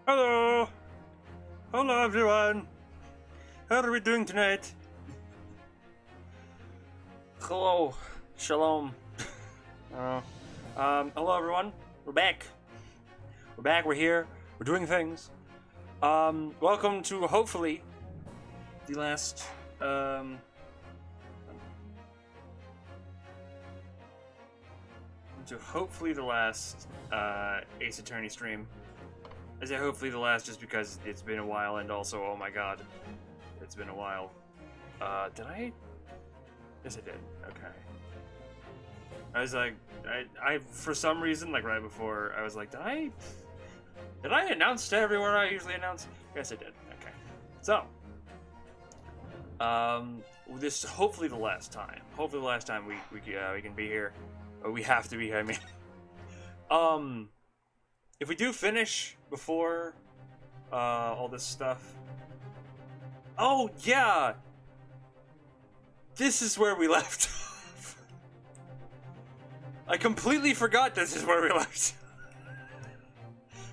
Hello! Hello, everyone! How are we doing tonight? Hello. Shalom. Hello, everyone. We're back. We're back. We're here. We're doing things. Welcome to hopefully the last, Ace Attorney stream. I say hopefully the last just because it's been a while, and also, oh my god, it's been a while. Did I? Yes, I did. Okay. I was like, I for some reason, like right before, I was like, did I announce to everyone I usually announce? Yes, I did. Okay. So, this is hopefully the last time. Hopefully the last time we can be here. Or we have to be here, I mean. If we do finish before all this stuff. Oh yeah, this is where we left off. I completely forgot this is where we left.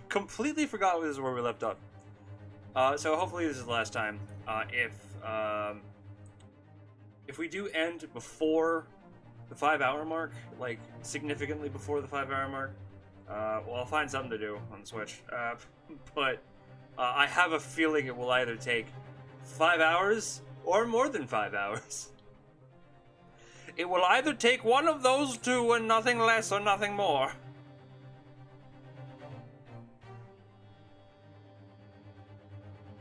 Completely forgot this is where we left off. So hopefully this is the last time. If we do end before the 5-hour mark, like significantly before the 5-hour mark, well, I'll find something to do on the Switch. But I have a feeling it will either take 5 hours or more than 5 hours. It will either take one of those two and nothing less or nothing more.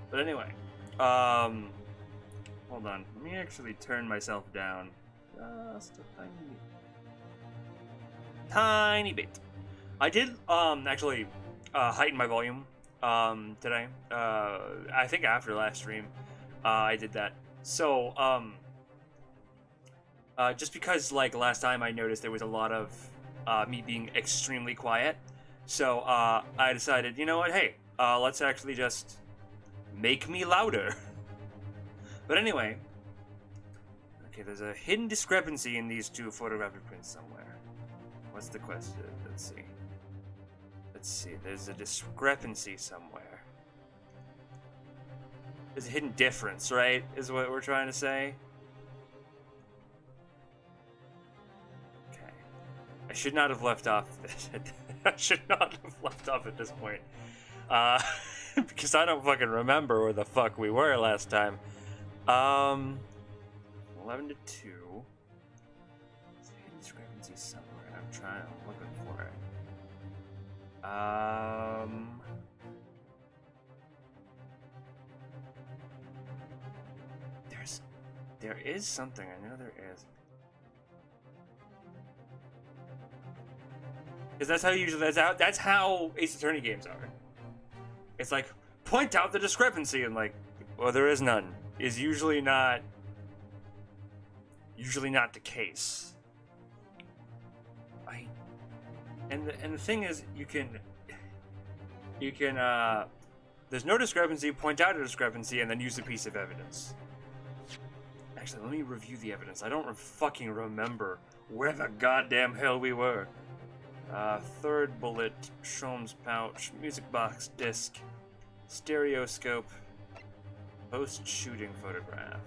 But anyway, hold on. Let me actually turn myself down just a tiny bit. I did actually heighten my volume today. I think after last stream, I did that. So just because like last time I noticed there was a lot of me being extremely quiet, so I decided, you know what? Hey, let's actually just make me louder. But anyway, okay, there's a hidden discrepancy in these two photographic prints somewhere. What's the question? Let's see. Let's see, there's a discrepancy somewhere. There's a hidden difference, right? Is what we're trying to say. Okay. I should not have left off this. I should not have left off at this point. Because I don't fucking remember where the fuck we were last time. 11 to 2. There's a hidden discrepancy somewhere. I'm looking for it. There is something. I know there is. Because that's how Ace Attorney games are. It's like, point out the discrepancy, and like, well, there is none. Is usually not the case. And the thing is, you can there's no discrepancy, point out a discrepancy, and then use a piece of evidence. Actually, let me review the evidence. I don't fucking remember where the goddamn hell we were. Third bullet, Sholmes pouch, music box, disc, stereoscope, post-shooting photograph.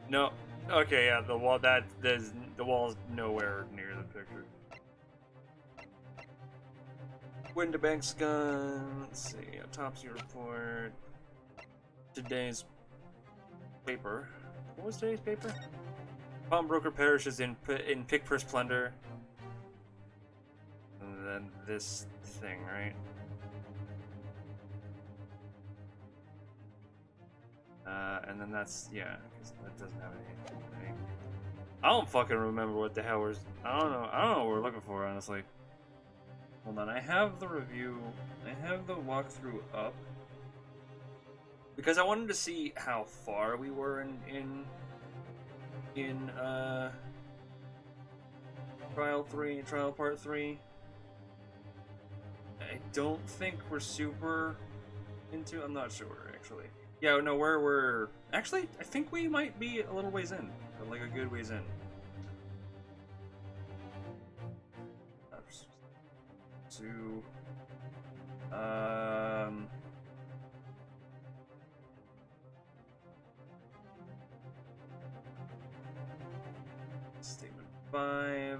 No. Okay, yeah, the wall's nowhere near the picture. Winterbank's gun. Let's see. Autopsy report. Today's paper. What was today's paper? Pawnbroker perishes in pick purse plunder. And then this thing, right? And then that's, yeah, because that doesn't have anything. I don't fucking remember what the hell I don't know what we're looking for, honestly. Hold on, I have the review, I have the walkthrough up. Because I wanted to see how far we were in Trial Part 3. I don't think we're super into, I'm not sure, actually. Yeah, no, we're actually, I think we might be a little ways in, like a good ways in. to statement 5.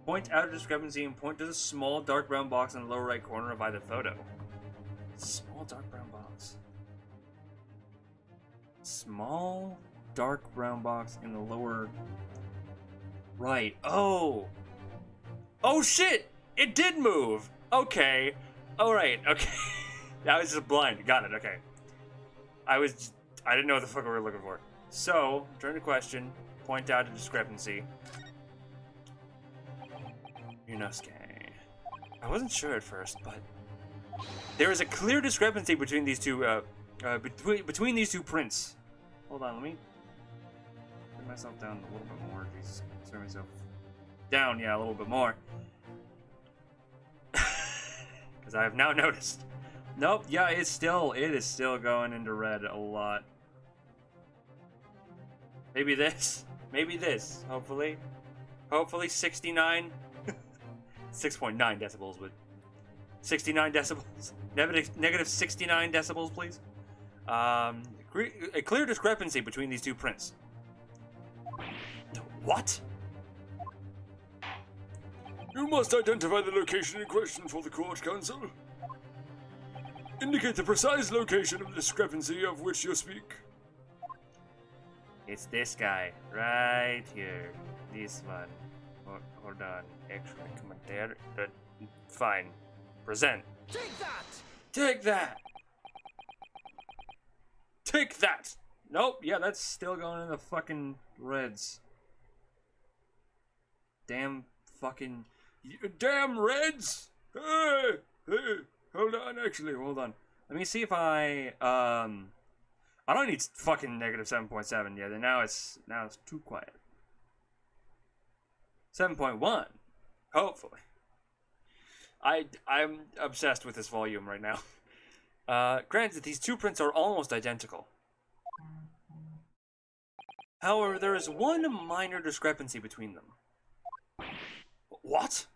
Point out a discrepancy and point to the small dark brown box in the lower right corner of either photo. Small dark brown box. Small dark brown box in the lower right. Oh! Oh shit! It did move! Okay. Alright, okay. That was just blind. Got it, okay. I didn't know what the fuck we were looking for. So, turn to question, point out a discrepancy. Yunosuke. I wasn't sure at first, but there is a clear discrepancy between these two between these two prints. Hold on, let me bring myself down a little bit more. Jesus, turn myself down, yeah, a little bit more. Because I have now noticed. Nope, yeah, it is still going into red a lot. Maybe this, hopefully. Hopefully 69. 6.9 decibels, but 69 decibels. Negative 69 decibels, please. A clear discrepancy between these two prints. What? You must identify the location in question for the Court Council. Indicate the precise location of the discrepancy of which you speak. It's this guy, right here. This one. Hold on. Actually, come on there. Fine. Present. Take that! Take that! Take that! Nope, yeah, that's still going in the fucking reds. Damn fucking... Damn Reds! Hey! Hold on. Let me see if I don't need fucking negative 7.7 yet, and now it's too quiet. 7.1. Hopefully. I'm obsessed with this volume right now. Granted, these two prints are almost identical. However, there is one minor discrepancy between them. What?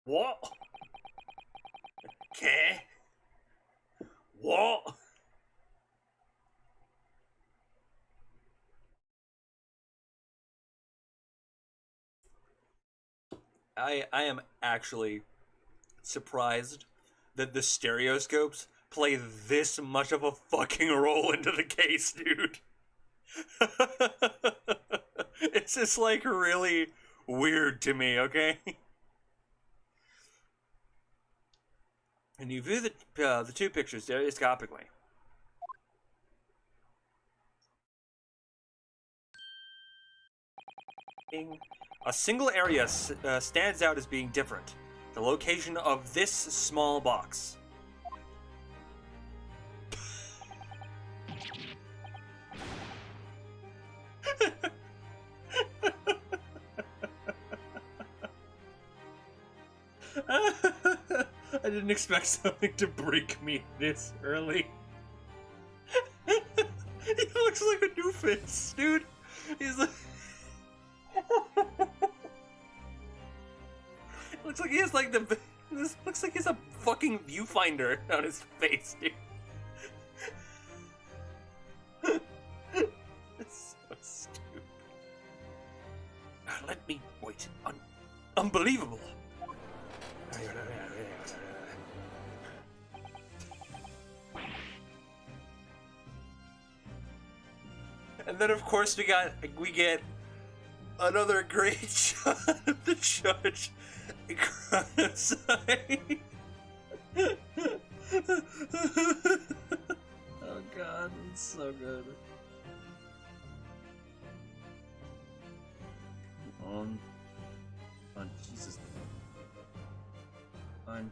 What? Okay. What? I am actually surprised that the stereoscopes play this much of a fucking role into the case, dude. It's just like really weird to me, okay? And you view the two pictures stereoscopically. A single area stands out as being different. The location of this small box. I didn't expect something to break me this early. He looks like a doofus, dude. He's like... Looks like he has like the... This looks like he has a fucking viewfinder on his face, dude. It's so stupid. Let me wait. Unbelievable. And then of course we get another great shot of the judge crying. Oh god, it's so good. Come on, Jesus. Fine.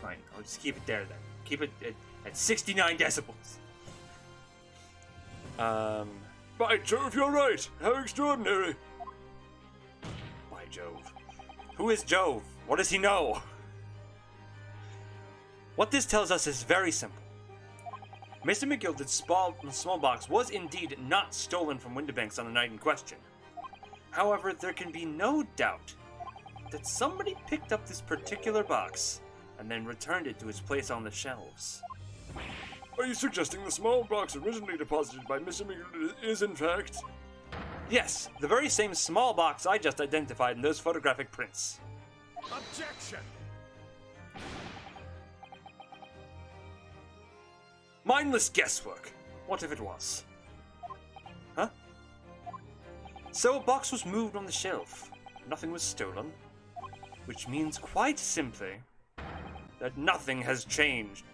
Fine, I'll just keep it there then. Keep it at 69 decibels. By Jove, you're right. How extraordinary. By Jove. Who is Jove? What does he know? What this tells us is very simple. Mr. McGilded's small box was indeed not stolen from Windibanks on the night in question. However, there can be no doubt that somebody picked up this particular box and then returned it to its place on the shelves. Are you suggesting the small box originally deposited by Mr. McGill is in fact... Yes, the very same small box I just identified in those photographic prints. Objection! Mindless guesswork. What if it was? Huh? So a box was moved on the shelf. Nothing was stolen. Which means quite simply that nothing has changed.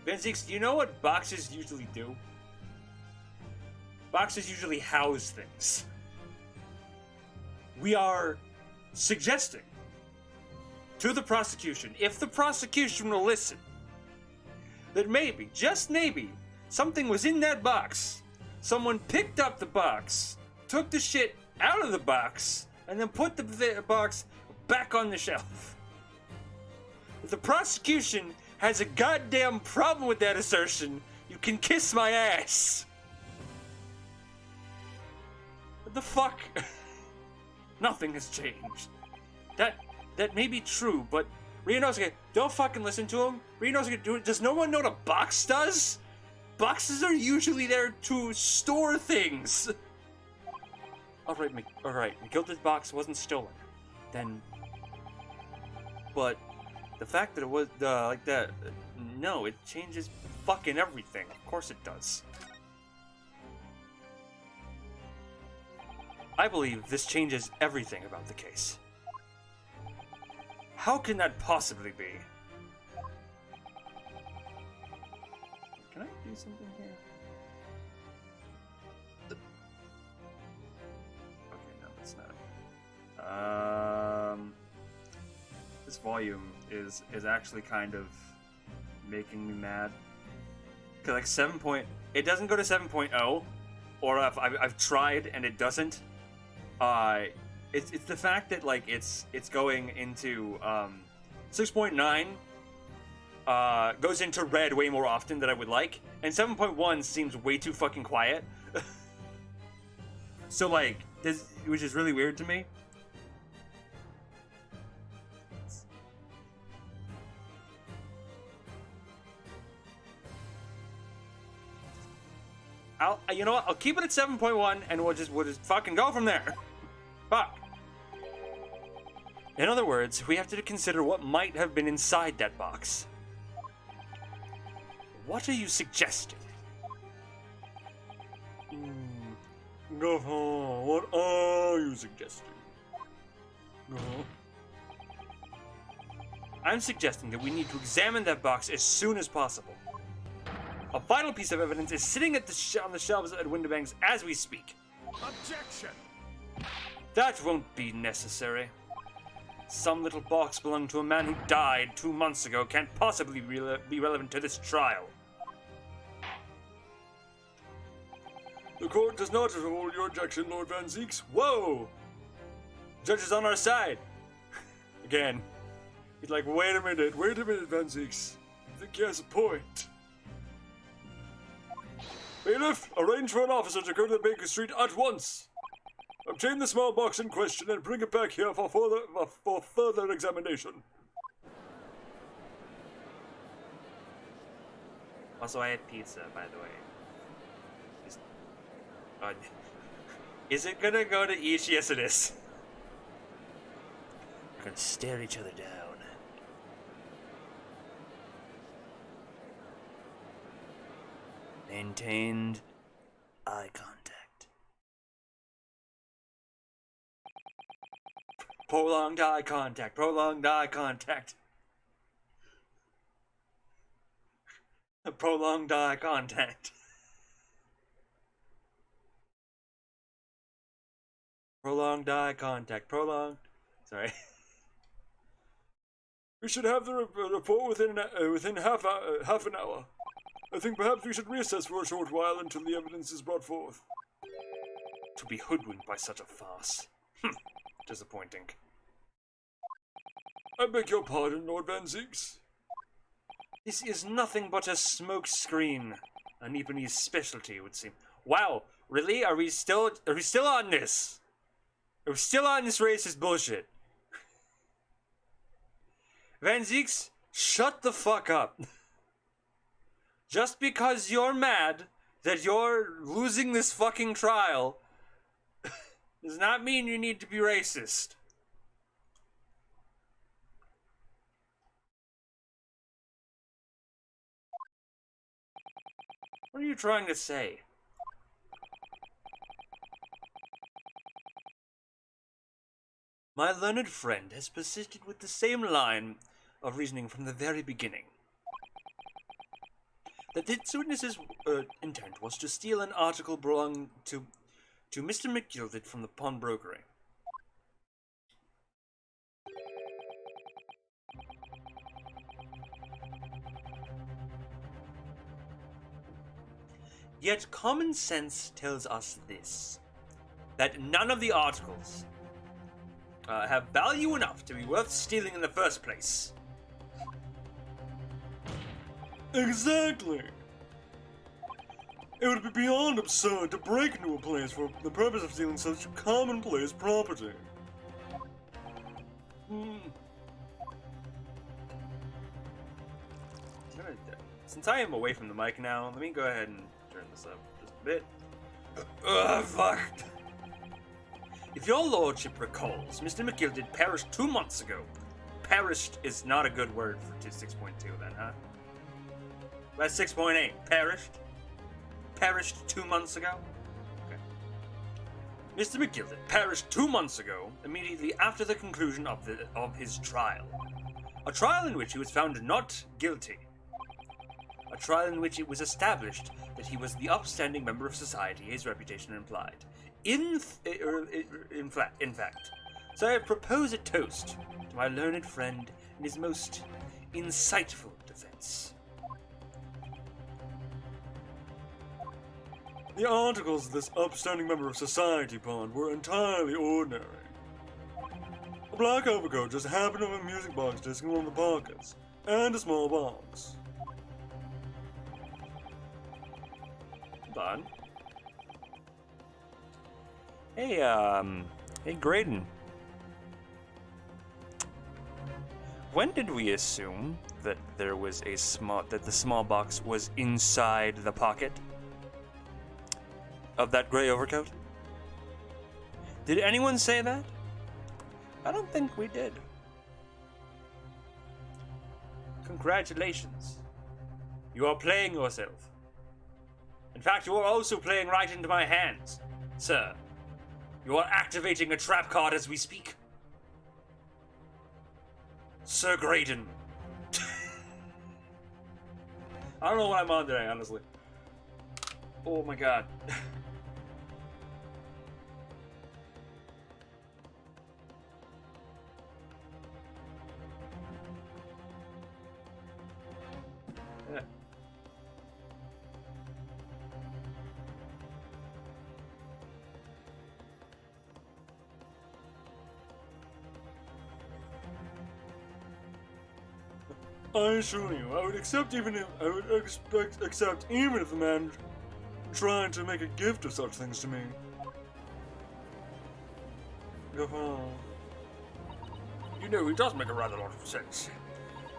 Vinzix, do you know what boxes usually do? Boxes usually house things. We are suggesting to the prosecution, if the prosecution will listen, that maybe, just maybe, something was in that box. Someone picked up the box, took the shit out of the box, and then put the box back on the shelf. If the prosecution has a goddamn problem with that assertion, you can kiss my ass. What the fuck? Nothing has changed. That may be true, but Ryunosuke, don't fucking listen to him. Ryunosuke, does no one know what a box does? Boxes are usually there to store things. Alright, McGilded's box wasn't stolen. Then... But the fact that it was, like that... no, it changes fucking everything. Of course it does. I believe this changes everything about the case. How can that possibly be? Can I do something here? Okay, no, that's not. This volume is actually kind of making me mad. Cause like 7. It doesn't go to 7.0, or if I've tried and it doesn't. It's the fact that like it's going into 6.9 goes into red way more often than I would like, and 7.1 seems way too fucking quiet. So like this, which is really weird to me. You know what? I'll keep it at 7.1, and we'll just fucking go from there. Fuck. In other words, we have to consider what might have been inside that box. What are you suggesting? Gohan, what are you suggesting? I'm suggesting that we need to examine that box as soon as possible. A vital piece of evidence is sitting at on the shelves at Windibanks as we speak. Objection! That won't be necessary. Some little box belonging to a man who died 2 months ago can't possibly be relevant to this trial. The court does not hold your objection, Lord Van Zieks. Whoa! Judge is on our side. Again. He's like, wait a minute, Van Zieks. I think he has a point. Bailiff, arrange for an officer to go to Baker Street at once. Obtain the small box in question and bring it back here for further examination. Also, I had pizza, by the way. Is it gonna go to each? Yes, it is. We're gonna stare each other down. Maintained eye contact. Prolonged eye contact. Prolonged eye contact. Prolonged eye contact. Prolonged eye contact. Prolonged. Sorry. We should have the report within half an hour. I think perhaps we should recess for a short while until the evidence is brought forth. To be hoodwinked by such a farce. Disappointing. I beg your pardon, Lord Van Zieks. This is nothing but a smoke screen. A Nipponese specialty, it would seem. Wow, really? Are we still on this? Are we still on this racist bullshit? Van Zieks, shut the fuck up. Just because you're mad that you're losing this fucking trial does not mean you need to be racist. What are you trying to say? My learned friend has persisted with the same line of reasoning from the very beginning. That this witness's intent was to steal an article belonging to Mr. McGilded from the pawnbrokery. Yet common sense tells us this, that none of the articles have value enough to be worth stealing in the first place. Exactly. It would be beyond absurd to break into a place for the purpose of stealing such commonplace property. Since I am away from the mic now, let me go ahead and turn this up just a bit. Ugh, fuck. If your lordship recalls, Mr. McGilded perished 2 months ago. Perished is not a good word for 6.2 then, huh? That's 6.8. Perished? Perished 2 months ago? Okay. Mr. McGilded perished 2 months ago, immediately after the conclusion of his trial. A trial in which he was found not guilty. A trial in which it was established that he was the upstanding member of society his reputation implied. In fact, so I propose a toast to my learned friend in his most insightful defense. The articles this upstanding member of society pawned were entirely ordinary. A black overcoat just happened to have a music box disc in one of the pockets, and a small box. Done. Hey, Graydon. When did we assume that the small box was inside the pocket of that gray overcoat? Did anyone say that? I don't think we did. Congratulations. You are playing yourself. In fact, you are also playing right into my hands, sir. You are activating a trap card as we speak. Sir Graydon. I don't know what I'm on today, honestly. Oh my god. Yeah. I assure you, I would accept even if the man tried to make a gift of such things to me. You know, it does make a rather lot of sense.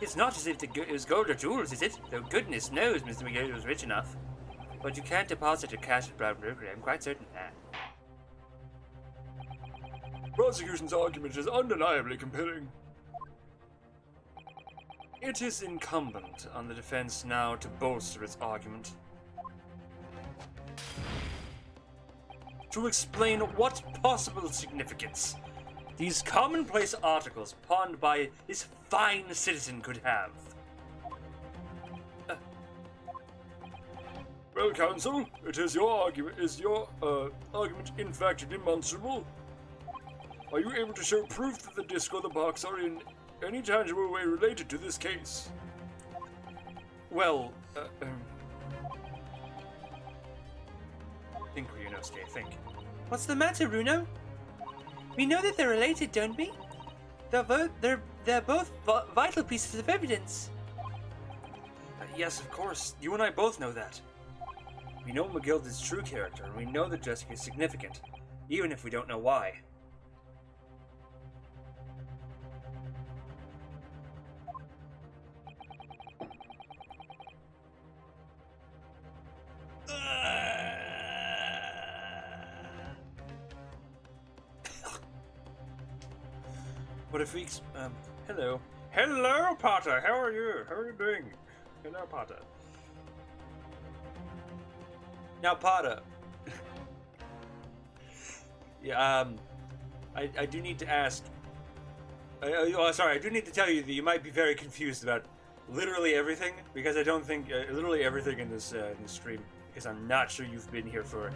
It's not as if it was gold or jewels, is it? Though goodness knows Mr. McGill was rich enough. But you can't deposit your cash at Brown Brokery, I'm quite certain of that. Prosecution's argument is undeniably compelling. It is incumbent on the defense now to bolster its argument. To explain what possible significance these commonplace articles pawned by this fine citizen could have. Well, counsel, it is your argument. Is your argument in fact demonstrable? Are you able to show proof that the disc or the box are in any tangible way related to this case? Well, think, Ryunosuke, think. What's the matter, Runo? We know that they're related, don't we? They're both vital pieces of evidence. Yes, of course. You and I both know that. We know McGilda's true character, and we know that Jessica is significant, even if we don't know why. What if we... hello. Hello, Potter! How are you? How are you doing? Hello, Potter. Now, Potter. Yeah, I do need to ask... sorry, I do need to tell you that you might be very confused about literally everything, because I don't think... literally everything in this stream, because I'm not sure you've been here for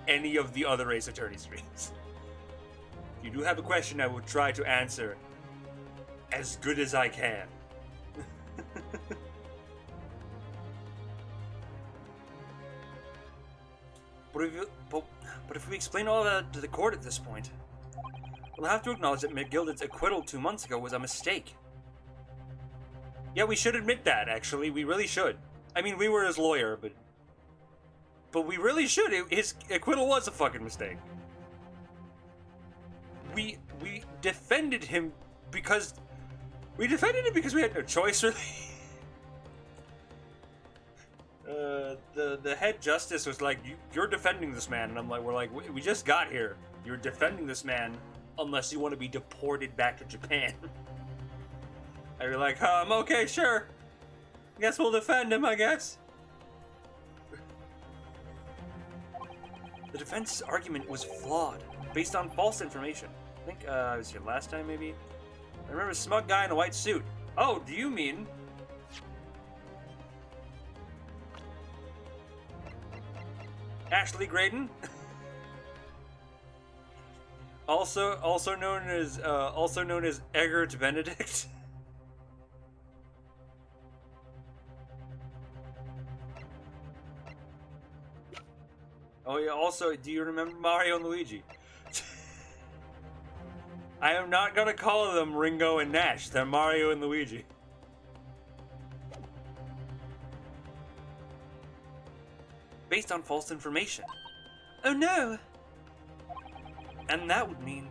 any of the other Ace Attorney streams. If you do have a question, I will try to answer as good as I can. But if we explain all that to the court at this point, we'll have to acknowledge that McGilda's acquittal 2 months ago was a mistake. Yeah, we should admit that, actually. We really should. I mean, we were his lawyer, but we really should. His acquittal was a fucking mistake. We defended him because... We defended him because we had no choice, really. The head justice was like, you're defending this man, and I'm like, we're like, we just got here. You're defending this man unless you want to be deported back to Japan. And you're like, okay, sure. Guess we'll defend him, I guess. The defense's argument was flawed, based on false information. I think I was here last time, maybe. I remember a smug guy in a white suit. Oh, do you mean... Ashley Graydon? also known as Eggert Benedict. Oh yeah, also, do you remember Mario and Luigi? I am not gonna call them Ringo and Nash. They're Mario and Luigi. Based on false information. Oh no! And that would mean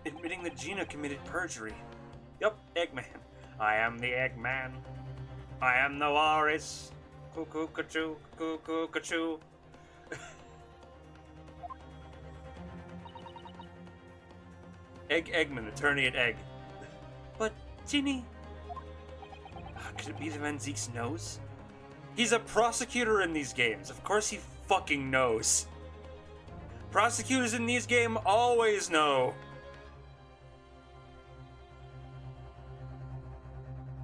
admitting that Gina committed perjury. Yup, Eggman. I am the Eggman. I am the walrus. Cuckoo, cuckoo, cuckoo, cuckoo. Eggman, attorney at Egg. But, Ginny... Could it be that Van Zieks knows? He's a prosecutor in these games. Of course he fucking knows. Prosecutors in these games always know.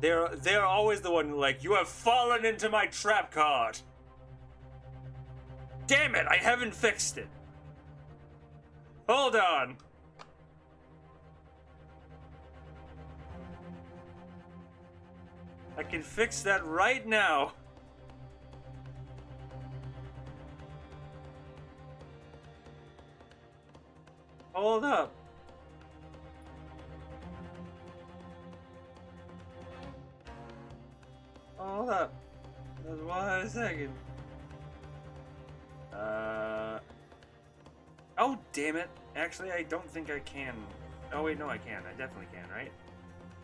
They're always the one like, you have fallen into my trap card. Damn it, I haven't fixed it. Hold on. I can fix that right now. Hold up. Hold up. Just 1 second. Oh, damn it. Actually, I don't think I can. Oh, wait, no, I can. I definitely can, right?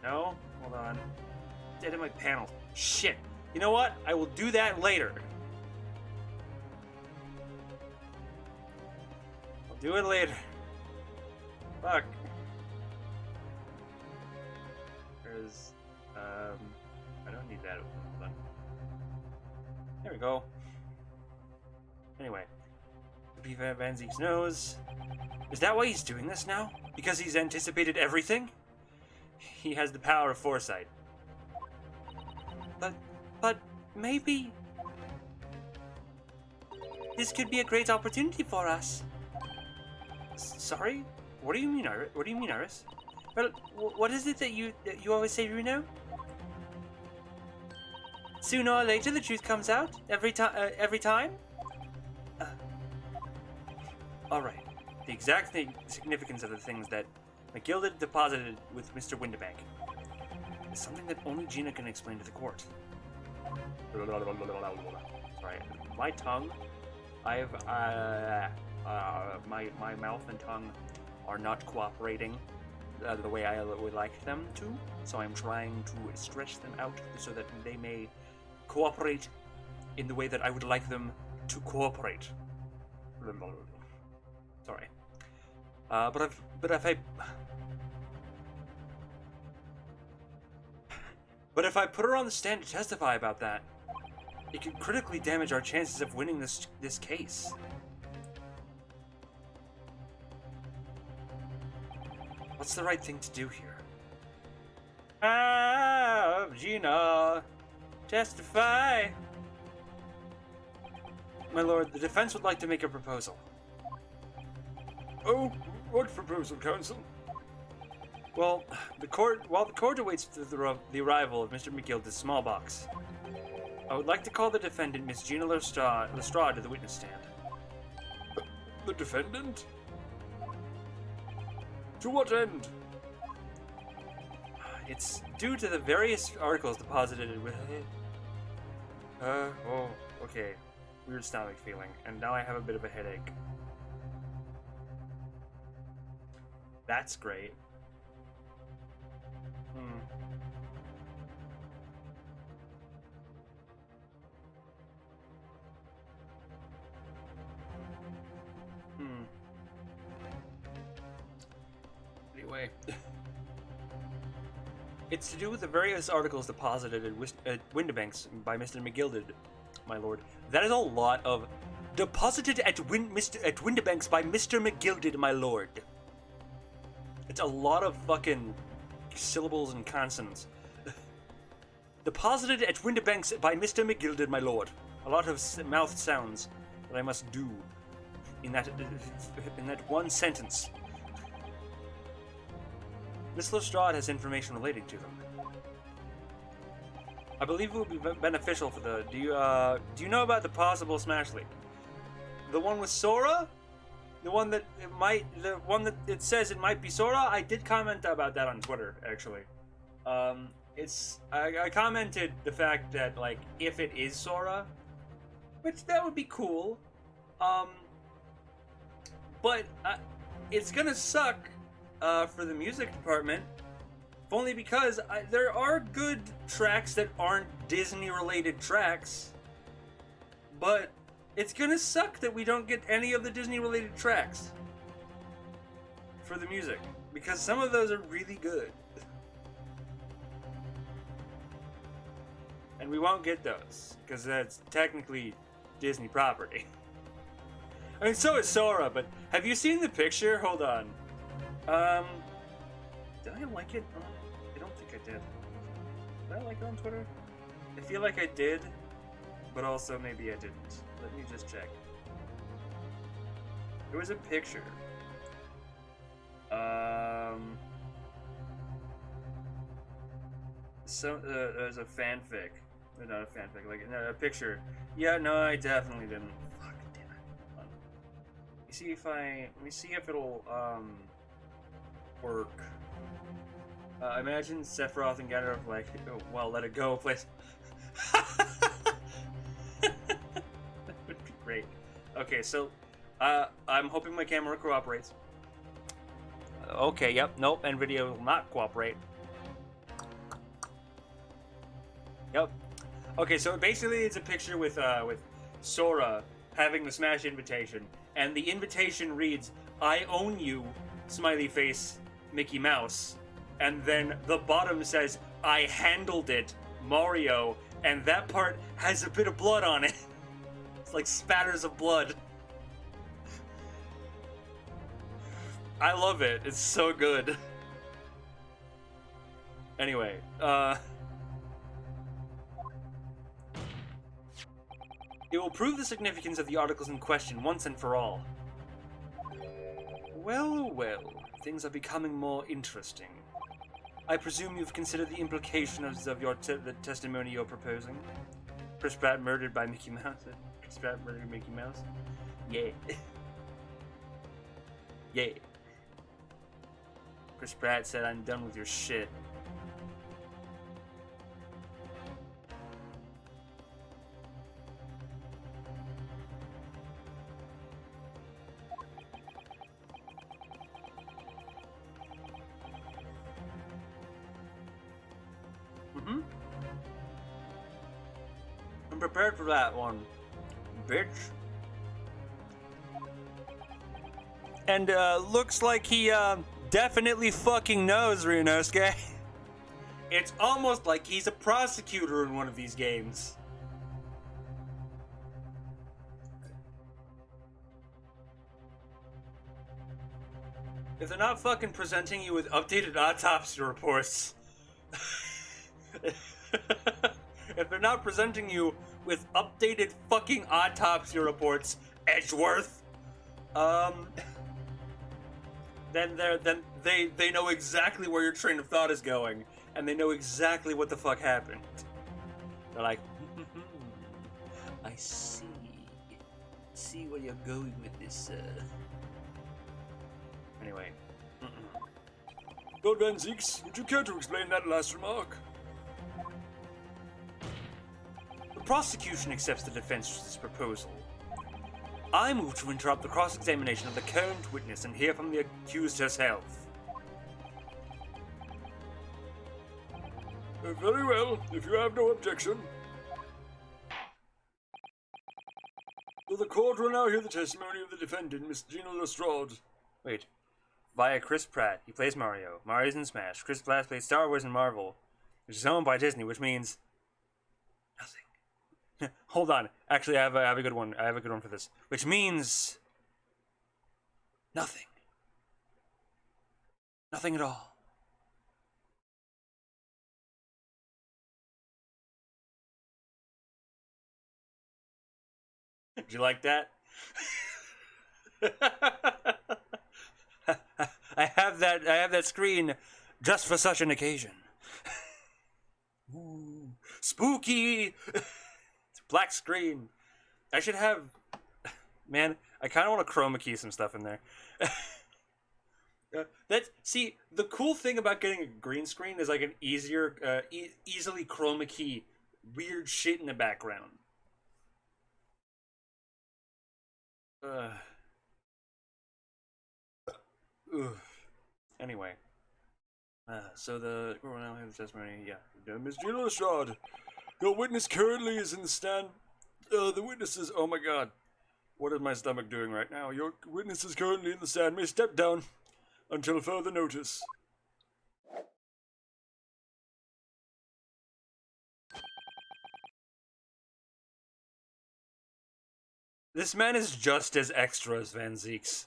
No? Hold on. Edit my panel. Shit. You know what? I will do that later. I'll do it later. Fuck. There's, I don't need that open. Hold on. There we go. Anyway. Be Van Zieks knows. Is that why he's doing this now? Because he's anticipated everything? He has the power of foresight. But maybe this could be a great opportunity for us. Sorry? What do you mean, Iris? What do you mean, Iris? Well, what is it that you always say, Runo? Sooner or later, the truth comes out. Every time. All right. The exact significance of the things that McGilda deposited with Mr. Windibank is something that only Gina can explain to the court. Sorry, my tongue. I've my mouth and tongue are not cooperating the way I would like them to. So I'm trying to stretch them out so that they may cooperate in the way that I would like them to cooperate. Sorry. But if I put her on the stand to testify about that, it could critically damage our chances of winning this case. What's the right thing to do here? Gina, testify. My lord, the defense would like to make a proposal. Oh, what proposal, counsel? Well, the court awaits the arrival of Mr. McGilda's small box, I would like to call the defendant, Miss Gina Lestrade, to the witness stand. The defendant? To what end? It's due to the various articles deposited with... oh, okay. Weird stomach feeling, and now I have a bit of a headache. That's great. Anyway. It's to do with the various articles deposited at Windibanks by Mr. McGilded, my lord. That is a lot of... Deposited at Windibanks by Mr. McGilded, my lord. It's a lot of fucking syllables and consonants. Deposited at Windibanks by Mr. McGilded, my lord. A lot of mouth sounds that I must do in that one sentence. Miss Lestrade has information relating to them. I believe it would be beneficial for the... Do you know about the possible Smash League? The one with Sora? The one that it says it might be Sora? I did comment about that on Twitter, actually. I commented the fact that, like, if it is Sora, which that would be cool. But it's gonna suck for the music department, if only because there are good tracks that aren't Disney-related tracks, but it's gonna suck that we don't get any of the Disney-related tracks for the music, because some of those are really good. And we won't get those, because that's technically Disney property. I mean, so is Sora, but have you seen the picture? Hold on. Did I like it? I don't think I did. Did I like it on Twitter? I feel like I did, but also maybe I didn't. Let me just check. There was a picture. There's a fanfic. Not a fanfic, like a picture. Yeah, no, I definitely didn't. Fuck, damn it. Let me see if it'll, work. Imagine Sephiroth and Ganondorf like, oh, well, let it go, please. That would be great. Okay, so, I'm hoping my camera cooperates. Okay, yep, nope, and video will not cooperate. Yep. Okay, so basically it's a picture with Sora having the Smash invitation, and the invitation reads, "I own you," smiley face, Mickey Mouse, and then the bottom says, "I handled it, Mario," and that part has a bit of blood on it. It's like spatters of blood. I love it. It's so good. Anyway, it will prove the significance of the articles in question once and for all. Well, well, things are becoming more interesting. I presume you've considered the implications of the testimony you're proposing? Chris Pratt murdered by Mickey Mouse? Chris Pratt murdered Mickey Mouse? Yeah. Yeah. Chris Pratt said, "I'm done with your shit." prepared for that one, bitch. And looks like he definitely fucking knows, Ryunosuke. It's almost like he's a prosecutor in one of these games. If they're not fucking presenting you with updated autopsy reports, if they're not presenting you with updated fucking autopsy reports, Edgeworth, then they know exactly where your train of thought is going, and they know exactly what the fuck happened. They're like, I see where you're going with this. Anyway. Lord Van Zieks, would you care to explain that last remark? The prosecution accepts the defense's proposal. I move to interrupt the cross-examination of the current witness and hear from the accused herself. Very well, if you have no objection. So the court will now hear the testimony of the defendant, Miss Gina Lestrade. Wait. Via Chris Pratt, he plays Mario. Mario's in Smash. Chris Pratt plays Star Wars and Marvel, which is owned by Disney, which means nothing. Hold on. Actually, I have a good one. I have a good one for this. Which means nothing. Nothing at all. Did you like that? I have that screen just for such an occasion. Ooh, spooky. It's a black screen. I should have. Man, I kind of want to chroma key some stuff in there. See, the cool thing about getting a green screen is I can easily chroma key weird shit in the background. Anyway, so the court will now have the testimony. Yeah, Miss Gina Lestrade, your witness currently is in the stand. The witness is. Oh my God, what is my stomach doing right now? Your witness is currently in the stand. May step down until further notice. This man is just as extra as Van Zieks.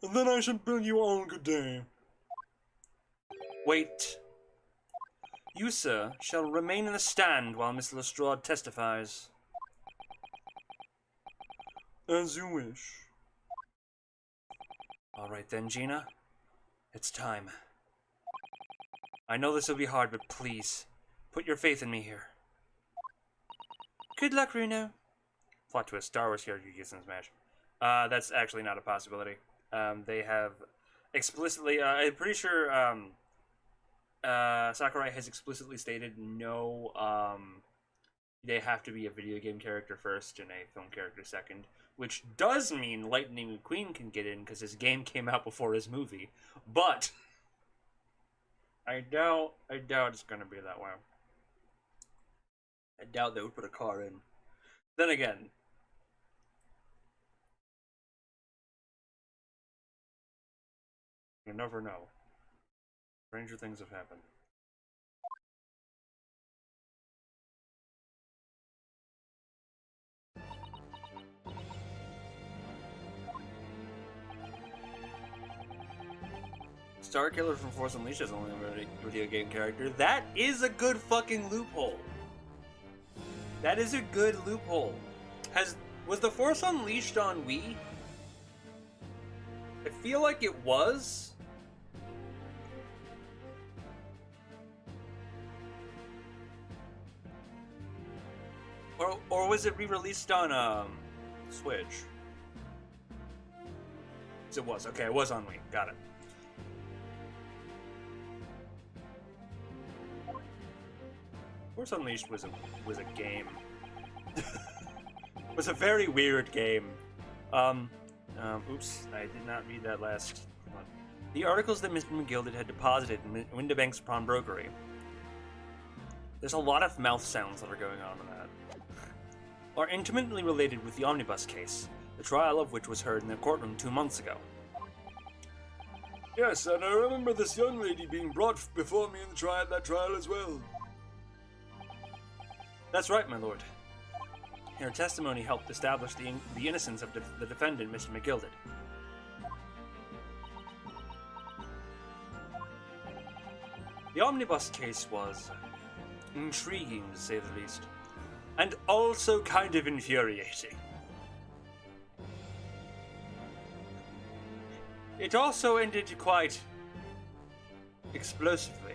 And then I should bid you all good day. Wait. You, sir, shall remain in the stand while Miss Lestrade testifies. As you wish. All right then, Gina. It's time. I know this will be hard, but please, put your faith in me here. Good luck, Reno. Plot twist, Star Wars character gets in Smash. That's actually not a possibility. They have explicitly, I'm pretty sure, Sakurai has explicitly stated no, they have to be a video game character first and a film character second, which does mean Lightning McQueen can get in because his game came out before his movie, but I doubt it's gonna be that way. I doubt they would put a car in. Then again, you never know. Stranger things have happened. Starkiller from Force Unleashed is only a video game character. That is a good fucking loophole. That is a good loophole. Was the Force Unleashed on Wii? I feel like it was. Or was it re-released on Switch? It was. Okay, it was on Wii. Got it. Force Unleashed was a game. It was a very weird game. Oops, I did not read that last one. The articles that Mr. McGilded had deposited in Windibank's pawnbrokery. There's a lot of mouth sounds that are going on in that. are intimately related with the Omnibus case, the trial of which was heard in the courtroom 2 months ago. Yes, and I remember this young lady being brought before me in that trial as well. That's right, my lord. Her testimony helped establish the innocence of the defendant, Mr. McGilded. The Omnibus case was intriguing, to say the least, and also kind of infuriating. It also ended quite explosively.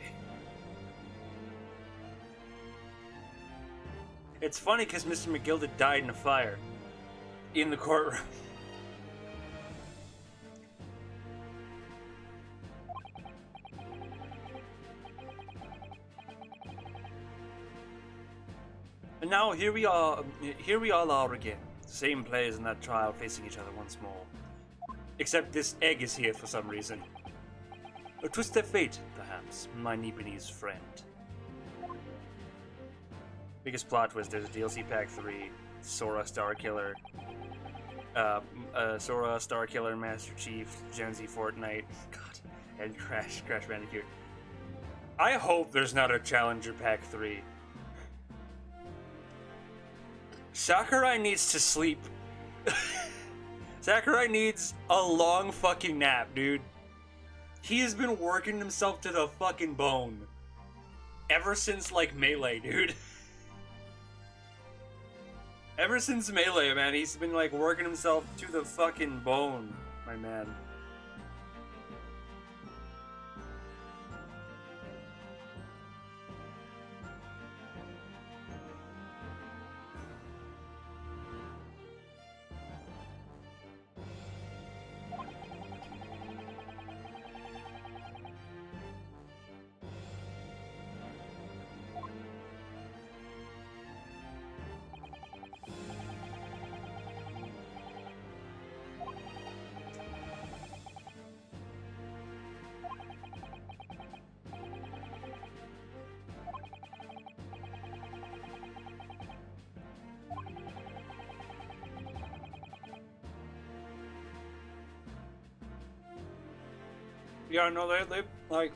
It's funny because Mr. McGilded died in a fire in the courtroom. And now here we all are again. Same players in that trial facing each other once more. Except this egg is here for some reason. A twist of fate, perhaps, my Nipponese friend. Biggest plot twist, there's a DLC Pack 3, Sora Starkiller, Sora Starkiller, Master Chief, Gen Z Fortnite, God, and Crash Bandicoot. I hope there's not a Challenger Pack 3. Sakurai needs to sleep. Sakurai needs a long fucking nap, dude. He has been working himself to the fucking bone. Ever since, like, Melee, dude. Ever since Melee, man, he's been, like, working himself to the fucking bone, my man. Yeah, no, they like,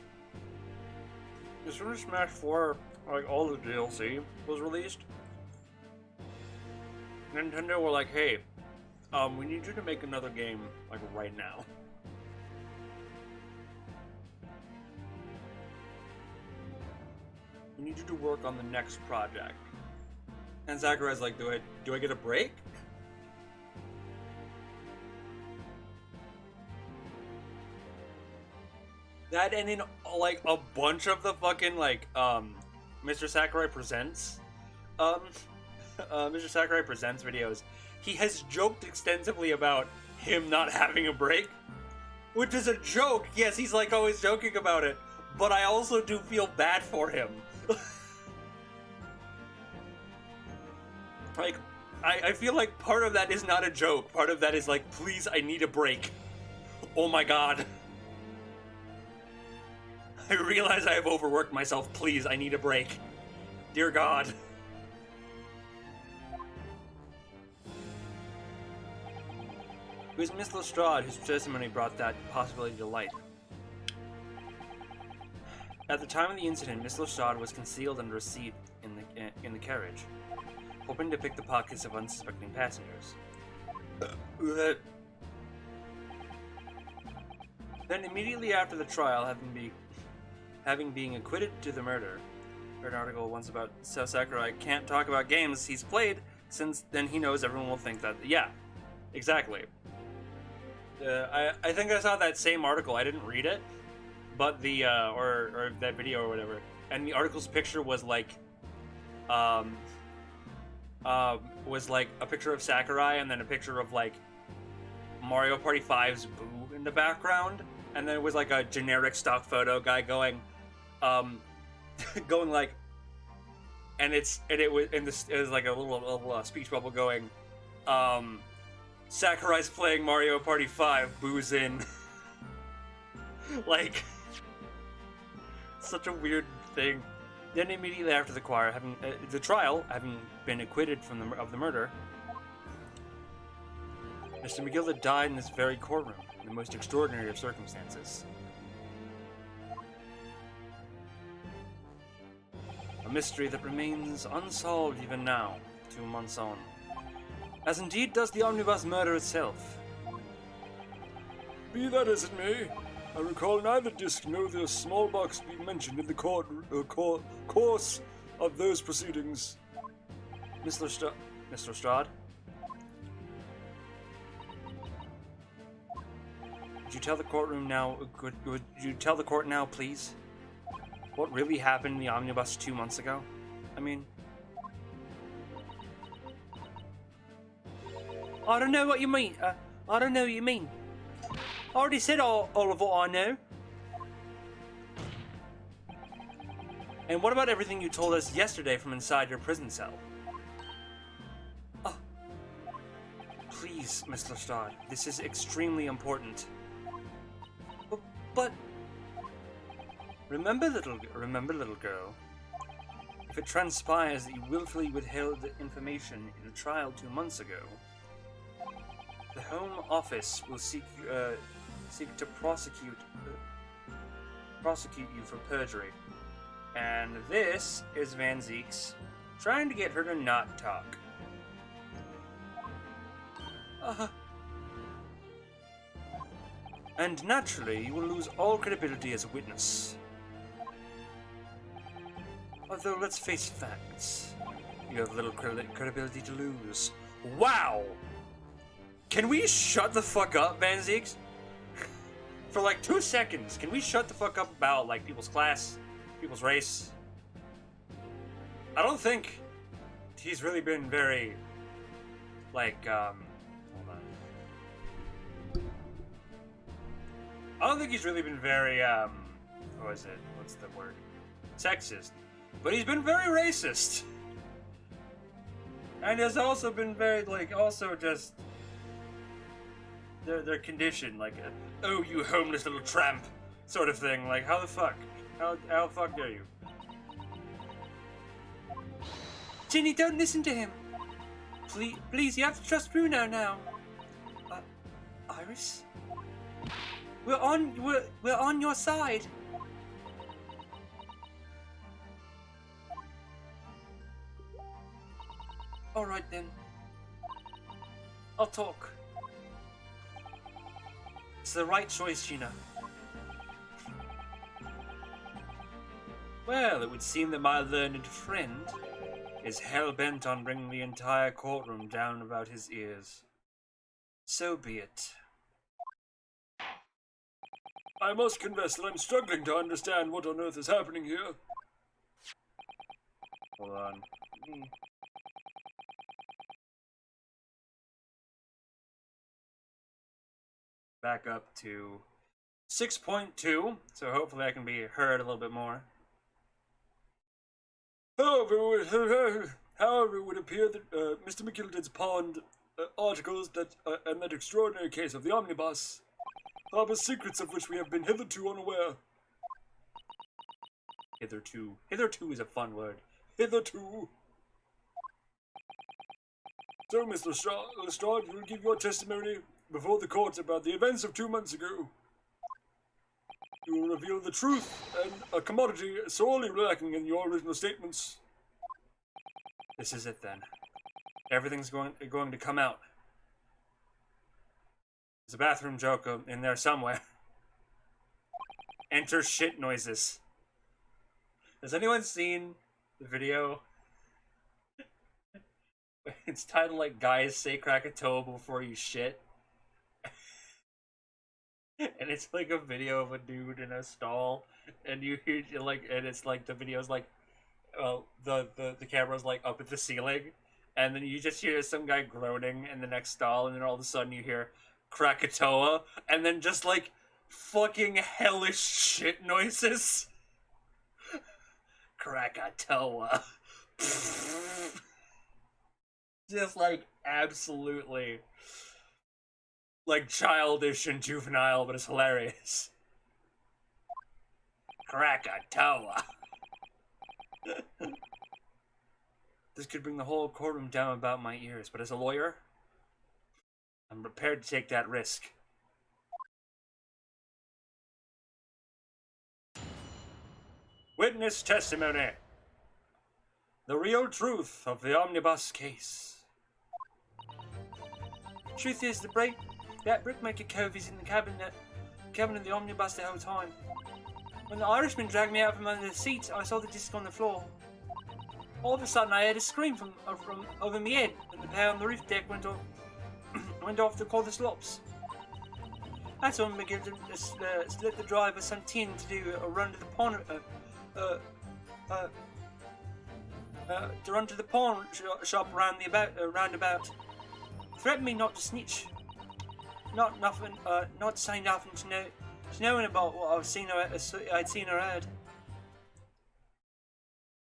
as soon as Smash 4, like, all the DLC was released, Nintendo were like, hey, we need you to make another game, like, right now. We need you to work on the next project. And Sakurai's like, do I get a break? That and in, like, a bunch of the fucking, like, Mr. Sakurai Presents, Mr. Sakurai Presents videos, he has joked extensively about him not having a break, which is a joke. Yes, he's, like, always joking about it, but I also do feel bad for him. Like, I feel like part of that is not a joke. Part of that is like, please, I need a break. Oh my god. I realize I have overworked myself. Please, I need a break. Dear God. It was Miss Lestrade whose testimony brought that possibility to light. At the time of the incident, Miss Lestrade was concealed under a seat in the carriage, hoping to pick the pockets of unsuspecting passengers. Then, immediately after the trial, having been acquitted to the murder, I read an article once about how Sakurai can't talk about games he's played, since then he knows everyone will think that. Yeah, exactly. I think I saw that same article. I didn't read it, but the or that video or whatever, and the article's picture was like, was like a picture of Sakurai and then a picture of like Mario Party 5's Boo in the background, and then it was like a generic stock photo guy going, going like, and it was like a little speech bubble going, Sakurai's playing Mario Party 5, Boo's in. Like, such a weird thing. Then immediately after the trial, having been acquitted of the murder, Mr. McGilda died in this very courtroom, in the most extraordinary of circumstances. A mystery that remains unsolved even now, 2 months on. As indeed does the omnibus murder itself. Be that as it may, I recall neither disc nor the small box being mentioned in the course of those proceedings. Mr. Strahd? Would you tell the courtroom now, would you tell the court now, please? What really happened in the omnibus 2 months ago? I mean... I don't know what you mean. I don't know what you mean. I already said all of what I know. And what about everything you told us yesterday from inside your prison cell? Oh. Please, Mr. Strahd, this is extremely important. But... Remember, little girl, if it transpires that you willfully withheld the information in a trial 2 months ago, the Home Office will seek to prosecute you for perjury. And this is Van Zieks trying to get her to not talk. And naturally, you will lose all credibility as a witness. Although, let's face facts. You have little credibility to lose. Wow! Can we shut the fuck up, Van Zieks? For like 2 seconds, can we shut the fuck up about, like, people's class, people's race? I don't think he's really been very, like, hold on. I don't think he's really been very, what's the word? Sexist. But he's been very racist. And has also been very, like, also just... They're conditioned, like, oh, you homeless little tramp, sort of thing. Like, how the fuck? How the fuck dare you? Ginny, don't listen to him. Please, you have to trust Bruno now. Iris? We're on your side. Alright then. I'll talk. It's the right choice, Gina. Well, it would seem that my learned friend is hell-bent on bringing the entire courtroom down about his ears. So be it. I must confess that I'm struggling to understand what on earth is happening here. Hold on. Back up to 6.2, so hopefully I can be heard a little bit more. However, it would appear that Mr. McGilden's pawned articles and that extraordinary case of the omnibus harbor secrets of which we have been hitherto unaware. Hitherto. Hitherto is a fun word. Hitherto. So, Mr. Lestrade, you will give your testimony before the court about the events of 2 months ago. You will reveal the truth and a commodity sorely lacking in your original statements. This is it then. Everything's going to come out. There's a bathroom joke in there somewhere. Enter shit noises. Has anyone seen the video? It's titled like "Guys Say Krakatoa Before You Shit." And it's like a video of a dude in a stall, and you hear like, and it's like the video's like, the camera's like up at the ceiling, and then you just hear some guy groaning in the next stall, and then all of a sudden you hear Krakatoa, and then just like fucking hellish shit noises. Krakatoa. Just like absolutely like childish and juvenile, but it's hilarious. Krakatoa. This could bring the whole courtroom down about my ears, but as a lawyer, I'm prepared to take that risk. Witness testimony. The real truth of the omnibus case. Truth is, that brickmaker Cove is in the cabin of the omnibus the whole time. When the Irishman dragged me out from under the seat, I saw the disc on the floor. All of a sudden, I heard a scream from over my head, and the pair on the roof deck went off to call the slops. That's when McGill slipped the driver some tin to do a run to the pawn. To run to the pawn shop roundabout. Threatened me not to snitch. Not say nothing to knowing about what I'd seen or heard.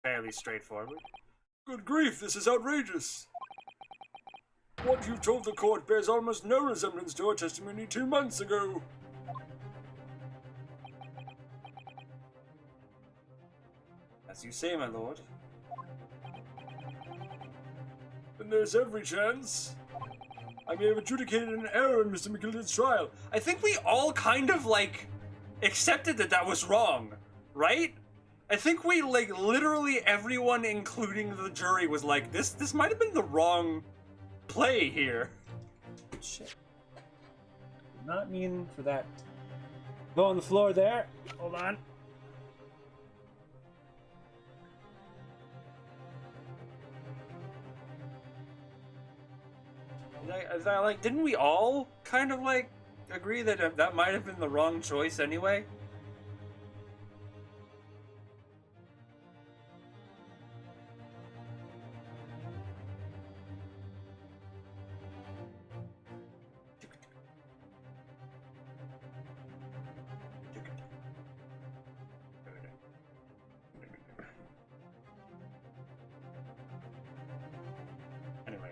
Fairly straightforward. Good grief, this is outrageous. What you've told the court bears almost no resemblance to our testimony 2 months ago. As you say, my lord. And there's every chance I may have adjudicated an error in Mr. McGilden's trial. I think we all kind of, accepted that was wrong, right? I think we, literally everyone, including the jury, was like, this might have been the wrong play here. Shit. Did not mean for that. Go on the floor there. Hold on. Didn't we all kind of, agree that that might have been the wrong choice anyway? Anyway.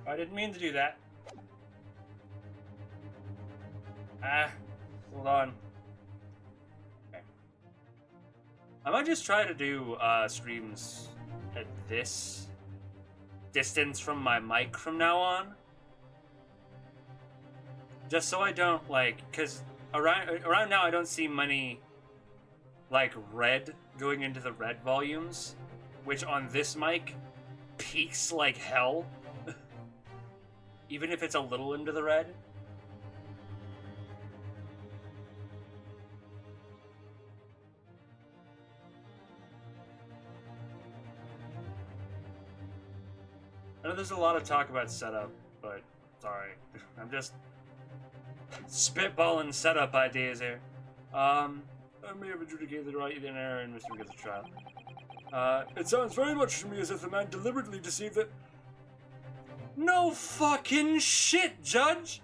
I didn't mean to do that. Hold on. Okay. I might just try to do streams at this distance from my mic from now on. Just so I don't, because around now I don't see many, red going into the red volumes, which on this mic peaks like hell. Even if it's a little into the red. I know there's a lot of talk about setup, but sorry. I'm just spitballing setup ideas here. I may have adjudicated the right in error in Mr. McGill's trial. It sounds very much to me as if the man deliberately deceived the... No fucking shit, Judge!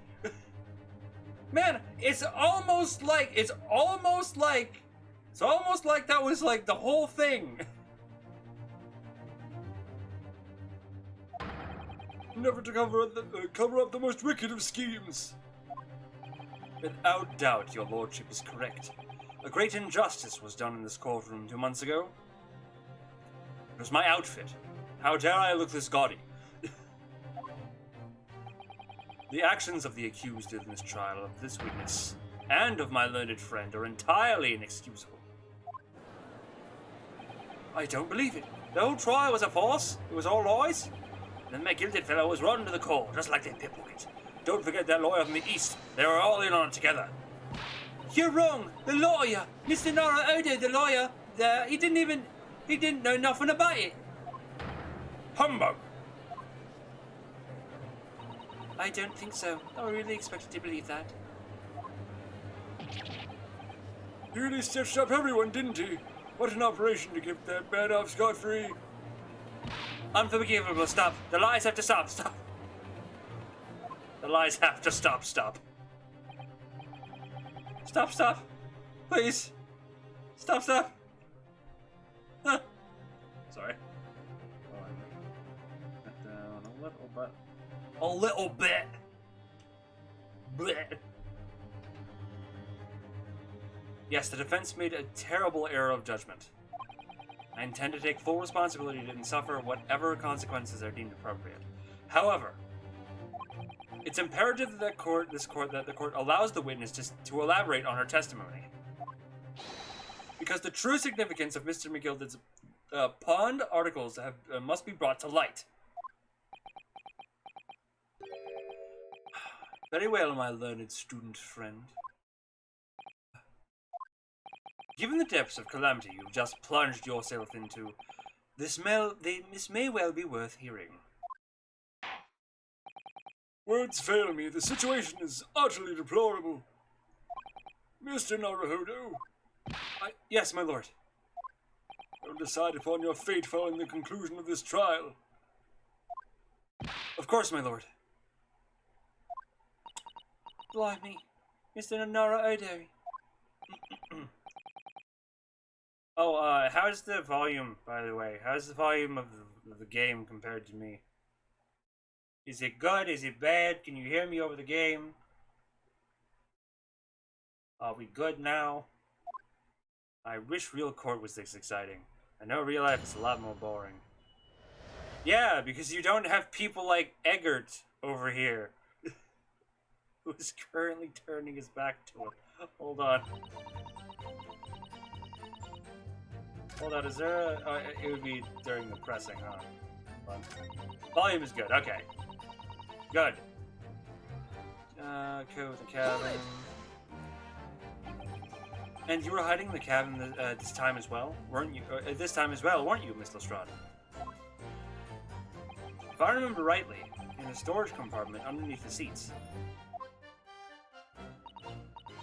Man, it's almost like that was the whole thing. Never to cover up the most wicked of schemes. Without doubt, your lordship is correct. A great injustice was done in this courtroom 2 months ago. It was my outfit. How dare I look this gaudy? The actions of the accused in this trial of this witness and of my learned friend are entirely inexcusable. I don't believe it. The whole trial was a farce. It was all lies. And that gilded fellow was run to the court, just like that pickpocket. Don't forget that lawyer from the east. They were all in on it together. You're wrong. The lawyer, Mr. Nora Odo, the lawyer, he didn't know nothing about it. Humbug. I don't think so. I really expected to believe that. He really stitched up everyone, didn't he? What an operation to get that man off scot-free. Unforgivable. Stop. The lies have to stop. Stop. The lies have to stop. Stop. Stop. Stop. Please. Stop. Stop. Huh. Sorry. Cut down a little bit. A little bit. Blech. Yes, the defense made a terrible error of judgment. I intend to take full responsibility and suffer whatever consequences are deemed appropriate. However, it's imperative that the court allows the witness to elaborate on her testimony. Because the true significance of Mr. McGilded's pawned articles must be brought to light. Very well, my learned student friend. Given the depths of calamity you've just plunged yourself into, this may well be worth hearing. Words fail me. The situation is utterly deplorable. Mr. Naruhodo. Yes, my lord. You'll decide upon your fate following the conclusion of this trial. Of course, my lord. Blimey, Mr. Naruhodo. Oh, how's the volume, by the way? How's the volume of the game compared to me? Is it good? Is it bad? Can you hear me over the game? Are we good now? I wish Real Court was this exciting. I know real life is a lot more boring. Yeah, because you don't have people like Eggert over here. Who is currently turning his back to it. Hold on. Hold on, is there a... it would be during the pressing, huh? Hold on. Volume is good, okay. Good. Go with the cabin. And you were hiding in the cabin this time as well, weren't you? This time as well, weren't you, Miss Lestrade? If I remember rightly, in the storage compartment underneath the seats.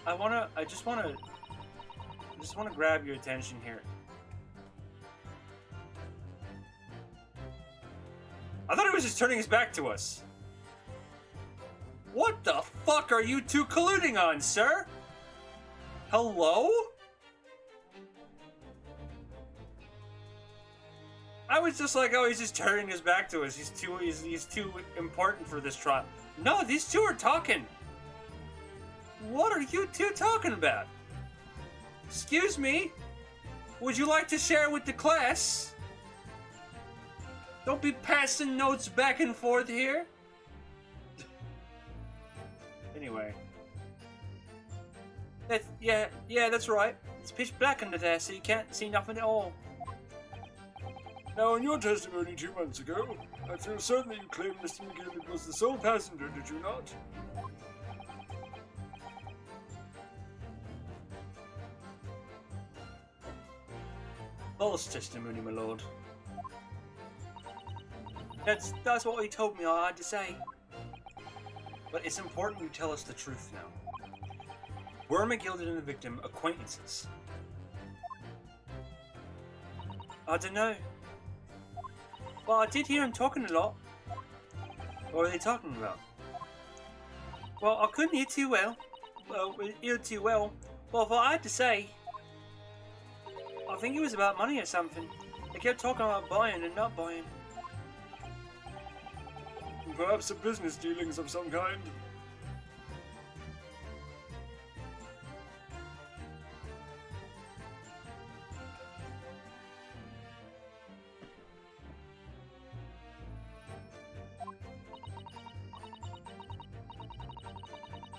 I just wanna grab your attention here. I thought he was just turning his back to us. What the fuck are you two colluding on, sir? Hello? I was just like, oh, he's just turning his back to us. He's too important for this trial. No, these two are talking. What are you two talking about? Excuse me? Would you like to share with the class? Don't be passing notes back and forth here. Anyway. Yeah, that's right. It's pitch black under there, so you can't see nothing at all. Now, in your testimony 2 months ago, I feel certain that you claimed Mr. McGilded was the sole passenger, did you not? False testimony, my lord. That's what he told me I had to say. But it's important you tell us the truth now. Were McGilded and the victim acquaintances? I don't know. Well, I did hear him talking a lot. What were they talking about? Well, I couldn't hear too well. Well, what I had to say, I think it was about money or something. They kept talking about buying and not buying. Perhaps some business dealings of some kind.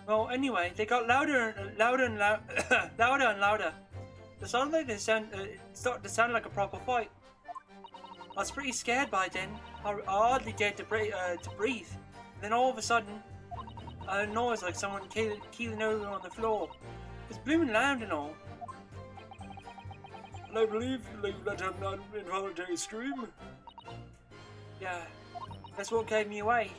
Well, anyway, they got louder and louder. It sounded like started to sound like a proper fight. I was pretty scared by then. I hardly dared to breathe. And then all of a sudden, I heard a noise like someone keeling over on the floor. It was blooming loud and all. And I believe you let out an involuntary scream? Yeah, that's what gave me away.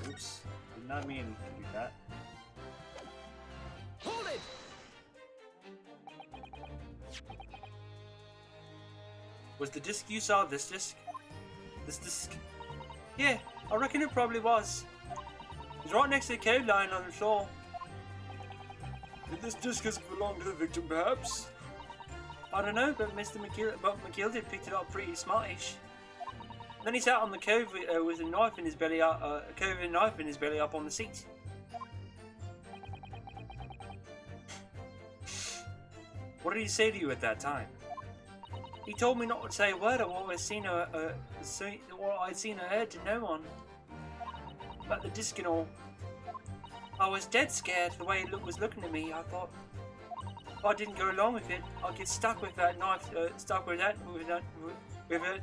Oops, did not mean to do that. Hold it! Was the disc you saw this disc? This disc? Yeah, I reckon it probably was. It was right next to the code line on the floor. Did this discus belong to the victim, perhaps? I don't know, but McGilded picked it up pretty smartish. Then he sat on the cove with a knife in his belly, up on the seat. What did he say to you at that time? He told me not to say a word of what I'd seen or heard to no one. About the disc and all. I was dead scared the way he was looking at me. I thought if I didn't go along with it, I'd get stuck with that knife,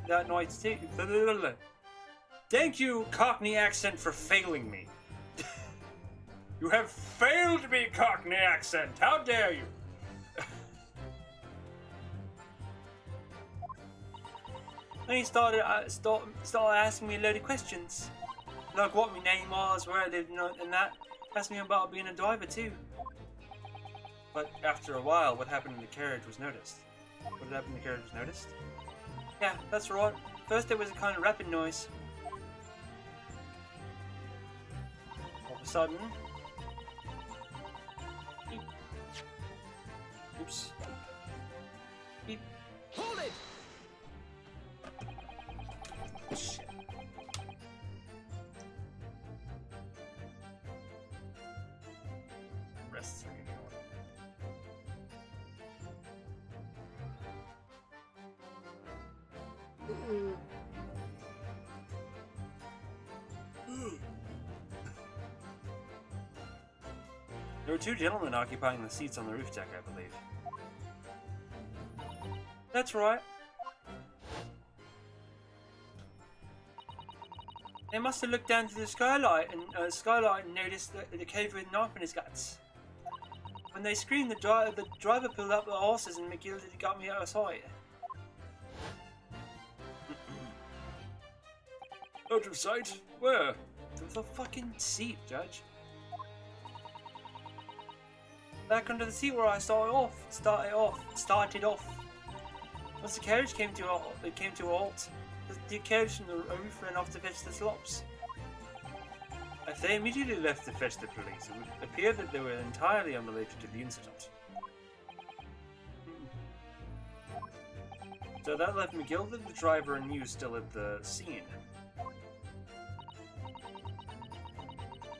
that knife too. Thank you, Cockney accent, for failing me. You have failed me, Cockney accent. How dare you? Then he started asking me a load of questions, like what my name was, where I lived, and that. Asked me about being a driver too. But after a while, what happened in the carriage was noticed. What had happened in the carriage was noticed? Yeah, that's right. First there was a kind of rapping noise. All of a sudden... Beep. Oops. Beep. Hold it! Shit. Rests are getting on. There were two gentlemen occupying the seats on the roof deck, I believe. That's right. They must have looked down through the skylight and noticed the cave with a knife in his guts. When they screamed, the driver pulled up the horses and McGildy got me out of sight. Out of sight? Where? The fucking seat, Judge. Back under the seat where I started off. Once the carriage came to a halt, the carriage from the roof ran off to fetch the slops. If they immediately left to fetch the police, it would appear that they were entirely unrelated to the incident. So that left McGilda, the driver, and you still at the scene.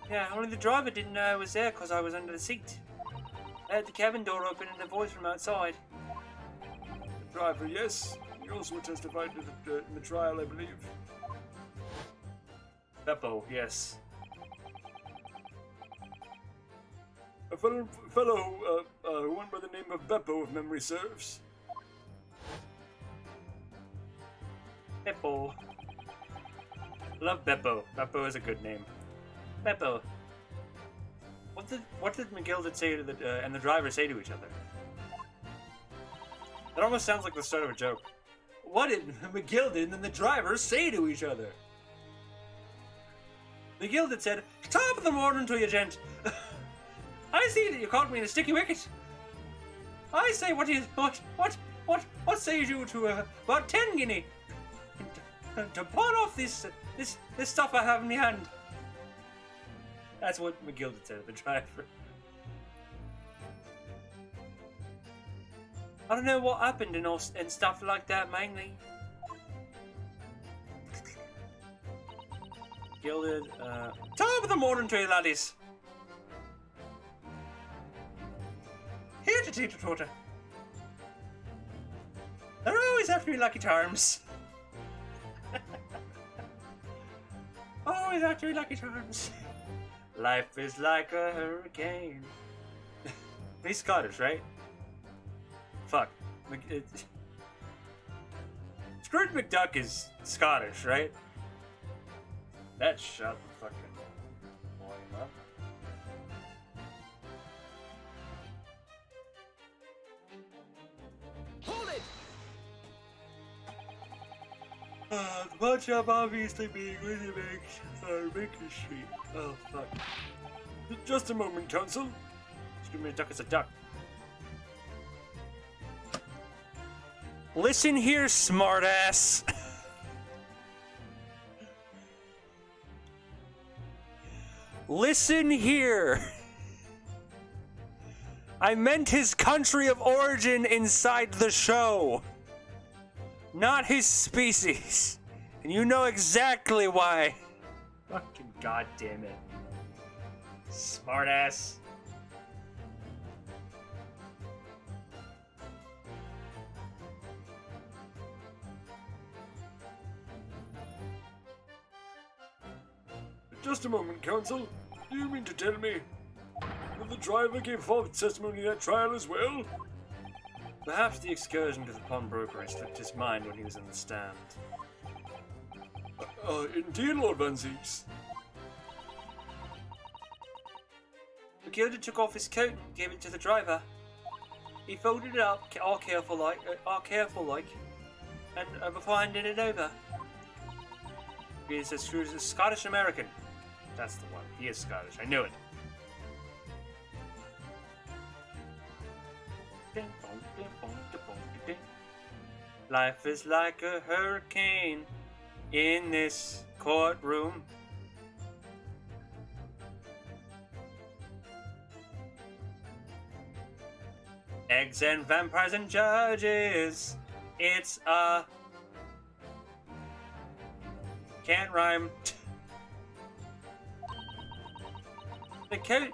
Yeah, only the driver didn't know I was there because I was under the seat. I had the cabin door open and a voice from outside. The driver, yes. He also testified in the trial, I believe. Beppo, yes. A fellow who went by the name of Beppo, if memory serves. Beppo. Love Beppo. Beppo is a good name. Beppo. What did McGilda say to and the driver say to each other? That almost sounds like the start of a joke. What did McGilda and the driver say to each other? McGilda said, "Top of the morning to you, gent. I see that you caught me in a sticky wicket. I say, what say you to about 10 guinea to pawn off this stuff I have in my hand?" That's what McGilda said to the driver. I don't know what happened and stuff like that, mainly. Gilded, top of the morning to you, laddies. Here to teach a tutor. They're always after me Lucky Charms. Always after me Lucky Charms. Life is like a hurricane. He's Scottish, right? Fuck. Scrooge McDuck is Scottish, right? That shut the fucking volume up. Hold it! The punch up obviously being really Baker Street. Oh, fuck. Just a moment, Counsel. Scrooge McDuck is a duck. Listen here, smartass. Listen here. I meant his country of origin inside the show, not his species. And you know exactly why. Fucking goddamn it. Smartass. Just a moment, Counsel. Do you mean to tell me that the driver gave false testimony at trial as well? Perhaps the excursion to the pawnbroker slipped his mind when he was in the stand. Indeed, Lord Van Zeeks. McGilda took off his coat and gave it to the driver. He folded it up, all careful like, and before handing it over. He says he was a Scottish American. That's the one. He is Scottish. I knew it. Life is like a hurricane in this courtroom. Eggs and vampires and judges. It's a... Can't rhyme. The coat,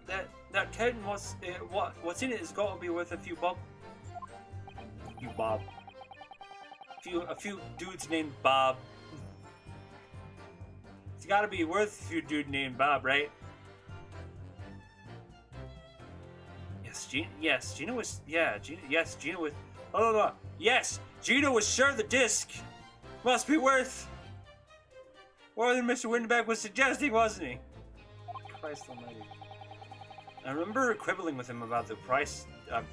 that coat and what's in it has got to be worth a few bob. A few dudes named Bob. It's got to be worth a few dudes named Bob, right? Gina was. Oh, yes, Gina was sure the disc must be worth more than Mr. Windbag was suggesting, wasn't he? Christ almighty. I remember quibbling with him about the price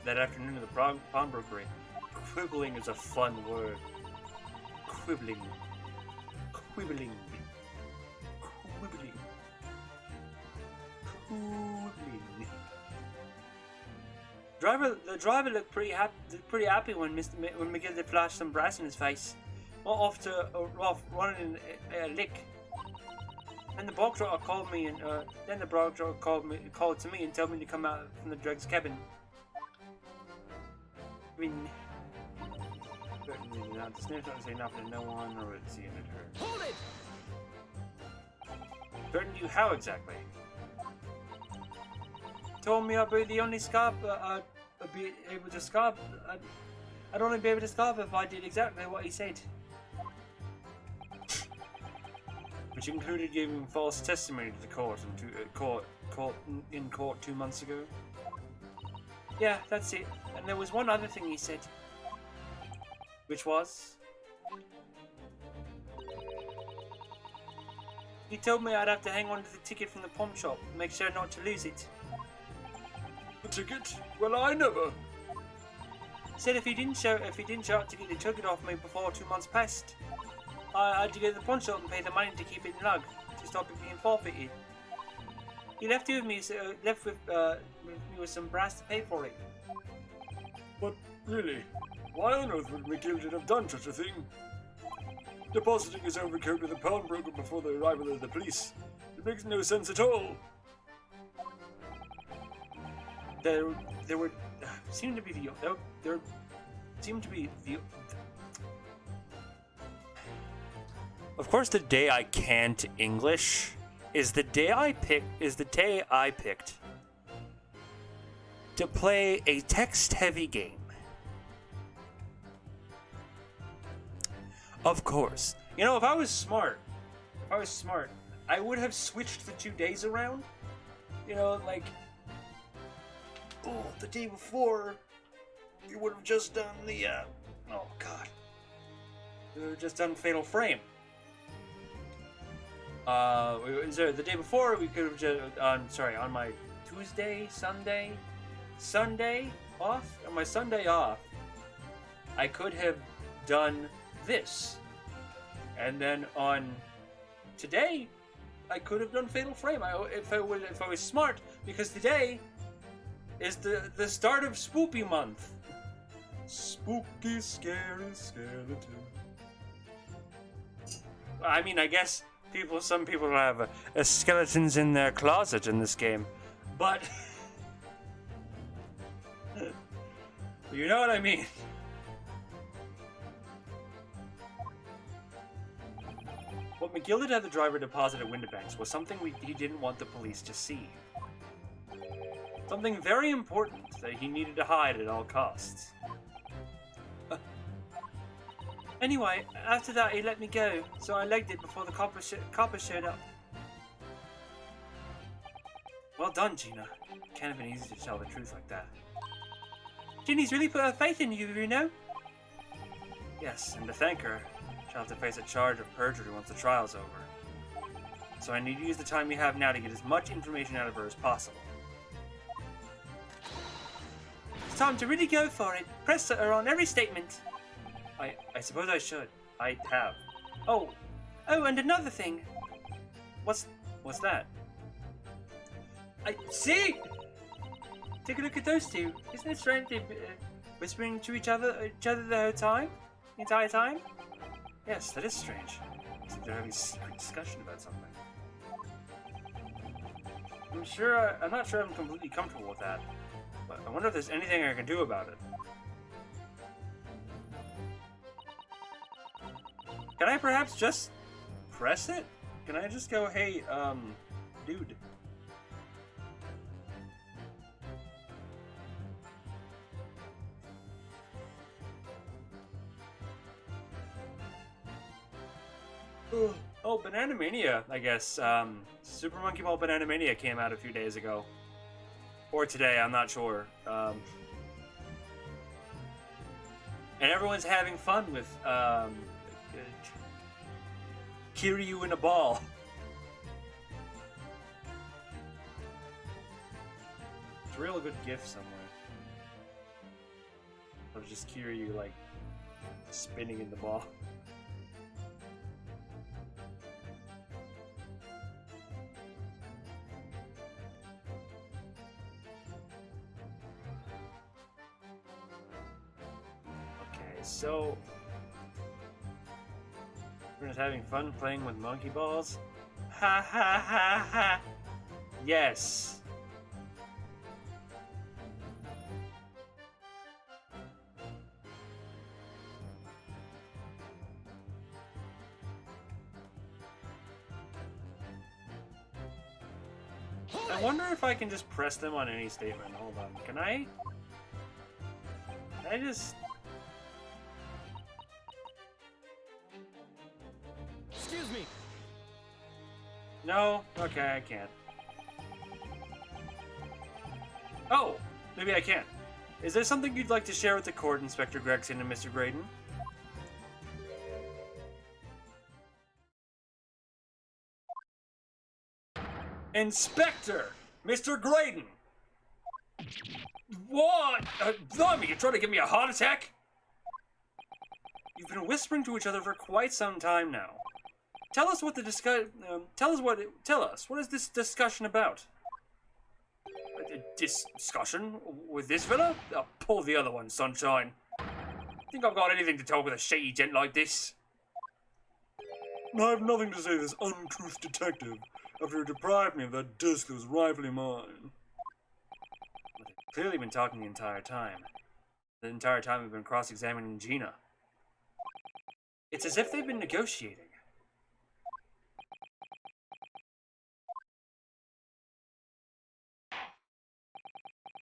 that afternoon at the pawnbrokery. Quibbling is a fun word. Quibbling. The driver looked pretty happy when McGilda flashed some brass in his face. Off running a lick. And the bog trotter called me, and then the bog trotter called to me and told me to come out from the drug's cabin. I mean, certainly not. The snitch don't say nothing to no one, or it's seeing it hurt. Hold it! Threatened you how exactly? Told me I'd be the only scarp. I'd be able to scarp. I'd only be able to scarp if I did exactly what he said. Which included giving false testimony to the court in court 2 months ago. Yeah, that's it. And there was one other thing he said. Which was... He told me I'd have to hang on to the ticket from the pawn shop, make sure not to lose it. The ticket? Well, I never. He said if he didn't show up to get the ticket off me before 2 months passed, I had to go to the pawn shop and pay the money to keep it in lug, to stop it being forfeited. He left with me with some brass to pay for it. But really, why on earth would McGilda have done such a thing? Depositing his overcoat with a pawnbroker before the arrival of the police. It makes no sense at all. There seemed to be the. Of course, the day I can't English is the day I picked to play a text-heavy game. Of course, you know, if I was smart, I would have switched the 2 days around. You know, like, the day before, we would have just done the, we would have just done Fatal Frame. The day before, we could have just, on my Sunday off, on my Sunday off, I could have done this. And then on today, I could have done Fatal Frame if I was smart, because today is the start of Spoopy month. Spooky, scary skeleton. I mean, I guess some people have skeletons in their closet in this game, but you know what I mean. What McGill had the driver deposit at Windibanks was something he didn't want the police to see. Something very important that he needed to hide at all costs. Anyway, after that he let me go, so I legged it before the coppers showed up. Well done, Gina. Can't have been easy to tell the truth like that. Ginny's really put her faith in you, you know? Yes, and to thank her, she'll have to face a charge of perjury once the trial's over. So I need to use the time we have now to get as much information out of her as possible. It's time to really go for it. Press her on every statement. I suppose I should. I have. Oh, and another thing. What's that? I see! Take a look at those two. Isn't it strange they've been whispering to each other the whole time? The entire time? Yes, that is strange. It's like they're having a secret discussion about something. I'm not sure I'm completely comfortable with that. But I wonder if there's anything I can do about it. Can I perhaps just press it? Can I just go, hey, dude? Oh, Banana Mania, I guess. Super Monkey Ball Banana Mania came out a few days ago. Or today, I'm not sure. And everyone's having fun with, Kiryu in a ball. It's a real good gif somewhere. Of just Kiryu, like, spinning in the ball. Okay, so we're just having fun playing with monkey balls? Ha ha ha ha! Yes! I wonder if I can just press them on any statement. Hold on. Can I? Can I just... Excuse me. No? Okay, I can't. Oh! Maybe I can. Is there something you'd like to share with the court, Inspector Gregson and Mr. Graydon? Inspector! Mr. Graydon! What? Blimey, you're trying to give me a heart attack? You've been whispering to each other for quite some time now. Tell us what the tell us, what is this discussion about? Discussion? With this fella? Oh, pull the other one, sunshine. Think I've got anything to talk with a shady gent like this? I have nothing to say to this uncouth detective after he deprived me of that disc that was rightfully mine. But they've clearly been talking the entire time. The entire time we've been cross-examining Gina. It's as if they've been negotiating.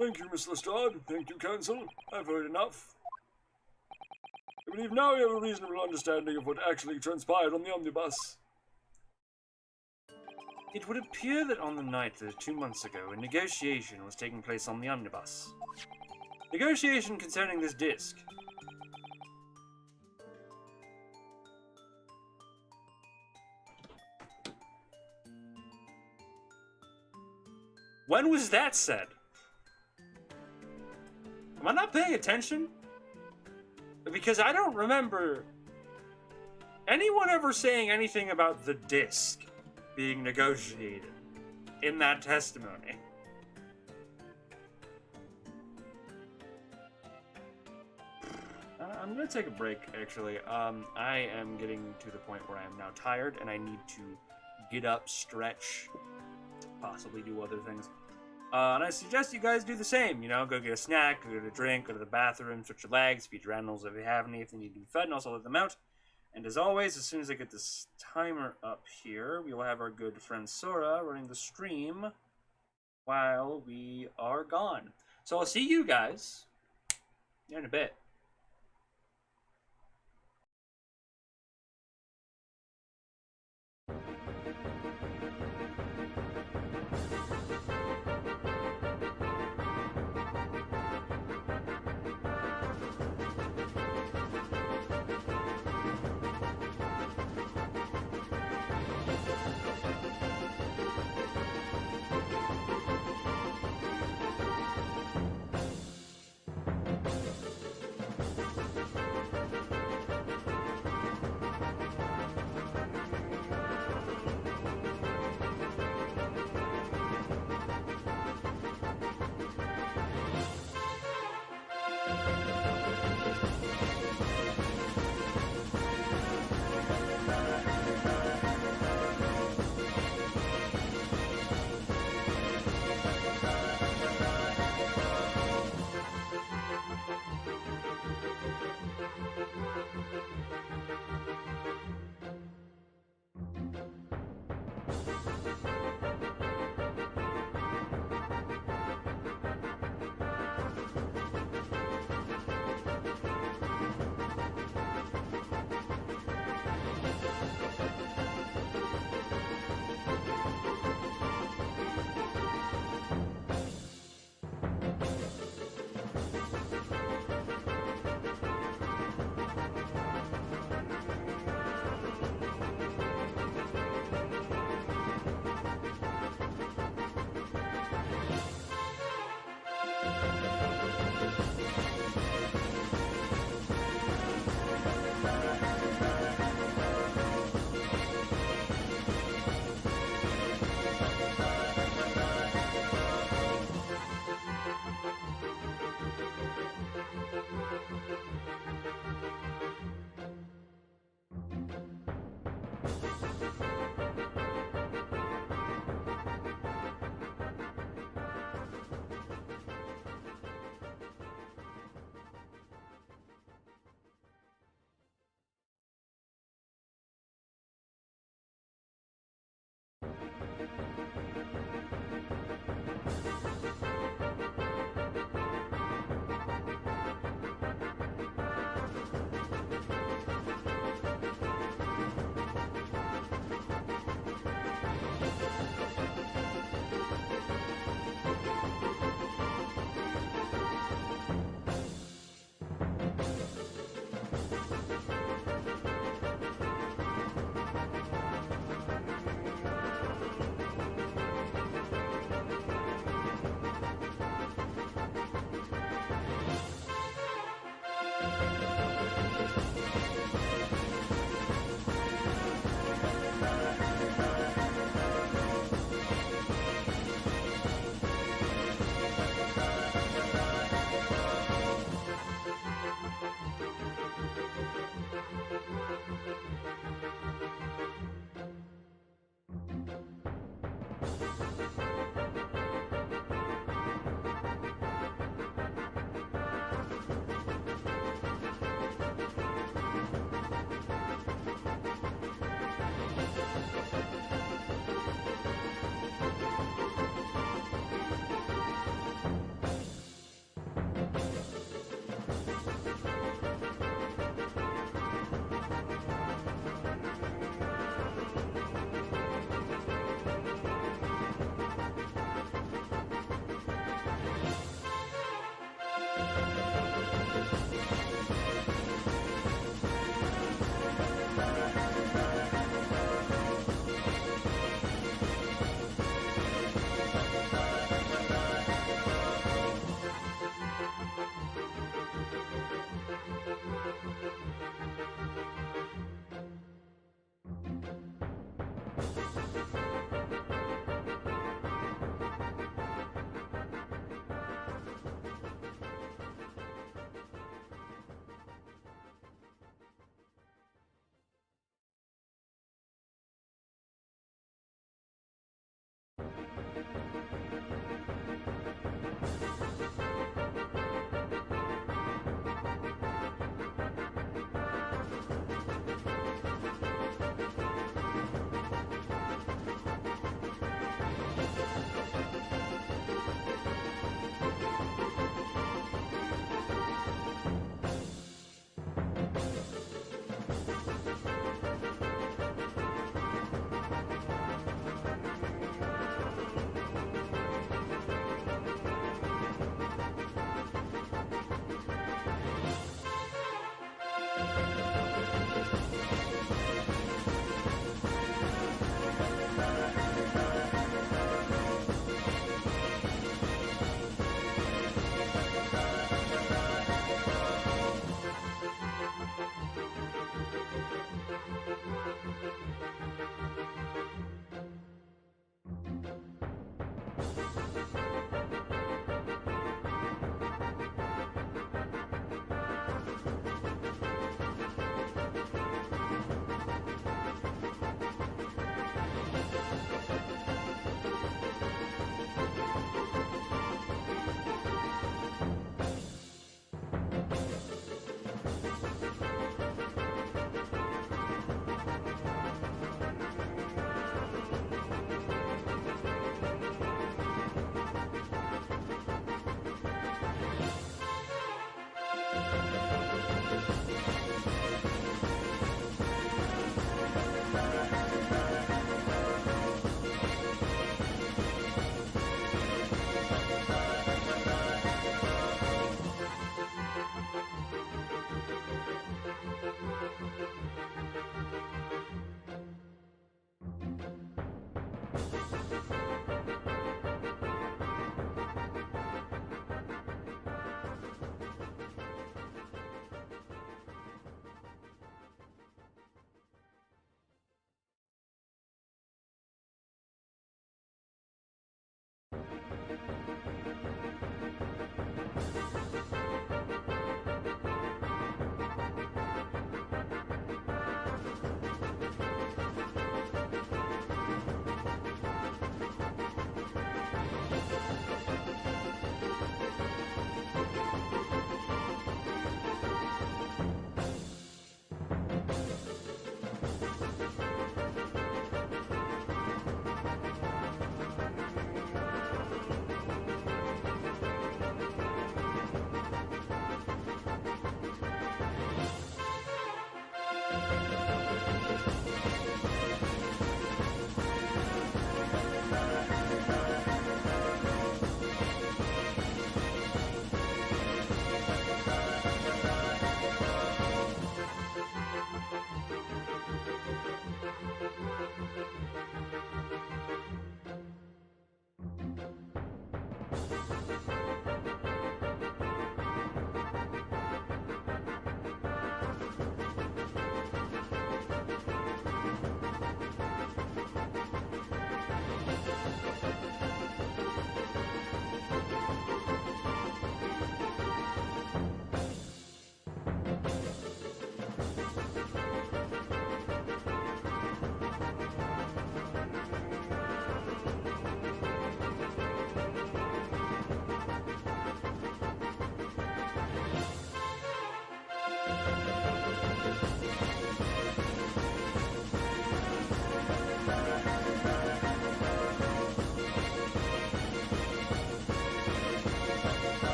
Thank you, Miss Lestrade. Thank you, Counsel. I've heard enough. I believe now we have a reasonable understanding of what actually transpired on the omnibus. It would appear that on the night that 2 months ago, a negotiation was taking place on the omnibus. Negotiation concerning this disc. When was that said? Am I not paying attention? Because I don't remember anyone ever saying anything about the disc being negotiated in that testimony. I'm gonna take a break, actually. I am getting to the point where I am now tired and I need to get up, stretch, possibly do other things. And I suggest you guys do the same, you know, go get a snack, go get a drink, go to the bathroom, stretch your legs, feed your animals if you have any, if they need to be fed, and also let them out. And as always, as soon as I get this timer up here, we will have our good friend Sora running the stream while we are gone. So I'll see you guys in a bit.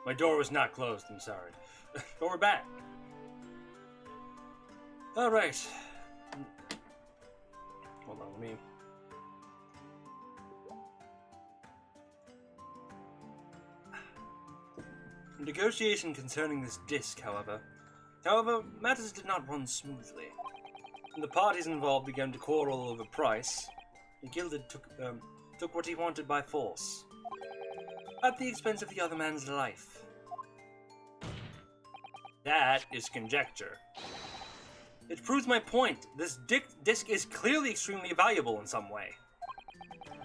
My door was not closed, I'm sorry. But we're back. Alright. Hold on, let me... Negotiation concerning this disc, however, matters did not run smoothly. When the parties involved began to quarrel over price, the Gilded took what he wanted by force, at the expense of the other man's life. That is conjecture. It proves my point. This disc is clearly extremely valuable in some way.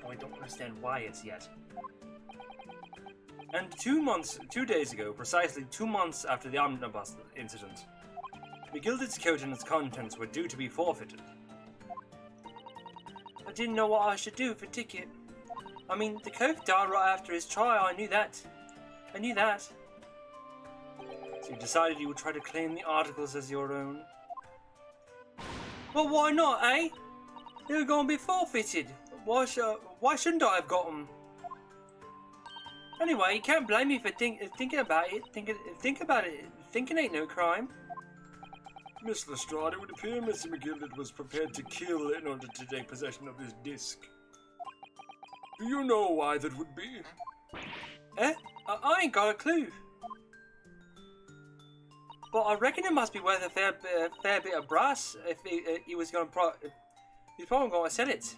Though I don't understand why it's yet. And 2 days ago, precisely 2 months after the omnibus incident, the Gilded's coat and its contents were due to be forfeited. I didn't know what I should do for ticket. I mean, the coat died right after his trial, I knew that. So you decided you would try to claim the articles as your own? Well, why not, eh? They were going to be forfeited. Why shouldn't I have got them? Anyway, you can't blame me for thinking about it. Think about it. Thinking ain't no crime. Miss Lestrade, it would appear Mr. McGilded was prepared to kill in order to take possession of this disc. Do you know why that would be? Eh? I ain't got a clue. But I reckon it must be worth a fair bit of brass if he was going to he's probably going to sell it.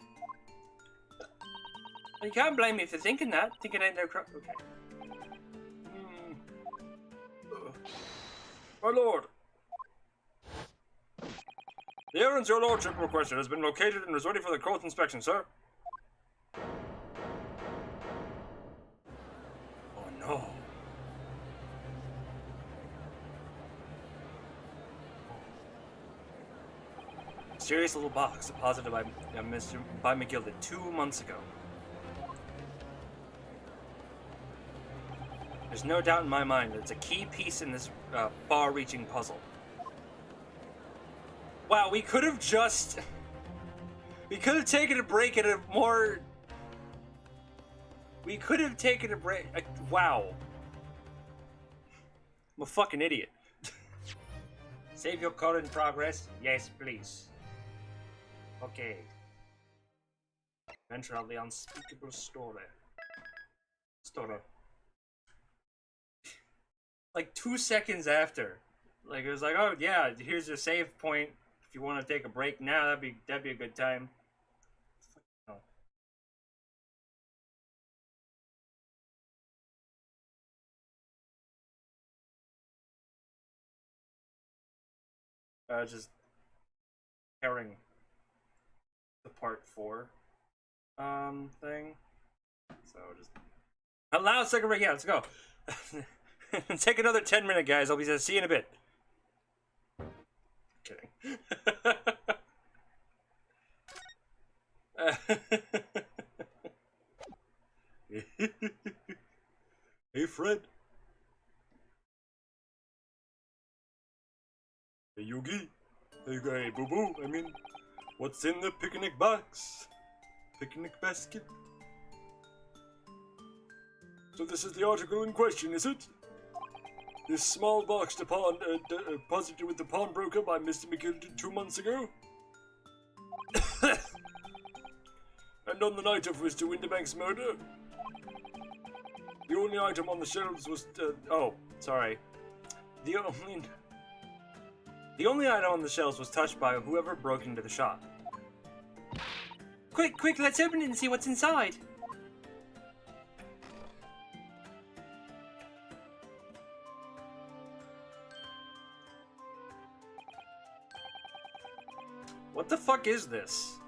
You can't blame me for thinking that. Thinking ain't no crime. Okay. My lord. The errands your lordship requested has been located and is ready for the court inspection, sir. Oh no. Mysterious little box deposited by McGilded 2 months ago. There's no doubt in my mind that it's a key piece in this far-reaching puzzle. Wow, we could have taken a break at a more... We could have taken a break... wow. I'm a fucking idiot. Save your code in progress? Yes, please. Okay. Venture out the unspeakable story. Like 2 seconds after. Like, it was like, oh yeah, here's your save point. If you want to take a break now, that'd be a good time. Just pairing the part 4 thing. So just allow us to take a break. Yeah, let's go. Take another 10-minute, guys. I'll be see you in a bit. Kidding. Hey, Fred. Hey, Yogi. Hey, Boo Boo. I mean, what's in the picnic box? Picnic basket? So this is the article in question, is it? This small box deposited with the pawnbroker by Mr. McGilded 2 months ago? And on the night of Mr. Winterbank's murder? The only item on the shelves was... oh, sorry. The only item on the shelves was touched by whoever broke into the shop. Quick, let's open it and see what's inside. What the fuck is this?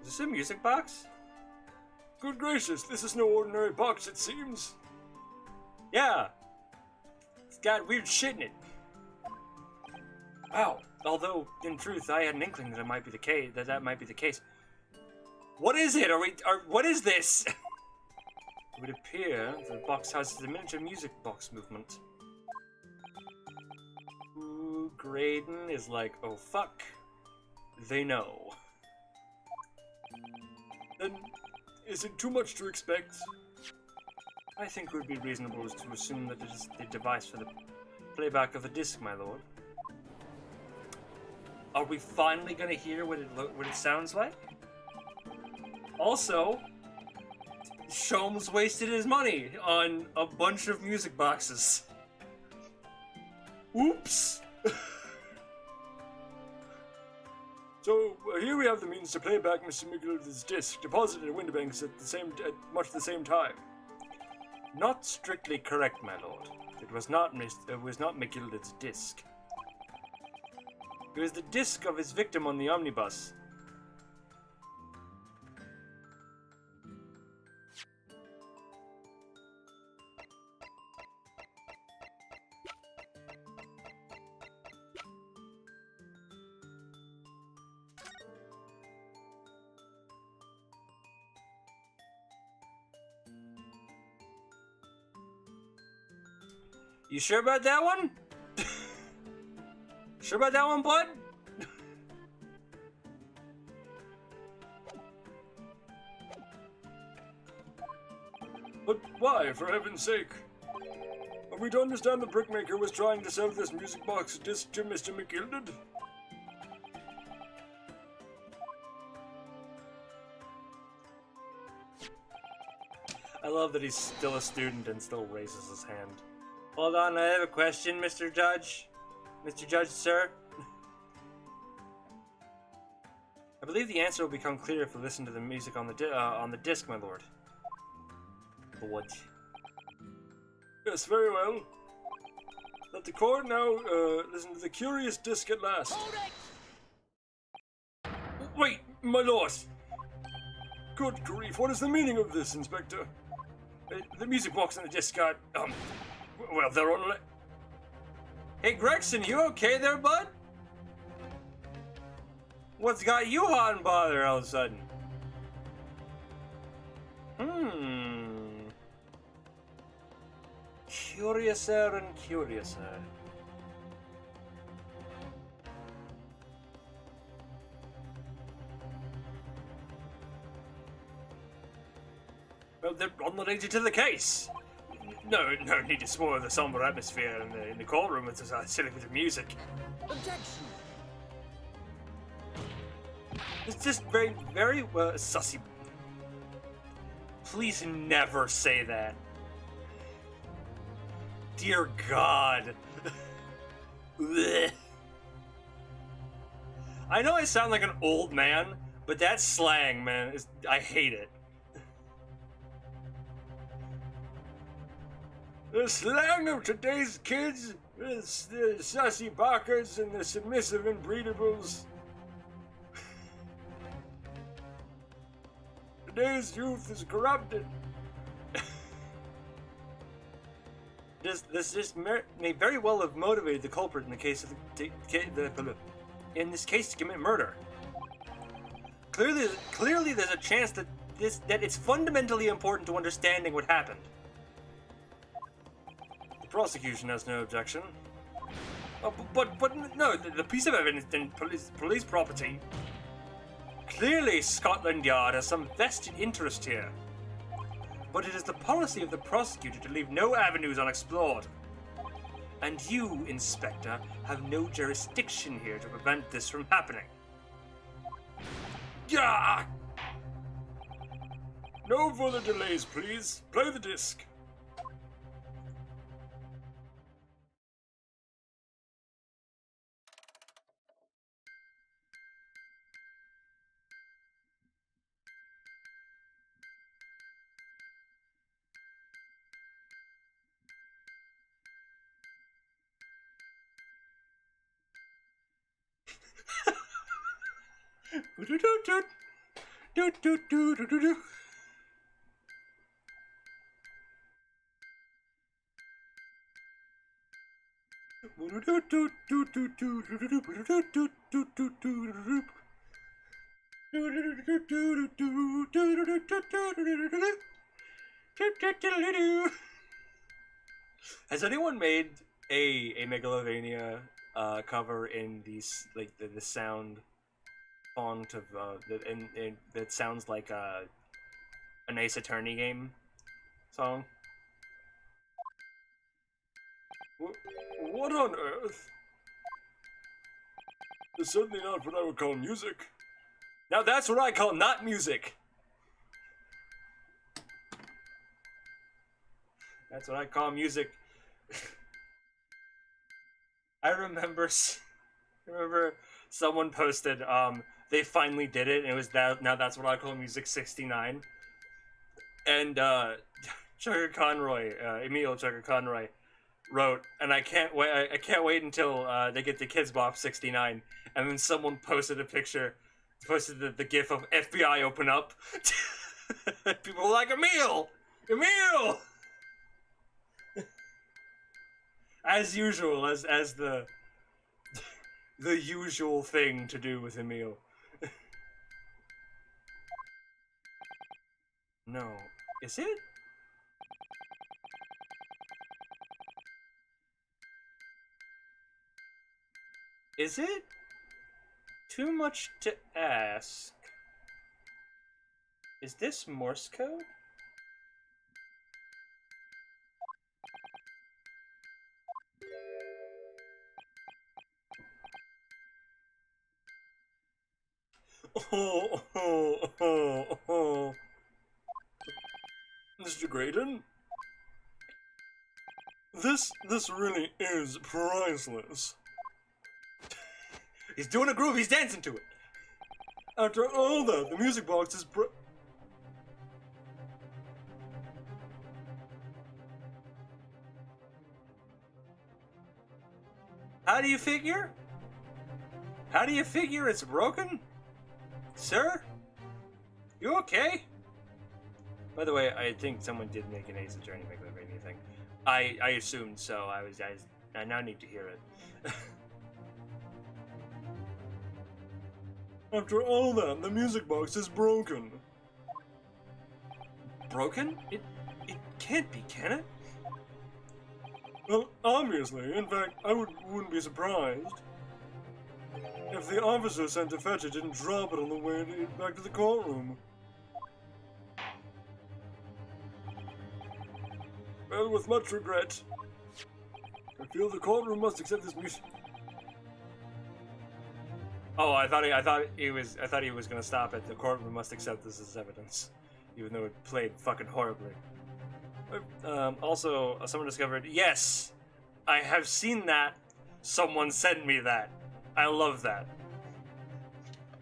Is this a music box? Good gracious, this is no ordinary box, it seems. Yeah. It's got weird shit in it. Wow. Although, in truth, I had an inkling that it might be the case. That might be the case. What is it? What is this? It would appear the box has the miniature music box movement. Ooh, Graydon is like, oh fuck. They know. Then, is it too much to expect? I think it would be reasonable to assume that it is the device for the playback of the disc, my lord. Are we finally gonna hear what it sounds like? Also, Sholmes wasted his money on a bunch of music boxes. Oops. So here we have the means to play back Mr. McGilda's disc deposited in Windibanks at much the same time. Not strictly correct, my lord. It was not McGilda's disc. It was the disc of his victim on the omnibus. You sure about that one? Sure about that one, bud? But why, for heaven's sake? Are we to understand the brickmaker was trying to sell this music box disc to Mr. McGilded? I love that he's still a student and still raises his hand. Hold on, I have a question, Mr. Judge. Mr. Judge, sir. I believe the answer will become clear if we listen to the music on the disc, my lord. What? Yes, very well. Let the court now listen to the curious disc at last. Wait, my lord! Good grief, what is the meaning of this, Inspector? The music box and the disc got, well, they're on... Hey, Gregson, you okay there, bud? What's got you hot and bothered all of a sudden? Curiouser and curiouser. Well, they're unrelated to the case. No need to spoil the somber atmosphere in the courtroom with this silly bit of music. Objection! It's just very sussy. Please never say that. Dear God. Blech. I know I sound like an old man, but that slang, man, I hate it. The slang of today's kids is the sassy barkers and the submissive inbreedables. Today's youth is corrupted. This may very well have motivated the culprit in the case of in this case to commit murder. Clearly, there's a chance that it's fundamentally important to understanding what happened. The prosecution has no objection. But no, the piece of evidence in police property. Clearly, Scotland Yard has some vested interest here. But it is the policy of the prosecutor to leave no avenues unexplored. And you, Inspector, have no jurisdiction here to prevent this from happening. Gah! No further delays, please. Play the disc. Has anyone made a Megalovania cover in these the sound font of that sounds like an Ace Attorney game song? What on earth? It's certainly not what I would call music. Now that's what I call not music. That's what I call music. I remember someone posted, they finally did it, and it was that. Now that's what I call music 69. And Chugger Conroy, Emil Chugger Conroy, wrote, and I can't wait until they get to Kids Bop 69. And then someone posted a picture, posted the gif of FBI open up. People were like, Emil! As usual, as the usual thing to do with Emil. No. Is it? Is it too much to ask? Is this Morse code? Oh. Mr. Graydon? This really is priceless. He's doing a groove, he's dancing to it. After all that, the music box is How do you figure? How do you figure it's broken? Sir? You okay? By the way, I think someone did make an Ace Attorney make the rainy thing. I assumed so. I now need to hear it. After all that, the music box is broken. Broken? It can't be, can it? Well, obviously. In fact, I wouldn't be surprised if the officer sent to fetch it didn't drop it on the way back to the courtroom. Well, with much regret, I feel the courtroom must accept this music. Oh, I thought he was gonna stop it. The courtroom must accept this as evidence, even though it played fucking horribly. Also, someone discovered. Yes, I have seen that. Someone sent me that. I love that.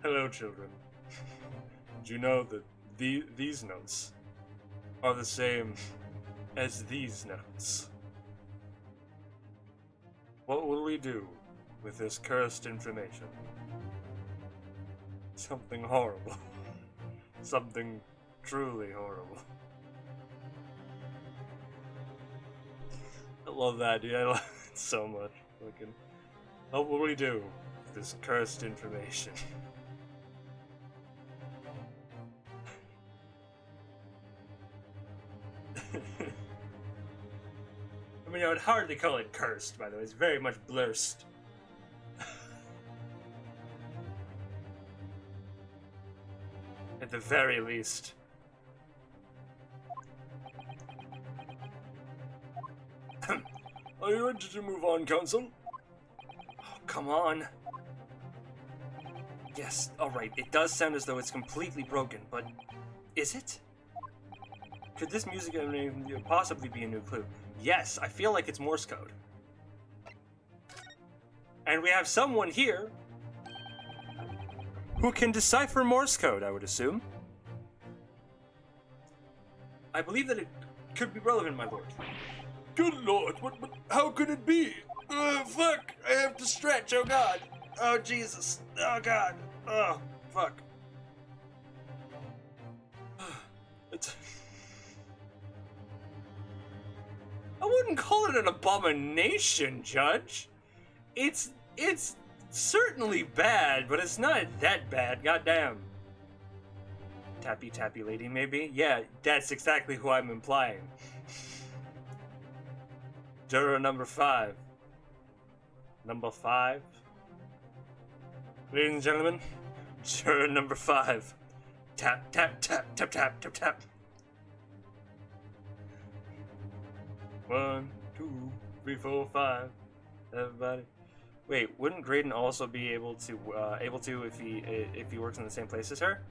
Hello, children. Do you know that these notes are the same as these notes? What will we do with this cursed information? Something horrible. Something truly horrible. I love that, dude. I love it so much. Fucking. What will we do with this cursed information? I mean, I would hardly call it cursed, by the way. It's very much blurst. At the very least. Are you ready to move on, Counsel? Oh, come on. Yes, alright. It does sound as though it's completely broken, but is it? Could this music possibly be a new clue? Yes, I feel like it's Morse code. And we have someone here who can decipher Morse code, I would assume. I believe that it could be relevant, my lord. Good lord, but how could it be? Fuck! I have to stretch, oh god! Oh Jesus! Oh god! Oh, fuck. It's... I wouldn't call it an abomination, Judge. It's certainly bad, but it's not that bad, goddamn. Tappy tappy lady, maybe? Yeah, that's exactly who I'm implying. Juror number 5. Number 5? Ladies and gentlemen, juror number 5. Tap, tap, tap, tap, tap, tap, tap. 1, 2, 3, 4, 5. Everybody. Wait, wouldn't Graydon also be able to if he works in the same place as her?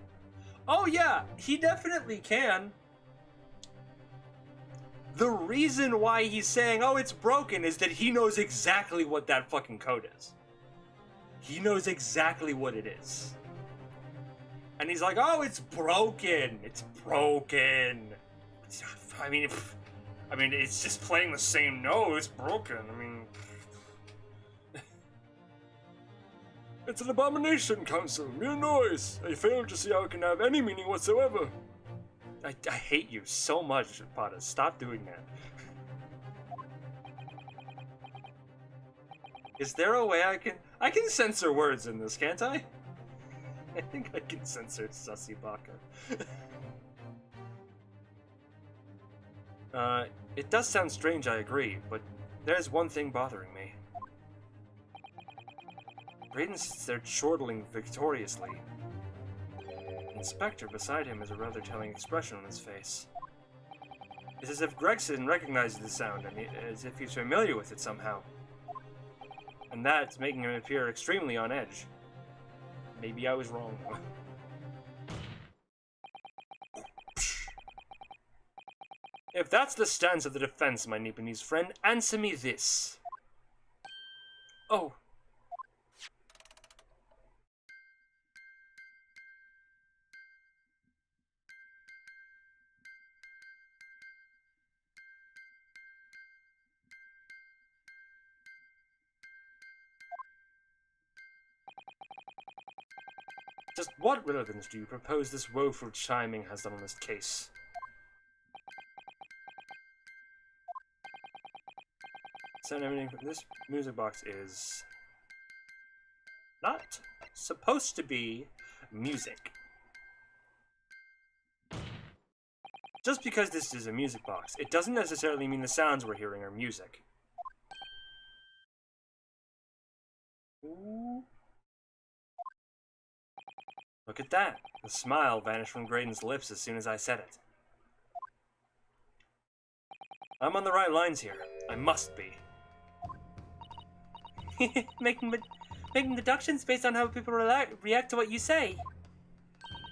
Oh yeah, he definitely can. The reason why he's saying, "Oh, it's broken," is that he knows exactly what that fucking code is. He knows exactly what it is. And he's like, "Oh, it's broken. It's broken." I mean, it's just playing the same note. It's broken. I mean, It's an abomination, Council. Mere noise. I fail to see how it can have any meaning whatsoever. I hate you so much, Potter. Stop doing that. Is there a way I can censor words in this, can't I? I think I can censor Sussy Baka. It does sound strange, I agree, but there's one thing bothering me. Graydon sits there chortling victoriously. The inspector beside him has a rather telling expression on his face. It's as if Gregson recognizes the sound, and as if he's familiar with it somehow. And that's making him appear extremely on edge. Maybe I was wrong. If that's the stance of the defense, my Nipponese friend, answer me this. Oh. Just what relevance do you propose this woeful chiming has done on this case? This music box is not supposed to be music. Just because this is a music box, it doesn't necessarily mean the sounds we're hearing are music. Ooh. Look at that. The smile vanished from Graydon's lips as soon as I said it. I'm on the right lines here. I must be. making deductions based on how people react to what you say.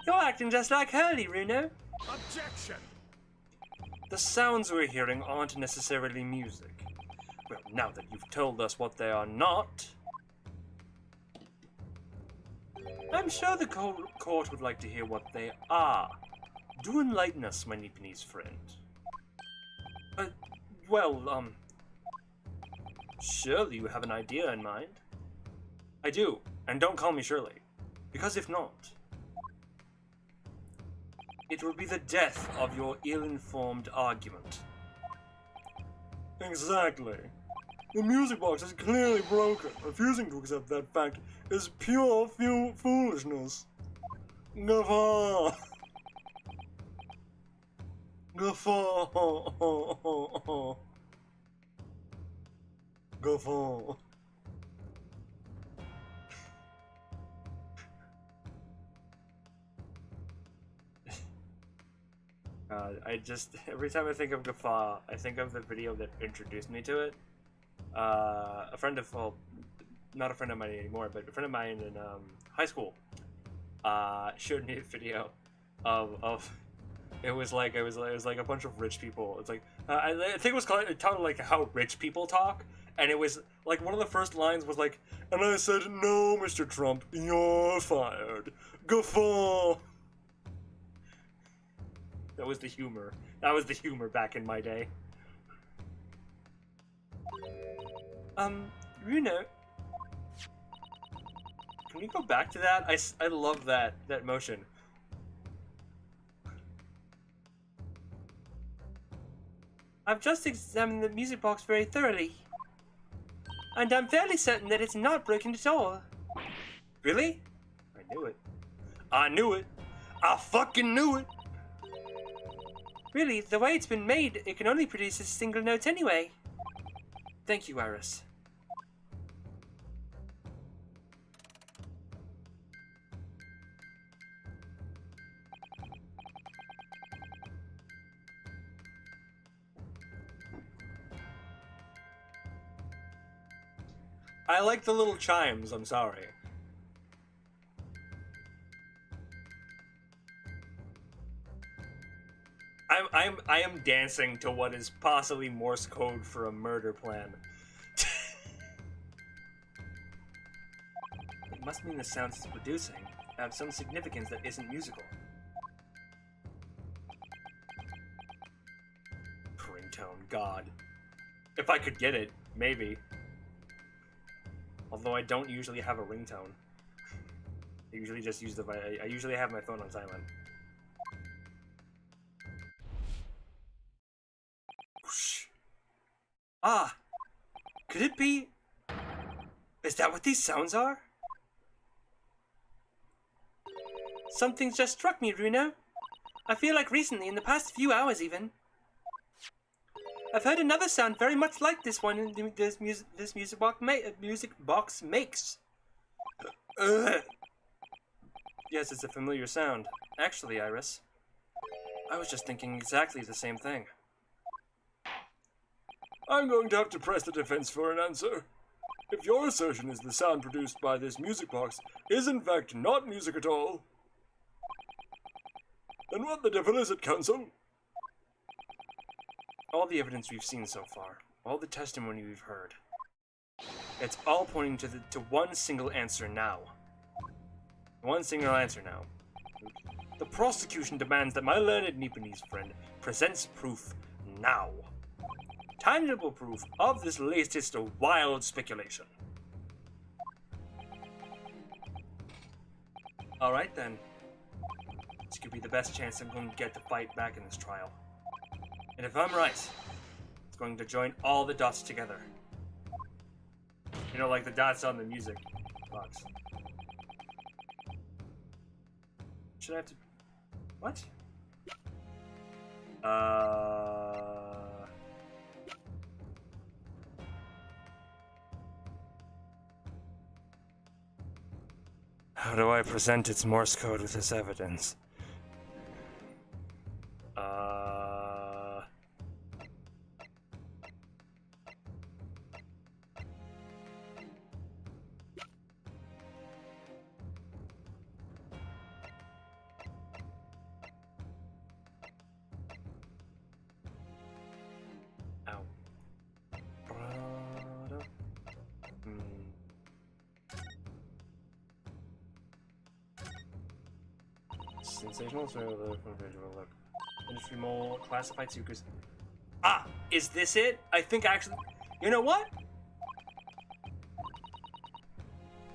You're acting just like Hurley, Runo. Objection! The sounds we're hearing aren't necessarily music. Well, now that you've told us what they are not... I'm sure the court would like to hear what they are. Do enlighten us, my Nipponese friend. Surely you have an idea in mind? I do, and don't call me Shirley. Because if not, it will be the death of your ill-informed argument. Exactly. The music box is clearly broken. Refusing to accept that fact is pure foolishness. Guffaw! Guffaw! Guffaw! Every time I think of Guffaw, I think of the video that introduced me to it. A friend of, well, not a friend of mine anymore, but a friend of mine in high school showed me a video of it was like a bunch of rich people. It's like I think it was called like how rich people talk, and it was like one of the first lines was like, "And I said, no, Mr. Trump, you're fired. Guffaw." That was the humor. That was the humor back in my day. Runo, can we go back to that? I love that motion. I've just examined the music box very thoroughly, and I'm fairly certain that it's not broken at all. Really? I knew it. I knew it. I fucking knew it. Really, the way it's been made, it can only produce a single note anyway. Thank you, Iris. I like the little chimes, I'm sorry. I am dancing to what is possibly Morse code for a murder plan. It must mean the sounds it's producing have some significance that isn't musical. Ringtone, God. If I could get it, maybe. Although I don't usually have a ringtone. I usually just use I usually have my phone on silent. Whoosh. Ah! Could it be... Is that what these sounds are? Something's just struck me, Runa. I feel like recently, in the past few hours even, I've heard another sound very much like this one this music box makes. Yes, it's a familiar sound. Actually, Iris, I was just thinking exactly the same thing. I'm going to have to press the defense for an answer. If your assertion is the sound produced by this music box is in fact not music at all, then what the devil is it, Counsel? All the evidence we've seen so far, all the testimony we've heard, it's all pointing to one single answer now. One single answer now. The prosecution demands that my learned Nipponese friend presents proof now. Tangible proof of this latest wild speculation. Alright then. This could be the best chance I'm going to get to fight back in this trial. And if I'm right, it's going to join all the dots together. You know, like the dots on the music box. Should I have to... What? How do I present its Morse code with this evidence? Ow. Sensational, so from visual look. Industry mole, classified sucres. Ah, is this it? I think actually, you know what?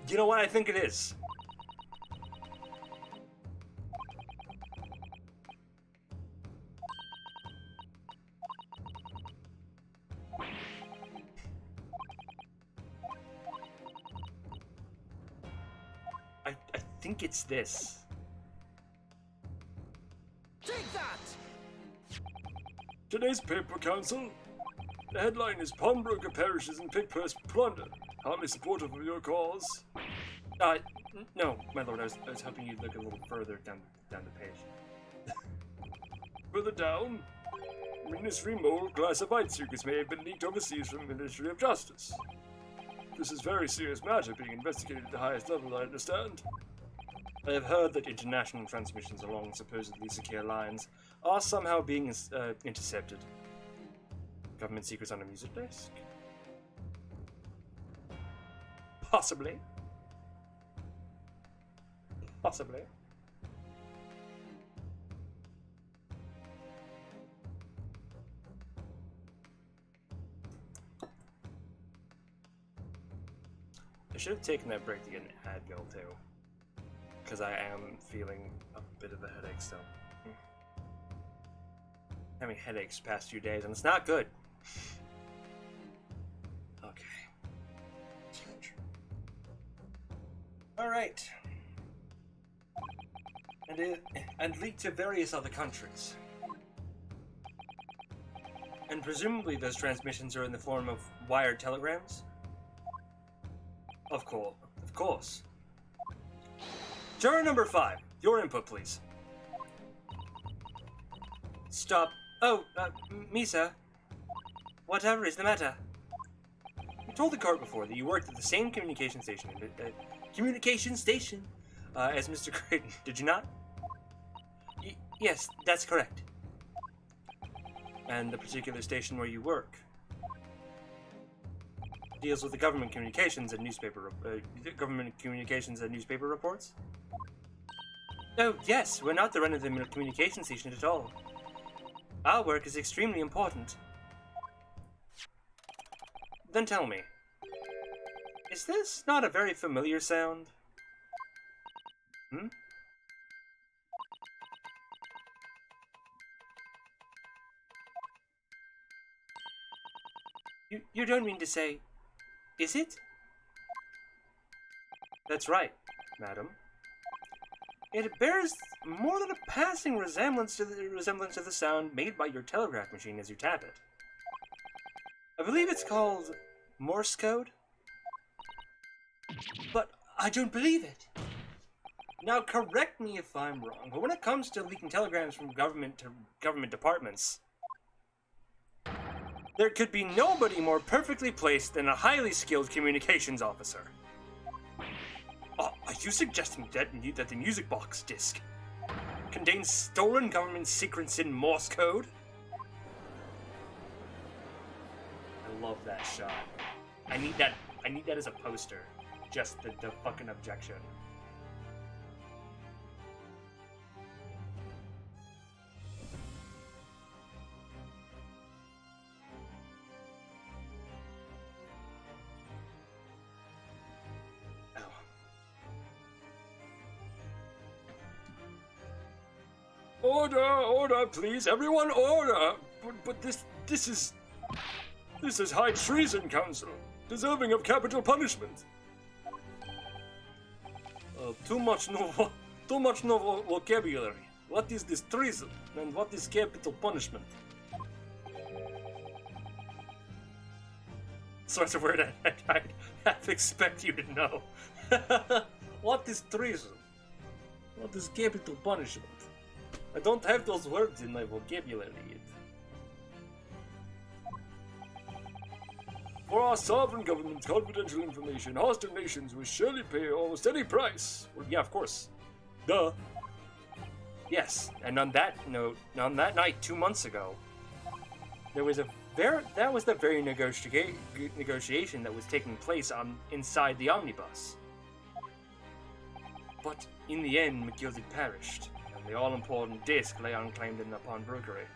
You know what? I think it is. I think it's this. Take that! Today's paper, Counsel. The headline is Pawnbroker perishes in pig purse plunder. Hardly supportive of your cause. No, my lord, I was hoping you'd look a little further down the page. Further down, Ministry mole classified secrets may have been leaked overseas from the Ministry of Justice. This is a very serious matter being investigated at the highest level, I understand. I have heard that international transmissions along supposedly secure lines are somehow being intercepted. Government secrets on a music desk? Possibly. Possibly. I should have taken that break to get an Advil too. Because I am feeling a bit of a headache still. Having headaches the past few days, and it's not good. Okay. Alright. And leaked to various other countries. And presumably those transmissions are in the form of wired telegrams? Of course. Juror number 5, your input, please. Stop. Oh, Misa. Whatever is the matter? You told the court before that you worked at the same communication station as Mr. Creighton, did you not? Yes, that's correct. And the particular station where you work deals with the government communications and newspaper reports? Oh, yes, we're not the run-of-the-mill communication station at all. Our work is extremely important. Then tell me, is this not a very familiar sound? Hmm? You don't mean to say, is it? That's right, madam. It bears more than a passing resemblance to the sound made by your telegraph machine as you tap it. I believe it's called Morse code. But I don't believe it. Now correct me if I'm wrong, but when it comes to leaking telegrams from government to government departments, there could be nobody more perfectly placed than a highly skilled communications officer. Are you suggesting that the music box disc contains stolen government secrets in Morse code? I love that shot. I need that as a poster. Just the fucking objection. Order, please, everyone, order! But this is high treason, Council, deserving of capital punishment. Too much no vocabulary. What is this treason, and what is capital punishment? Sort of word I'd expect you to know. What is treason? What is capital punishment? I don't have those words in my vocabulary yet. For our sovereign government's confidential information, hostile nations will surely pay almost any price. Well, yeah, of course. Duh. Yes, and on that night 2 months ago, that was the very negotiation that was taking place inside the omnibus. But in the end, McGilded perished, and the all-important disc lay unclaimed in the pawnbrokery.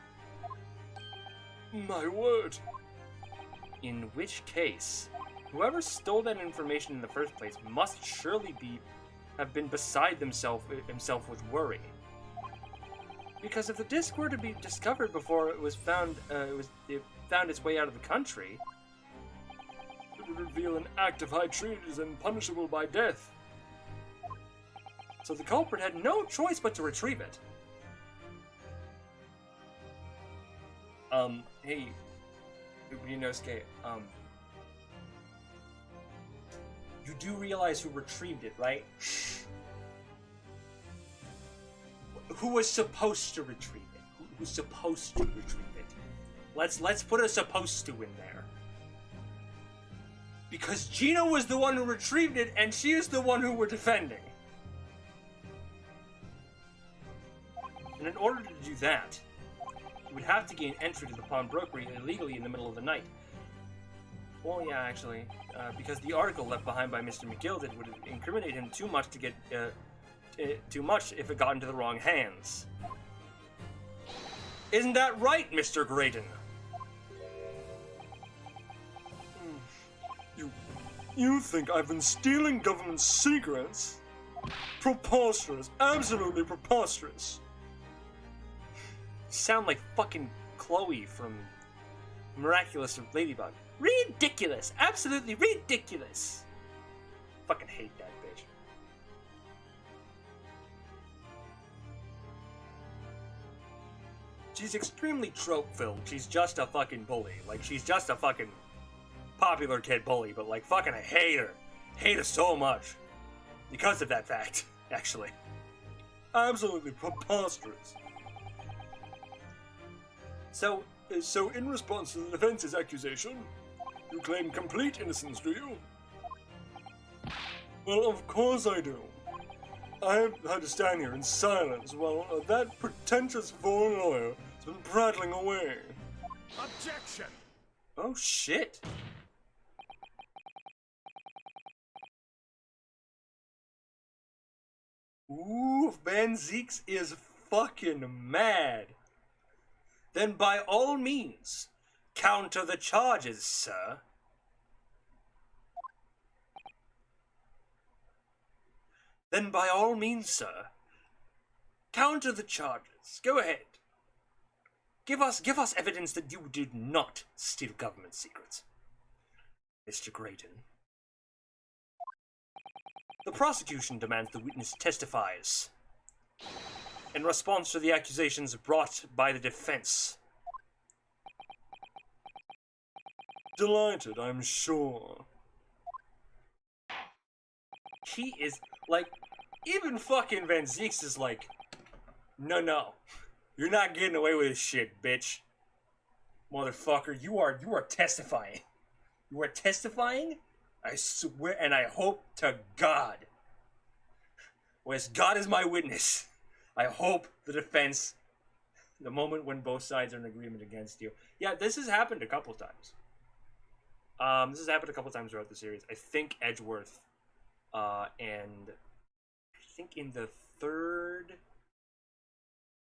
My word. In which case, whoever stole that information in the first place must surely have been beside himself with worry. Because if the disc were to be discovered before it was found, it found its way out of the country, it would reveal an act of high treason punishable by death. So the culprit had no choice but to retrieve it. Hey, Ryunosuke, you do realize who retrieved it, right? Who was supposed to retrieve it? Who's supposed to retrieve it? Let's put a supposed to in there. Because Gina was the one who retrieved it, and she is the one who we're defending. And in order to do that, you would have to gain entry to the pawnbrokery illegally in the middle of the night. Well, yeah, actually, because the article left behind by Mr. McGilded would incriminate him too much if it got into the wrong hands. Isn't that right, Mr. Graydon? You think I've been stealing government secrets? Preposterous. Absolutely preposterous. Sound like fucking Chloe from Miraculous Ladybug. Ridiculous! Absolutely ridiculous! Fucking hate that bitch. She's extremely trope-filled. She's just a fucking bully. Like, she's just a fucking popular kid bully, but like, fucking I hate her. Hate her so much. Because of that fact, actually. Absolutely preposterous. So in response to the defense's accusation, You claim complete innocence, do you? Well, of course I do. I have had to stand here in silence while that pretentious foreign lawyer has been prattling away. Objection! Oh shit. Ooh, Van Zeeks is fucking mad. Then by all means, counter the charges, sir. Then by all means, sir, counter the charges. Go ahead. Give us evidence that you did not steal government secrets. Mr. Graydon. The prosecution demands the witness testifies in response to the accusations brought by the defense. Delighted, I'm sure. He is, like, even fucking Van Zeeks is like, no, you're not getting away with this shit, bitch. Motherfucker, you are testifying. You are testifying? I swear, and I hope to God, as God is my witness, I hope the defense, the moment when both sides are in agreement against you. Yeah, this has happened a couple times. This has happened a couple times throughout the series. I think Edgeworth, and I think in the third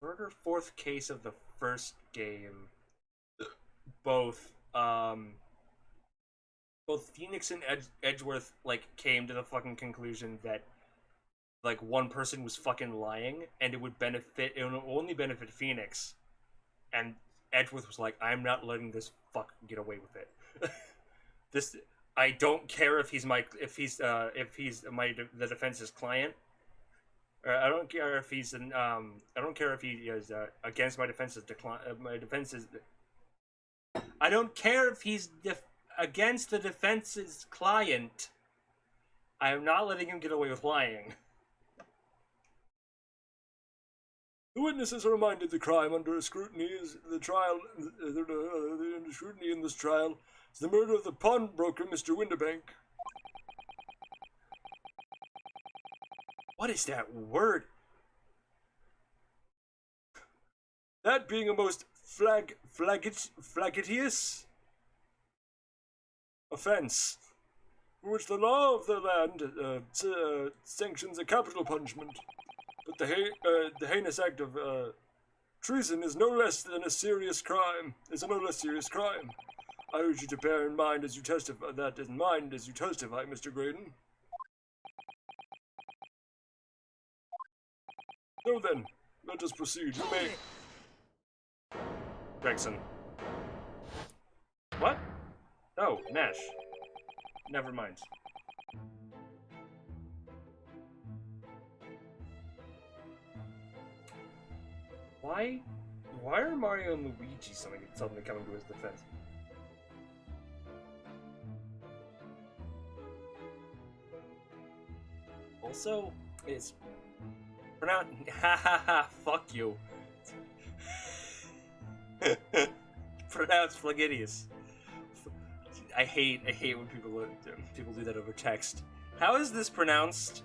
or fourth case of the first game, both Phoenix and Edgeworth like came to the fucking conclusion that like one person was fucking lying and it would only benefit Phoenix, and Edgeworth was like, I'm not letting this fuck get away with it. This, I don't care if he's the defense's client. I don't care if he's I don't care if he is against my defense's decline. I don't care if he's against the defense's client. I am not letting him get away with lying. The witnesses are reminded the crime under scrutiny is the trial. Under scrutiny in this trial is the murder of the pawnbroker, Mr. Winterbank. What is that word? That being a most flagitious offense, for which the law of the land sanctions a capital punishment. But the heinous act of treason is no less than a serious crime. I urge you to bear in mind as you testify, Mr. Graydon. So then, let us proceed. You may. Gregson. What? Oh, Nash. Never mind. Why are Mario and Luigi suddenly coming to his defense? Also, it's pronounced. Fuck you. Pronounced Flagitius. I hate when people do that over text. How is this pronounced?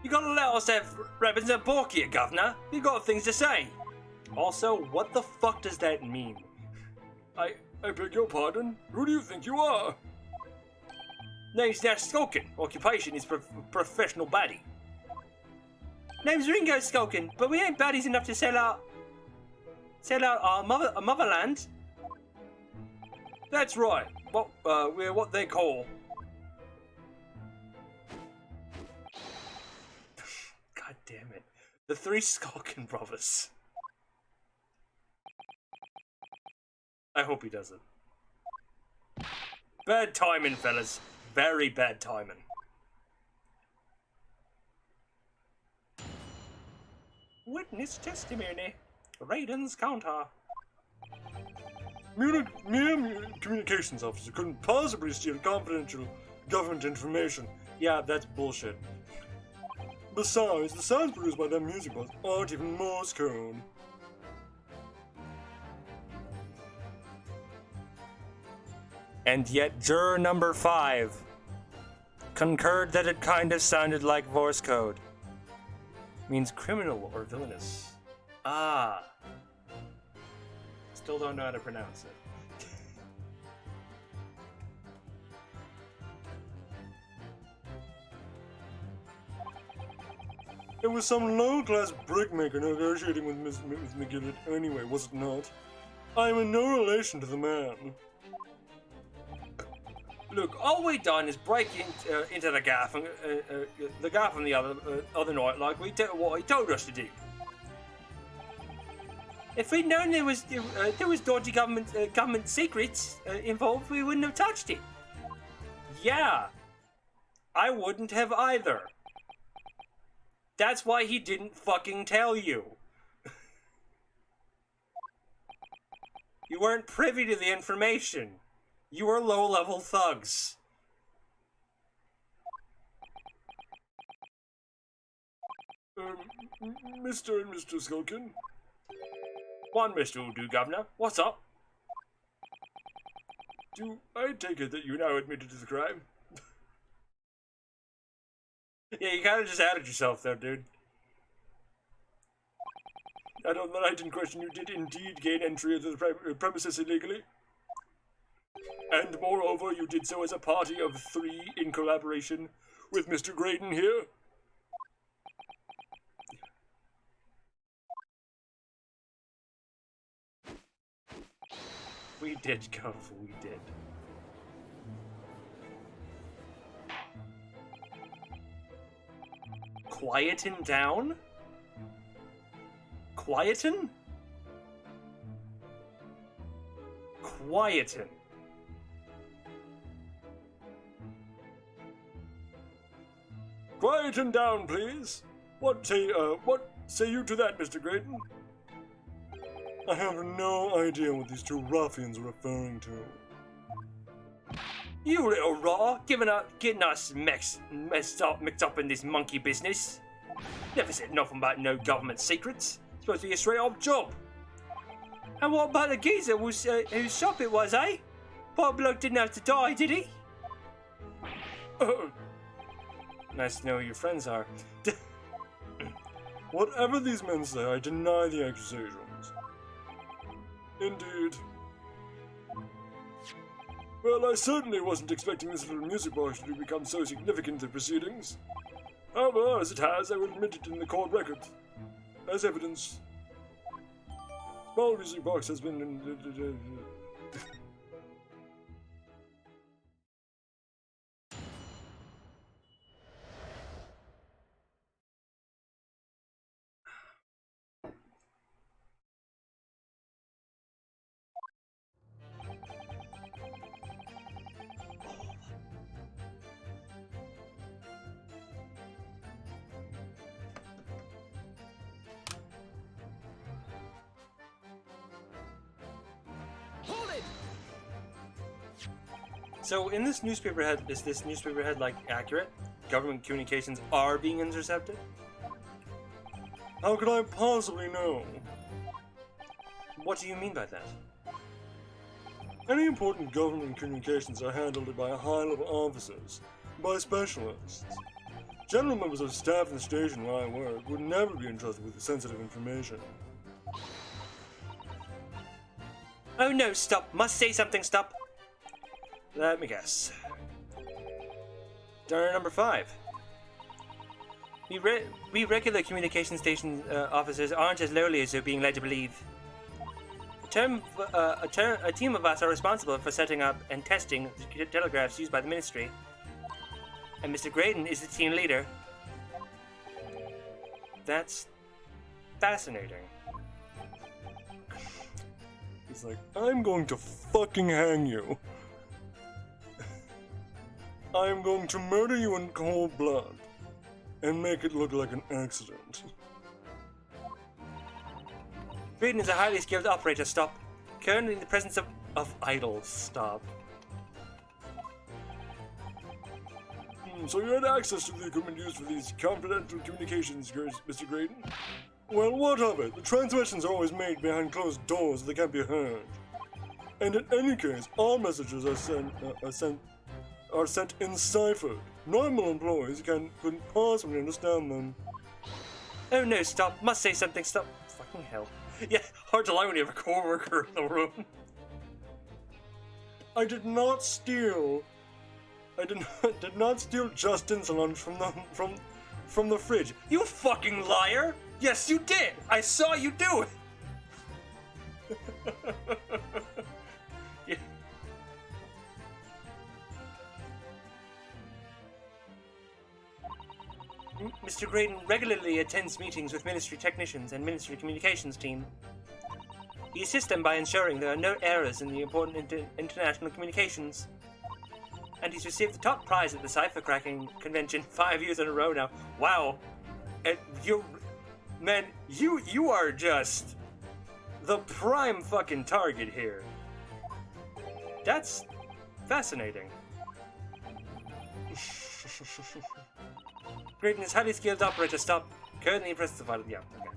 You gotta let us have Representative Bork here, Governor. You got things to say. Also, what the fuck does that mean? I beg your pardon? Who do you think you are? Name's Nash Skulkin. Occupation is professional baddie. Name's Ringo Skulkin, but we ain't baddies enough to sell out our motherland. That's right. We're what they call. God damn it. The three Skulkin brothers. I hope he doesn't. Bad timing, fellas. Very bad timing. Witness testimony. Raiden's counter. Mere communications officer couldn't possibly steal confidential government information. Yeah, that's bullshit. Besides, the sounds produced by that music box aren't even Morse code. And yet, juror number 5 concurred that it kind of sounded like Morse code. Means criminal or villainous. Ah. Still don't know how to pronounce it. It was some low-class brickmaker negotiating with McGillet anyway, was it not? I am in no relation to the man. Look, all we done is break into the gaff and the gaff from the other night, like we did what he told us to do. If we'd known there was dodgy government secrets involved, we wouldn't have touched it. Yeah, I wouldn't have either. That's why he didn't fucking tell you. You weren't privy to the information. You were low-level thugs. Mr. and Mr. Skulkin? One Mr. will do, Governor. What's up? Do I take it that you now admitted to the crime? Yeah, you kind of just outed yourself there, dude. And on the night in question, you did indeed gain entry into the premises illegally? And moreover, you did so as a party of 3 in collaboration with Mr. Graydon here? We did, Gov, we did. Quieten down? Quieten? Quieten. Quieten down, please. What say you to that, Mr. Graydon? I have no idea what these 2 ruffians are referring to. You little raw, getting us mixed up in this monkey business. Never said nothing about no government secrets. Supposed to be a straight up job. And what about the geezer whose shop it was, eh? Poor bloke didn't have to die, did he? Nice to know who your friends are. Whatever these men say, I deny the accusations. Indeed. Well, I certainly wasn't expecting this little music box to become so significant in the proceedings. However, as it has, I will admit it in the court record. As evidence. Small music box has been... So in this newspaper head, is this newspaper head like accurate? Government communications are being intercepted? How could I possibly know? What do you mean by that? Any important government communications are handled by high-level officers, by specialists. General members of staff in the station where I work would never be entrusted with sensitive information. Oh no, stop. Must say something, stop. Let me guess. Donor number 5. We regular communication station officers aren't as lowly as you're being led to believe. A team of us are responsible for setting up and testing the telegraphs used by the ministry. And Mr. Graydon is the team leader. That's fascinating. He's like, I'm going to fucking hang you. I am going to murder you in cold blood and make it look like an accident. Graydon is a highly skilled operator. Stop. Currently in the presence of idols. Stop. So you had access to the equipment used for these confidential communications, Mr. Graydon? Well, what of it? The transmissions are always made behind closed doors so they can't be heard. And in any case, all messages are sent in cipher. Normal employees couldn't possibly understand them. Oh no, stop. Must say something. Stop. Fucking hell. Yeah, hard to lie when you have a coworker in the room. I did not steal Justin's lunch from the fridge. You fucking liar! Yes, you did! I saw you do it! Yeah. Mr. Graydon regularly attends meetings with Ministry technicians and Ministry communications team. He assists them by ensuring there are no errors in the important international communications. And he's received the top prize at the Cipher Cracking Convention 5 years in a row now. Wow. And you are just the prime fucking target here. That's fascinating. Graydon is highly skilled operator. Stop. Currently impressed about it. Yeah, okay.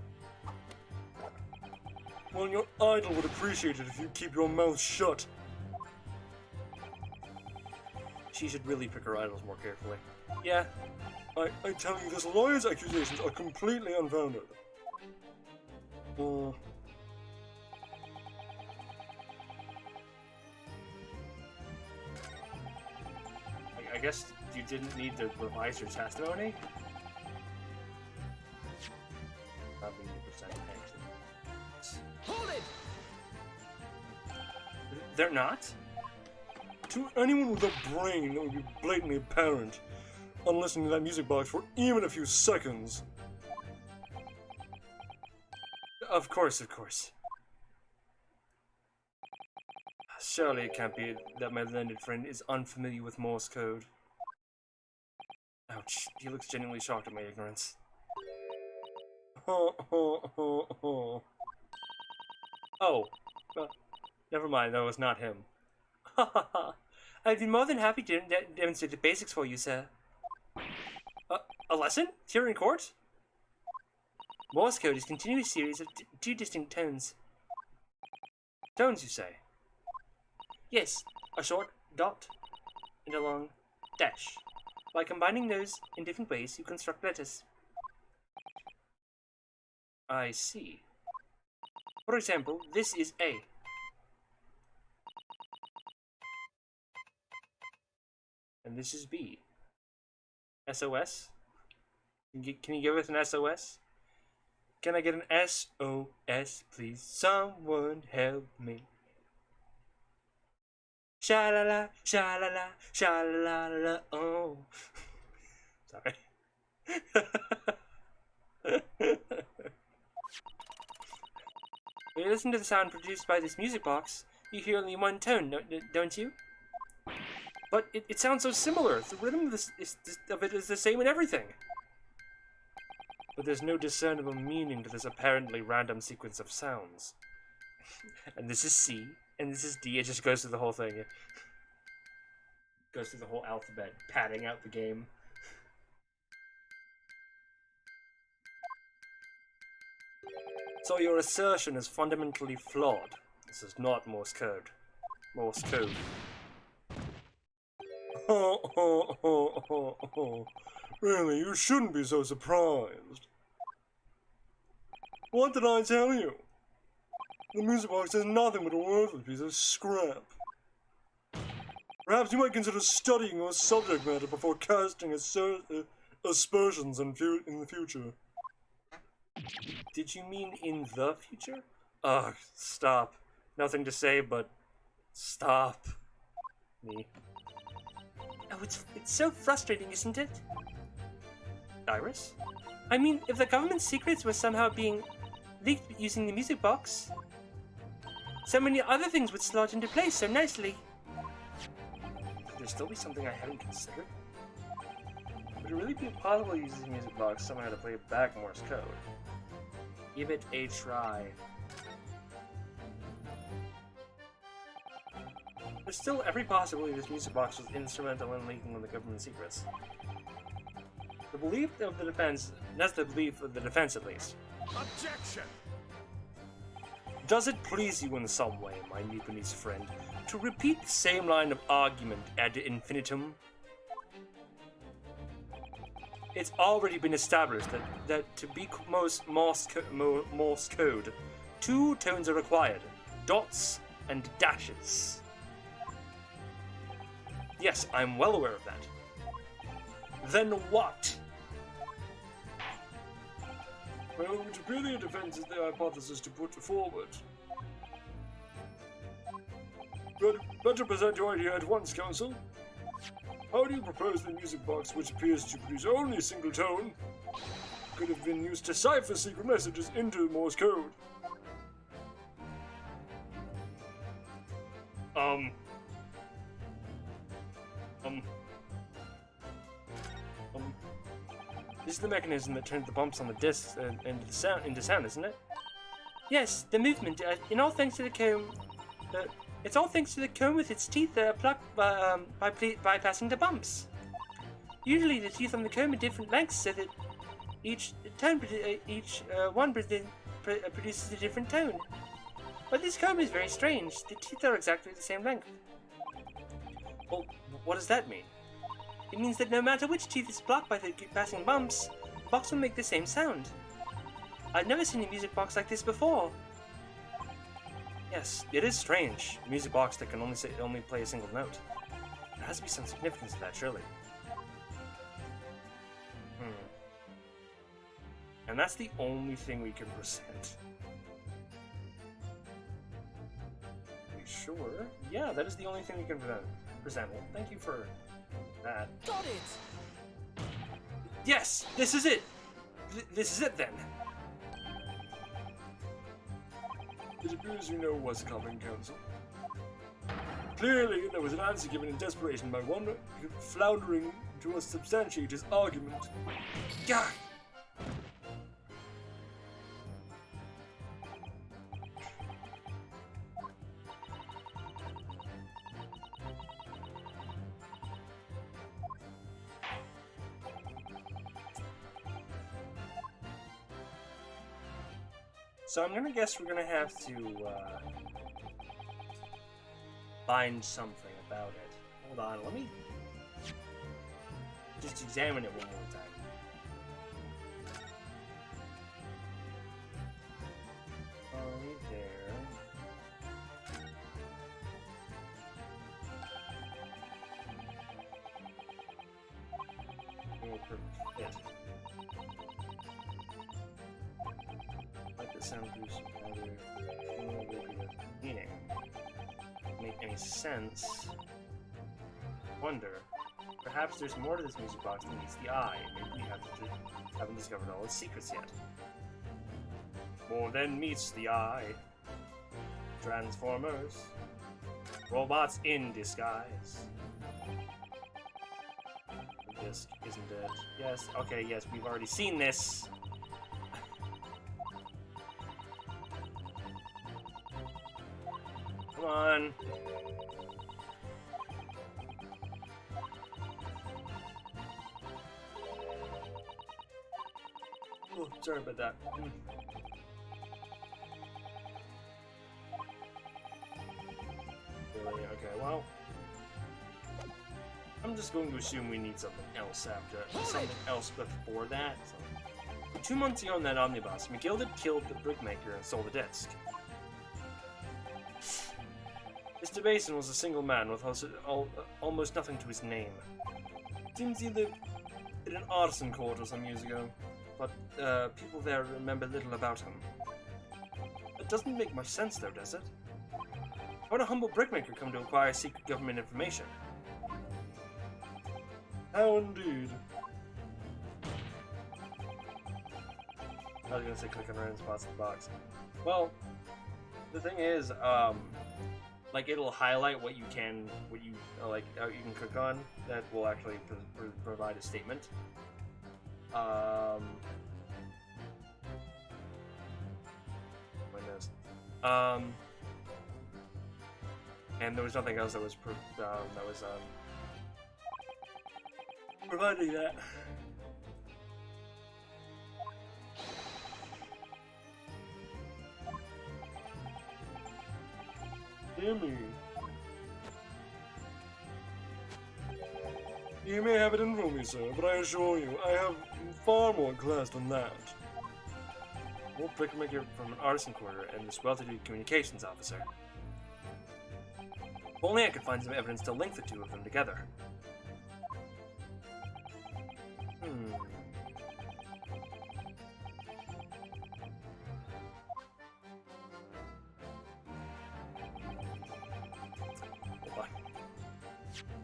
Well, your idol would appreciate it if you keep your mouth shut. She should really pick her idols more carefully. Yeah. I tell you, this lawyer's accusations are completely unfounded. I guess you didn't need to revise your testimony? Probably 80% actually. Hold it! They're not? To anyone with a brain, that would be blatantly apparent on listening to that music box for even a few seconds. Of course, of course. Surely it can't be that my learned friend is unfamiliar with Morse code. Ouch, he looks genuinely shocked at my ignorance. Oh, well, never mind, that was not him. I'd be more than happy to demonstrate the basics for you, sir. A lesson? Here in court? Morse code is a continuous series of two distinct tones. Tones, you say? Yes, a short dot and a long dash. By combining those in different ways, you construct letters. I see. For example, this is A. And this is B. SOS? Can you give us an SOS? Can I get an SOS, please? Someone help me. Sha-la-la, sha-la-la, sha-la-la-la, oh. Sorry. When you listen to the sound produced by this music box, you hear only one tone, don't you? But it sounds so similar. The rhythm of it is the same in everything. But there's no discernible meaning to this apparently random sequence of sounds. And this is C, and this is D. It just goes through the whole thing. Goes through the whole alphabet, padding out the game. So your assertion is fundamentally flawed. This is not Morse code. Morse code. Really, you shouldn't be so surprised. What did I tell you? The music box is nothing but a worthless piece of scrap. Perhaps you might consider studying your subject matter before casting aspersions in the future. Did you mean in the future? Ugh, stop. Nothing to say but stop. Me. Oh, it's so frustrating, isn't it? Iris? I mean, if the government's secrets were somehow being leaked using the music box, so many other things would slot into place so nicely. Could there still be something I haven't considered? Would it really be possible to use the music box somehow to play back Morse code? Give it a try. There's still every possibility this music box was instrumental in leaking the government secrets. The belief of the defense, that's the belief of the defense at least. Objection! Does it please you in some way, my Nipponese friend, to repeat the same line of argument ad infinitum? It's already been established that to be Morse code, 2 tones are required, dots and dashes. Yes, I'm well aware of that. Then what? Well, it would appear the defense is the hypothesis to put forward. But better present your idea at once, Counsel. How do you propose the music box, which appears to produce only a single tone, could have been used to cipher secret messages into Morse code? This is the mechanism that turns the bumps on the discs into sound, isn't it? Yes, the movement, in all thanks to the comb. It's all thanks to the comb with its teeth plucked by bypassing the bumps. Usually, the teeth on the comb are different lengths, so that each one produces a different tone. But this comb is very strange. The teeth are exactly the same length. Well, what does that mean? It means that no matter which teeth is blocked by the passing bumps, the box will make the same sound. I've never seen a music box like this before. Yes, it is strange. A music box that can only play a single note. There has to be some significance to that, surely. And that's the only thing we can present. Are you sure? Yeah, that is the only thing we can present. Well, thank you for that. Got it! Yes! This is it! This is it then! It appears you know what's coming, Counsel. Clearly, there was an answer given in desperation by one floundering to substantiate his argument. Gah! So I'm gonna guess we're gonna have to find something about it. Hold on, let me just examine it one more time. Right there. Will fit. Like the sound producer meaning. Make any sense. Wonder. Perhaps there's more to this music box than meets the eye. Maybe we haven't discovered all its secrets yet. More than meets the eye. Transformers. Robots in disguise. The disc isn't it? Yes, okay, yes, we've already seen this. Come on. Oh, sorry about that. Really? Okay, well. I'm just going to assume we need something else before that. So. 2 months ago in that omnibus, McGill had killed the brickmaker and stole the disc. Mr. Basin was a single man with almost nothing to his name. Seems he lived in an arson quarter some years ago, but people there remember little about him. It doesn't make much sense though, does it? How would a humble brickmaker come to acquire secret government information? How indeed. I was gonna say click on random spots in the box. Well, the thing is, like it'll highlight what you can click on that will actually provide a statement. My nose. And there was nothing else that was providing that. Timmy. You may have it in for me, sir, but I assure you, I have far more class than that. We'll pickmaker from an artisan quarter and this well-to-do communications officer. If only I could find some evidence to link the two of them together.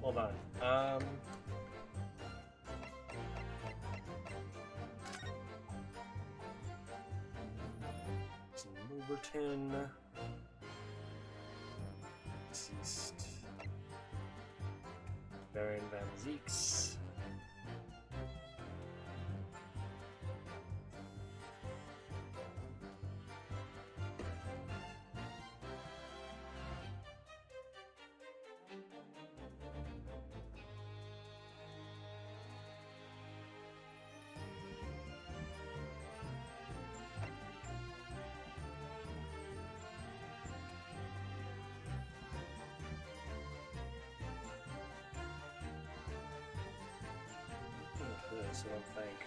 Hold on. Overton. Deceased. Baron Van Zeeks. I don't think.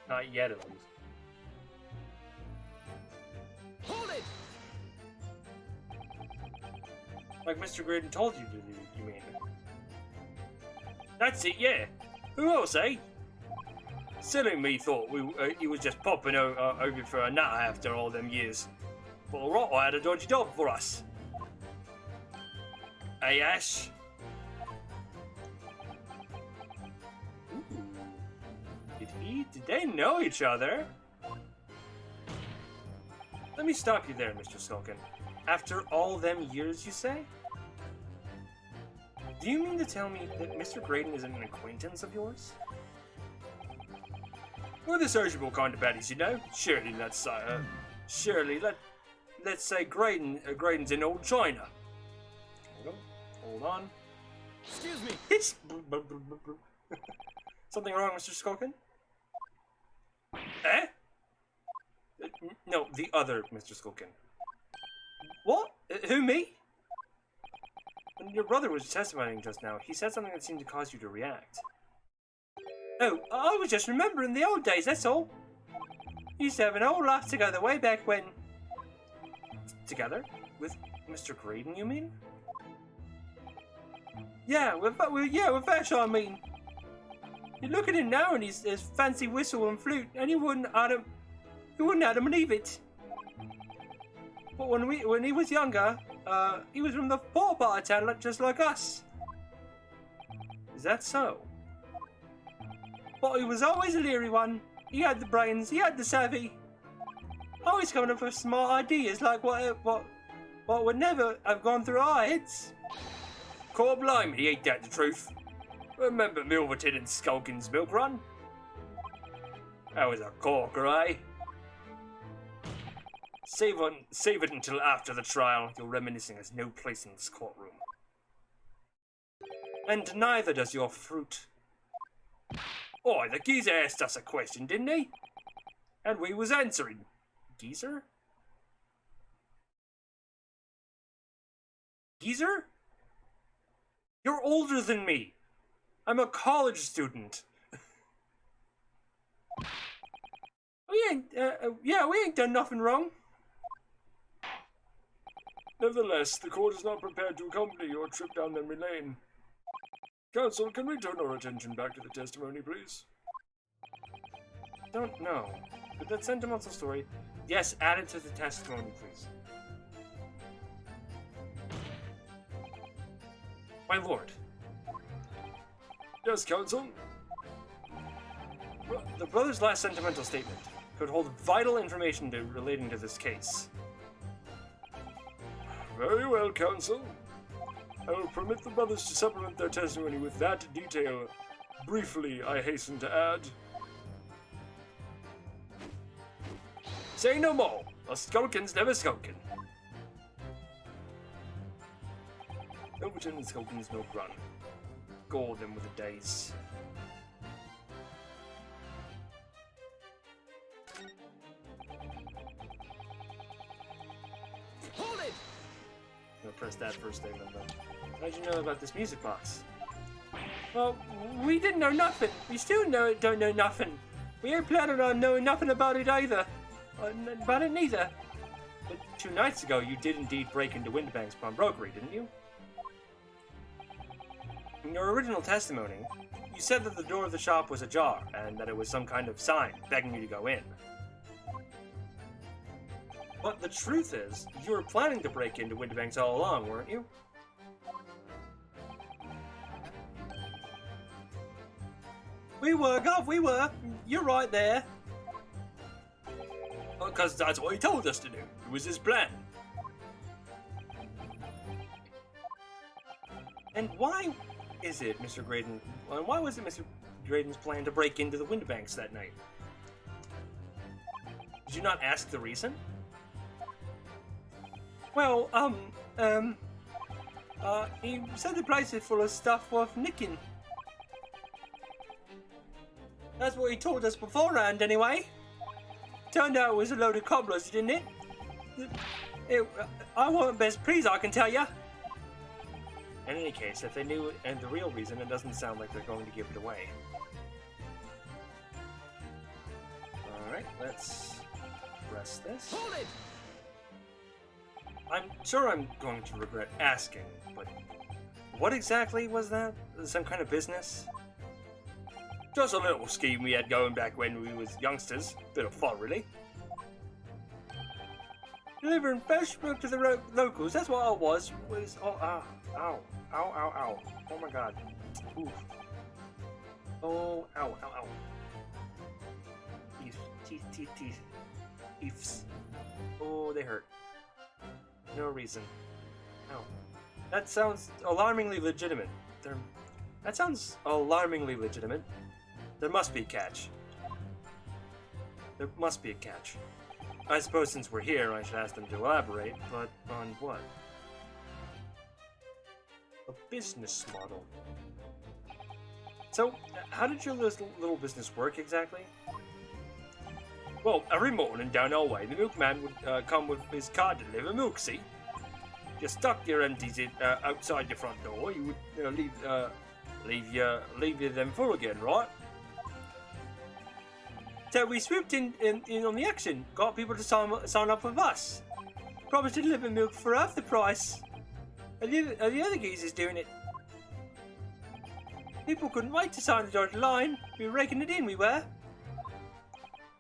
Not yet, at least. Hold it! Like Mr. Graydon told you to do, you mean? That's it, yeah. Who else, eh? Silly me thought he was just popping over for a nut after all them years. But alright, I had a dodgy job for us. Hey, Ash? Did they know each other? Let me stop you there, Mr. Skulkin. After all them years, you say? Do you mean to tell me that Mr. Graydon is an acquaintance of yours? We're the sociable kind of baddies, you know. Surely let's say Graydon's in old China. Hold on. Excuse me. It's something wrong, Mr. Skulkin? Eh? No, the other Mr. Skulkin. What? Who, me? When your brother was testifying just now, he said something that seemed to cause you to react. Oh, I was just remembering the old days, that's all. We used to have an old life together way back when... Together? With Mr. Graydon, you mean? Yeah, with Vash, I mean. You look at him now and his fancy whistle and flute, and you wouldn't believe it. But when he was younger, he was from the poor part of town, just like us. Is that so? But he was always a leery one. He had the brains, he had the savvy. Always coming up with smart ideas like what would never have gone through our heads. Can't blame me, ain't that the truth? Remember Milverton and Skulkin's milk run? That was a corker, eh? Save it until after the trial. Your reminiscing has no place in this courtroom. And neither does your fruit. Oh, the geezer asked us a question, didn't he? And we was answering. Geezer? Geezer? You're older than me. I'm a college student. we ain't done nothing wrong. Nevertheless, the court is not prepared to accompany your trip down memory lane. Counsel, can we turn our attention back to the testimony, please? Don't know. But that sentimental story... Yes, add it to the testimony, please. My lord. Yes, counsel? The brother's last sentimental statement could hold vital information relating to this case. Very well, counsel. I will permit the brothers to supplement their testimony with that detail. Briefly, I hasten to add. Say no more. A skulkin's never skulkin. Overton is Hogan's Milk Run. Golden with the days. Hold it! I'm gonna press that first statement then. How'd you know about this music box? Well, we didn't know nothing. We still don't know nothing. We ain't planning on knowing nothing about it either. About it neither. But 2 nights ago, you did indeed break into Winterbank's pawnbrokery, didn't you? In your original testimony, you said that the door of the shop was ajar, and that it was some kind of sign begging you to go in. But the truth is, you were planning to break into Winterbank's all along, weren't you? We were, Gov, we were. You're right there. Because that's what he told us to do. It was his plan. And why is it, Mr. Graydon? Why was it Mr. Graydon's plan to break into the Winterbanks that night? Did you not ask the reason? Well, he said the place is full of stuff worth nicking. That's what he told us beforehand, anyway. Turned out it was a load of cobblers, didn't it? I wasn't best pleased, I can tell ya. In any case, if they knew and the real reason, it doesn't sound like they're going to give it away. Alright, let's press this. Hold it! I'm sure I'm going to regret asking, but what exactly was that? Some kind of business? Just a little scheme we had going back when we was youngsters. Bit of fun, really. Delivering fresh milk to the locals, that's what I was. Oh, ow, ow, ow, ow. Oh my god. Oof. Oh, ow, ow, ow. Teeth. Teeths. Oh, they hurt. No reason. Ow. That sounds alarmingly legitimate. That sounds alarmingly legitimate. There must be a catch. There must be a catch. I suppose since we're here, I should ask them to elaborate, but on what? A business model. So, how did your little business work exactly? Well, every morning down our way, the milkman would come with his car to deliver milk, see? You stuck your empties outside your front door, you would leave them full again, right? So we swooped in on the action, got people to sign up with us. Promised to deliver milk for half the price. And the other geezers doing it. People couldn't wait to sign the dotted line. We were raking it in, we were.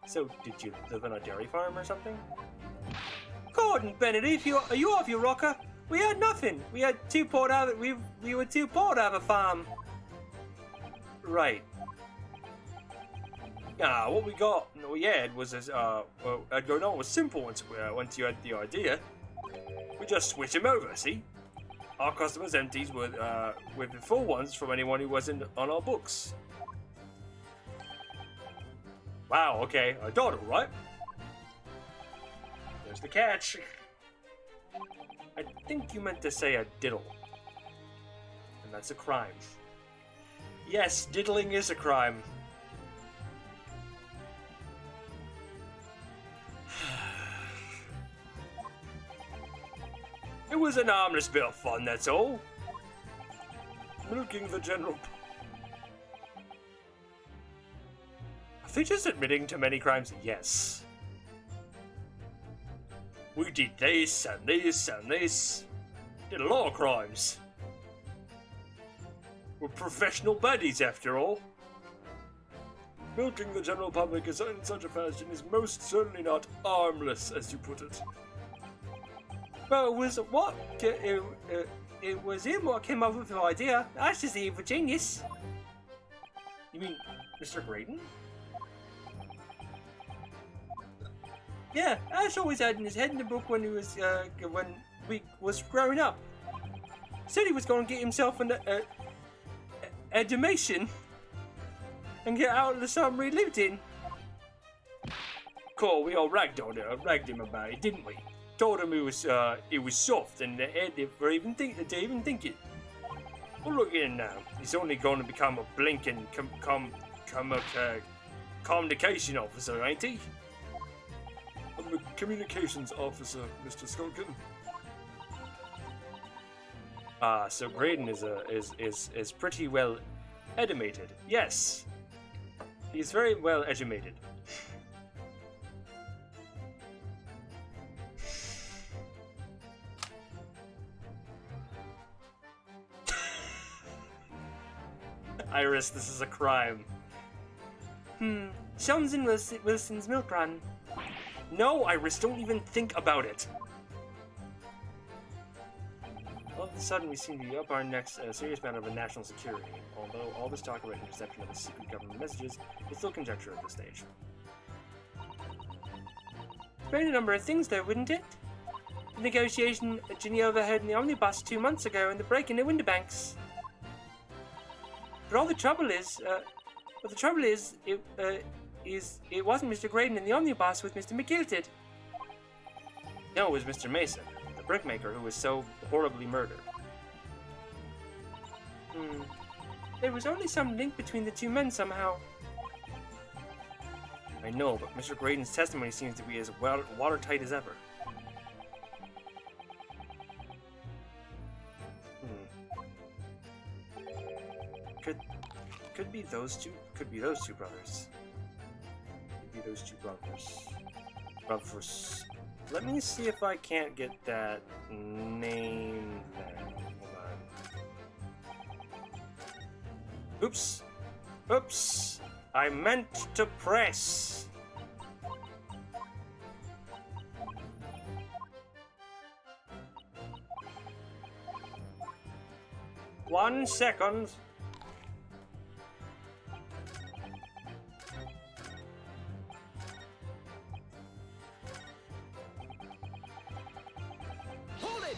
So, did you live on a dairy farm or something? Gordon Bennett, are you off your rocker? We had nothing. We were too poor to have a farm. Right. What we had was going on was simple once you had the idea. We just switch them over, see? Our customers' empties with the full ones from anyone who wasn't on our books. Wow, okay, a dawdle, right? There's the catch. I think you meant to say a diddle. And that's a crime. Yes, diddling is a crime. It was an harmless bit of fun, that's all. Milking the general. Are they just admitting to many crimes? Yes. We did this and this and this. Did a lot of crimes. We're professional baddies, after all. Milking the general public in such a fashion is most certainly not harmless, as you put it. Well, it was it was him what came up with the idea. That's just the evil genius. You mean Mr. Graydon? Yeah, Ash always had in his head in the book when we was growing up. Said he was going to get himself a Dalmatian and get out of the slum he lived in. Cool, we all ragged him about it, didn't we? Told him it was soft and the head to even think it. Well, look in now. He's only going to become a blinking communication officer, ain't he? I'm a communications officer, Mr. Skulkin. So Graydon is pretty well educated. Yes, he's very well educated. Iris, this is a crime. Some's in Wilson's milk run. No, Iris, don't even think about it. All of a sudden, we seem to be up our necks a serious matter of national security, although all this talk about interception of the secret government messages is still conjecture at this stage. Quite a number of things, though, wouldn't it? The negotiation Ginny overheard in the omnibus 2 months ago, and the break in the Winterbanks. But all the trouble is, it wasn't Mr. Graydon in the omnibus with Mr. McGilted. No, it was Mr. Mason, the brickmaker who was so horribly murdered. There was only some link between the two men somehow. I know, but Mr. Graydon's testimony seems to be as watertight as ever. Could be those two. Could be those two brothers. Could be those two brothers. Let me see if I can't get that name there. Hold on. Oops. I meant to press. One second. Hold it!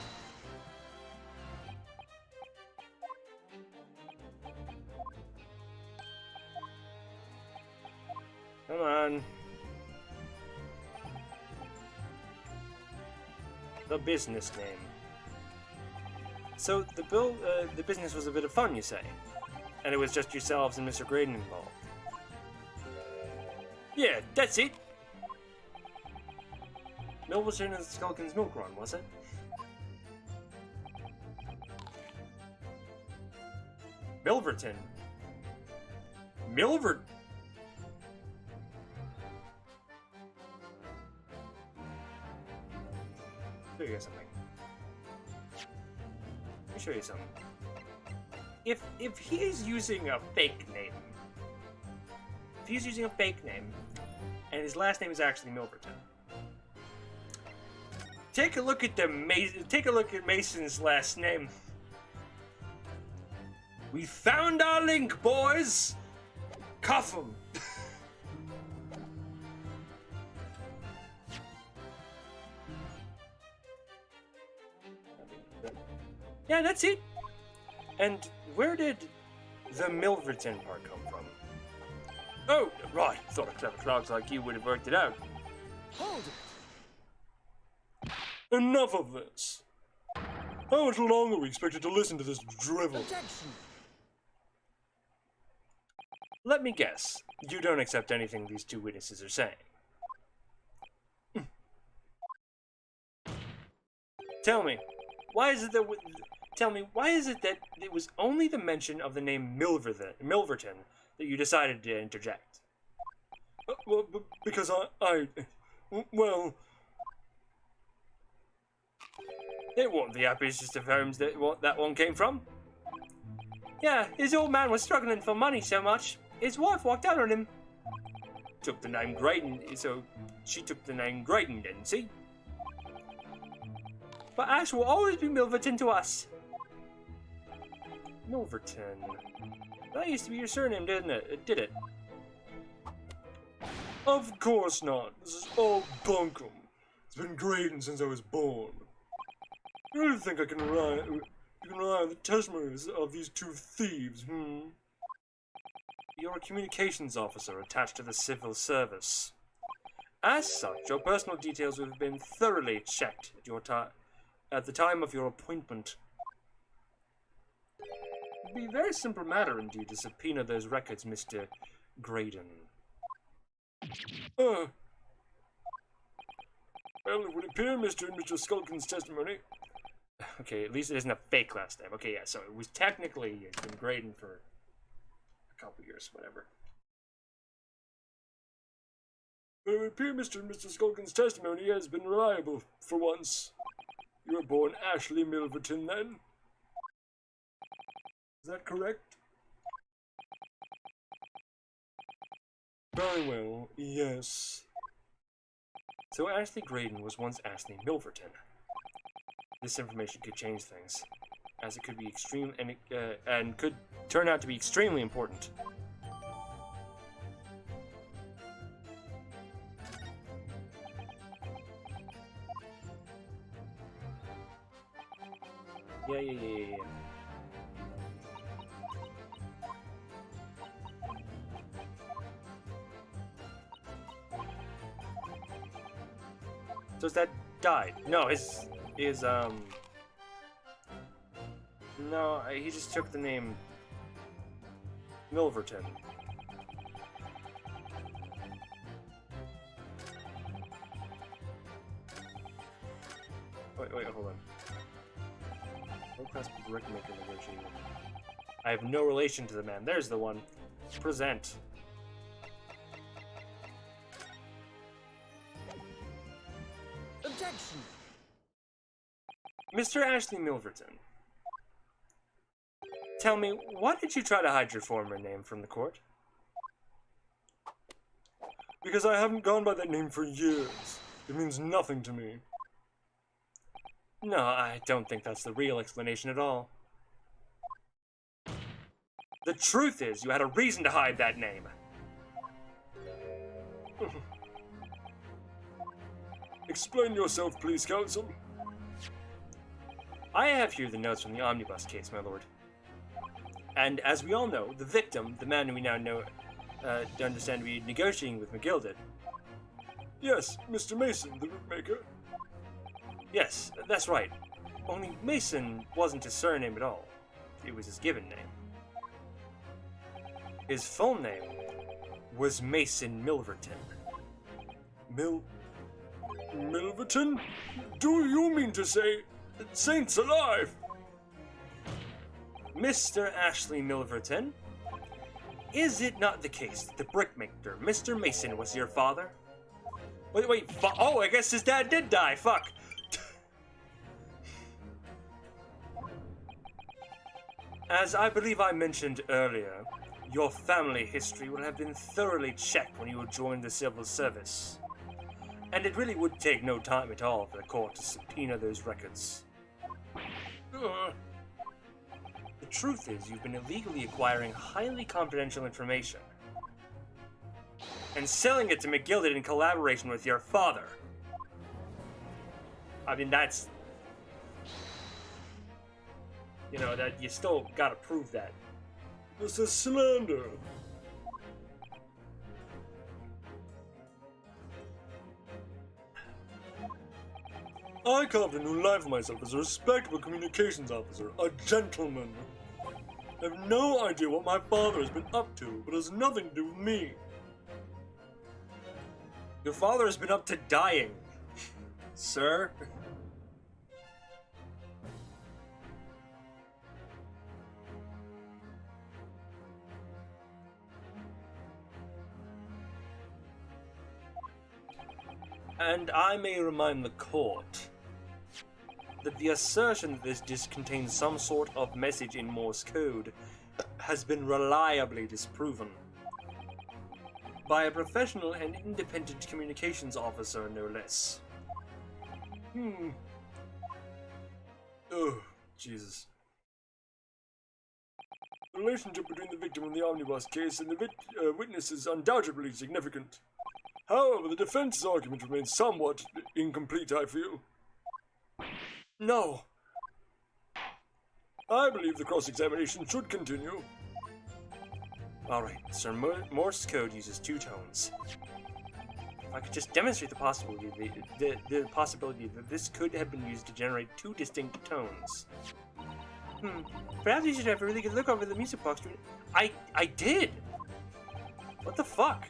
Come on. The business name. So the business was a bit of fun, you say? And it was just yourselves and Mr. Graydon involved? Yeah, that's it. Milverton and Skulkin's milk run, was it? Milverton? Show you something. Let me show you something. If he is using a fake name, and his last name is actually Milverton, take a look at Mason's last name. We found our link, boys. Cuff him. Yeah, that's it. And where did the Milverton part come from? Oh, right. Thought a clever clerk like you would have worked it out. Hold it! Enough of this. How much longer are we expected to listen to this drivel? Objection! Let me guess. You don't accept anything these two witnesses are saying. Tell me, why is it that it was only the mention of the name Milverton that you decided to interject? Well, because well... It wasn't the happiest of homes that one came from. Yeah, his old man was struggling for money so much, his wife walked out on him. Took the name Graydon, so she took the name Graydon, didn't she? But Ash will always be Milverton to us. Milverton. That used to be your surname, didn't it? Did it? Of course not. This is all bunkum. It's been Graydon since I was born. I really think you can rely on the testimonies of these two thieves, You're a communications officer attached to the civil service. As such, your personal details would have been thoroughly checked at the time of your appointment. It'd be a very simple matter indeed to subpoena those records, Mr. Graydon. Well, it would appear, Mr. and Mr. Skulkin's testimony. Okay, at least it isn't a fake last name. Okay, yeah, so it was technically, it's been Graydon for a couple years, whatever. Well, it would appear, Mr. and Mr. Skulkin's testimony has been reliable for once. You were born Ashley Milverton, then? Is that correct? Very well, yes. So Ashley Graydon was once Ashley Milverton. This information could change things, as it could be extreme and could turn out to be extremely important. Yeah. So is that died? No, no, he just took the name Milverton. Wait, hold on. Low-class brickmaker negotiator. I have no relation to the man. There's the one. Present. Objection! Mr. Ashley Milverton. Tell me, why did you try to hide your former name from the court? Because I haven't gone by that name for years. It means nothing to me. No, I don't think that's the real explanation at all. The truth is, you had a reason to hide that name. Explain yourself, please, counsel. I have here the notes from the omnibus case, my lord. And as we all know, the victim, the man who we now know to understand to be negotiating with McGilded. Yes, Mr. Mason, the bookmaker. Yes, that's right. Only Mason wasn't his surname at all. It was his given name. His full name was Mason Milverton. Milverton? Do you mean to say saints alive? Mr. Ashley Milverton, is it not the case that the brickmaker, Mr. Mason, was your father? Wait, oh, I guess his dad did die, fuck! As I believe I mentioned earlier, your family history would have been thoroughly checked when you joined the civil service. And it really would take no time at all for the court to subpoena those records. The truth is, you've been illegally acquiring highly confidential information and selling it to McGilded in collaboration with your father. I mean, that's... You know, that you still gotta prove that. This is slander. I carved a new life for myself as a respectable communications officer, a gentleman. I have no idea what my father has been up to, but it has nothing to do with me. Your father has been up to dying, sir. And I may remind the court that the assertion that this disc contains some sort of message in Morse code has been reliably disproven by a professional and independent communications officer, no less. Oh, Jesus. The relationship between the victim and the omnibus case and the witness is undoubtedly significant. However, the defense's argument remains somewhat incomplete, I feel. No. I believe the cross-examination should continue. Alright, Sir, Morse code uses 2 tones. If I could just demonstrate the possibility the possibility that this could have been used to generate 2 distinct tones. Perhaps you should have a really good look over the music box. I did. What the fuck?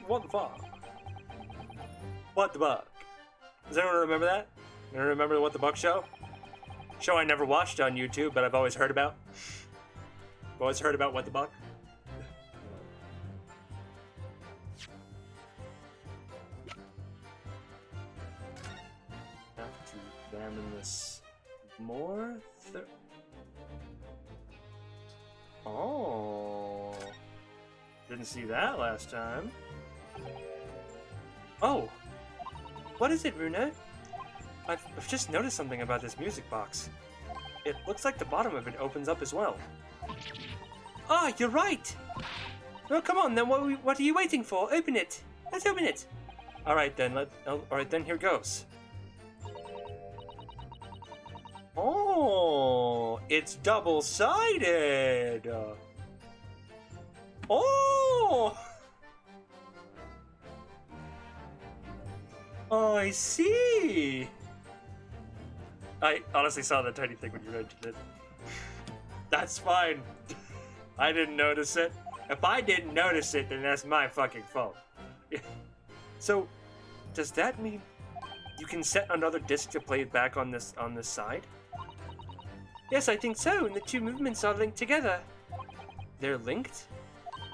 What the fuck? What the Buck? Does anyone remember that? Anyone remember the What the Buck show? Show I never watched on YouTube, but I've always heard about. I've always heard about What the Buck. Have to examine this more. Oh. Didn't see that last time. Oh. What is it, Runa? I've just noticed something about this music box. It looks like the bottom of it opens up as well. Ah, you're right! Well, come on then, what are you waiting for? Open it! Let's open it! Alright then, alright then, here goes. Oh, it's double-sided! Oh! Oh, I see! I honestly saw that tiny thing when you mentioned it. That's fine. I didn't notice it. If I didn't notice it, then that's my fucking fault. So, does that mean you can set another disc to play it back on this side? Yes, I think so, and the two movements are linked together. They're linked?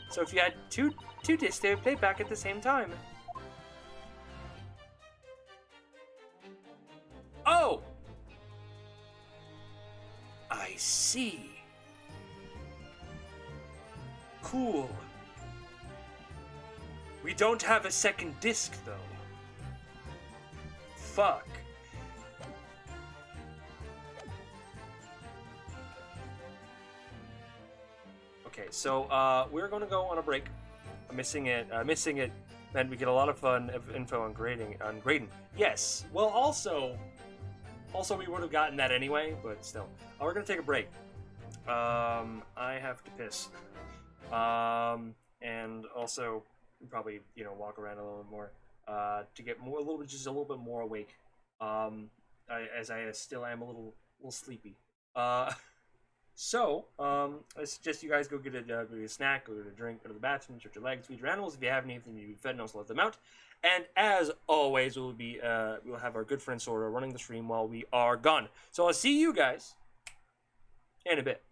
So if you had two discs, they would play back at the same time. Oh! I see. Cool. We don't have a second disc, though. Fuck. Okay, so we're gonna go on a break. Missing it, and we get a lot of fun info on grading. Yes. Well, also we would have gotten that anyway, but still. We're gonna take a break. I have to piss. And also probably walk around a little bit more to get more a little bit more awake. As I still am a little sleepy. So, I suggest you guys go get a snack, go get a drink, go to the bathroom, stretch your legs, feed your animals. If you have anything to be fed, and also let them out. And as always, we'll have our good friend Sora running the stream while we are gone. So I'll see you guys in a bit.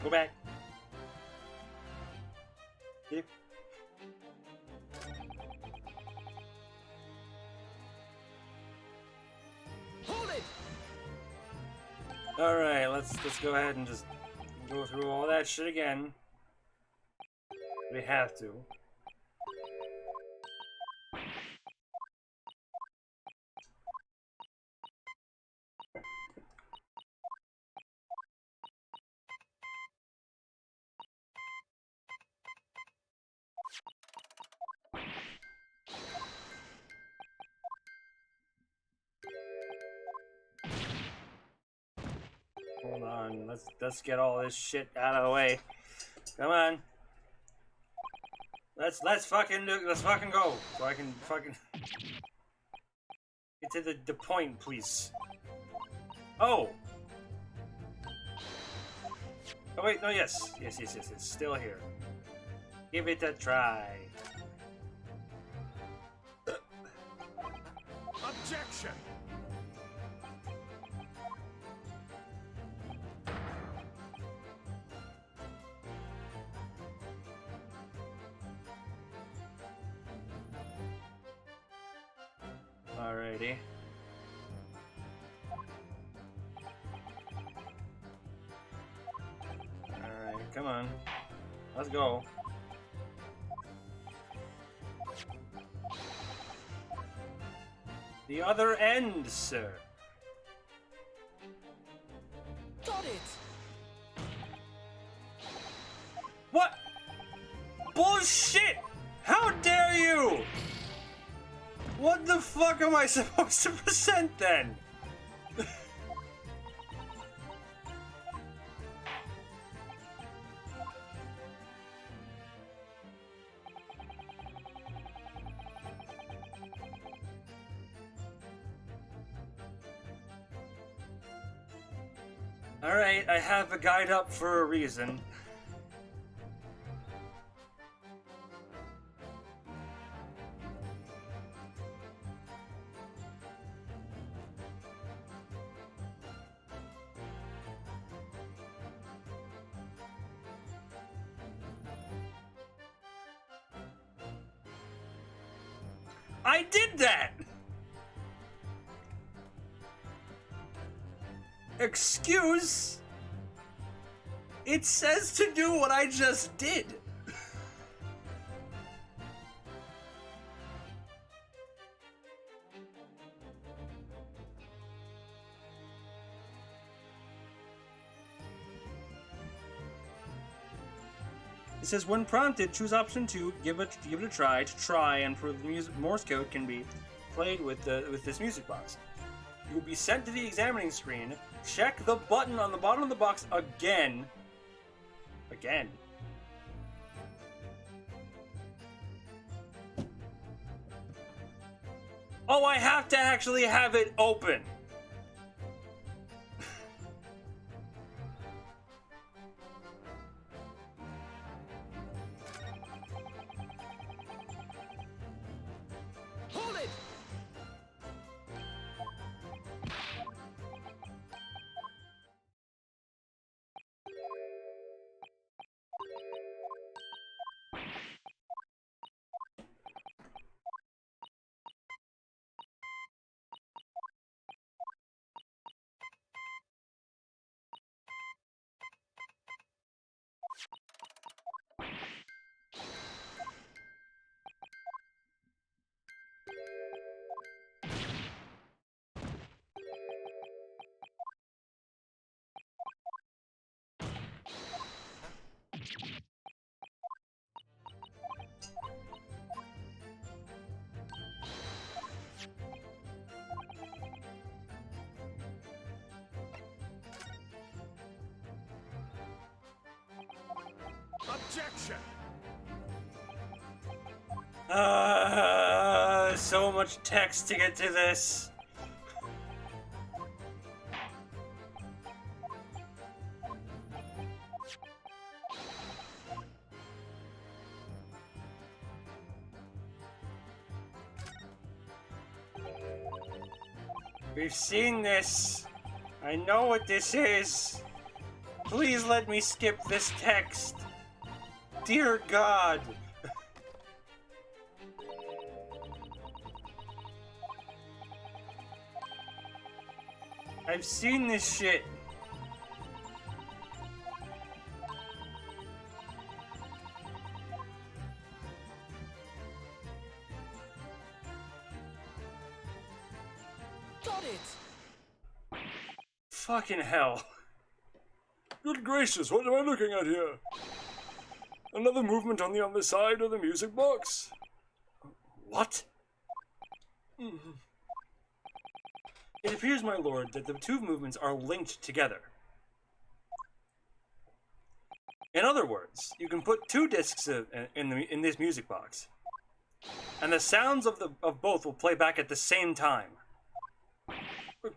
Go back. Keep. Hold it! All right, let's go ahead and just go through all that shit again. We have to. on. Let's get all this shit out of the way. Come on. Let's fucking go. So I can fucking get to the point, please. Oh. Oh wait, no, yes. Yes, it's still here. Give it a try. Objection! Alrighty. Alright, come on. Let's go. The other end, sir. Got it! What? Bullshit! How dare you! What the fuck am I supposed to present then? Alright, I have a guide up for a reason. I did that! Excuse? It says to do what I just did. It says, when prompted, choose option 2, give it a try to try and prove the Morse code can be played with this music box. You will be sent to the examining screen. Check the button on the bottom of the box again. Again. Oh, I have to actually have it open. Hold it! Objection! So much text to get to this. We've seen this. I know what this is. Please let me skip this text. Dear God. I've seen this shit. Got it! Fucking hell. Good gracious, what am I looking at here? Another movement on the other side of the music box? What? It appears, my lord, that the two movements are linked together. In other words, you can put 2 discs in this music box, and the sounds of both will play back at the same time.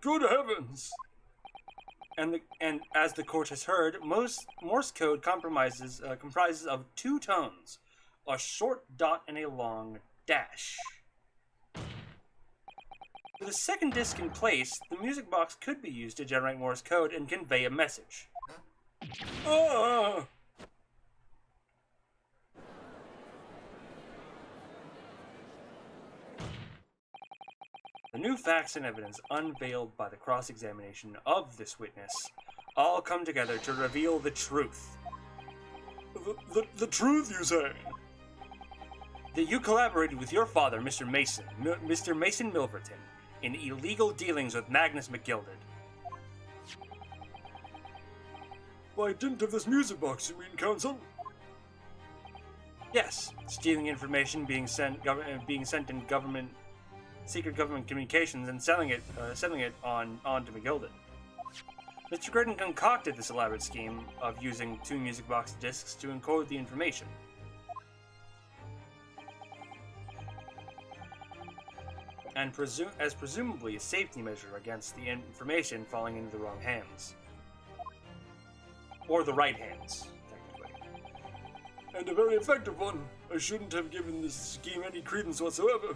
Good heavens! And as the court has heard, most Morse code comprises of 2 tones, a short dot and a long dash. With a second disc in place, the music box could be used to generate Morse code and convey a message. Ah! The new facts and evidence unveiled by the cross-examination of this witness all come together to reveal the truth. The truth, you say? That you collaborated with your father, Mr. Mason Milverton, in illegal dealings with Magnus McGilded. By dint of this music box, you mean, counsel? Yes, stealing information, being sent in secret government communications, and selling it on to McGilded. Mr. Gritton concocted this elaborate scheme of using 2 music box discs to encode the information. And presumably a safety measure against the information falling into the wrong hands. Or the right hands, technically. And a very effective one. I shouldn't have given this scheme any credence whatsoever.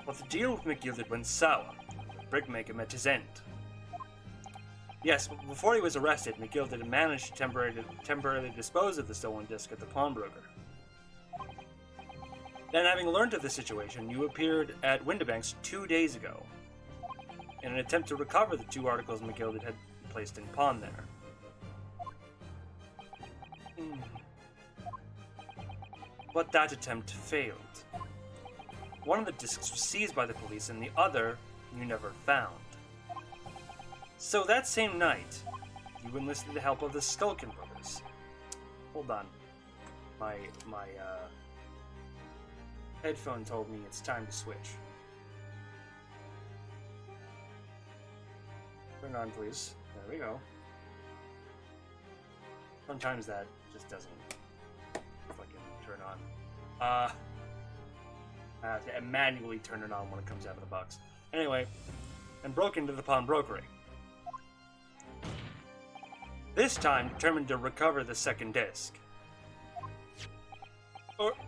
But the deal with McGilded went sour. The brickmaker met his end. Yes, but before he was arrested, McGilded managed to temporarily dispose of the stolen disc at the pawnbroker. Then, having learned of the situation, you appeared at Windibank's 2 days ago, in an attempt to recover the 2 articles McGilded had placed in pawn there. But that attempt failed. One of the discs was seized by the police, and the other you never found. So that same night, you enlisted the help of the Skulkin brothers. Hold on. My headphone told me it's time to switch. Turn on, please. There we go. Sometimes that just doesn't fucking turn on. I have to manually turn it on when it comes out of the box. Anyway, and broke into the pawnbrokery. This time determined to recover the second disc.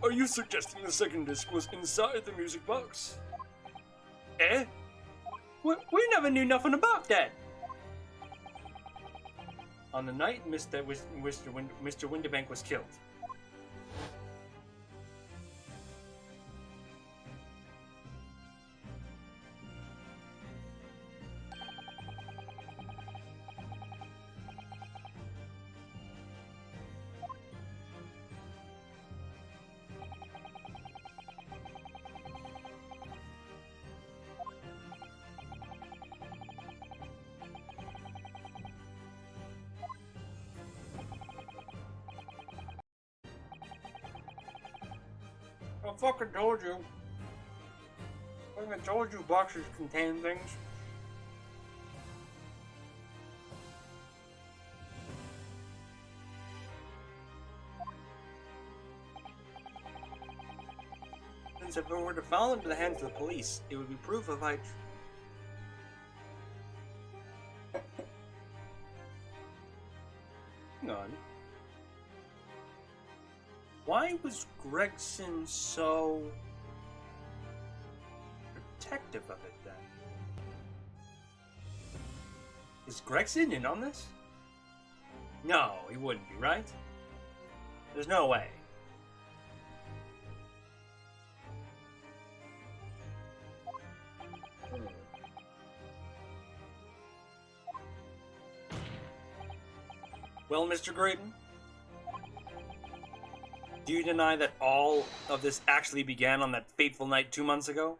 Are you suggesting the second disc was inside the music box? Eh? We never knew nothing about that. On the night Mr. Windibank was killed, I fucking told you. I told you boxes contain things. Since if it were to fall into the hands of the police, it would be proof of Hang on. Why was Gregson so protective of it then? Is Gregson in on this? No, he wouldn't be, right? There's no way. Well, Mr. Graydon, do you deny that all of this actually began on that fateful night 2 months ago?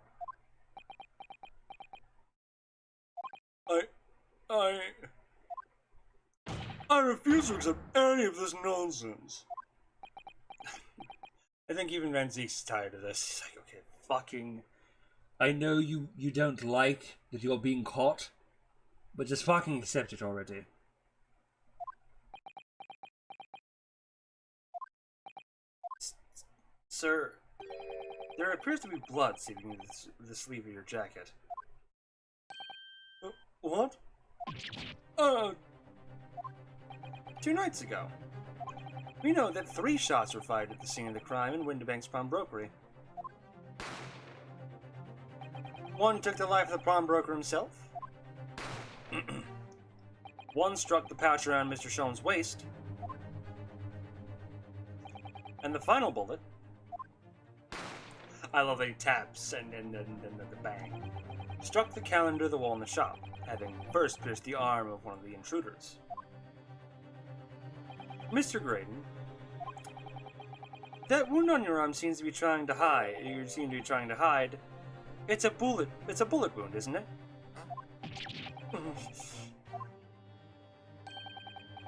I refuse to accept any of this nonsense. I think even Van Zeek's tired of this. He's like, okay, fucking... I know you don't like that you're being caught, but just fucking accept it already. Sir, there appears to be blood seeping into the sleeve of your jacket. What? 2 nights ago, we know that 3 shots were fired at the scene of the crime in Windibank's pawnbrokery. 1 took the life of the pawnbroker himself. 1 struck the pouch around Mr. Sholm's waist. And the final bullet, I love that he taps and the bang, struck the calendar of the wall in the shop, having first pierced the arm of one of the intruders. Mr. Graydon, that wound on your arm seems to be trying to hide. You seem to be trying to hide. It's a bullet wound, isn't it?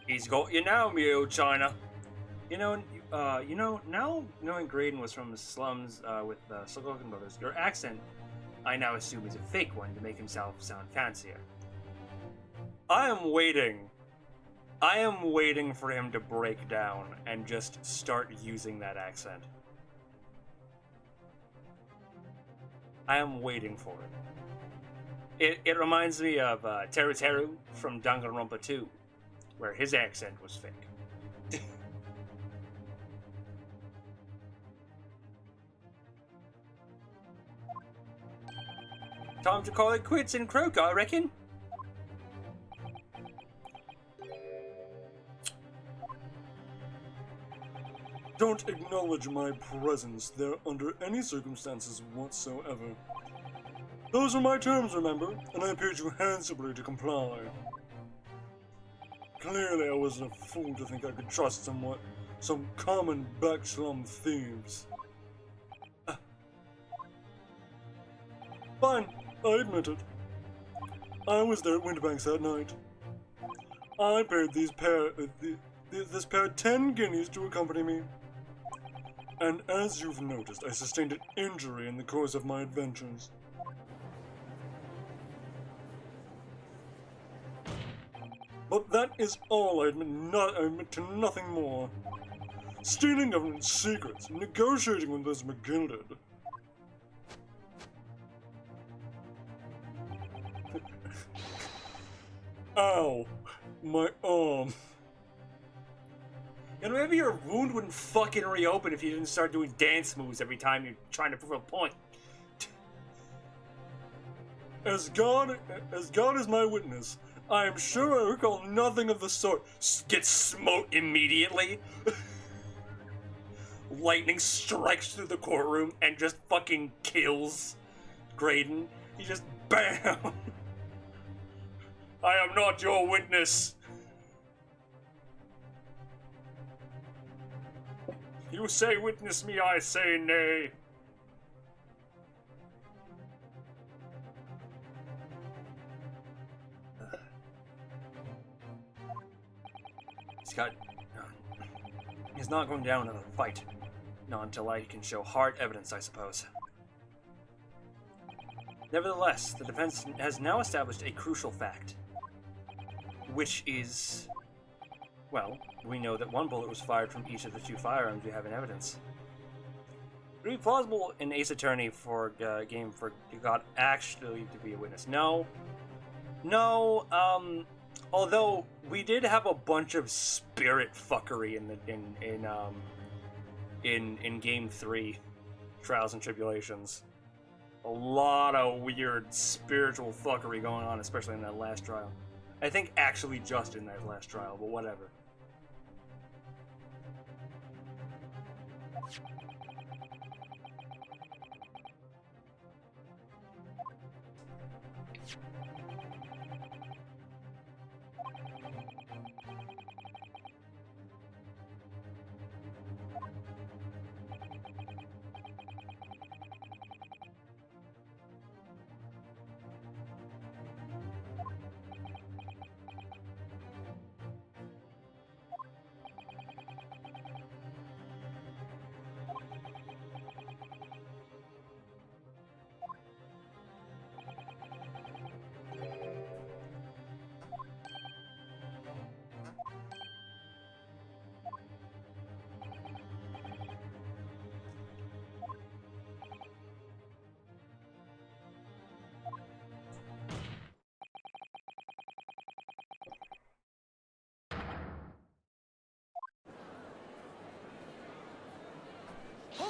He's got you now, me old China. You know, now knowing Graydon was from the slums with Slocum Brothers, your accent, I now assume, is a fake one to make himself sound fancier. I am waiting for him to break down and just start using that accent. I am waiting for it. It reminds me of Teru Teru from Danganronpa 2, where his accent was fake. Time to call it quits in Croak, I reckon. Don't acknowledge my presence there under any circumstances whatsoever. Those are my terms, remember, and I appeared you handsomely to comply. Clearly I wasn't a fool to think I could trust some common backslum thieves. Fine, I admit it. I was there at Winterbanks that night. I paid this pair 10 guineas to accompany me. And as you've noticed, I sustained an injury in the course of my adventures. But that is all. I admit to nothing more. Stealing government secrets, negotiating with those McGilded. Ow, my arm. You know, maybe your wound wouldn't fucking reopen if you didn't start doing dance moves every time you're trying to prove a point. As God is my witness, I am sure I recall nothing of the sort. Get smote immediately. Lightning strikes through the courtroom and just fucking kills Graydon. He just BAM! I am not your witness. You say witness me, I say nay. He's not going down in a fight. Not until I can show hard evidence, I suppose. Nevertheless, the defense has now established a crucial fact. Which is... well, we know that 1 bullet was fired from each of the 2 firearms we have in evidence. It would be plausible an Ace Attorney for game for God actually to be a witness. No. Although we did have a bunch of spirit fuckery in game 3, Trials and Tribulations. A lot of weird spiritual fuckery going on, especially in that last trial. I think actually just in that last trial, but whatever.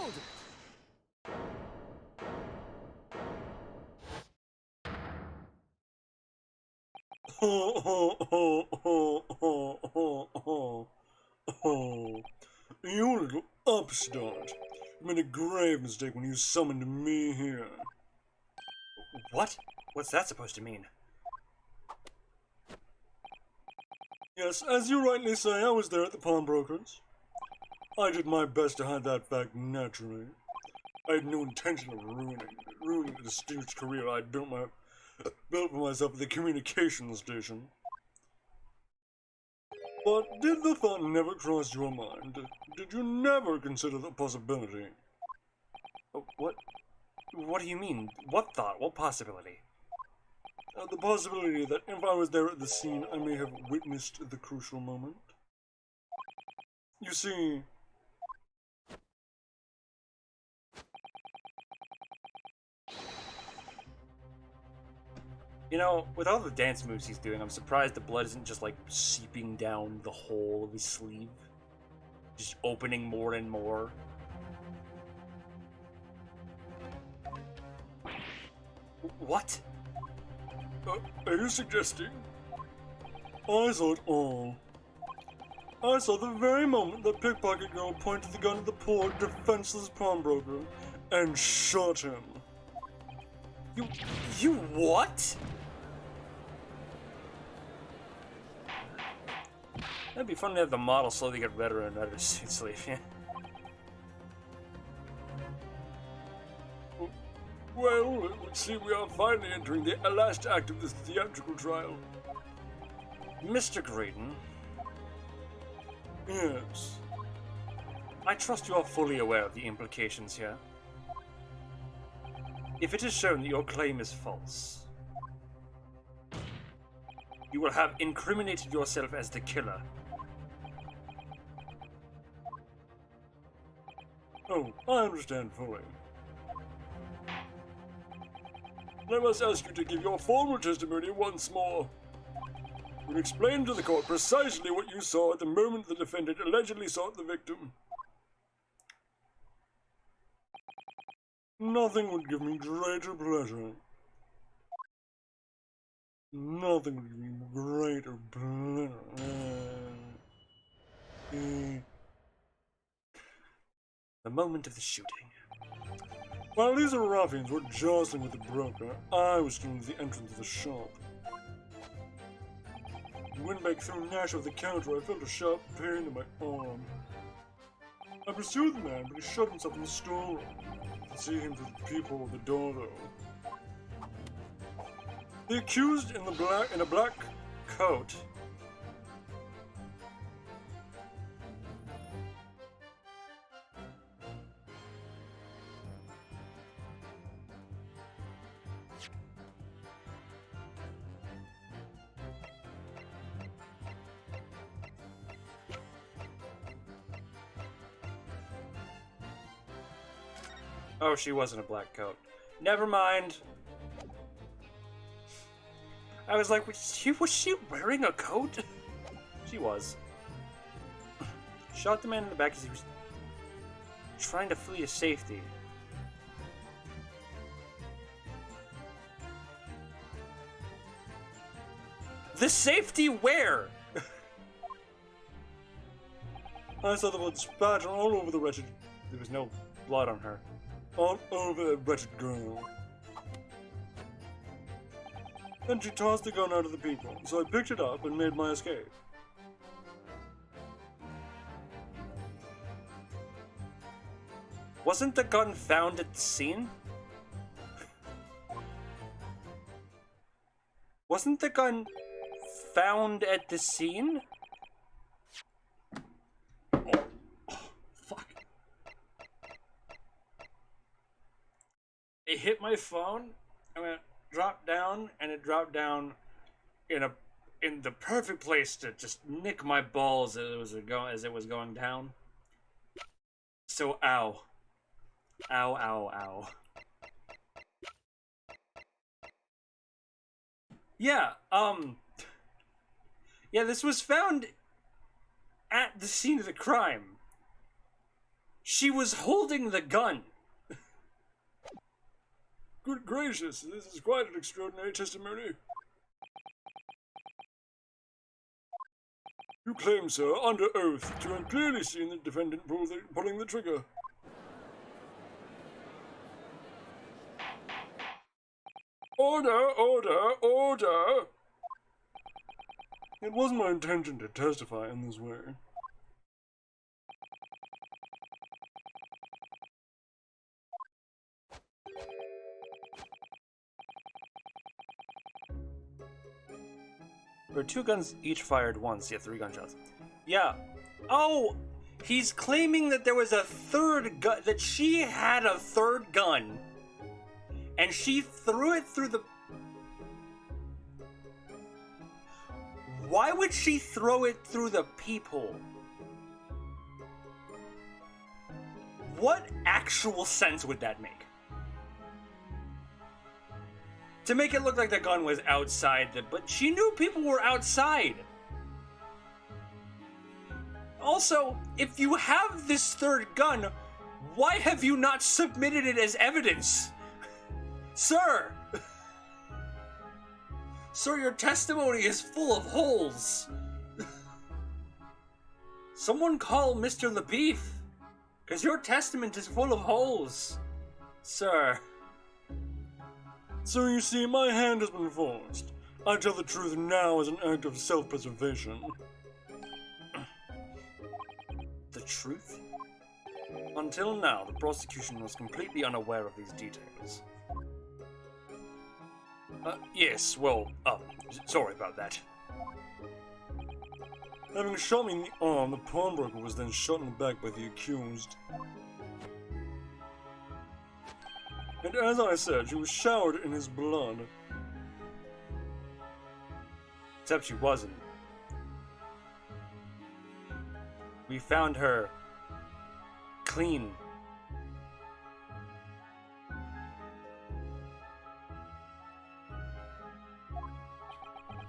Hold it! Ho, ho, ho, ho, ho, ho, ho, ho. You little upstart. You made a grave mistake when you summoned me here. What? What's that supposed to mean? Yes, as you rightly say, I was there at the pawnbrokers. I did my best to hide that fact naturally. I had no intention of ruining the distinguished career I'd built for myself at the communications station. But did the thought never cross your mind? Did you never consider the possibility? What do you mean? What thought? What possibility? The possibility that if I was there at the scene, I may have witnessed the crucial moment. You see, You know, with all the dance moves he's doing, I'm surprised the blood isn't just like seeping down the whole of his sleeve. Just opening more and more. What? are you suggesting? I saw it all. I saw the very moment that pickpocket girl pointed the gun at the poor, defenseless pawnbroker and shot him. You what? That'd be fun to have the model slowly get redder and redder suit sleeve, yeah. Well, it would seem we are finally entering the last act of this theatrical trial. Mr. Graydon, Yes. I trust you are fully aware of the implications here. If it is shown that your claim is false, you will have incriminated yourself as the killer. Oh, I understand fully. I must ask you to give your formal testimony once more. You explain to the court precisely what you saw at the moment the defendant allegedly sought the victim. Nothing would give me greater pleasure. Nothing would give me greater pleasure. The moment of the shooting. While these ruffians were jostling with the broker, I was still at the entrance of the shop. I went back through Nash over the counter. I felt a sharp pain in my arm. I pursued the man, but he shut himself in the storeroom. I could see him through the peephole of the door, though. The accused in a black Coat. Oh, she wasn't a black coat. Never mind. I was like, was she wearing a coat? She was. Shot the man in the back as he was trying to flee to safety. The safety where? I saw the blood spatter all over the wretched. There was no blood on her. All over the wretched girl. Then she tossed the gun out of the people, so I picked it up and made my escape. Wasn't the gun found at the scene? Wasn't the gun found at the scene? Fuck. It hit my phone, and it dropped down, and it dropped down in the perfect place to just nick my balls as it was going down. So ow. Ow, ow, ow. Yeah, yeah, this was found at the scene of the crime. She was holding the gun. Good gracious, this is quite an extraordinary testimony. You claim, sir, under oath, to have clearly seen the defendant pulling the trigger. Order, order, order! It wasn't my intention to testify in this way. There were 2 guns each fired once, yeah, 3 gunshots. Yeah. Oh! He's claiming that there was a third gun, that she had a third gun, and she threw it through the... Why would she throw it through the peephole? What actual sense would that make? To make it look like the gun was outside but she knew people were outside. Also, if you have this third gun, why have you not submitted it as evidence? Sir! Sir, your testimony is full of holes. Someone call Mr. LaBeef, because your testament is full of holes, sir. So you see, my hand has been forced. I tell the truth now as an act of self-preservation. The truth? Until now, the prosecution was completely unaware of these details. Yes, well, sorry about that. Having shot me in the arm, the pawnbroker was then shot in the back by the accused. And as I said, she was showered in his blood. Except she wasn't. We found her clean.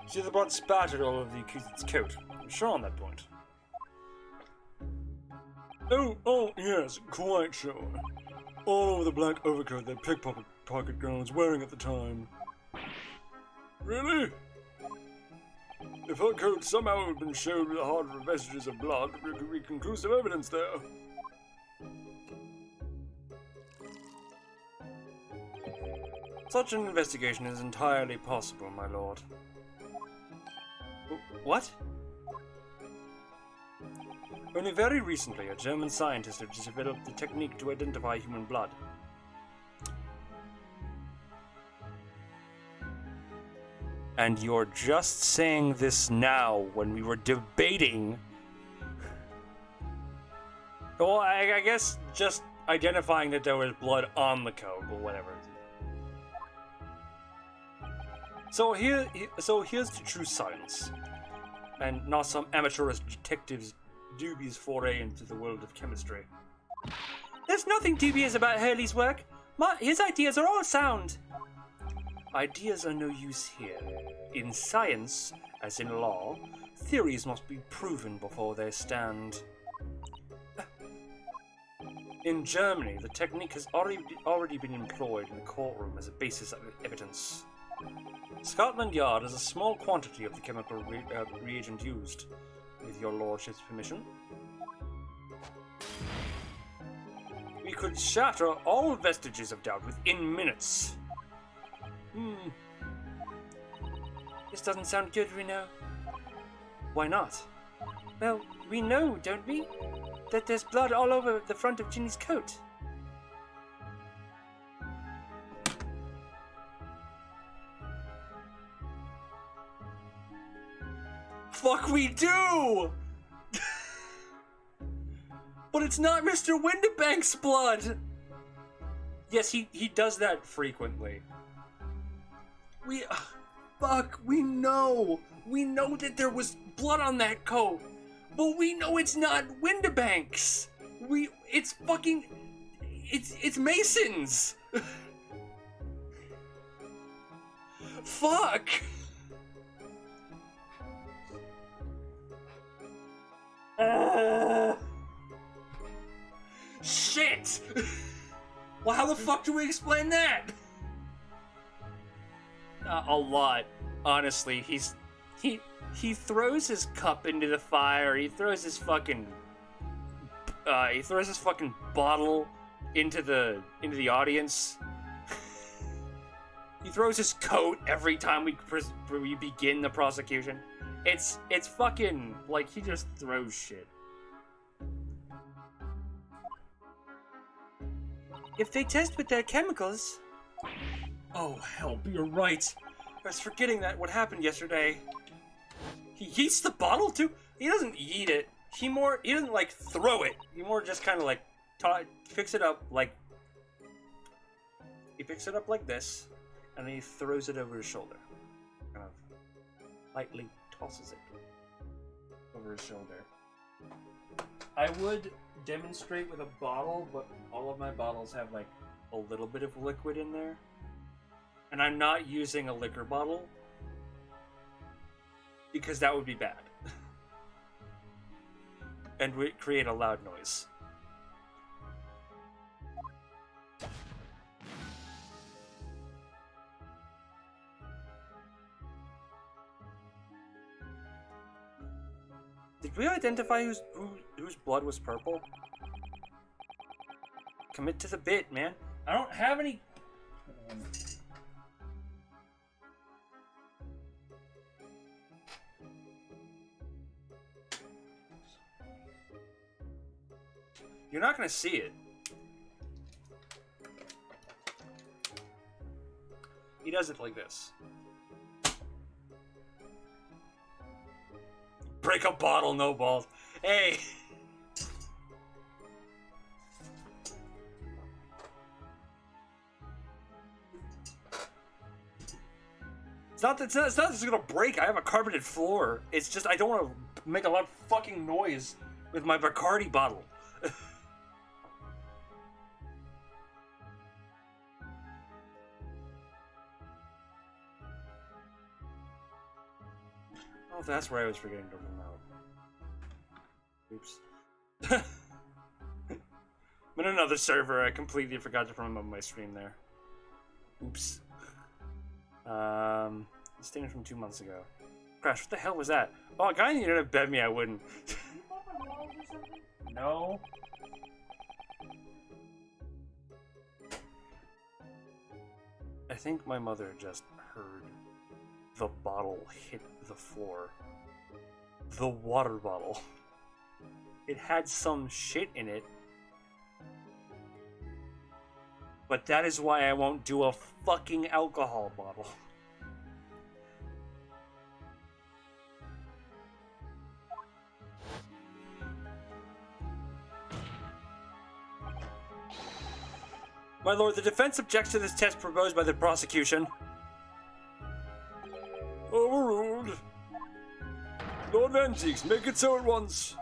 See the blood spattered all over the accused's coat. I'm sure on that point. Oh, yes, quite sure. All over the black overcoat that pickpocket girl was wearing at the time. Really? If her coat somehow had been showed with hard vestiges of blood, there could be conclusive evidence there. Such an investigation is entirely possible, my lord. What? Only very recently, a German scientist has developed the technique to identify human blood. And you're just saying this now when we were debating... Well, I guess just identifying that there was blood on the coat, or whatever. So here's the true science, and not some amateurish detective's dubious foray into the world of chemistry. There's nothing dubious about Hurley's work. His ideas are all sound. Ideas are no use here. In science, as in law, theories must be proven before they stand. In Germany, the technique has already been employed in the courtroom as a basis of evidence. Scotland Yard has a small quantity of the chemical reagent used. With your lordship's permission, we could shatter all vestiges of doubt within minutes. This doesn't sound good, Reno. Why not? Well, we know, don't we, that there's blood all over the front of Ginny's coat. Fuck, we do! But it's not Mr. Windibank's blood! Yes, he does that frequently. Fuck, we know! We know that there was blood on that coat! But we know it's not Windibank's! It's fucking... It's Mason's! Fuck! Shit! Well, how the fuck do we explain that? A lot, honestly. He throws his cup into the fire. He throws his fucking bottle into the audience. He throws his coat every time we begin the prosecution. It's fucking like he just throws shit. If they test with their chemicals. Oh, help, you're right. I was forgetting that what happened yesterday. He eats the bottle too? He doesn't eat it. He doesn't like throw it. He more just kind of like picks it up like. He picks it up like this, and then he throws it over his shoulder. Kind of lightly tosses it over his shoulder. I would demonstrate with a bottle, but all of my bottles have like a little bit of liquid in there. And I'm not using a liquor bottle because that would be bad. And would create a loud noise. Did we identify whose blood was purple? Commit to the bit, man. I don't have any. You're not gonna see it. He does it like this. Break a bottle, no balls. Hey! It's not that it's gonna break. I have a carpeted floor. It's just I don't want to make a lot of fucking noise with my Bacardi bottle. Oh, that's where I was forgetting to remote. Oops. I'm in another server. I completely forgot to promote my stream there. Oops. This thing from 2 months ago. Crash, what the hell was that? Oh, a guy on the internet bet me I wouldn't. No. I think my mother just heard the bottle hit the floor. The water bottle. It had some shit in it. But that is why I won't do a fucking alcohol bottle. My lord, the defense objects to this test proposed by the prosecution. Overruled. Lord Vanzieks, make it so at once.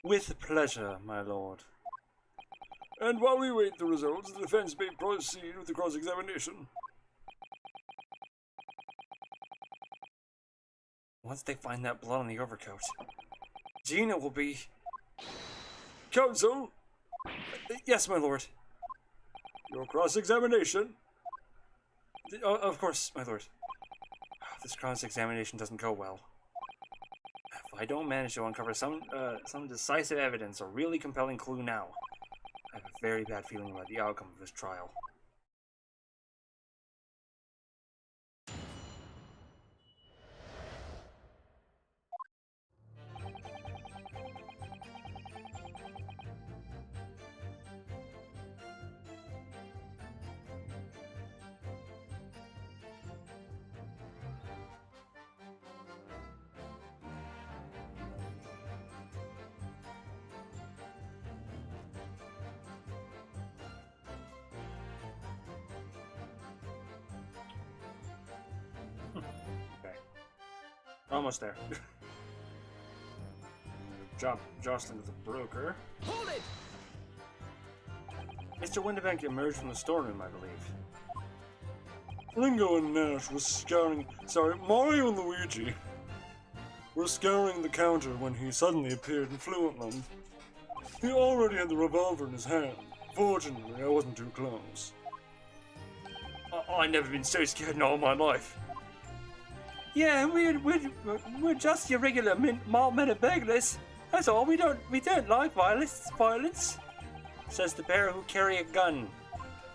With pleasure, my lord. And while we wait the results, the defense may proceed with the cross-examination. Once they find that blood on the overcoat, Gina will be... Counsel, Yes, my lord. your cross-examination. Of course, my lord. This cross-examination doesn't go well. If I don't manage to uncover some decisive evidence or really compelling clue now, I have a very bad feeling about the outcome of this trial. Almost there. Jostling with the broker. Hold it! Mr. Winterbank emerged from the storeroom, I believe. Ringo and Nash was scouting. Sorry, Mario and Luigi were scouring the counter when he suddenly appeared and flew at them. He already had the revolver in his hand. Fortunately, I wasn't too close. I've never been so scared in all my life. Yeah, we're just your regular mild mannered burglars. That's all. We don't like violence. Says the bear who carry a gun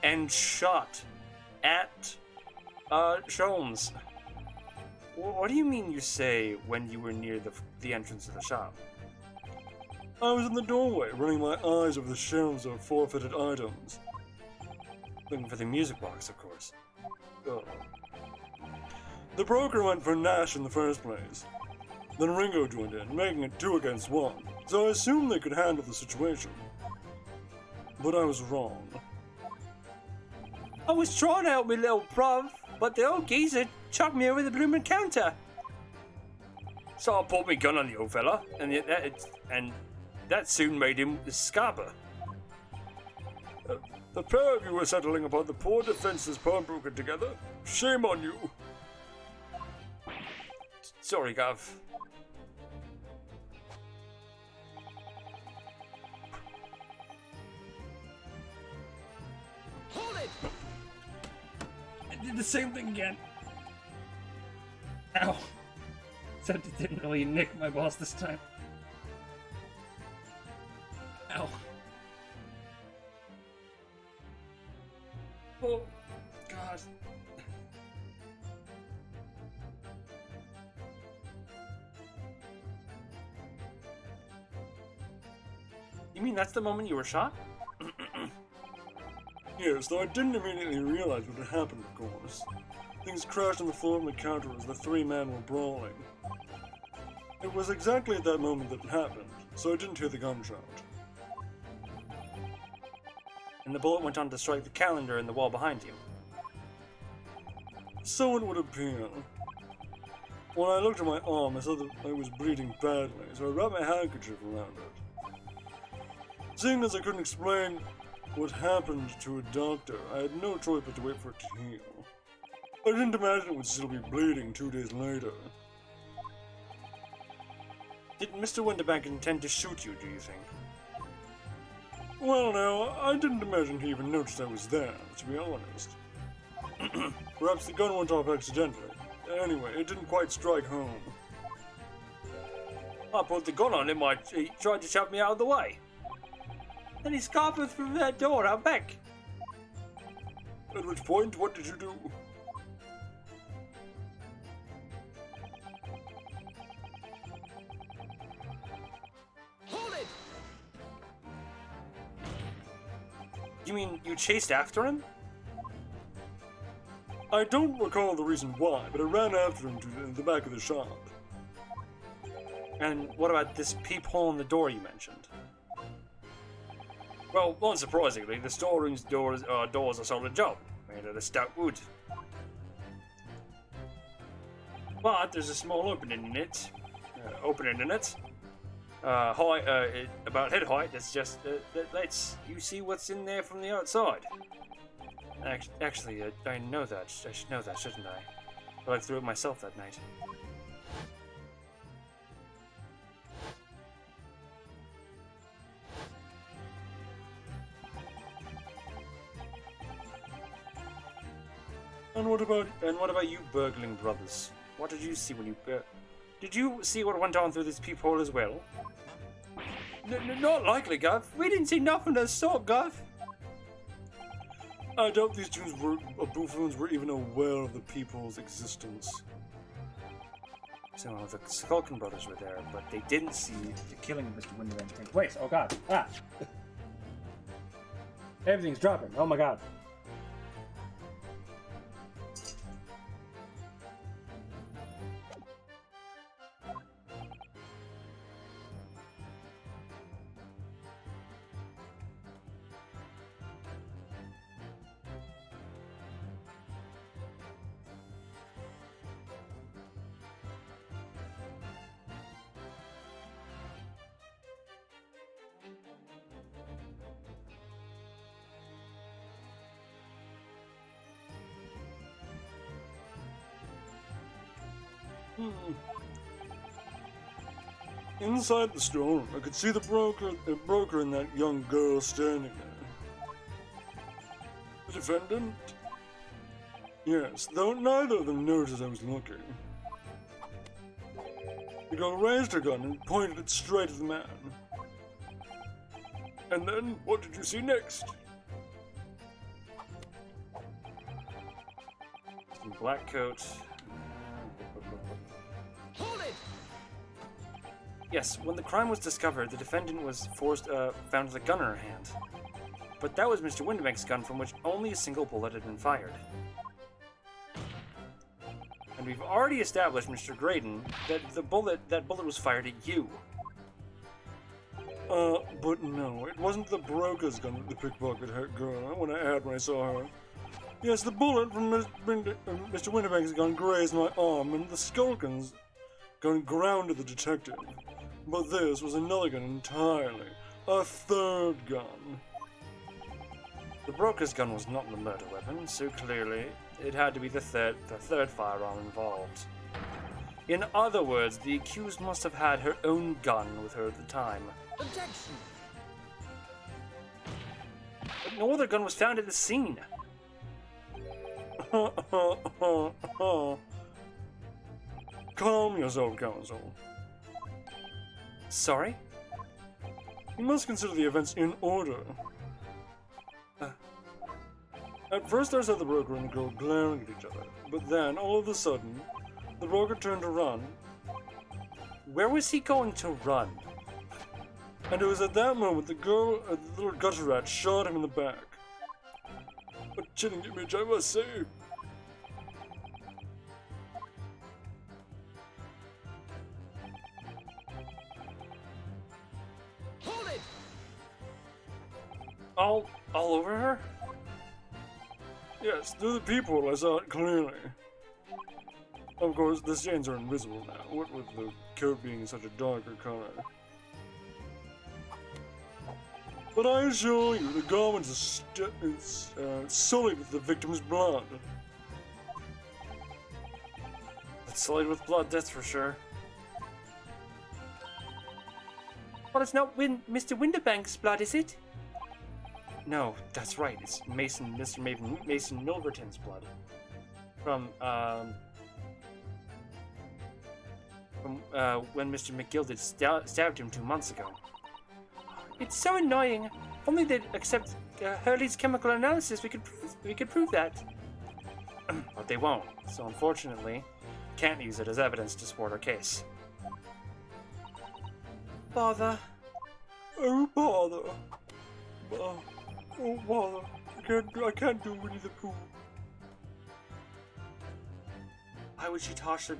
and shot at Sholmes. What do you mean you say when you were near the entrance of the shop? I was in the doorway, running my eyes over the shelves of forfeited items. Looking for the music box, of course. Oh. The broker went for Nash in the first place. Then Ringo joined in, making it 2 against 1, so I assumed they could handle the situation. But I was wrong. I was trying to help me little bruv, but the old geezer chucked me over the blooming counter. So I pulled my gun on the old fella, and that soon made him a scabber. The pair of you were settling about the poor defenseless pawnbroker together. Shame on you. Sorry, Gav. Hold it! I did the same thing again. Ow. Except it didn't really nick my boss this time. Ow. Oh, God. You mean that's the moment you were shot? Yes, though I didn't immediately realize what had happened, of course. Things crashed on the floor of the counter as the 3 men were brawling. It was exactly at that moment that it happened, so I didn't hear the gunshot. And the bullet went on to strike the calendar in the wall behind you. So it would appear. When I looked at my arm, I saw that I was bleeding badly, so I wrapped my handkerchief around it. Seeing as I couldn't explain what happened to a doctor, I had no choice but to wait for it to heal. I didn't imagine it would still be bleeding 2 days later. Did Mr. Winterbank intend to shoot you, do you think? Well, now, I didn't imagine he even noticed I was there, to be honest. Perhaps the gun went off accidentally. Anyway, it didn't quite strike home. I put the gun on him, he tried to shove me out of the way. Then he scampered through that door out back. At which point, what did you do? Hold it! You mean you chased after him? I don't recall the reason why, but I ran after him to the back of the shop. And what about this peephole in the door you mentioned? Well, unsurprisingly, the storeroom's doors are solid job, made out of stout wood. But there's a small opening in it. High, about head height. That's just that lets you see what's in there from the outside. Actually, I know that. I should know that, shouldn't I? But I threw it myself that night. And what about you burgling brothers? What did you see when you... did you see what went on through this peephole as well? Not likely, Gav. We didn't see nothing of the sort, Gav. I doubt these two buffoons were even aware of the people's existence. So the Skulkin brothers were there, but they didn't see... The killing of Mr. Winterbank take place. Oh god. Ah! Everything's dropping. Oh my god. Inside the store, I could see the broker and that young girl standing there. The defendant? Yes, though neither of them noticed I was looking. The girl raised her gun and pointed it straight at the man. And then, what did you see next? Some black coat. Hold it! Yes, when the crime was discovered, the defendant was found with a gun in her hand. But that was Mr. Windibank's gun, from which only a single bullet had been fired. And we've already established, Mr. Graydon, that that bullet was fired at you. But no, it wasn't the broker's gun that the pickpocket hit girl when I saw her. Yes, the bullet from Mr. Windibank's gun grazed my arm, and the Skulkin's gun grounded the detective. But this was another gun entirely. A third gun. The broker's gun was not the murder weapon, so clearly it had to be the third firearm involved. In other words, the accused must have had her own gun with her at the time. Objection! But no other gun was found at the scene. Calm yourself, counsel. Sorry? You must consider the events in order. At first I saw the broker and the girl glaring at each other, but then, all of a sudden, the broker turned to run, Where was he going to run? and it was at that moment the little gutter rat shot him in the back. A chilling image, I must say. Hold it! All over her? Yes, through the peephole I saw it clearly. Of course, the stains are invisible now, what with the coat being such a darker color. But I assure you, the garment is sullied with the victim's blood. It's sullied with blood, that's for sure. Well, it's not Mr. Windibank's blood, is it? No, that's right. It's Mr. Mason Milverton's blood. From when Mr. McGilded stabbed him 2 months ago. It's so annoying. If only they'd accept Hurley's chemical analysis, we could prove that. But they won't, so unfortunately, can't use it as evidence to support our case. Bother. Oh bother! Oh bother! I can't do Winnie the Pooh. Why would she toss her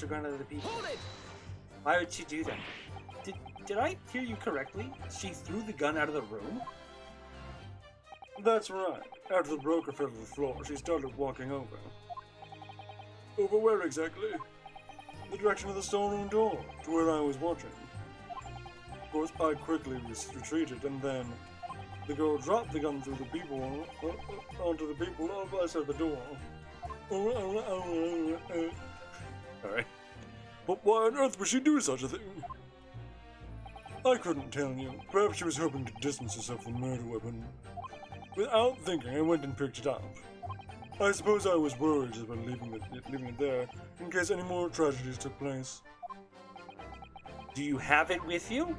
gun at the people? Hold it! Why would she do that? Did I hear you correctly? She threw the gun out of the room? That's right. After the broker fell to the floor, she started walking over. Over where exactly? The direction of the storeroom door, to where I was watching. Of course, I quickly retreated, and then the girl dropped the gun through the peephole onto the peephole outside the door. Alright. But why on earth would she do such a thing? I couldn't tell you. Perhaps she was hoping to distance herself from the murder weapon. Without thinking, I went and picked it up. I suppose I was worried just about leaving it there, in case any more tragedies took place. Do you have it with you?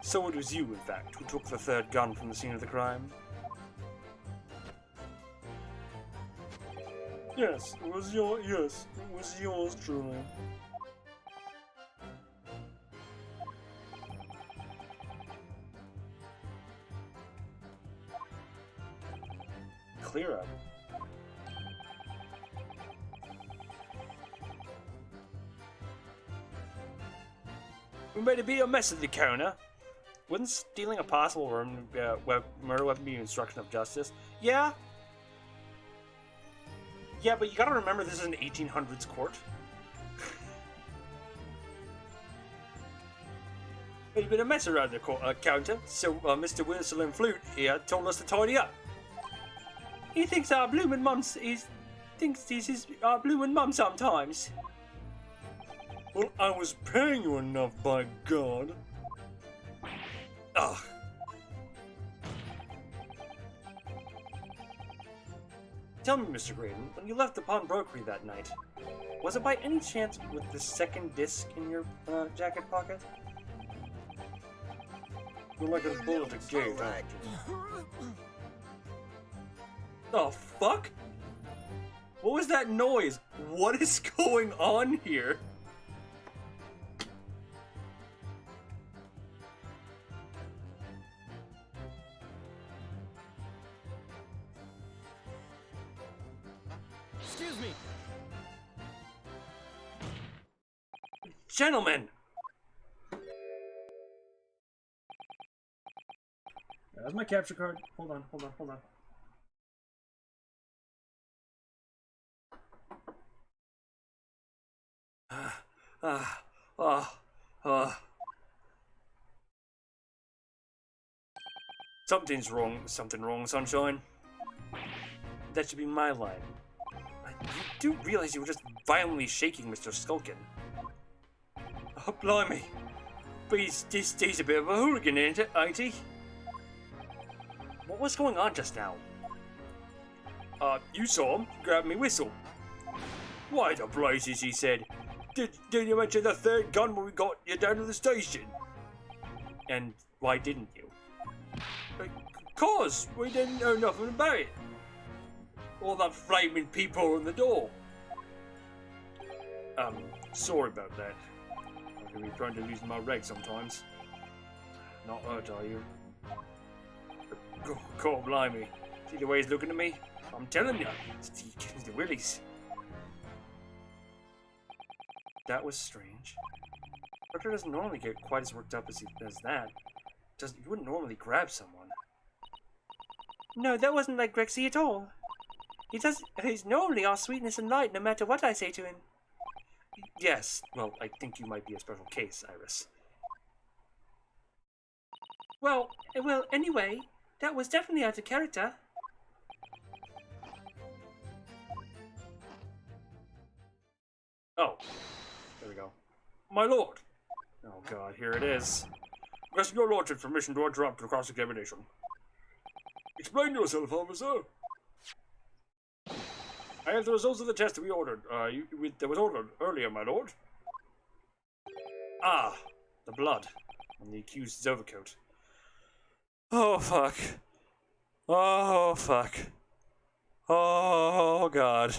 So it was you, in fact, who took the third gun from the scene of the crime? Yes, it was yours truly. Clear up. We made a bit of a mess of the corner. Wouldn't stealing a possible murder weapon be obstruction of justice? Yeah. Yeah, but you gotta remember this is an 1800s court. Made a bit of a mess around the counter, so Mr. Whistle and Flute here told us to tidy up. He thinks our bloomin' mum thinks this is our bloomin' mum sometimes. Well, I was paying you enough, by God. Ugh. Tell me, Mr. Graydon, when you left the pawnbrokery that night, was it by any chance with the second disc in your jacket pocket? You're like a bullet at gate, aren't you? The fuck? What was that noise? What is going on here? Excuse me. Gentlemen! That's my capture card. Hold on, hold on, hold on. Something wrong, Sunshine. That should be my line. You do realize you were just violently shaking Mr. Skulkin. Oh, blimey. But he's a bit of a hooligan, ain't he? What was going on just now? You saw him grab me whistle. Why the blazes, he said. Did you mention the third gun when we got you down to the station? And why didn't you? Cause we didn't know nothing about it. All the flaming people on the door. Sorry about that. I can be prone to losing my reg sometimes. Not hurt, are you? God blimey. See the way he's looking at me? I'm telling you, he gives me the willies. That was strange. Doctor doesn't normally get quite as worked up as that. You wouldn't normally grab someone. No, that wasn't like Grexy at all. He's normally all sweetness and light no matter what I say to him. Yes, well, I think you might be a special case, Iris. Well, anyway, that was definitely out of character. Oh, there we go. My lord. Oh god, here it is. Requesting your lordship's permission to interrupt the cross-examination. Explain yourself, officer. I have the results of the test that we ordered. That was ordered earlier, my lord. Ah, the blood on the accused's overcoat. Oh fuck. Oh fuck. Oh god.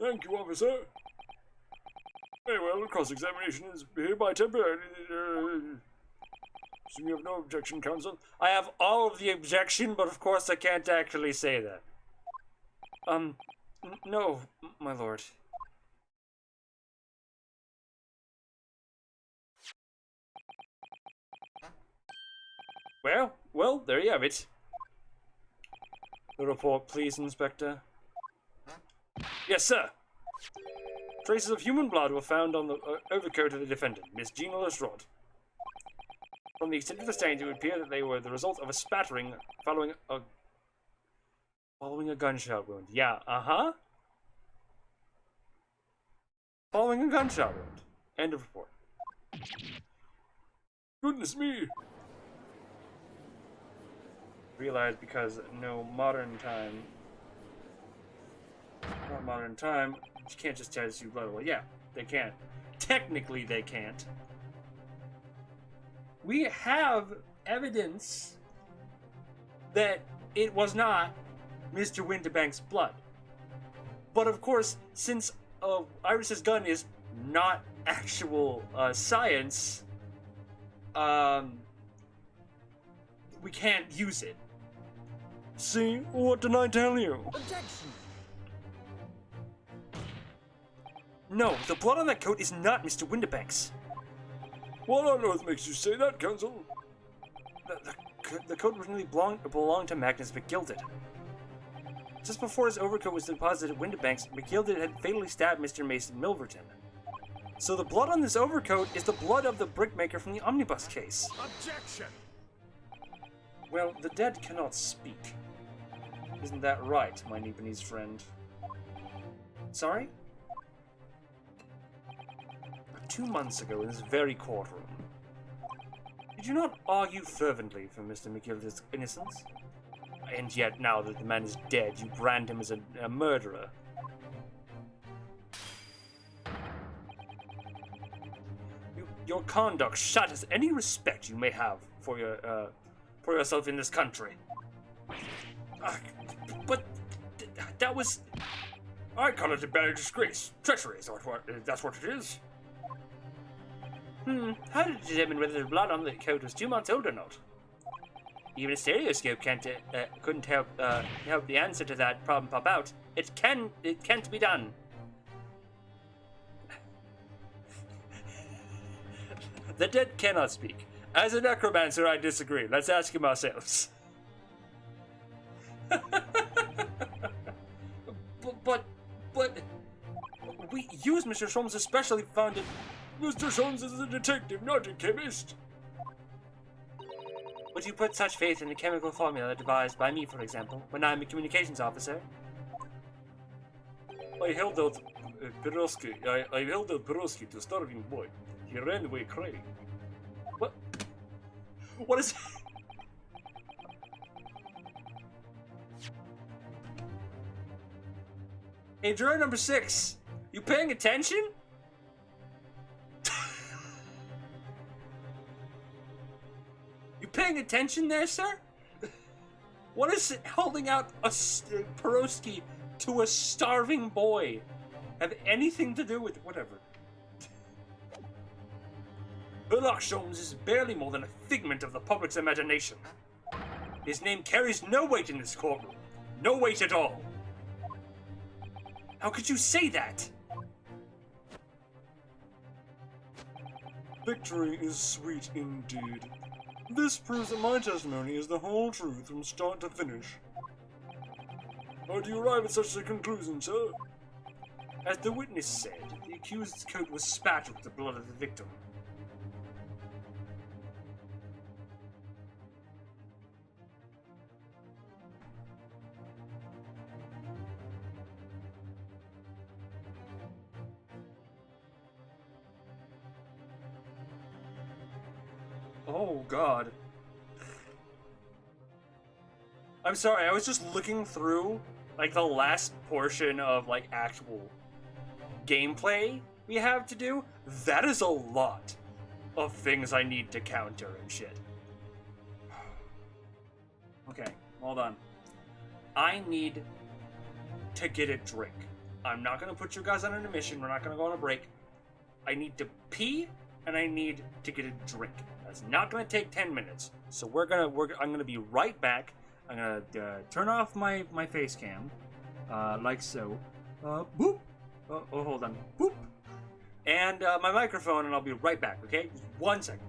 Thank you, officer. Very well, cross-examination is hereby temporary. So you have no objection, counsel? I have all of the objection, but of course I can't actually say that. No, my lord. Well, there you have it. The report, please, Inspector. Yes, sir. Traces of human blood were found on the overcoat of the defendant, Miss Gina Lestrade. From the extent of the stains, it would appear that they were the result of a spattering following a gunshot wound. Yeah, Following a gunshot wound. End of report. Goodness me. Realized because modern time, you can't just tattoo blood. Well, yeah, they can't. Technically, they can't. We have evidence that it was not Mr. Windibank's blood. But of course, since Iris's gun is not actual science, we can't use it. See, what did I tell you? Objection. No, the blood on that coat is not Mr. Windibank's. What on earth makes you say that, counsel? The coat originally belonged to Magnus McGilded. Just before his overcoat was deposited at Windibank's, McGilded had fatally stabbed Mr. Mason Milverton. So the blood on this overcoat is the blood of the brickmaker from the omnibus case. Objection! Well, the dead cannot speak. Isn't that right, my Nipponese friend? Sorry? 2 months ago in this very courtroom, did you not argue fervently for Mr. McGilda's innocence? And yet, now that the man is dead, you brand him as a murderer. Your conduct shatters any respect you may have for yourself in this country. But that was... I call it a bad disgrace. Treachery is that's what it is. How did it determine whether the blood on the coat was 2 months old or not? Even a stereoscope couldn't help the answer to that problem pop out. It can't be done. The dead cannot speak. As a necromancer, I disagree. Let's ask him ourselves. but we use Mr. Sholmes' specially founded... Mr. Sholmes is a detective, not a chemist. Would you put such faith in the chemical formula devised by me, for example, when I'm a communications officer? I held out Perowski to starving boy. He ran away crying. What? What is... Hey, juror number 6, you paying attention? You paying attention there, sir? What is it holding out a Perowski to a starving boy have anything to do with whatever? Sherlock Sholmes is barely more than a figment of the public's imagination. His name carries no weight in this courtroom. No weight at all. How could you say that? Victory is sweet indeed. This proves that my testimony is the whole truth from start to finish. How do you arrive at such a conclusion, sir? As the witness said, the accused's coat was spattered with the blood of the victim. Oh, God. I'm sorry, I was just looking through, like, the last portion of, like, actual gameplay we have to do. That is a lot of things I need to counter and shit. Okay, hold on. I need to get a drink. I'm not gonna put you guys on an mission. We're not gonna go on a break. I need to pee, and I need to get a drink. That's not gonna take 10 minutes. So I'm gonna be right back. I'm gonna turn off my face cam, like so. Boop. Oh, hold on. Boop. And my microphone, and I'll be right back. Okay, just 1 second.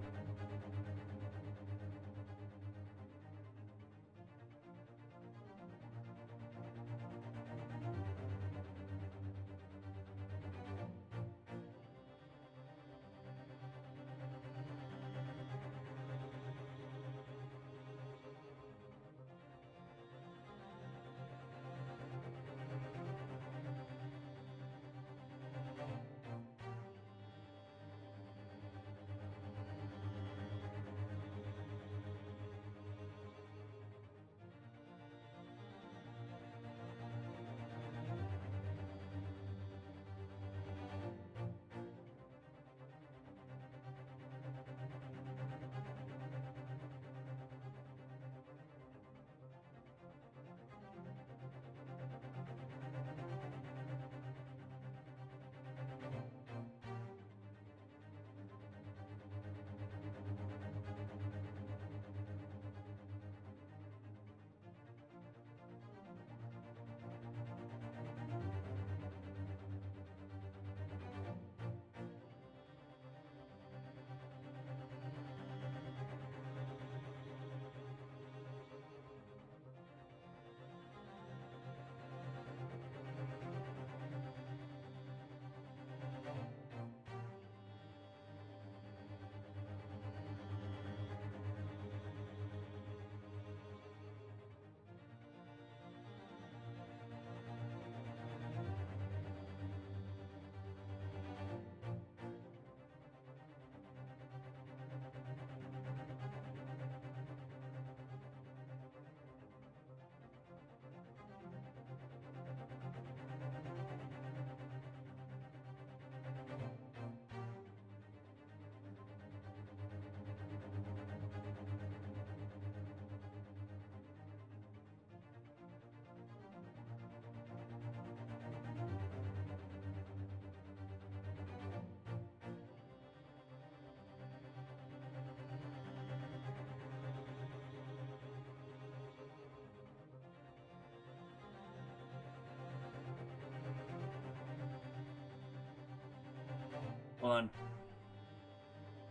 Hold on.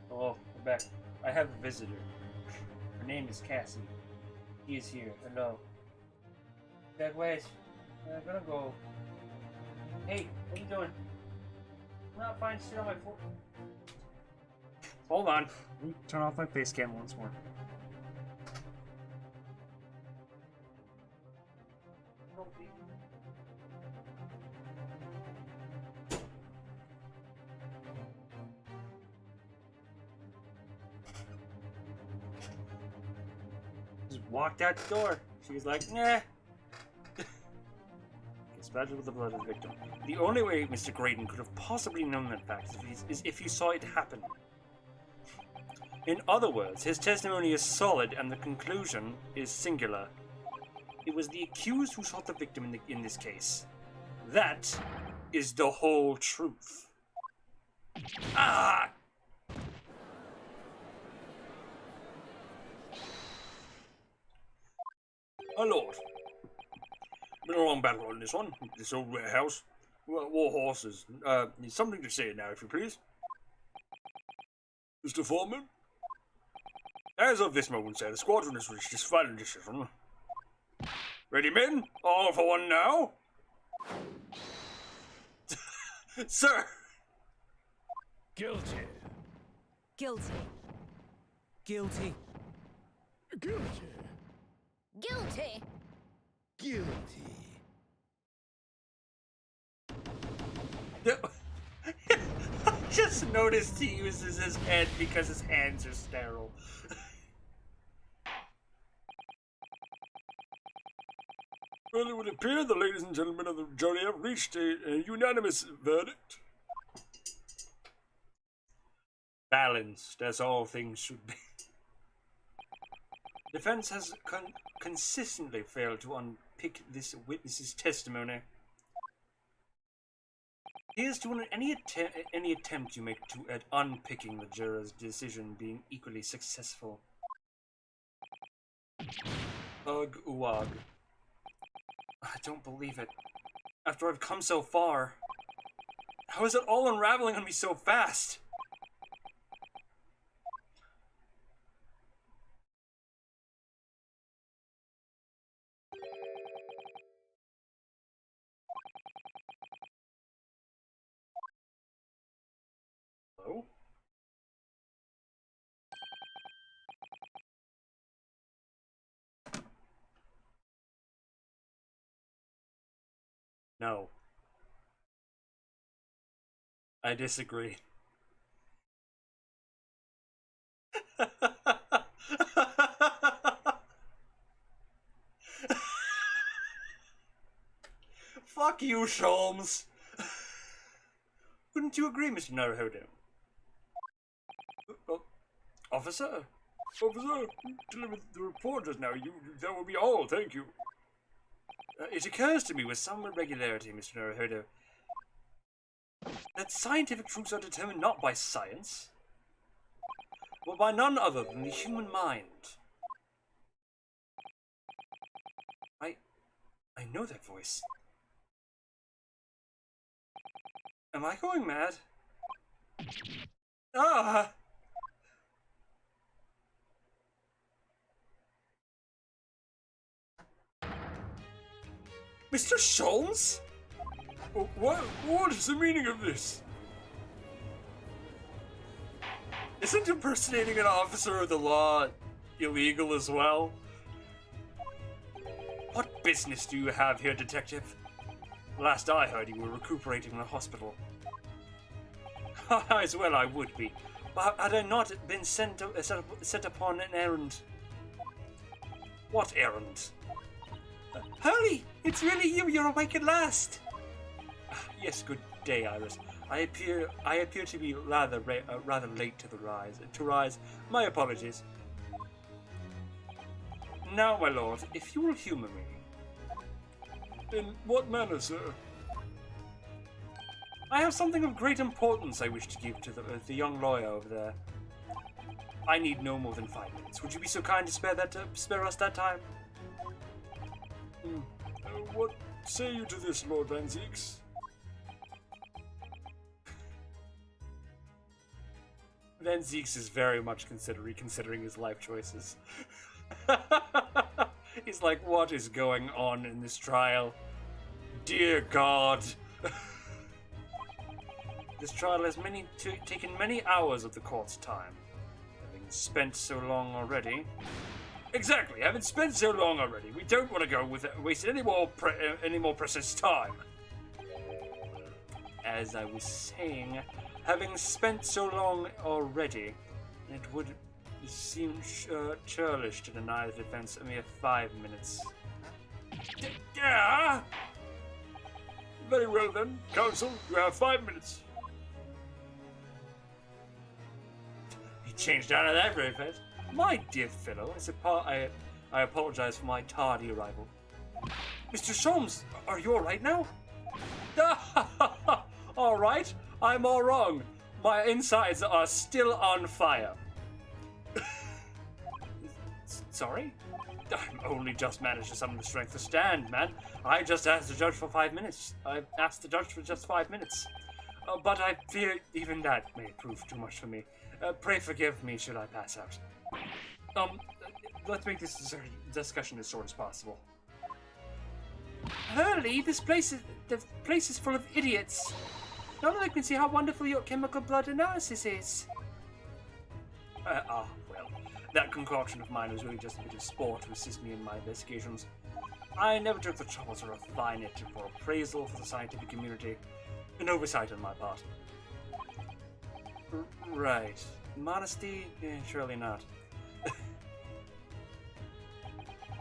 Oh, we're back. I have a visitor. Her name is Cassie. He is here. Hello. That way. I'm gonna go. Hey, what are you doing? I'm not fine. Sit on my floor. Hold on. Let me turn off my face cam once more. Just walked out the door. She was like, nah. Splattered with the blood of the victim. The only way Mr. Graydon could have possibly known that fact is if he saw it happen. In other words, his testimony is solid and the conclusion is singular. It was the accused who shot the victim in this case. That is the whole truth. Ah! My lord. Been a long battle on this one. This old warehouse. War horses. Need something to say now, if you please. Mr. Foreman? As of this moment, sir, the squadron has reached its final decision. Ready, men? All for one now? Sir! Guilty. Guilty. Guilty. Guilty. Guilty. Guilty. I just noticed he uses his head because his hands are sterile. Well, it would appear the ladies and gentlemen of the jury have reached a unanimous verdict. Balanced, as all things should be. Defense has consistently failed to unpick this witness's testimony. Here's to any attempt you make at unpicking the juror's decision being equally successful. Ugh, uwag. I don't believe it. After I've come so far, how is it all unraveling on me so fast? Hello? No. I disagree. Fuck you, Sholmes. Wouldn't you agree, Mr. Naruhodo? Officer? Officer, delivered the report just now. That will be all, thank you. It occurs to me with some irregularity, Mr. Naruhodo, that scientific truths are determined not by science, but by none other than the human mind. I know that voice. Am I going mad? Ah! Mr. Sholmes? What is the meaning of this? Isn't impersonating an officer of the law illegal as well? What business do you have here, detective? Last I heard, you were recuperating in a hospital. As well I would be, but had I not been set upon an errand. What errand? Hurley! It's really you! You're awake at last! Yes, good day, Iris. I appear to be rather late to rise. My apologies. Now, my lord, if you will humour me. In what manner, sir? I have something of great importance I wish to give to the young lawyer over there. I need no more than 5 minutes. Would you be so kind to spare us that time? What say you to this, Lord Van Zieks? Van Zeeks is very much reconsidering his life choices. He's like, what is going on in this trial? Dear God. This trial has taken many hours of the court's time. Having spent so long already. Exactly, having spent so long already, we don't want to go with waste any more precious time. As I was saying, having spent so long already, it would seem churlish to deny the defense a mere 5 minutes. Yeah. Very well then, counsel. You have 5 minutes. He changed out of that very fast. My dear fellow, I apologize for my tardy arrival. Mr. Sholmes, are you alright now? Alright, I'm all wrong. My insides are still on fire. Sorry? I only just managed to summon the strength to stand, man. I just asked the judge for 5 minutes. I asked the judge for just 5 minutes. But I fear even that may prove too much for me. Pray forgive me should I pass out. Let's make this discussion as short as possible. Hurley, the place is full of idiots. None of them can see how wonderful your chemical blood analysis is. Well, that concoction of mine was really just a bit of sport to assist me in my investigations. I never took the trouble to refine it for appraisal for the scientific community. An oversight on my part. Right. Modesty? Surely not.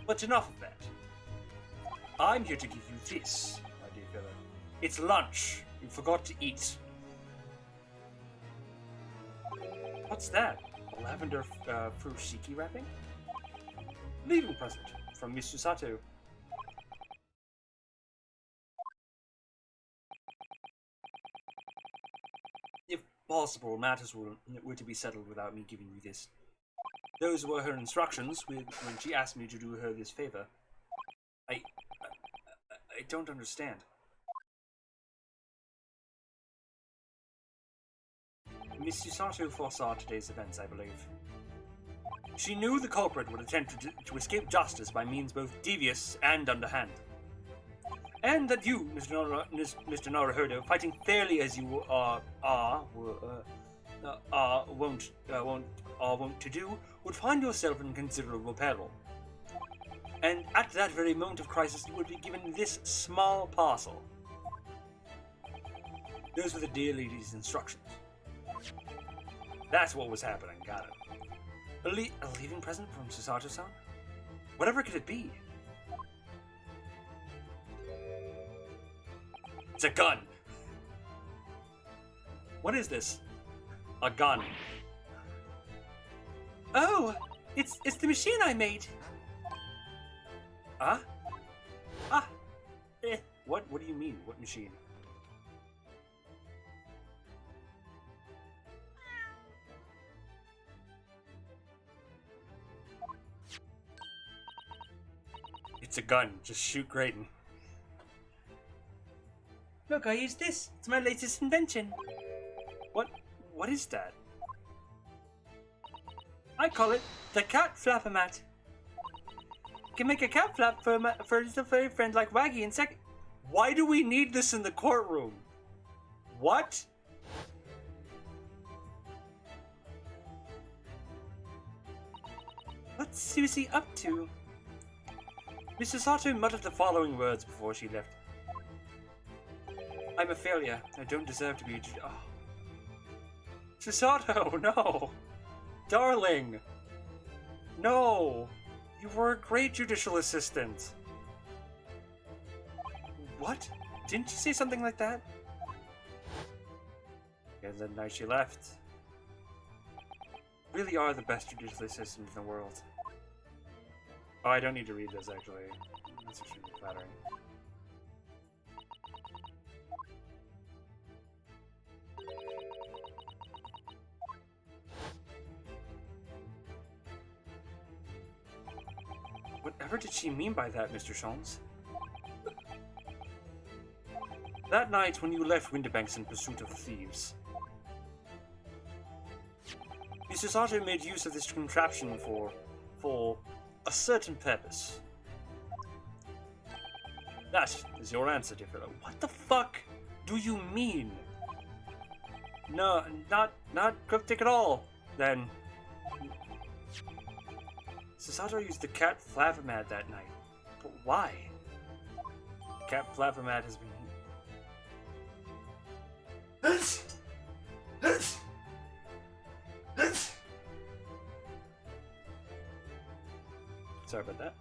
But enough of that. I'm here to give you this, my dear fellow. It's lunch. You forgot to eat. What's that? A lavender furoshiki wrapping? Leaving present from Miss Susato. If possible, matters were to be settled without me giving you this. Those were her instructions when she asked me to do her this favor. I don't understand. Miss Susato foresaw today's events, I believe. She knew the culprit would attempt to escape justice by means both devious and underhand. And that you, Mr. Naruhodo, fighting fairly as you are wont to do, would find yourself in considerable peril. And at that very moment of crisis, you would be given this small parcel. Those were the dear lady's instructions. That's what was happening, got it. A leaving present from Susato-san? Whatever could it be? It's a gun! What is this? A gun. Oh! It's the machine I made! Huh? Ah! What do you mean? What machine? It's a gun. Just shoot Graydon. Look, I used this. It's my latest invention. What is that? I call it the cat flap-o-mat. You can make a cat flap for a little furry friend like Waggy in second. Why do we need this in the courtroom? What? What's Susie up to? Mrs. Sato muttered the following words before she left. I'm a failure. I don't deserve to be a Susato, no! Darling! No! You were a great judicial assistant. What? Didn't you say something like that? And that night she left. Really are the best judicial assistant in the world. Oh, I don't need to read this, actually. That's extremely flattering. Whatever did she mean by that, Mr. Sholmes? That night when you left Winterbanks in pursuit of the thieves. Susato made use of this contraption for a certain purpose. That is your answer, dear fellow. What the fuck do you mean? No, not cryptic at all. Then Susato used the cat Flavomat that night. But why? Cat Flavomat has been. Sorry about that.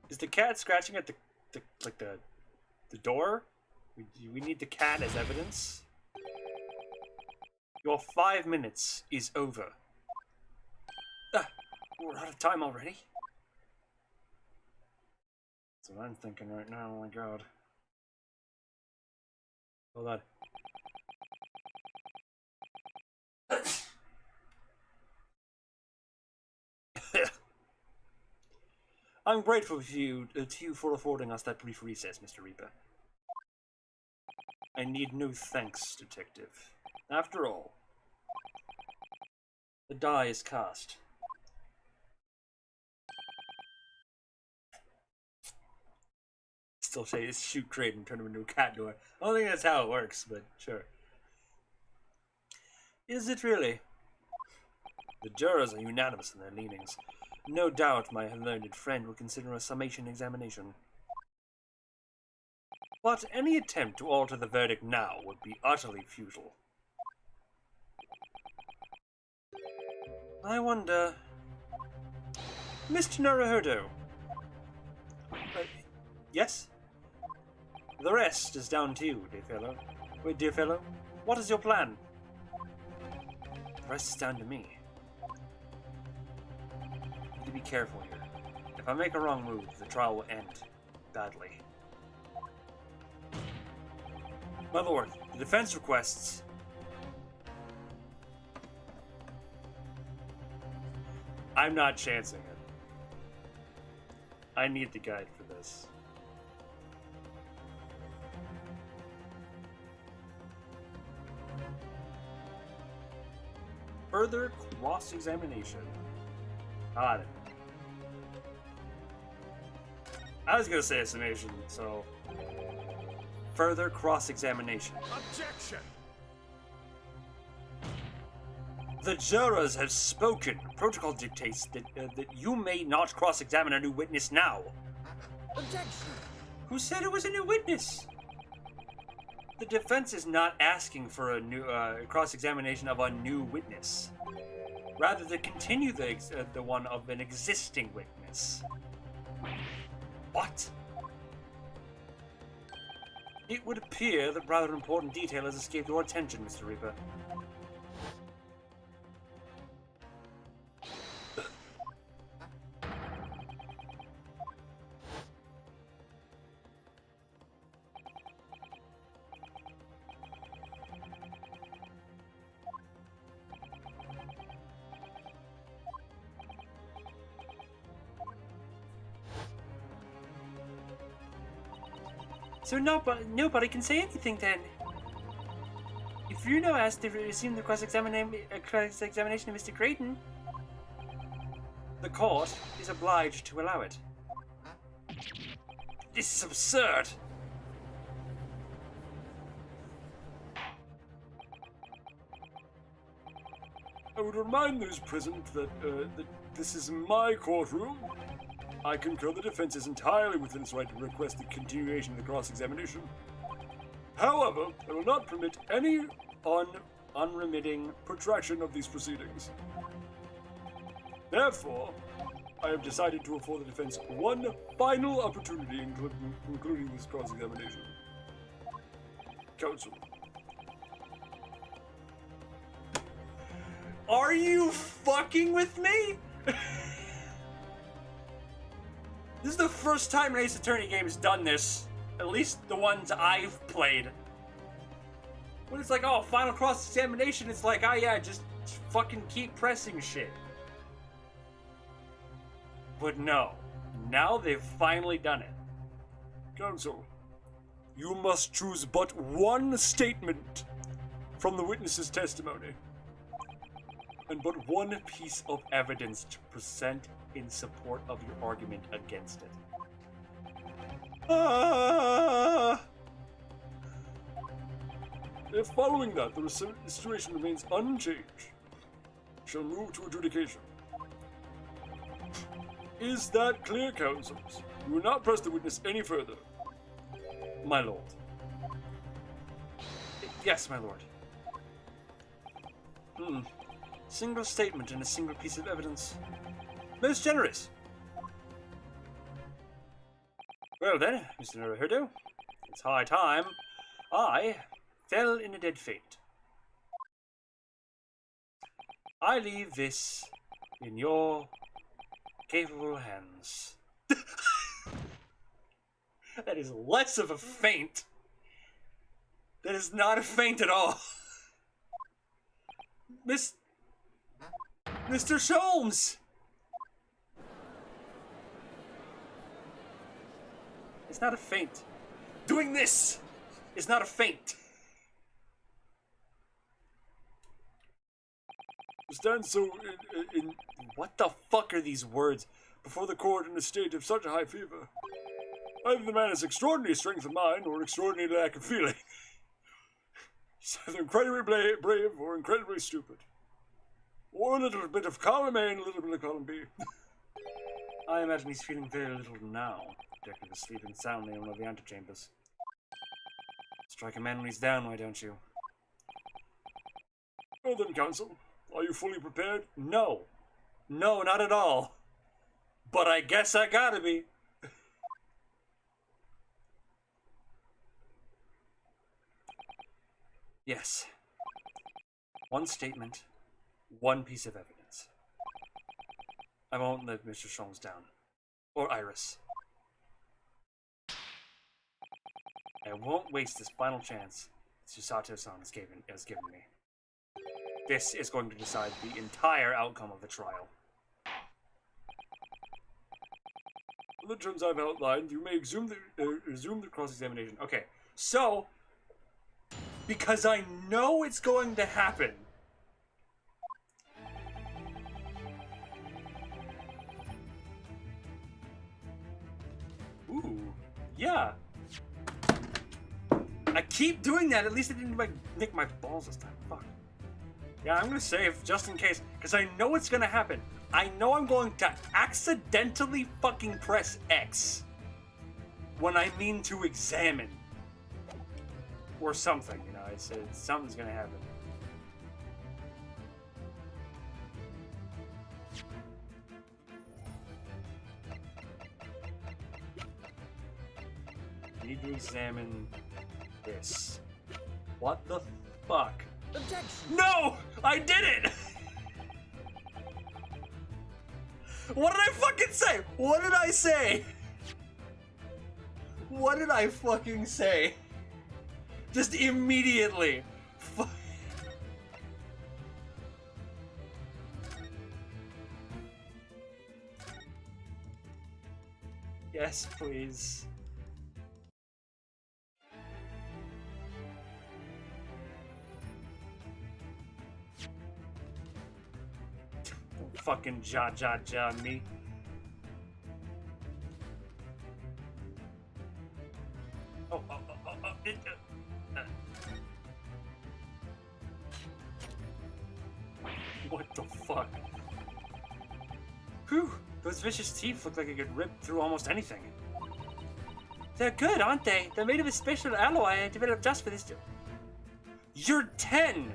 Is the cat scratching at the door? We need the cat as evidence. Your 5 minutes is over. We're out of time already. That's what I'm thinking right now. Oh my god. Hold on. I'm grateful to you for affording us that brief recess, Mr. Reaper. I need no thanks, Detective. After all, the die is cast. Still say shoot Kraden and turn him into a cat door. I don't think that's how it works, but sure. Is it really? The jurors are unanimous in their leanings. No doubt my learned friend will consider a summation examination. But any attempt to alter the verdict now would be utterly futile. I wonder... Mr. Naruhodo. Yes? The rest is down to you, dear fellow. Wait, dear fellow, what is your plan? The rest is down to me. You need to be careful here. If I make a wrong move, the trial will end badly. In other words, the defense requests... I'm not chancing it. I need the guide for this. Further cross-examination. Got it. I was gonna say a summation, so... Further cross-examination. Objection! The jurors have spoken. Protocol dictates that you may not cross-examine a new witness now. Objection! Who said it was a new witness? The defense is not asking for a new cross-examination of a new witness. Rather, to continue the one of an existing witness. What? It would appear that rather important detail has escaped your attention, Mr. Reaper. So nobody can say anything then. If Bruno asked to resume the cross-examination of Mr. Kraden, the court is obliged to allow it. This is absurd! I would remind those present that this is my courtroom. I concur the defense is entirely within its right to request the continuation of the cross-examination. However, I will not permit any unremitting protraction of these proceedings. Therefore, I have decided to afford the defense one final opportunity in concluding this cross-examination. Counsel. Are you fucking with me? This is the first time an Ace Attorney game has done this. At least the ones I've played. When it's like, oh, final cross-examination, it's like, oh yeah, just fucking keep pressing shit. But no. Now they've finally done it. Counsel, You must choose but one statement from the witness's testimony. And but one piece of evidence to present in support of your argument against it. If following that the situation remains unchanged, shall move to adjudication. Is that clear, counsels? You will not press the witness any further. My lord. Yes, my lord. Single statement and a single piece of evidence. Most generous. Well then, Mr. Naruhodo, it's high time I fell in a dead faint. I leave this in your capable hands. That is less of a feint. That is not a feint at all. Mr. Sholmes! It's not a feint. Doing this is not a feint. You stand so in What the fuck are these words? before the court in a state of such a high fever. Either the man has extraordinary strength of mind or extraordinary lack of feeling. He's either incredibly brave or incredibly stupid. Or a little bit of column A and a little bit of column B. I imagine he's feeling very little now. Deckard was sleeping soundly in one of the antechambers. Strike a man when he's down, why don't you? Well then, counsel, are you fully prepared? No. No, not at all. But I guess I gotta be. Yes. One statement, one piece of evidence. I won't let Mr. Sholmes down. Or Iris. I won't waste this final chance Susato-san has given me. This is going to decide the entire outcome of the trial. In the terms I've outlined, you may resume the Cross-examination. Okay, so because I know it's going to happen. Ooh, yeah. I keep doing that. At least I didn't nick my balls this time. Fuck. Yeah, I'm gonna save just in case, because I know it's gonna happen. I know I'm going to accidentally fucking press X when I mean to examine. Or something, you know, something's gonna happen. I need to examine this. What the fuck? Objection! No! I did it! What did I fucking say? What did I say? What did I fucking say? Just immediately. Yes, please. Don't fucking ja me. What the fuck? Whew, those vicious teeth look like they could rip through almost anything. They're good, aren't they? They're made of a special alloy I developed just for this job. You're 10!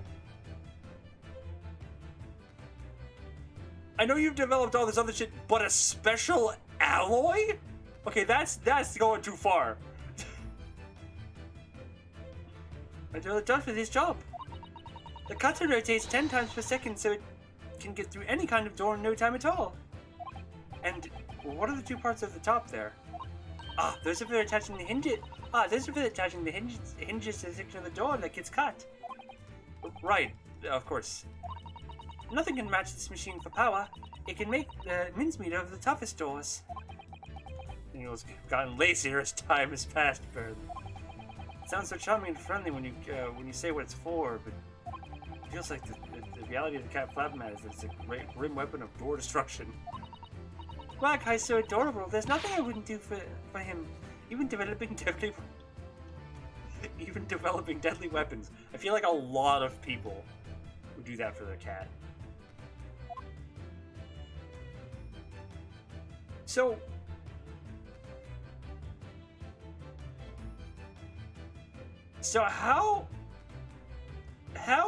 I know you've developed all this other shit, but a special alloy? Okay, that's going too far. I developed just for this job. The cutter rotates 10 times per second, so it can get through any kind of door in no time at all. And what are the two parts of the top there? Ah, those are for attaching the hinges. Ah, those are for attaching the hinges to the section of the door that gets cut. Right, of course. Nothing can match this machine for power. It can make the mincemeat of the toughest doors. It's gotten lazier as time has passed, apparently. It sounds so charming and friendly when you say what it's for, but it feels like the reality of the cat Flap-O-Mat is that it's a great grim weapon of door destruction. Wagai's so adorable. There's nothing I wouldn't do for him. Even developing deadly weapons. I feel like a lot of people would do that for their cat. So how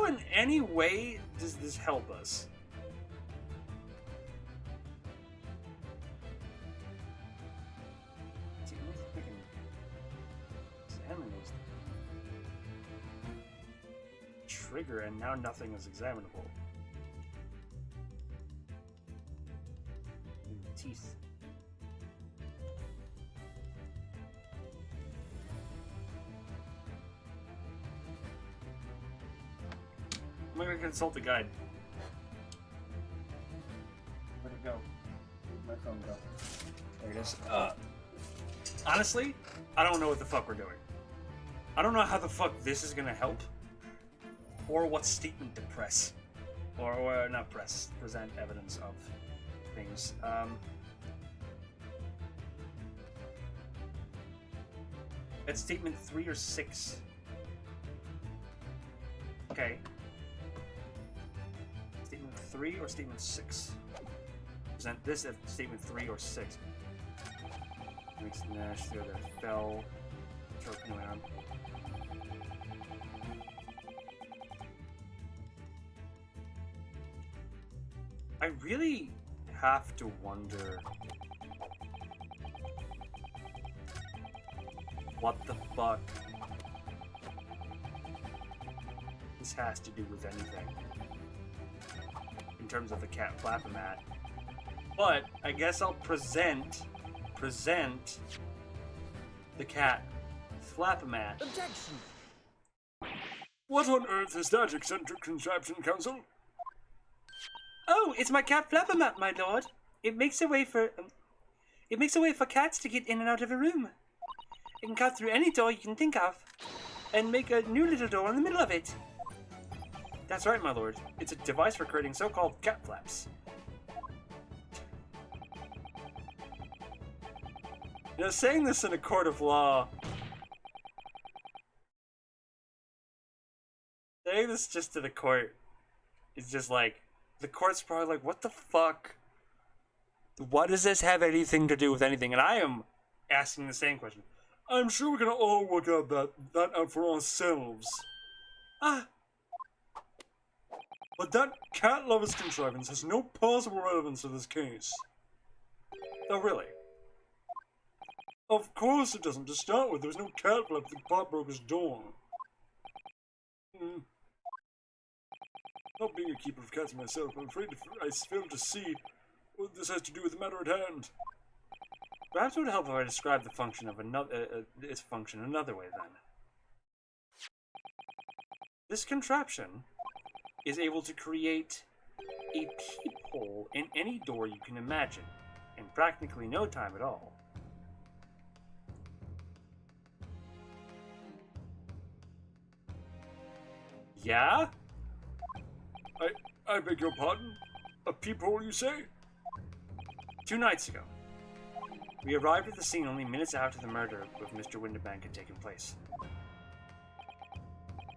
in any way does this help us? See, I don't think I can examine this trigger, and now nothing is examinable. Teeth. I'm gonna consult the guide. Where'd it go? Where'd my phone go? There it is. Honestly, I don't know what the fuck we're doing. I don't know how the fuck this is gonna help, or what statement to press, or not press, present evidence of things. It's statement 3 or 6. Okay. Statement 3 or statement 6? Present this at statement 3 or 6. Makes Nash the other fell. Choking around. I really have to wonder what the fuck this has to do with anything in terms of the cat Flap-O-Mat. But I guess I'll present the cat Flap-O-Mat. Objection! What on earth is that eccentric contraption, Council? Oh, it's my cat Flap-O-Mat, my lord. It makes a way for cats to get in and out of a room. It can cut through any door you can think of, and make a new little door in the middle of it. That's right, my lord. It's a device for creating so-called cat flaps. You know, saying this in a court of law, saying this just to the court is just like, the court's probably like, what the fuck? What does this have anything to do with anything? And I am asking the same question. I'm sure we can all work out that out for ourselves. Ah, But that cat lover's contrivance has no possible relevance to this case. oh really? Of course it doesn't. To start with, there was no cat flap at the pawnbroker's door. Not being a keeper of cats myself, I'm afraid I fail to see what this has to do with the matter at hand. Perhaps it would help if I describe the function of its function another way then. This contraption is able to create a peephole in any door you can imagine, in practically no time at all. Yeah? I beg your pardon? A peephole, you say? 2 nights ago, we arrived at the scene only minutes after the murder of Mr. Winterbank had taken place.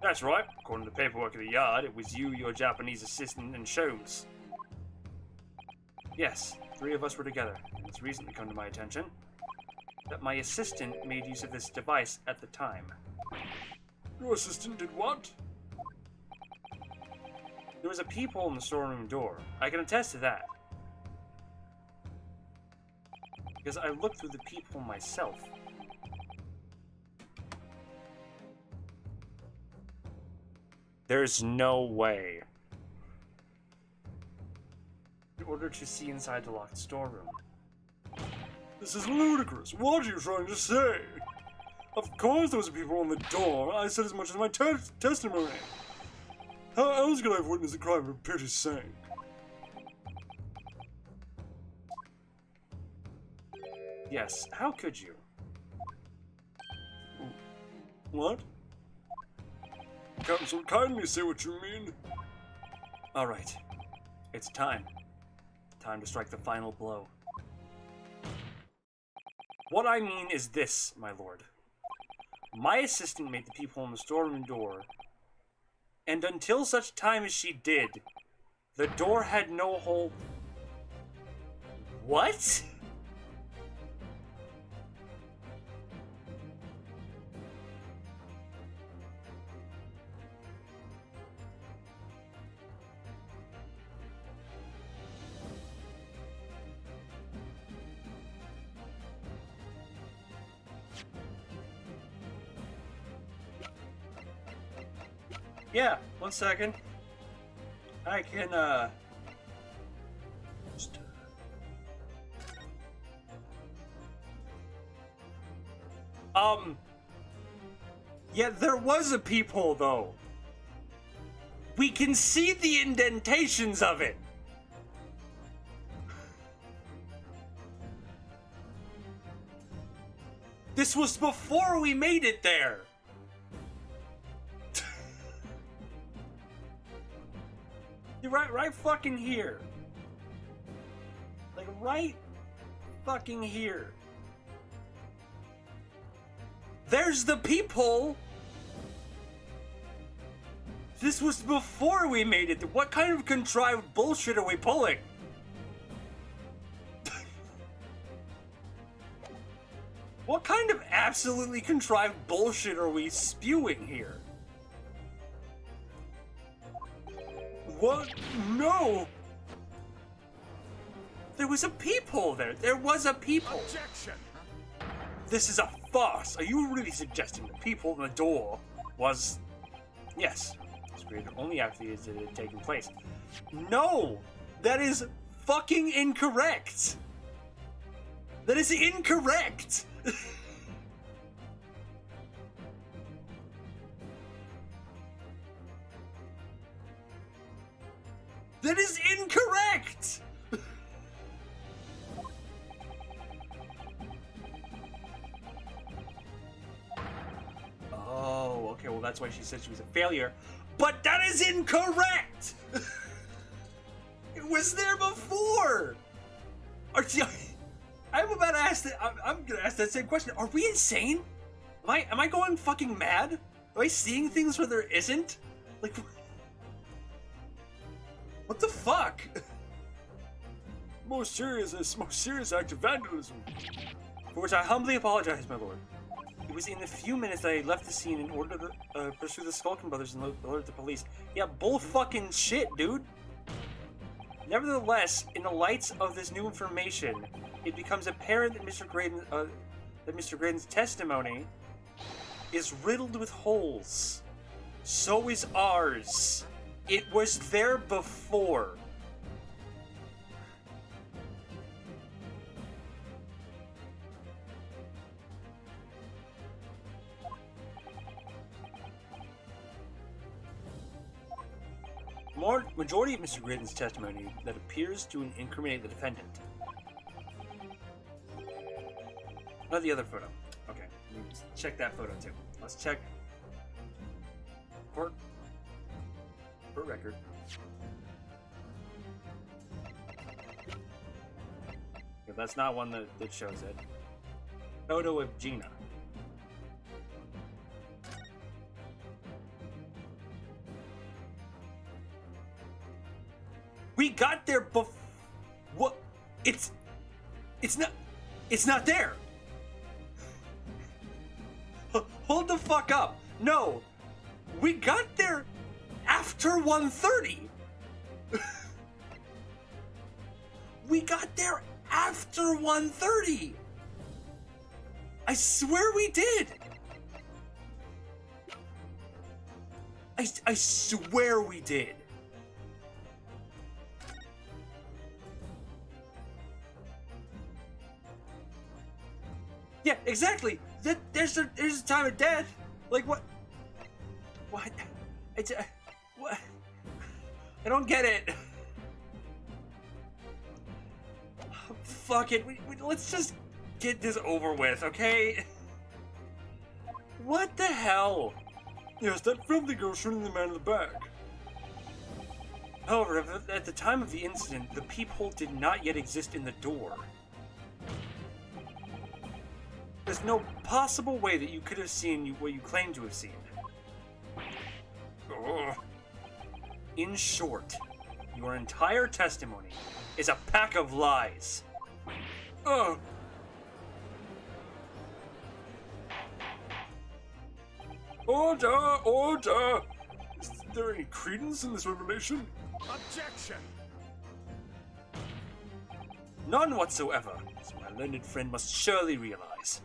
That's right. According to the paperwork of the yard, it was you, your Japanese assistant, and Sholmes. Yes, 3 of us were together, and it's recently come to my attention that my assistant made use of this device at the time. Your assistant did what? There was a peephole in the storeroom door. I can attest to that. Because I looked through the peephole myself. There's no way. In order to see inside the locked storeroom. This is ludicrous. What are you trying to say? Of course there was a peephole on the door. I said as much as my testimony. How else could I have witnessed the crime, for pity's sake? Yes, how could you? What? Counsel, kindly say what you mean. All right. It's time. Time to strike the final blow. What I mean is this, my lord. My assistant made the peephole in the storeroom door, and until such time as she did, the door had no hole. What? Yeah, 1 second. I can, just, yeah, there was a peephole, though. We can see the indentations of it. This was before we made it there. You're right fucking here. Like, right fucking here. There's the peephole. This was before we made it. What kind of contrived bullshit are we pulling? What kind of absolutely contrived bullshit are we spewing here? What? No! There was a peephole there. There was a peephole. Objection! This is a farce. Are you really suggesting the peephole in the door was... Yes. It was created only after the incident had taken place. No! That is fucking incorrect! That is incorrect! That is incorrect! Oh, okay, well that's why she said she was a failure. But that is incorrect! It was there before! I'm about to ask that. I'm gonna ask that same question. Are we insane? Am I going fucking mad? Am I seeing things where there isn't? Like, what the fuck? Most serious act of vandalism. For which I humbly apologize, my lord. It was in the few minutes that I left the scene in order to pursue the Skulkin brothers and alert the police. Yeah, bull fucking shit, dude. Nevertheless, in the lights of this new information, it becomes apparent that Mr. Graydon's testimony is riddled with holes. So is ours. It was there before. Majority of Mr. Graydon's testimony that appears to incriminate the defendant. Not the other photo. Okay, let's check that photo too. Let's check court record. Yeah, that's not one that shows it. Photo of Gina. We got there before. What? It's not there. Hold the fuck up. No. We got there after 1:30. We got there after 1:30. I swear we did. I swear we did. Yeah, exactly. There's a time of death. Like what? What? What? I don't get it. Fuck it. Let's just get this over with, okay? What the hell? Yes, that friendly girl shooting the man in the back. However, at the time of the incident, the peephole did not yet exist in the door. There's no possible way that you could have seen what you claim to have seen. Ugh. In short, your entire testimony is a pack of lies. Ugh. Order! Order! Is there any credence in this revelation? Objection! None whatsoever, as my learned friend must surely realize.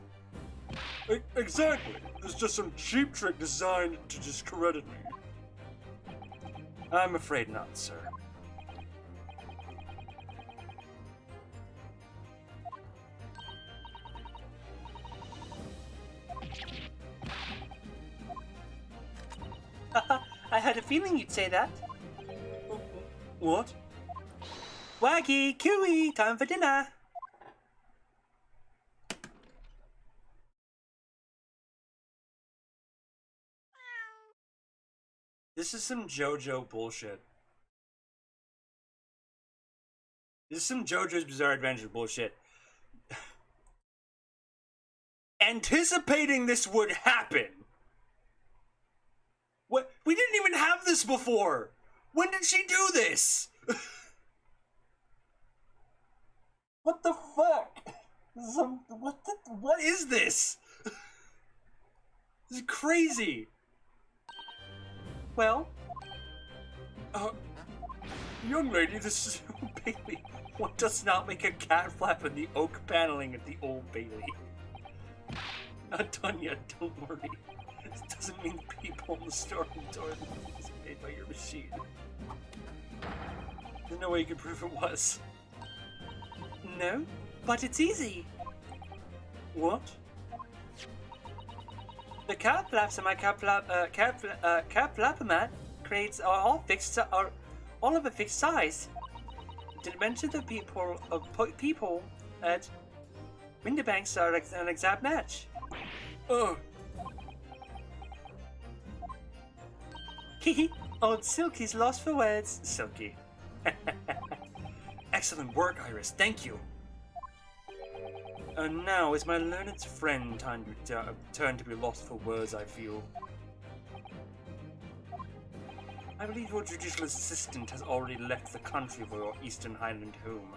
Exactly. There's just some cheap trick designed to discredit me. I'm afraid not, sir. I had a feeling you'd say that. What? Waggy, Kiwi, time for dinner. This is some JoJo bullshit. This is some JoJo's Bizarre Adventure bullshit. Anticipating this would happen. What? We didn't even have this before. When did she do this? What the fuck? What is this? This is crazy. Well, Young lady, this is... Bailey, one does not make a cat flap in the oak paneling at the Old Bailey. Not done yet, don't worry. This doesn't mean people in the store door is made by your machine. There's no way you can prove it was. No, but it's easy. What? The cat flaps in my cat flapomat creates are all of a fixed size. Dimensions of people at Winterbanks are an exact match. Oh, Hehe, old Silky's lost for words. Silky. Excellent work, Iris. Thank you. And now is my learned friend turn to be lost for words, I feel. I believe your judicial assistant has already left the country for your Eastern Highland home.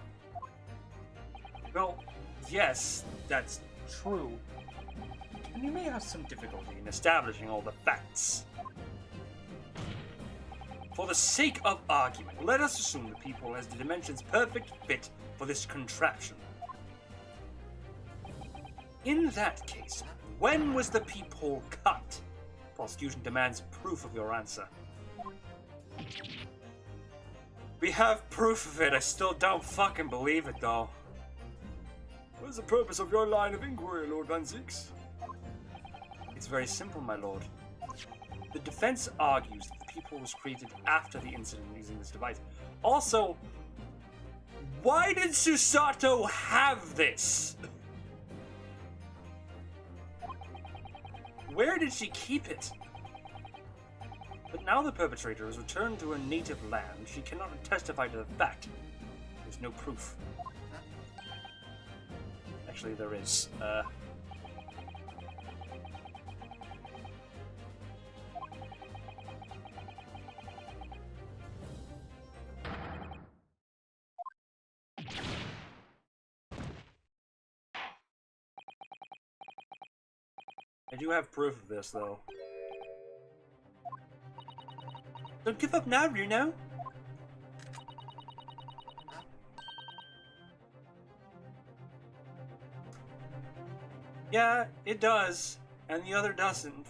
Well, yes, that's true. And you may have some difficulty in establishing all the facts. For the sake of argument, let us assume the people has the Dimension's perfect fit for this contraption. In that case, when was the peephole cut? Prosecution demands proof of your answer. We have proof of it, I still don't fucking believe it though. what is the purpose of your line of inquiry, Lord Van Zieks? It's very simple, my lord. The defense argues that the peephole was created after the incident using this device. Also, why did Susato have this? Where did she keep it? But now the perpetrator has returned to her native land, she cannot testify to the fact. There's no proof. Actually, there is. I do have proof of this, though. Don't give up now, Runo! Yeah, it does, and the other doesn't.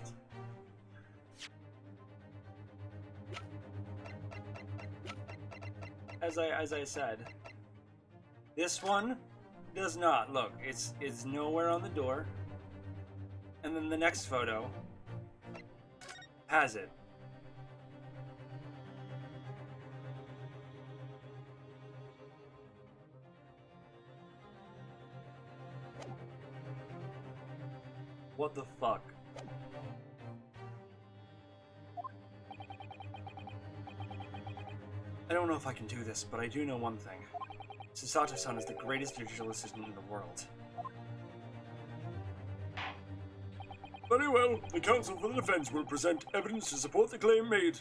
As I said, this one does not. Look, it's nowhere on the door. And then the next photo has it. What the fuck? I don't know if I can do this, but I do know one thing. Susato-san is the greatest digital assistant in the world. Very well. The counsel for the defense will present evidence to support the claim made.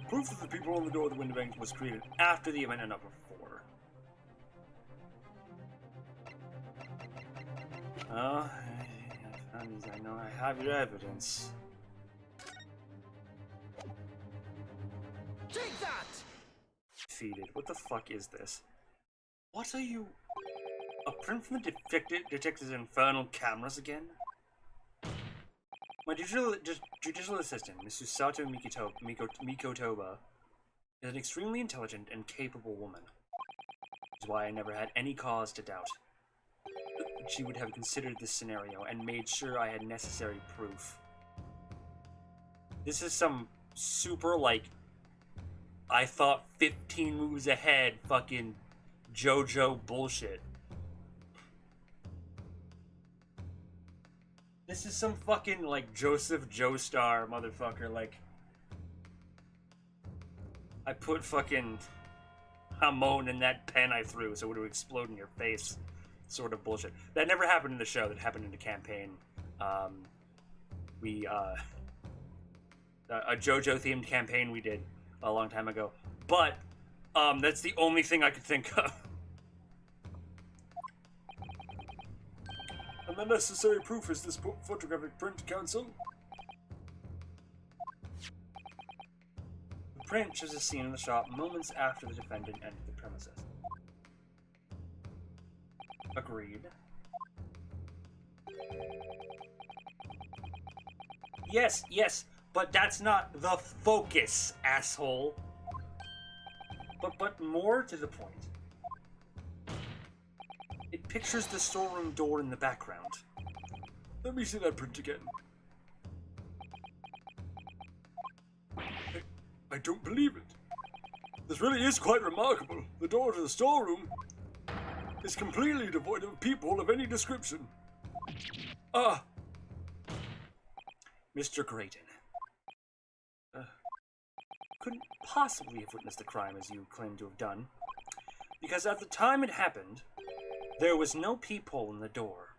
Proof that the people on the door of the window bank was created after the event and not before. Oh, I know I have your evidence. Take that! Defeated. What the fuck is this? What are you? A print from the detective's infernal cameras again? My judicial assistant, Miss Susato Mikotoba, is an extremely intelligent and capable woman. Which is why I never had any cause to doubt. She would have considered this scenario and made sure I had necessary proof. This is some super, like, I thought 15 moves ahead fucking JoJo bullshit. This is some fucking, like, Joseph Joestar motherfucker, like... I put fucking Hamon in that pen I threw so it would explode in your face. Sort of bullshit. That never happened in the show, that happened in the campaign. A JoJo-themed campaign we did a long time ago. But, that's the only thing I could think of. And the necessary proof is this photographic print, counsel. The print shows a scene in the shop moments after the defendant entered the premises. Agreed. Yes, but that's not the focus, asshole. But more to the point. It pictures the storeroom door in the background. Let me see that print again. I don't believe it. This really is quite remarkable. The door to the storeroom is completely devoid of people of any description. Ah! Mr. Grayton. Couldn't possibly have witnessed the crime as you claim to have done. Because at the time it happened, there was no peephole in the door.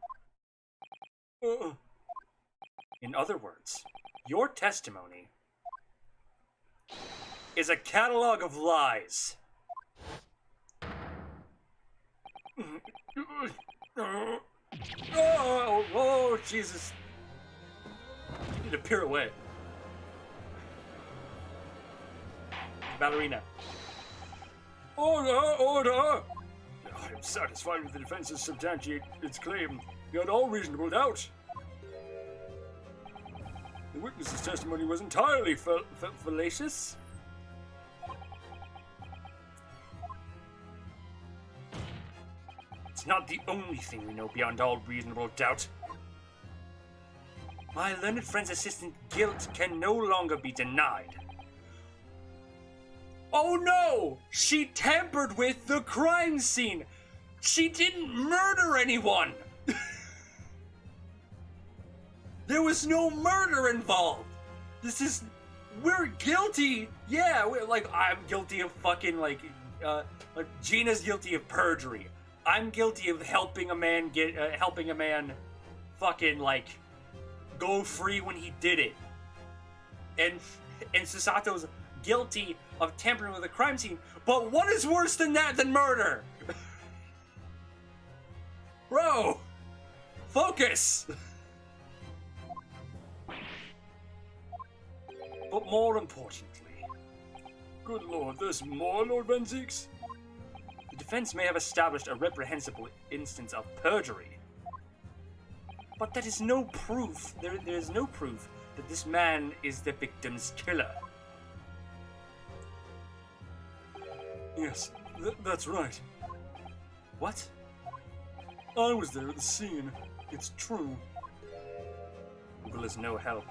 In other words, your testimony is a catalog of lies. Oh, Jesus. You need a pirouette. Ballerina. Order! I am satisfied with the defense's substantiate its claim beyond all reasonable doubt. The witness's testimony was entirely fallacious. It's not the only thing we know beyond all reasonable doubt. My learned friend's assistant guilt can no longer be denied. Oh no! She tampered with the crime scene! She didn't murder anyone! There was no murder involved! We're guilty! Yeah, I'm guilty of fucking, like Gina's guilty of perjury. I'm guilty of helping a man fucking, like, go free when he did it. And Susato's guilty of tampering with a crime scene. But what is worse than that than murder? Bro! Focus! But more importantly... Good lord, there's more, Lord Van Zieks? The defense may have established a reprehensible instance of perjury. But that is no proof. There is no proof that this man is the victim's killer. Yes, that's right. What? I was there at the scene. It's true. Google is no help.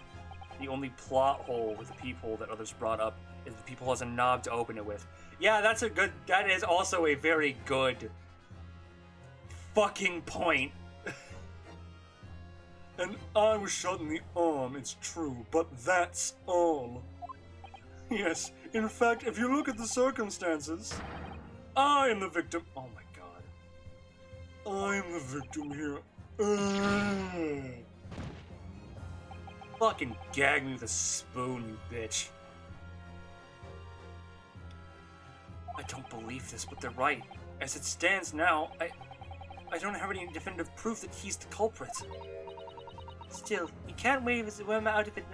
The only plot hole with the peephole that others brought up is the peephole has a knob to open it with. Yeah, that is also a very good fucking point. And I was shot in the arm, it's true, but that's all. Yes, in fact, if you look at the circumstances, I am the victim. Oh my god. I'm the victim here. Fucking gag me with a spoon, you bitch. I don't believe this, but they're right. As it stands now, I don't have any definitive proof that he's the culprit. Still, he can't worm his way out of it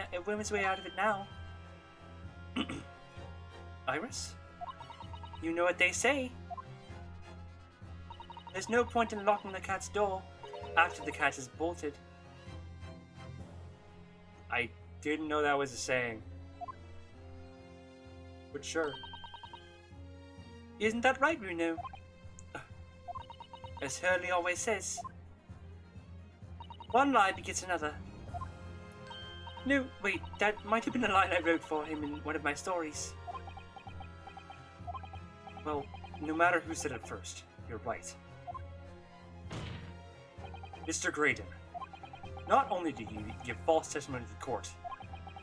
now. Iris? You know what they say. There's no point in locking the cat's door after the cat is bolted. I didn't know that was a saying. But sure. Isn't that right, Runo? As Hurley always says. One lie begets another. No, wait, that might have been a line I wrote for him in one of my stories. Well, no matter who said it first, you're right. Mr. Graydon, not only did you give false testimony to the court,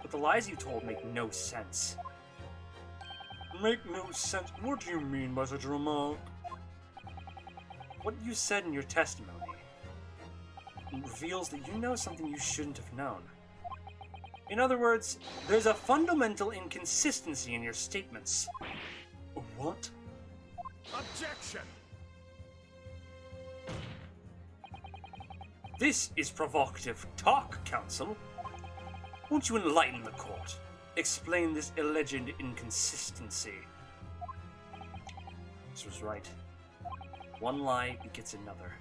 but the lies you told make no sense. Make no sense? What do you mean by such a remark? What you said in your testimony reveals that you know something you shouldn't have known. In other words, there's a fundamental inconsistency in your statements. What? Objection! This is provocative talk, counsel. Won't you enlighten the court? Explain this alleged inconsistency. This was right. One lie begets another.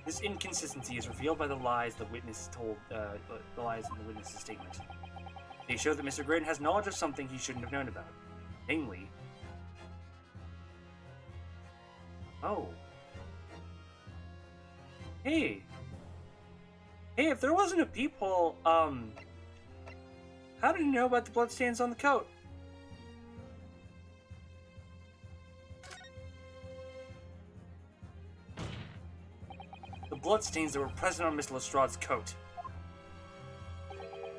This inconsistency is revealed by the lies the witness told, the lies in the witness's statement. They show that Mr. Graydon has knowledge of something he shouldn't have known about. Namely... Oh. Hey! Hey, if there wasn't a peephole, how did you know about the bloodstains on the coat? The bloodstains that were present on Miss Lestrade's coat.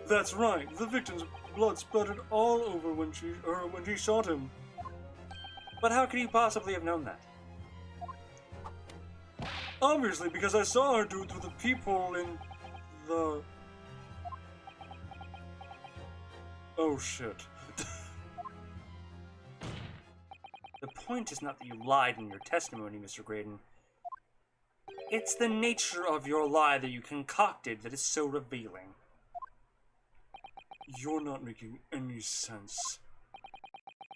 That's right. The victim's blood splattered all over when she shot him. But how could he possibly have known that? Obviously, because I saw her do it through the peephole in the... Oh shit. The point is not that you lied in your testimony, Mr. Graydon. It's the nature of your lie that you concocted that is so revealing. You're not making any sense.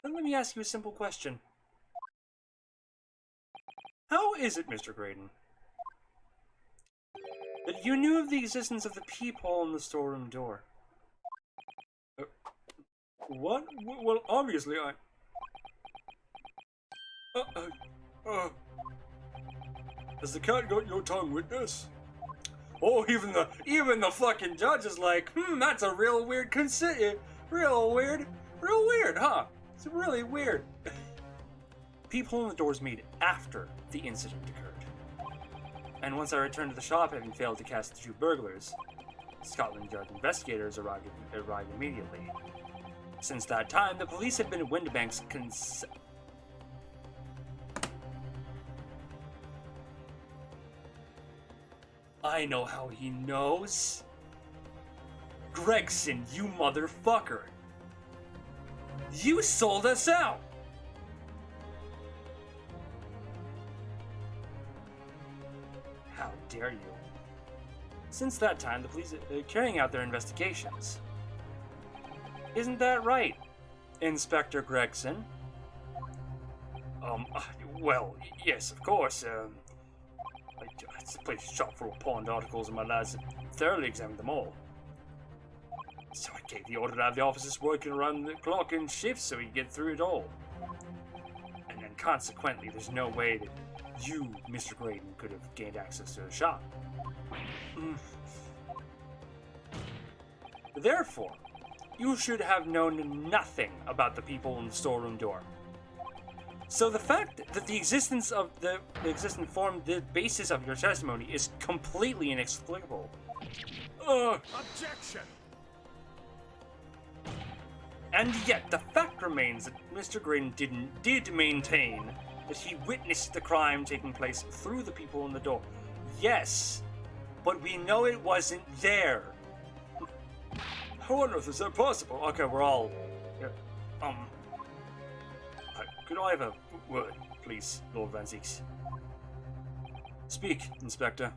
Then let me ask you a simple question. How is it, Mr. Graydon, that you knew of the existence of the peephole in the storeroom door? What? Well, obviously I... Has the cat got your tongue, witness? Oh, even the fucking judge is like, that's a real weird real weird, huh? It's really weird. Peephole in the door was made after the incident occurred. And once I returned to the shop, having failed to catch the two burglars, Scotland Yard investigators arrived immediately. Since that time, the police have been at Windibank's I know how he knows. Gregson, you motherfucker. You sold us out. How dare you? Since that time, the police are carrying out their investigations. Isn't that right, Inspector Gregson? Well, yes, of course. It's a place shop for all pawned articles, and my lads have thoroughly examined them all. So I gave the order to have the officers working around the clock in shifts so we could get through it all. And then consequently, there's no way that you, Mr. Graydon, could have gained access to the shop. Therefore, you should have known nothing about the people in the storeroom door. So the fact that the existence formed the basis of your testimony is completely inexplicable. Objection! And yet, the fact remains that Mr. Graydon did maintain that he witnessed the crime taking place through the people in the door. Yes, but we know it wasn't there. How on earth is that possible? Okay, we're all... Yeah, could I have a word, please, Lord Van Zieks? Speak, Inspector.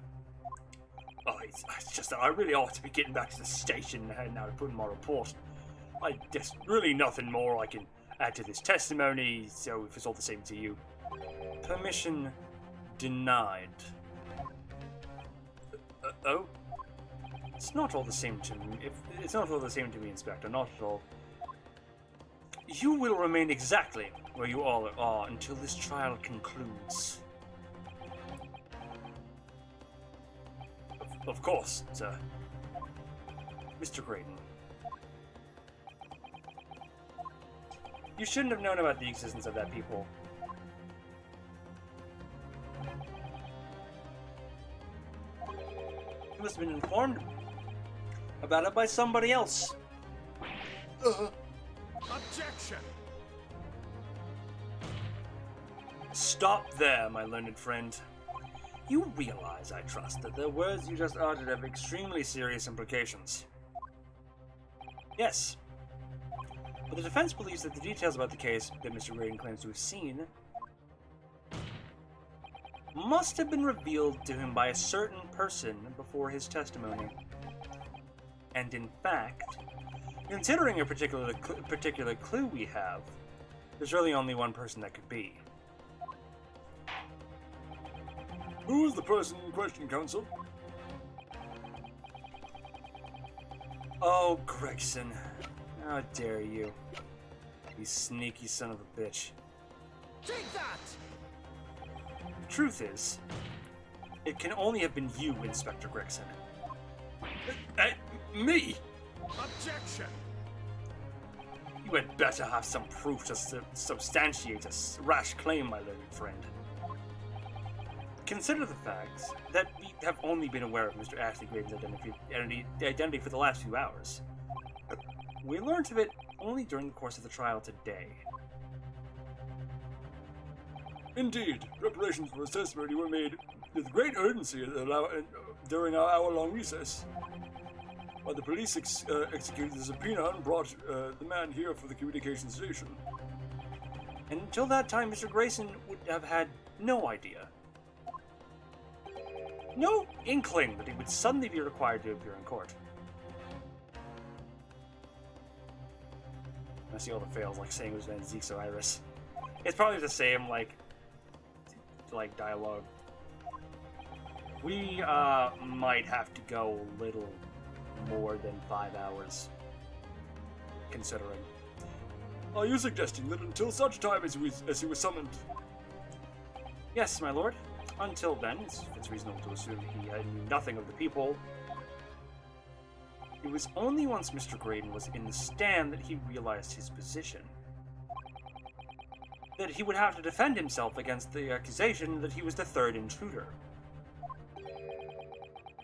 Oh, it's just that I really ought to be getting back to the station now to put in my report. There's really nothing more I can add to this testimony, so if it's all the same to you. Permission denied. Oh? It's not all the same to me. It's not all the same to me, Inspector. Not at all. You will remain exactly where you all are until this trial concludes. Of course, sir. Mr. Graydon. You shouldn't have known about the existence of that people. You must have been informed about it by somebody else. Objection! Stop there, my learned friend. You realize, I trust, that the words you just uttered have extremely serious implications. Yes. But the defense believes that the details about the case that Mr. Graydon claims to have seen must have been revealed to him by a certain person before his testimony. And in fact, considering a particular clue we have, there's really only one person that could be. Who is the person in question, Counsel? Oh, Gregson. How dare you. You sneaky son of a bitch. Take that! The truth is, it can only have been you, Inspector Gregson. Me? Objection! You had better have some proof to substantiate a rash claim, my learned friend. Consider the fact that we have only been aware of Mr. Ashley Graydon's identity for the last few hours. We learned of it only during the course of the trial today. Indeed, preparations for his testimony were made with great urgency during our hour-long recess. While the police executed the subpoena and brought the man here for the communication station. And until that time, Mr. Grayson would have had no idea. No inkling that he would suddenly be required to appear in court. I see all the fails, like saying it was Van Zieks or Iris. It's probably the same, like dialogue. We might have to go a little more than 5 hours, considering. Are you suggesting that until such time as he was summoned? Yes, my lord. Until then, it's reasonable to assume he knew nothing of the people. It was only once Mr. Graydon was in the stand that he realized his position. That he would have to defend himself against the accusation that he was the third intruder.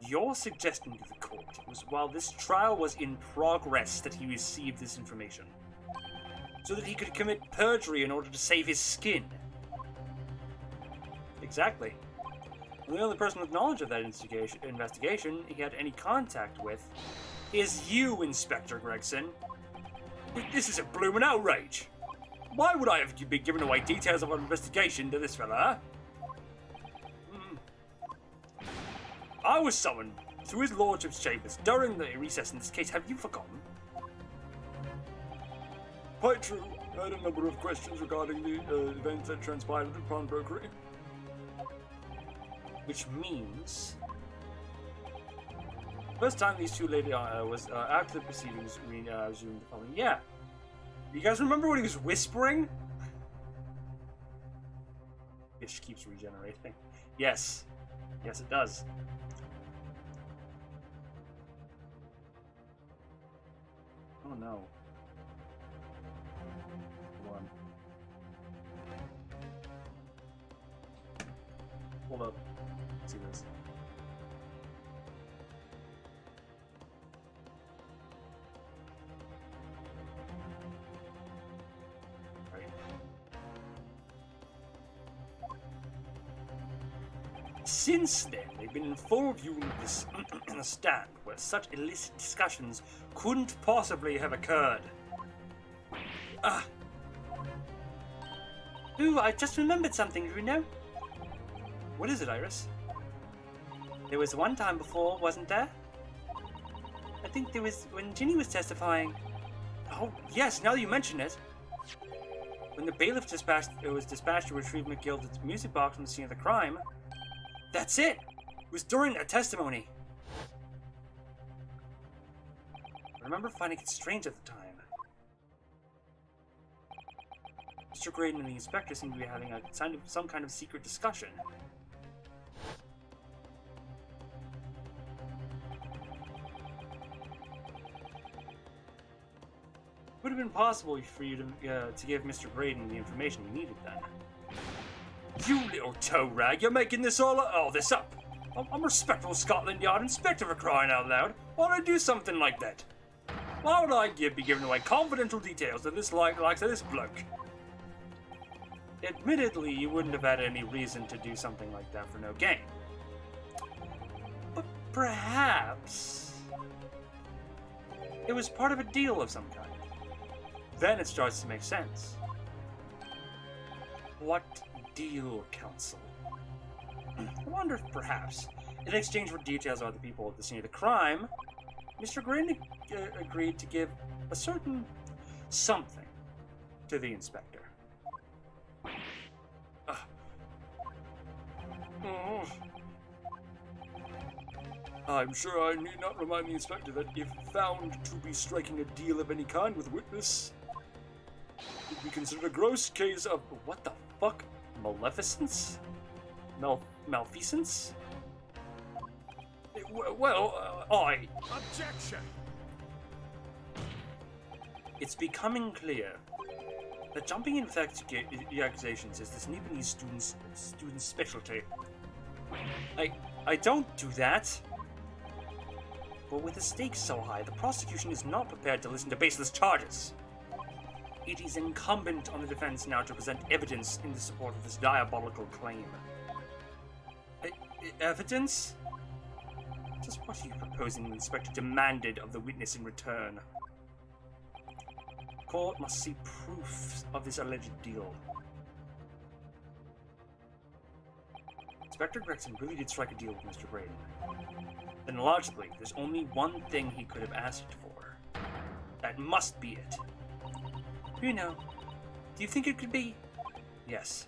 Your suggestion to the court was while this trial was in progress that he received this information, so that he could commit perjury in order to save his skin. Exactly. And the only person with knowledge of that investigation he had any contact with is you, Inspector Gregson. This is a bloomin' outrage! Why would I have been giving away details of our investigation to this fella, huh? I was summoned to his lordship's chambers during the recess in this case. Have you forgotten? Quite true. I had a number of questions regarding the events that transpired at the pawnbrokery. Which means... First time these two ladies was after the proceedings resumed the following. Yeah. You guys remember what he was whispering? It keeps regenerating. Yes. Yes, it does. Oh no. Hold on. Hold up. Let's see this. Since then, they've been in full view in, this, in the stand, where such illicit discussions couldn't possibly have occurred. Ah. Ooh, I just remembered something, do you know? What is it, Iris? There was one time before, wasn't there? I think there was when Ginny was testifying. Oh, yes, now that you mention it. When the bailiff was dispatched to retrieve McGilded's music box from the scene of the crime. That's it! It was during a testimony. I remember finding it strange at the time. Mr. Graydon and the inspector seemed to be having some kind of secret discussion. Would have been possible for you to give Mr. Graydon the information he needed then. You little toe rag, you're making this all this up. I'm a respectable Scotland Yard inspector for crying out loud. Why would I do something like that? Why would I be giving away confidential details of this likes of this bloke? Admittedly, you wouldn't have had any reason to do something like that for no gain. But perhaps it was part of a deal of some kind. Then it starts to make sense. What deal, Counsel? I wonder if perhaps, in exchange for details about the people at the scene of the crime, Mr. Graydon agreed to give a certain something to the inspector. I'm sure I need not remind the inspector that if found to be striking a deal of any kind with a witness, it would be considered a gross case of What the fuck? Maleficence? Malfeasance? Objection! It's becoming clear that jumping in accusations is this Nipponese student's specialty. I don't do that. But with the stakes so high, the prosecution is not prepared to listen to baseless charges. It is incumbent on the defense now to present evidence in the support of this diabolical claim. Evidence? Just what are you proposing the inspector demanded of the witness in return? The court must see proof of this alleged deal. Inspector Gregson really did strike a deal with Mr. Graydon. Then logically, there's only one thing he could have asked for. That must be it. You know, do you think it could be? Yes.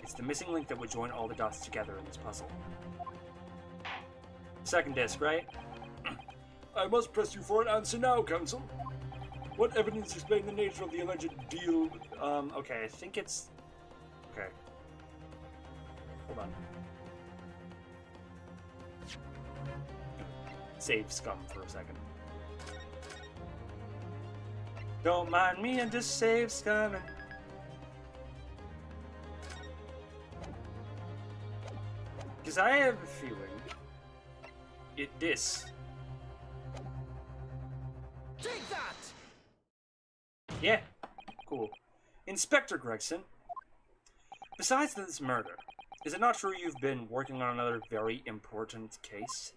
It's the missing link that would join all the dots together in this puzzle. Second disc, right? I must press you for an answer now, Counsel. What evidence explain the nature of the alleged deal? Okay, I think it's... Okay. Hold on. Save scum for a second. Don't mind me, I'm just save scumming. Because I have a feeling this. Take that! Yeah, cool. Inspector Gregson, besides this murder, is it not true you've been working on another very important case?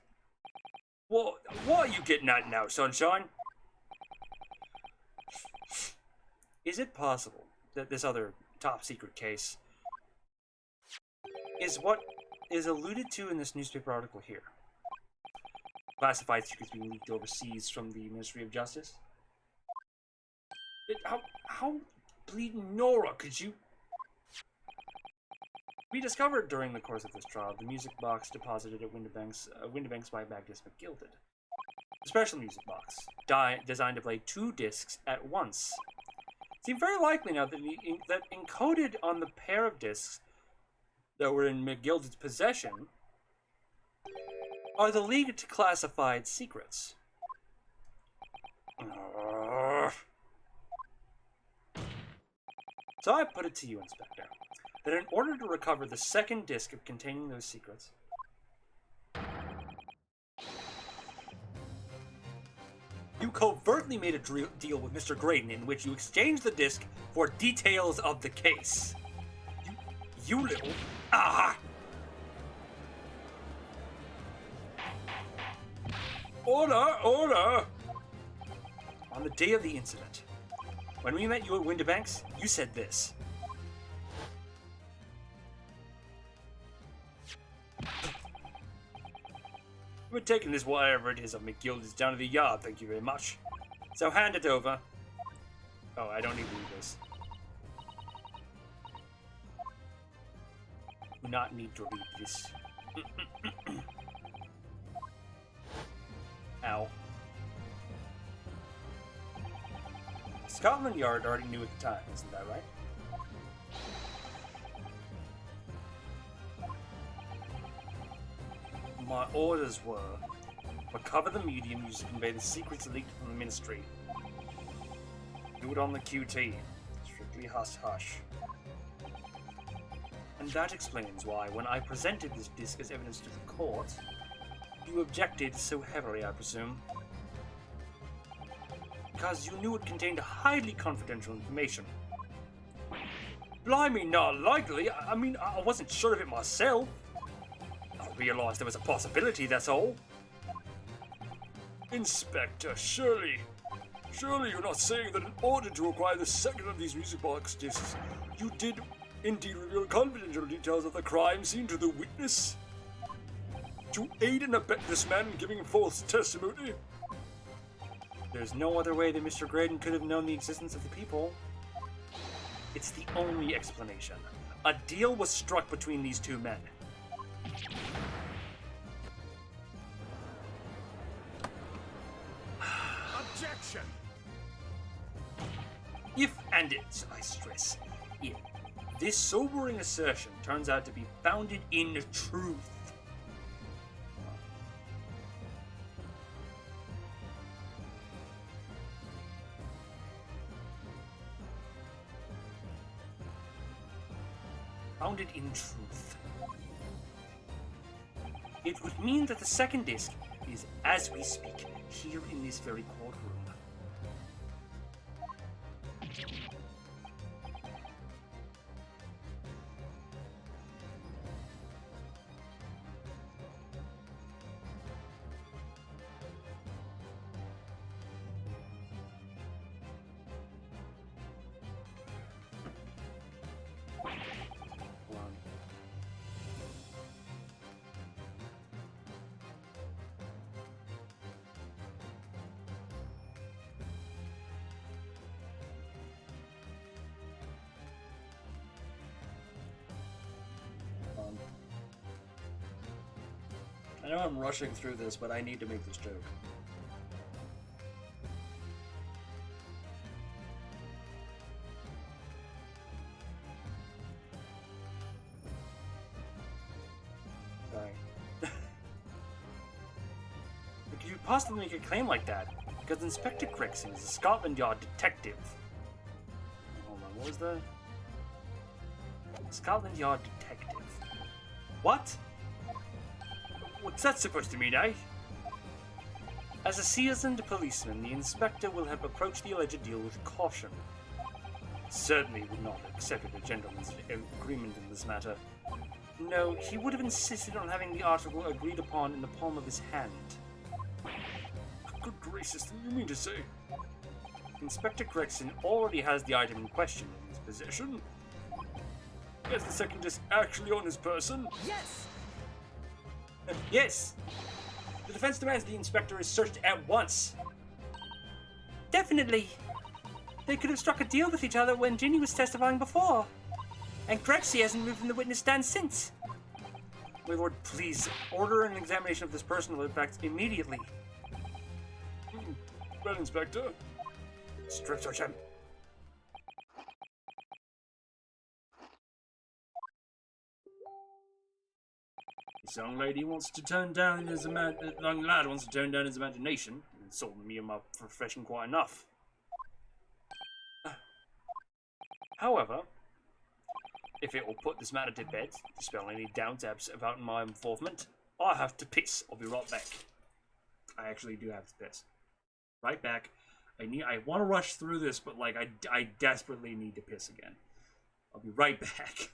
Well, what are you getting at now, Sunshine? Is it possible that this other top-secret case is what is alluded to in this newspaper article here? Classified secrets being leaked overseas from the Ministry of Justice? How bleeding Nora could you... We discovered during the course of this trial the music box deposited at Windibanks by Magnus McGilded. A special music box, designed to play 2 discs at once. It seemed very likely now that encoded on the pair of discs that were in McGilded's possession are the leaked classified secrets. So I put it to you, Inspector, that in order to recover the second disc containing those secrets, you covertly made a deal with Mr. Graydon in which you exchanged the disc for details of the case. You little... Order! Order! On the day of the incident, when we met you at Winterbanks, you said this. We're taking this whatever it is of McGilda's down to the yard, thank you very much. So hand it over. Oh, I don't need to read this. Do not need to read this. Ow. Scotland Yard already knew at the time, isn't that right? My orders were recover the medium used to convey the secrets leaked from the Ministry. Do it on the QT. Strictly hush-hush. And that explains why, when I presented this disc as evidence to the court, you objected so heavily, I presume. Because you knew it contained highly confidential information. Blimey, not likely. I mean, I wasn't sure of it myself. I realized there was a possibility, that's all. Inspector, surely you're not saying that in order to acquire the second of these music box discs, you did indeed reveal confidential details of the crime scene to the witness? To aid and abet this man in giving false testimony? There's no other way that Mr. Graydon could have known the existence of the people. It's the only explanation. A deal was struck between these two men. Objection! If, and it's, I stress, if this sobering assertion turns out to be founded in truth, it would mean that the second disc is, as we speak, here in this very courtroom. I know I'm rushing through this, but I need to make this joke. Sorry. But could you possibly make a claim like that? Because Inspector Gregson is a Scotland Yard detective. Hold on, what was that? Scotland Yard detective. What? What's that supposed to mean, eh? As a seasoned policeman, the inspector will have approached the alleged deal with caution. Certainly would not have accepted a gentleman's agreement in this matter. No, he would have insisted on having the article agreed upon in the palm of his hand. Good gracious, you mean to say? Inspector Gregson already has the item in question in his Possession? Is the second disc actually on his person? Yes! Yes! The defense demands the inspector is searched at once. Definitely. They could have struck a deal with each other when Ginny was testifying before. And Grexy hasn't moved from the witness stand since. My lord, please, order an examination of this personal effects immediately. Well, Inspector. Strip search him. This young lady wants to turn down his young lad wants to turn down his imagination. Insulting me in my profession quite enough. However, if it will put this matter to bed, dispel any doubts about my involvement, I have to piss. I'll be right back. I actually do have to piss. Right back. I want to rush through this, but like I desperately need to piss again. I'll be right back.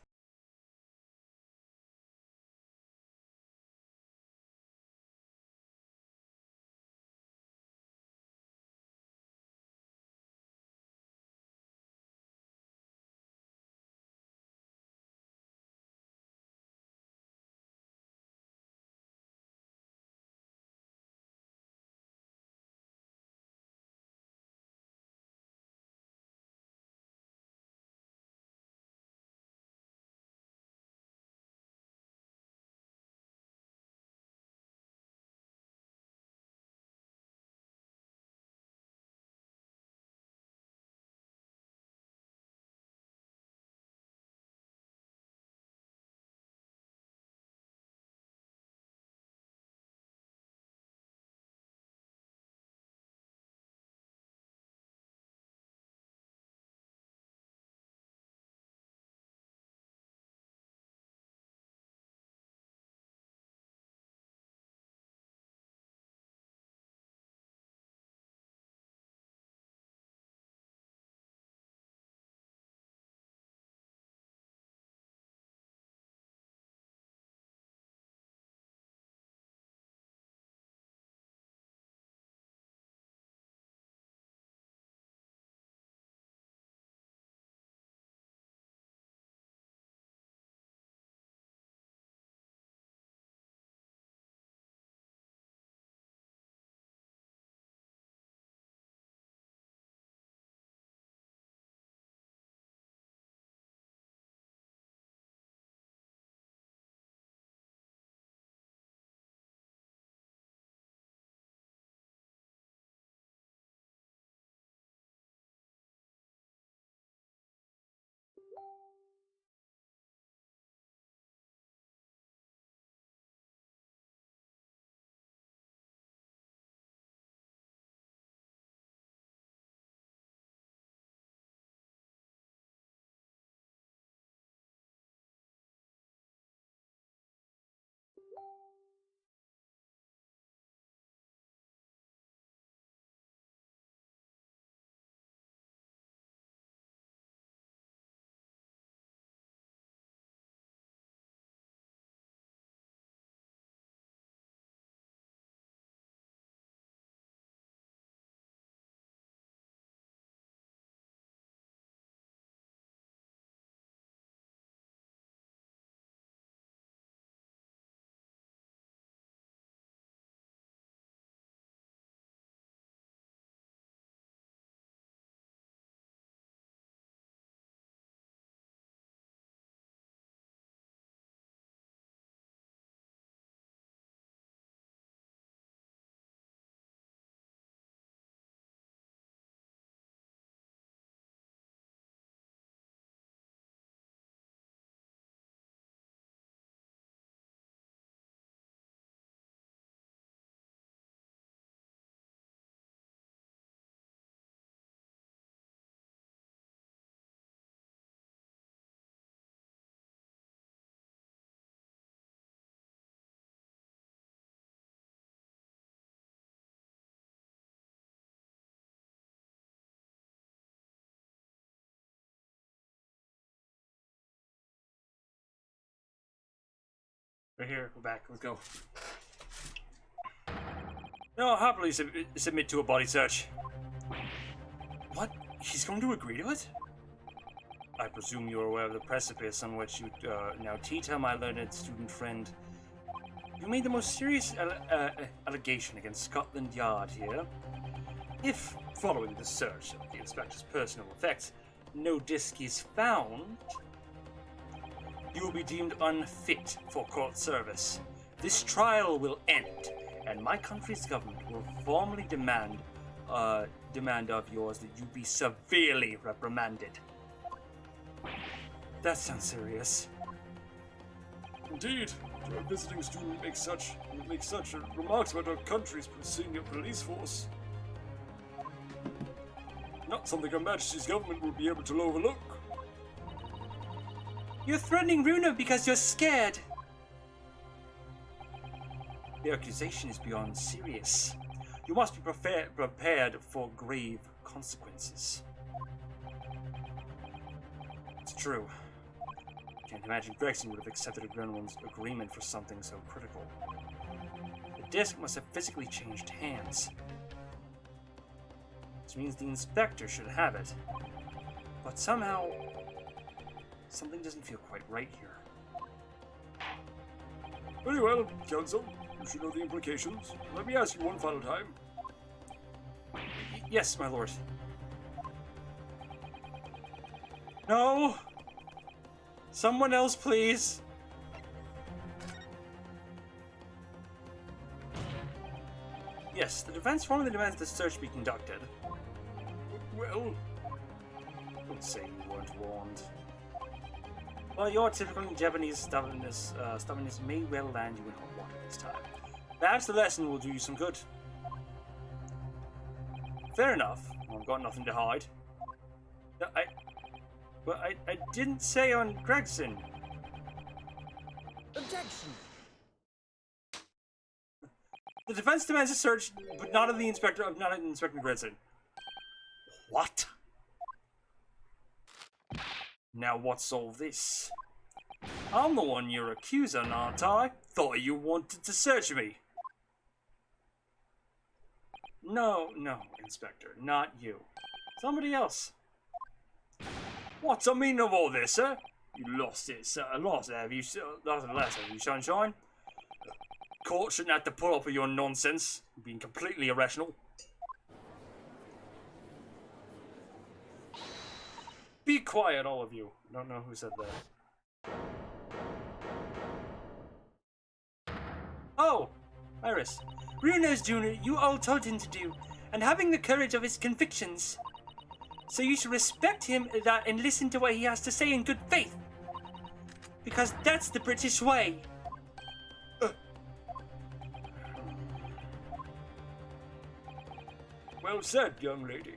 We're here. We're back. Let's go. No, I'll happily submit to a body search. What? He's going to agree to it? I presume you're aware of the precipice on which you now Tita, my learned student friend. You made the most serious allegation against Scotland Yard here. If, following the search of the inspector's personal effects, no disc is found, you will be deemed unfit for court service. This trial will end, and my country's government will formally demand of yours that you be severely reprimanded. That sounds serious. Indeed, a visiting student makes such remarks about our country's senior police force. Not something Her Majesty's government will be able to overlook. You're threatening Runa because you're scared. The accusation is beyond serious. You must be prepared for grave consequences. It's true. Can't imagine Gregson would have accepted a Gremlin's agreement for something so critical. The disc must have physically changed hands. Which means the inspector should have it. But somehow, something doesn't feel quite right here. Very well, Counsel. You should know the implications. Let me ask you one final time. Yes, my lord. No! Someone else, please! Yes, the defense formally demands the search be conducted. Well, Don't say you weren't warned. Well, your typical Japanese stubbornness may well land you in hot water this time. Perhaps the lesson will do you some good. Fair enough. I've got nothing to hide. I didn't say on Gregson. Objection! The defense demands a search, but not of the inspector, not of Inspector Gregson. What? Now what's all this? I'm the one you're accusing, aren't I? Thought you wanted to search me. No, Inspector, not you. Somebody else. What's the meaning of all this, sir? You lost it, sir. Lost it, have you? Lost it last, have you, Sunshine? Court shouldn't have to put up with your nonsense. You're being completely irrational. Be quiet, all of you. I don't know who said that. Oh, Iris. Runo's doing what you all told him to do, and having the courage of his convictions. So you should respect him and listen to what he has to say in good faith. Because that's the British way. well said, young lady.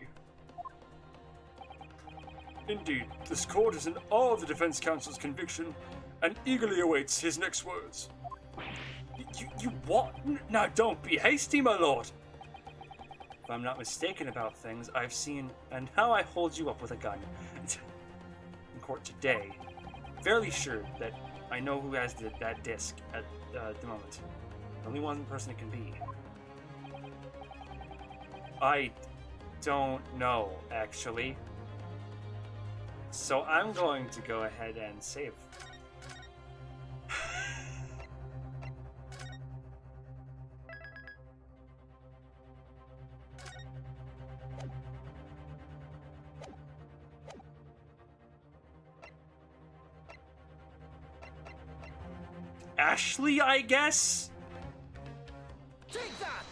Indeed, this court is in awe of the defense counsel's conviction and eagerly awaits his next words. You what? Now don't be hasty, my lord. If I'm not mistaken about things I've seen and how I hold you up with a gun in court today, fairly sure that I know who has that disc at the moment. Only one person it can be. I don't know, actually. So I'm going to go ahead and save. Ashley, I guess? Take that!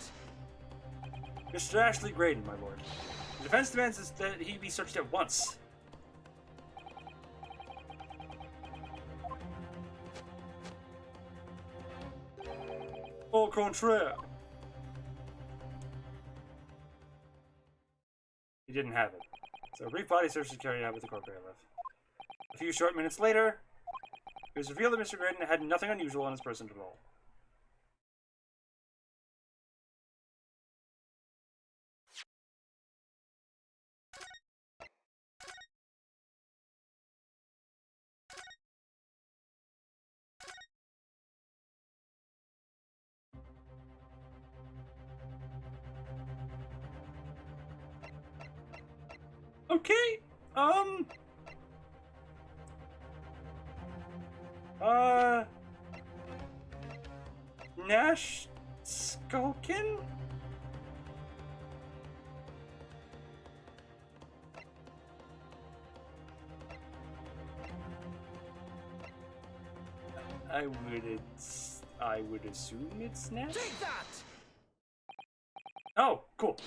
Mr. Ashley Graydon, my lord. The defense demands that he be searched at once. Au contraire. He didn't have it. So a brief body search is carried out with the court bailiff. A few short minutes later, it was revealed that Mr. Graydon had nothing unusual on his person at all. Okay. Nash Skulkin? I would assume it's Nash. Take that! Oh, cool.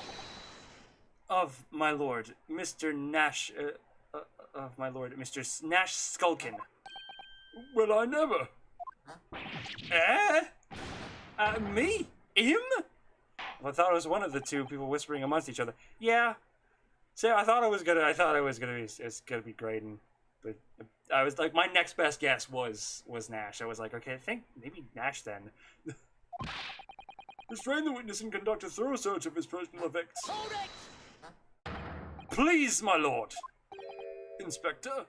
Of my lord, Mr. Nash, of my lord, Mr. Nash Skulkin. Well, I never. Me? Him? Well, I thought it was one of the two people whispering amongst each other. Yeah. So I thought it was gonna be great, but I was like, my next best guess was Nash. I was like, okay, I think maybe Nash then. Restrain the witness and conduct a thorough search of his personal effects. Hold it! Please, my lord. Inspector?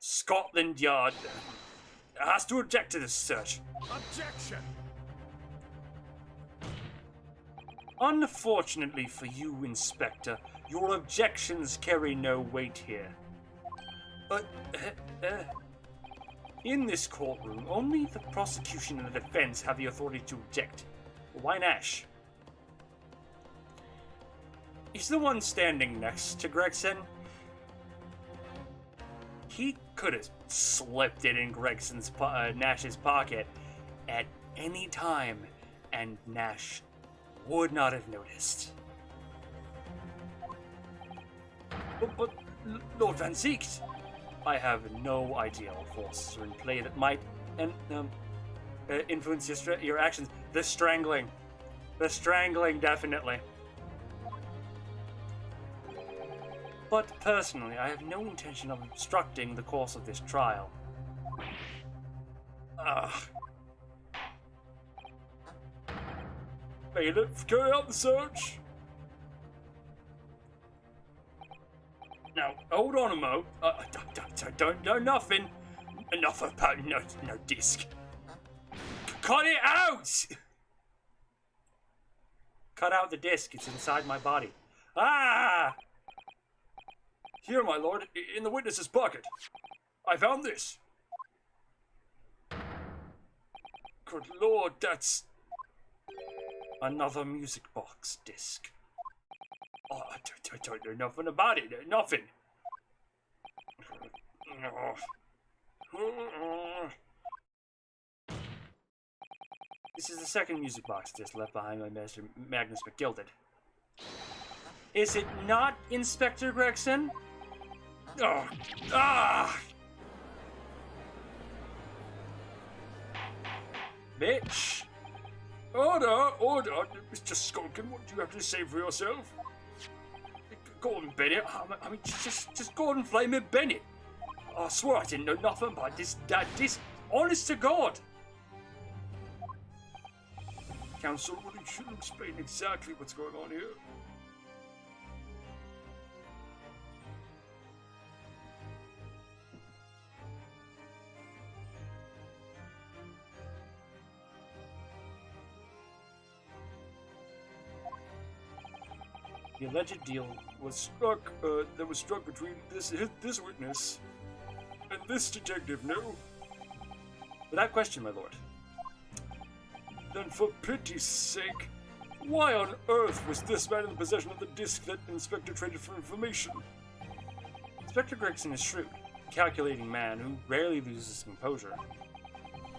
Scotland Yard has to object to this search. Objection! Unfortunately for you, Inspector, your objections carry no weight here. In this courtroom, only the prosecution and the defense have the authority to object. Why Nash? He's the one standing next to Gregson. He could have slipped it in Nash's pocket at any time, and Nash would not have noticed. But Lord Van Ziekt, I have no idea what forces are in play that might influence your actions. The strangling, definitely. But personally, I have no intention of obstructing the course of this trial. Bailiff, carry out the search. Now, hold on a mo. Don't know nothing. Enough about no disc. Cut it out! Cut out the disc. It's inside my body. Ah! Here, my lord, in the witness's pocket. I found this. Good lord, that's... Another music box disc. Oh, I don't know nothing about it. Nothing. This is the second music box disc left behind by Master Magnus McGilded. Is it not, Inspector Gregson? Oh, bitch. Order, Mr. Skulkin, what do you have to say for yourself? Gordon Bennett? I mean, just Gordon Flaming Bennett. I swear I didn't know nothing about this, honest to God. Counsel, will you explain exactly what's going on here? The alleged deal Was struck between this witness and this detective, no? Without question, my lord. Then for pity's sake, why on earth was this man in possession of the disc that Inspector traded for information? Inspector Gregson is shrewd, calculating man who rarely loses composure.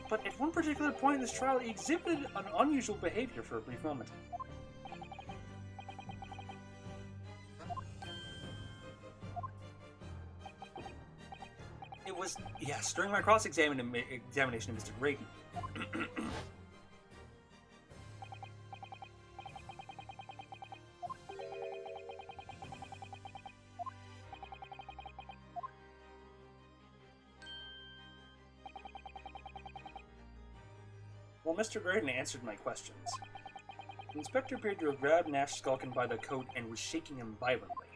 But at one particular point in this trial, he exhibited an unusual behavior for a brief moment. It was, yes, during my cross-examination of Mr. Graydon. While Mr. Graydon answered my questions, the inspector appeared to have grabbed Nash Skulkin by the coat and was shaking him violently.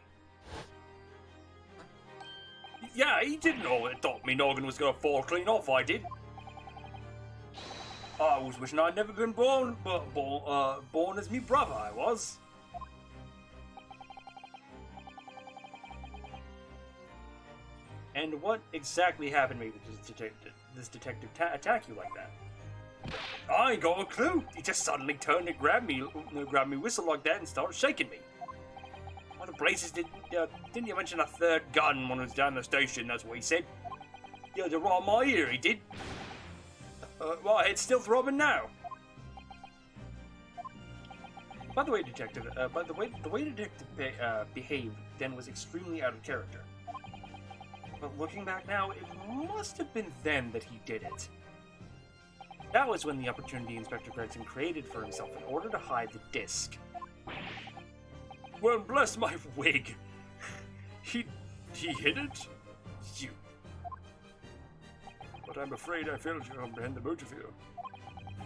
Yeah, he didn't know it. Thought me noggin was gonna fall clean off, I did. I was wishing I'd never been born as me brother, I was. And what exactly happened made this detective attack you like that? I ain't got a clue. He just suddenly turned and grabbed me whistle like that and started shaking me. What the blazes didn't you mention a third gun when I was down the station? That's what he said. Yeah, they're right in my ear, he did. My head's still throbbing now. By the way, Detective, the way Detective behaved then was extremely out of character. But looking back now, it must have been then that he did it. That was when the opportunity Inspector Gregson created for himself in order to hide the disc. Well, bless my wig. He hid it? You. But I'm afraid I failed to comprehend the motive here.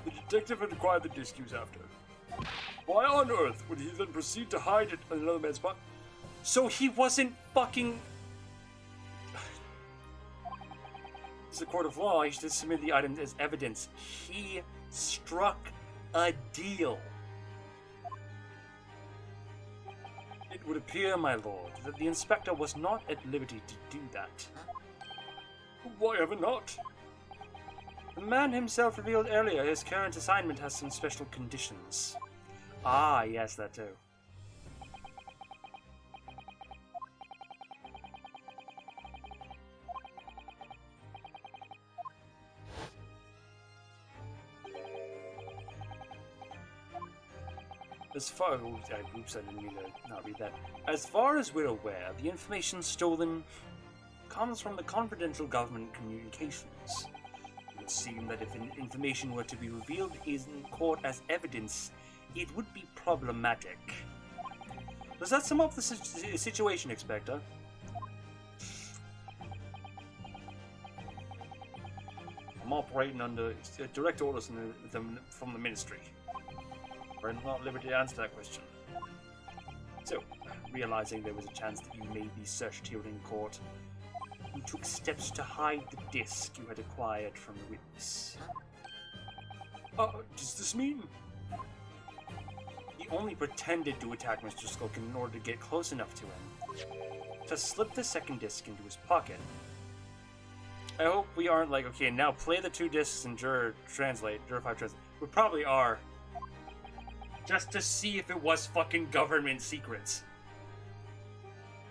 The detective had acquired the disc he was after. Why on earth would he then proceed to hide it in another man's pocket? So he wasn't fucking... It's a court of law. He should submit the items as evidence. He struck a deal. It would appear, my lord, that the inspector was not at liberty to do that. Why ever not? The man himself revealed earlier his current assignment has some special conditions. Ah, yes, that too. As far oops, I didn't mean to not read that. As far as we're aware, the information stolen comes from the confidential government communications. It would seem that if information were to be revealed in court as evidence, it would be problematic. Does that sum up the situation, Inspector? I'm operating under direct orders from the Ministry. We're not at liberty to answer that question. So, realizing there was a chance that you may be searched here in court, you took steps to hide the disc you had acquired from the witness. Does this mean? He only pretended to attack Mr. Skulkin in order to get close enough to him to slip the second disc into his pocket. I hope we aren't like, okay, now play the two discs and Juror 5 Translate. We probably are. Just to see if it was fucking government secrets.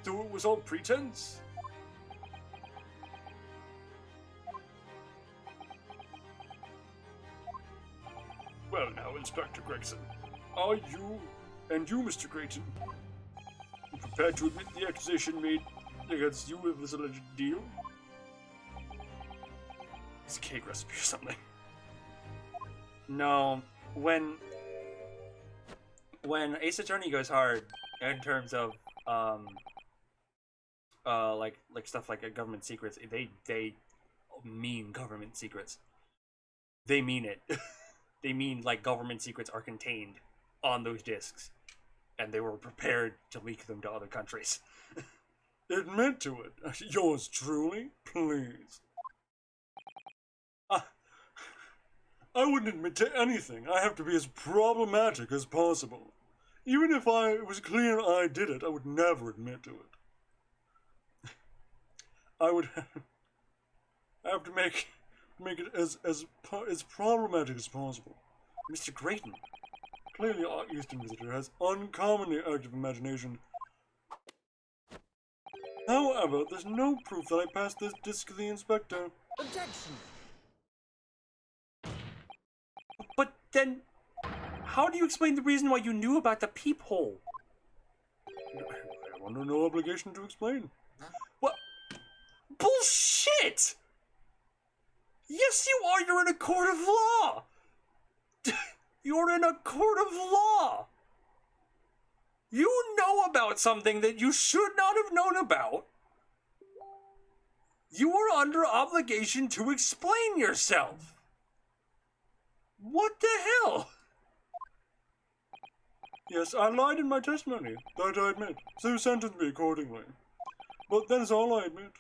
So it was all pretense? Well now, Inspector Gregson, are you, and you, Mr. Grayton, prepared to admit the accusation made against you with this alleged deal? It's a cake recipe or something. No, when Ace Attorney goes hard in terms of like stuff like government secrets, they mean government secrets. They mean it. They mean like government secrets are contained on those discs, and they were prepared to leak them to other countries. Admit to it. Yours truly, please. I wouldn't admit to anything. I have to be as problematic as possible. Even if it was clear I did it, I would never admit to it. I would have to make it as problematic as possible. Mr. Grayton, clearly our Eastern visitor has uncommonly active imagination. However, there's no proof that I passed this disc to the inspector. Objection! but then, how do you explain the reason why you knew about the peephole? I'm under no obligation to explain. What? Bullshit! Yes, you are. You're in a court of law. You're in a court of law. You know about something that you should not have known about. You are under obligation to explain yourself. What the hell? Yes, I lied in my testimony, that I admit, so sentence me accordingly. But that is all I admit.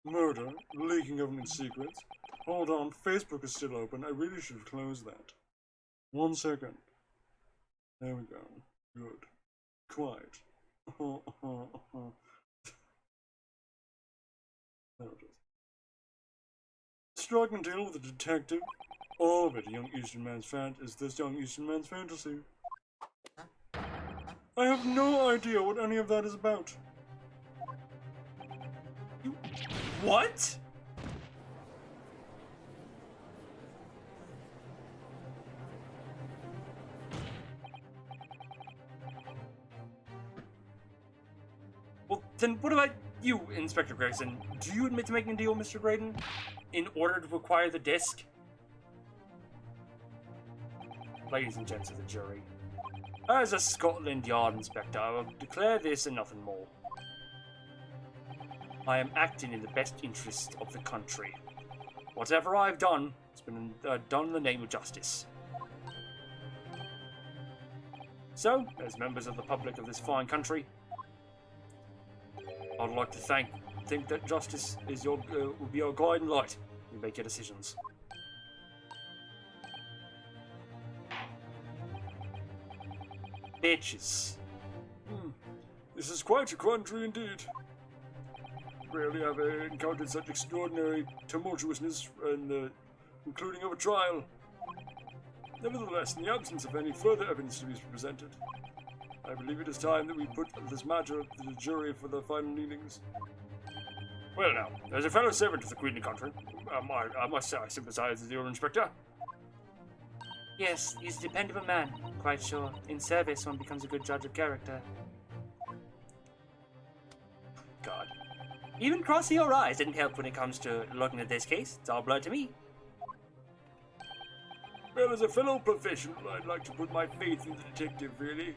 Murder, leaking government secrets. Hold on, Facebook is still open. I really should have closed that. 1 second. There we go. Good. Quiet. Striking a deal with a detective. All of it, is this young Eastern man's fantasy. I have no idea what any of that is about. What? Well, then what about you, Inspector Gregson? Do you admit to making a deal with Mr. Graydon in order to acquire the disc? Ladies and gents of the jury, as a Scotland Yard inspector, I will declare this and nothing more. I am acting in the best interest of the country. Whatever I've done, it's been done in the name of justice. So, as members of the public of this fine country, I'd like to think that justice is will be your guiding light. You make your decisions. Bitches. This is quite a country indeed. Rarely have I encountered such extraordinary tumultuousness in the concluding of a trial. Nevertheless, in the absence of any further evidence to be presented, I believe it is time that we put this matter to the jury for their final leanings. Well now, as a fellow servant of the Queen of the country, I must say I sympathize with your inspector. Yes, he's a dependable man, quite sure. In service, one becomes a good judge of character. God. Even crossing your eyes didn't help when it comes to looking at this case. It's all blood to me. Well, as a fellow professional, I'd like to put my faith in the detective, really.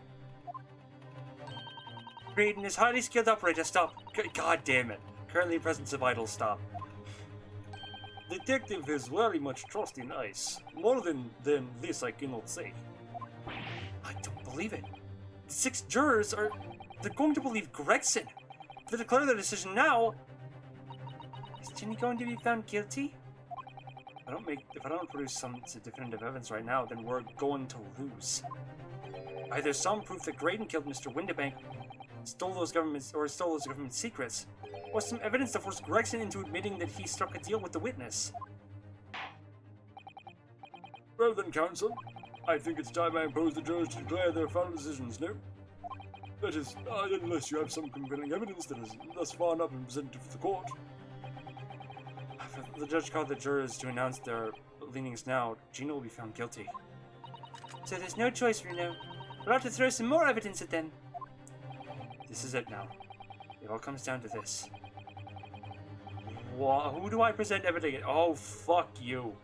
Graydon is highly skilled operator. Stop. God damn it. Currently in presence of idle. Stop. Detective is very much trust in ice. More than this I cannot say. I don't believe it. The 6 jurors are... They're going to believe Gregson. If they declare their decision now... Is Ginny going to be found guilty? If I don't produce some definitive evidence right now, then we're going to lose. Either some proof that Graydon killed Mr. Windibank, stole those government secrets, or some evidence to force Gregson into admitting that he struck a deal with the witness. Well then, counsel, I think it's time I impose the jurors to declare their final decisions, no? That is, unless you have some compelling evidence that has thus far not been presented to the court. If the judge called the jurors to announce their leanings now, Gina will be found guilty. So there's no choice, Reno. We'll have to throw some more evidence at them. This is it now. It all comes down to this. Who do I present evidence against? Oh, fuck you.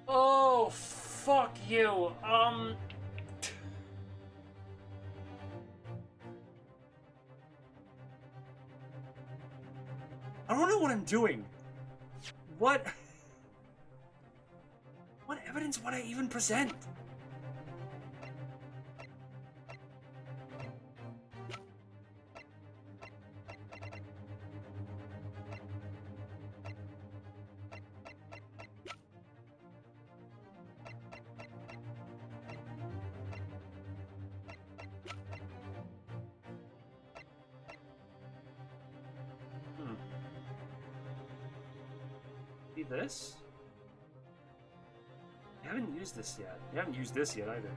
Oh, fuck you. I don't know what I'm doing. What evidence would I even present? This? I haven't used this yet. I haven't used this yet either.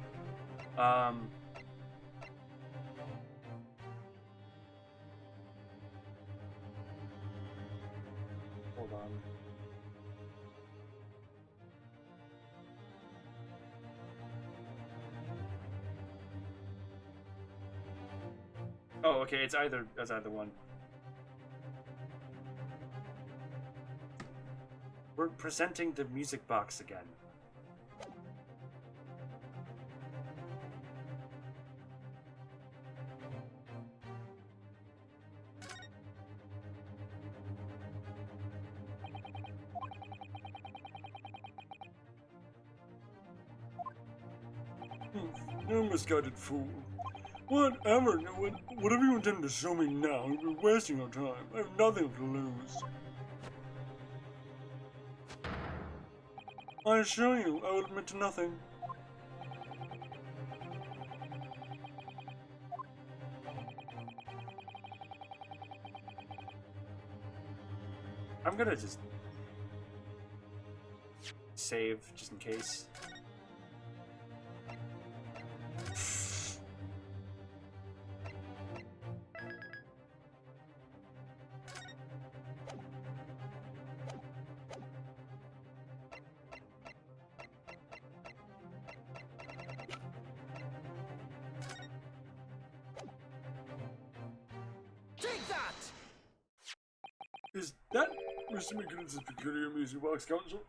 Hold on. Oh, okay. It's either one. We're presenting the music box again. You misguided fool. Whatever you intend to show me now, you're wasting your time. I have nothing to lose. I assure you, I will admit to nothing. I'm gonna just save just in case. Take that! Is that Mr. McGinnis's peculiar music box console?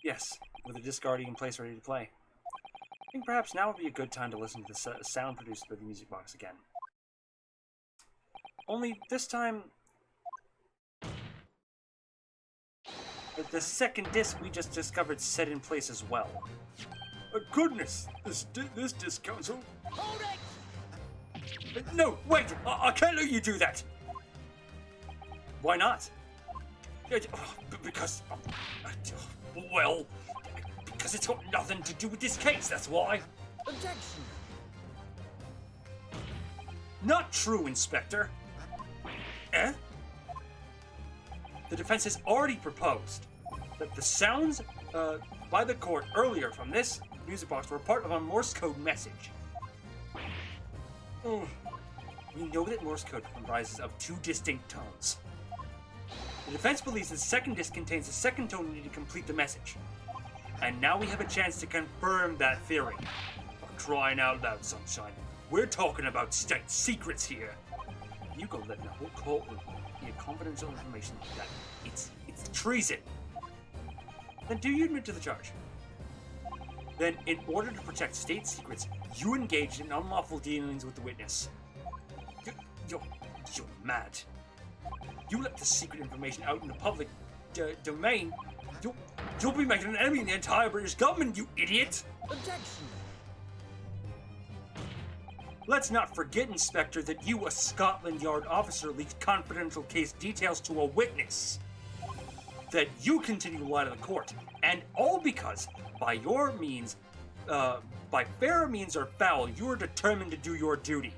Yes, with a disc already in place ready to play. I think perhaps now would be a good time to listen to the sound produced by the music box again. Only this time, the second disc we just discovered set in place as well. Goodness! This disc console? Hold it! No, wait! I can't let you do that! Why not? Because... well... Because it's got nothing to do with this case, that's why. Objection! Not true, Inspector. Eh? The defense has already proposed that the sounds by the court earlier from this music box were part of a Morse code message. We know that Morse code comprises of 2 distinct tones. The defense believes the second disc contains the second tone needed to complete the message. And now we have a chance to confirm that theory. For crying out loud, Sunshine. We're talking about state secrets here. You go let the whole courtroom hear confidential information like that. It's treason. Then do you admit to the charge? Then, in order to protect state secrets, you engaged in unlawful dealings with the witness. You're mad. You let the secret information out in the public domain. You'll be making an enemy in the entire British government, you idiot! Objection! Let's not forget, Inspector, that you, a Scotland Yard officer, leaked confidential case details to a witness. That you continue to lie to the court, and all because, by fair means or foul, you are determined to do your duty.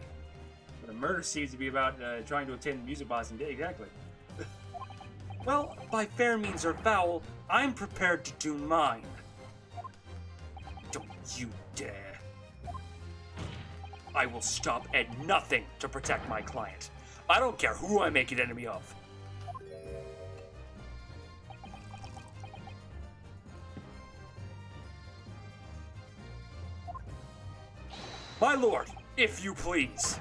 The murder seems to be about trying to obtain the music box and exactly. Well, by fair means or foul, I'm prepared to do mine. Don't you dare. I will stop at nothing to protect my client. I don't care who I make an enemy of. My lord, if you please.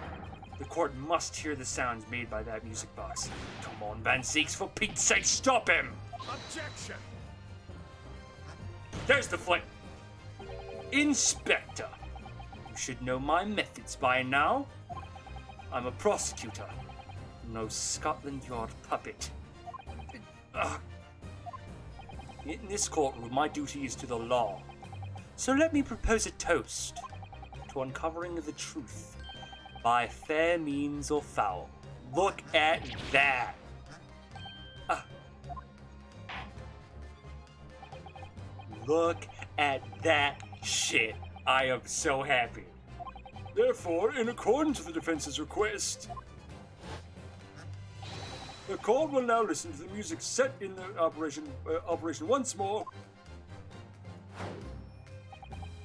The court must hear the sounds made by that music box. Come on, Van Zeeks, for Pete's sake, stop him! Objection! There's the flame! Inspector! You should know my methods by now. I'm a prosecutor, no Scotland Yard puppet. In this courtroom, my duty is to the law. So let me propose a toast to uncovering the truth. By fair means or foul. Look at that! Look at that shit. I am so happy. Therefore, in accordance with the defense's request, the court will now listen to the music set in the operation once more.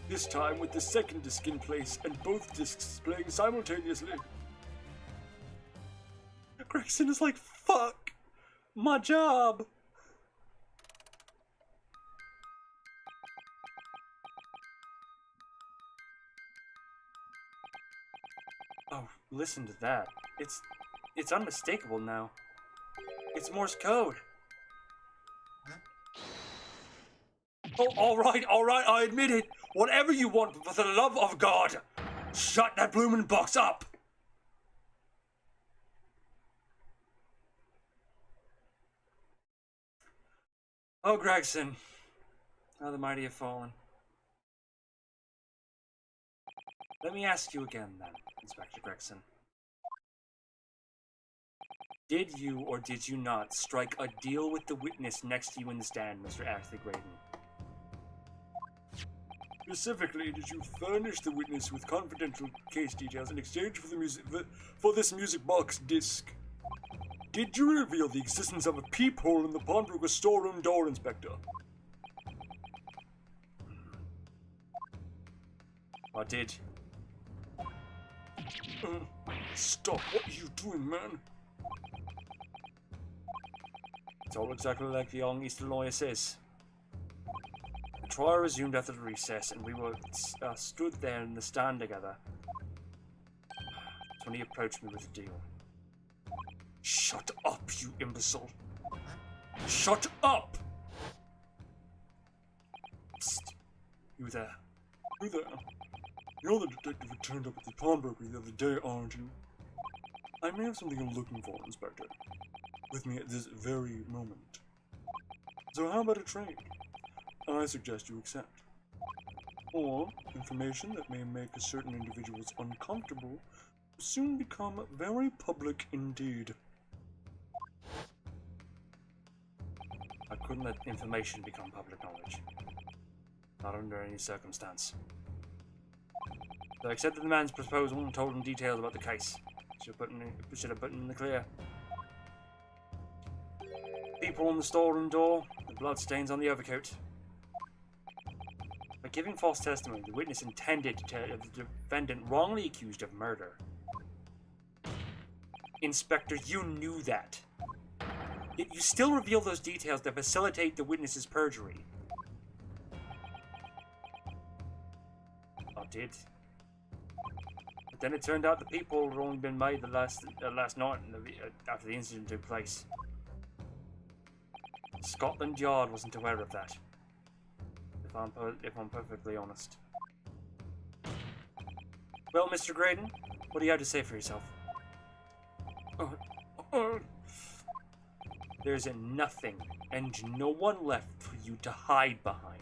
This time with the second disc in place and both discs playing simultaneously. Gregson is like, fuck my job. Oh, listen to that. It's unmistakable now. It's Morse code. Oh, all right, I admit it. Whatever you want, but for the love of God, shut that bloomin' box up. Oh, Gregson, how the mighty have fallen. Let me ask you again, then, Inspector Gregson. Did you or did you not strike a deal with the witness next to you in the stand, Mr. Ashley Graydon? Specifically, did you furnish the witness with confidential case details in exchange for the for this music box disc? did you reveal the existence of a peephole in the pawnbroker storeroom door, Inspector? I did. Stop, what are you doing, man? It's all exactly like the young Eastern lawyer says. The trial resumed after the recess, and we were stood there in the stand together. That's when he approached me with a deal. Shut up, you imbecile. Shut up! Psst. You there? Who there? You're the detective who turned up at the pawnbroker the other day, aren't you? I may have something I'm looking for, Inspector. With me at this very moment. So how about a trade? I suggest you accept. Or information that may make certain individuals uncomfortable will soon become very public indeed. I couldn't let information become public knowledge. Not under any circumstance. So I accepted the man's proposal and told him details about the case. Should have put in the clear. People on the storeroom door, the bloodstains on the overcoat. By giving false testimony, the witness intended to have the defendant wrongly accused of murder. Inspector, you knew that. Yet you still reveal those details that facilitate the witness's perjury. I did. But then it turned out the people had only been made the last night after the incident took place. Scotland Yard wasn't aware of that. If I'm perfectly honest. Well, Mr. Graydon, what do you have to say for yourself? There's nothing and no one left for you to hide behind.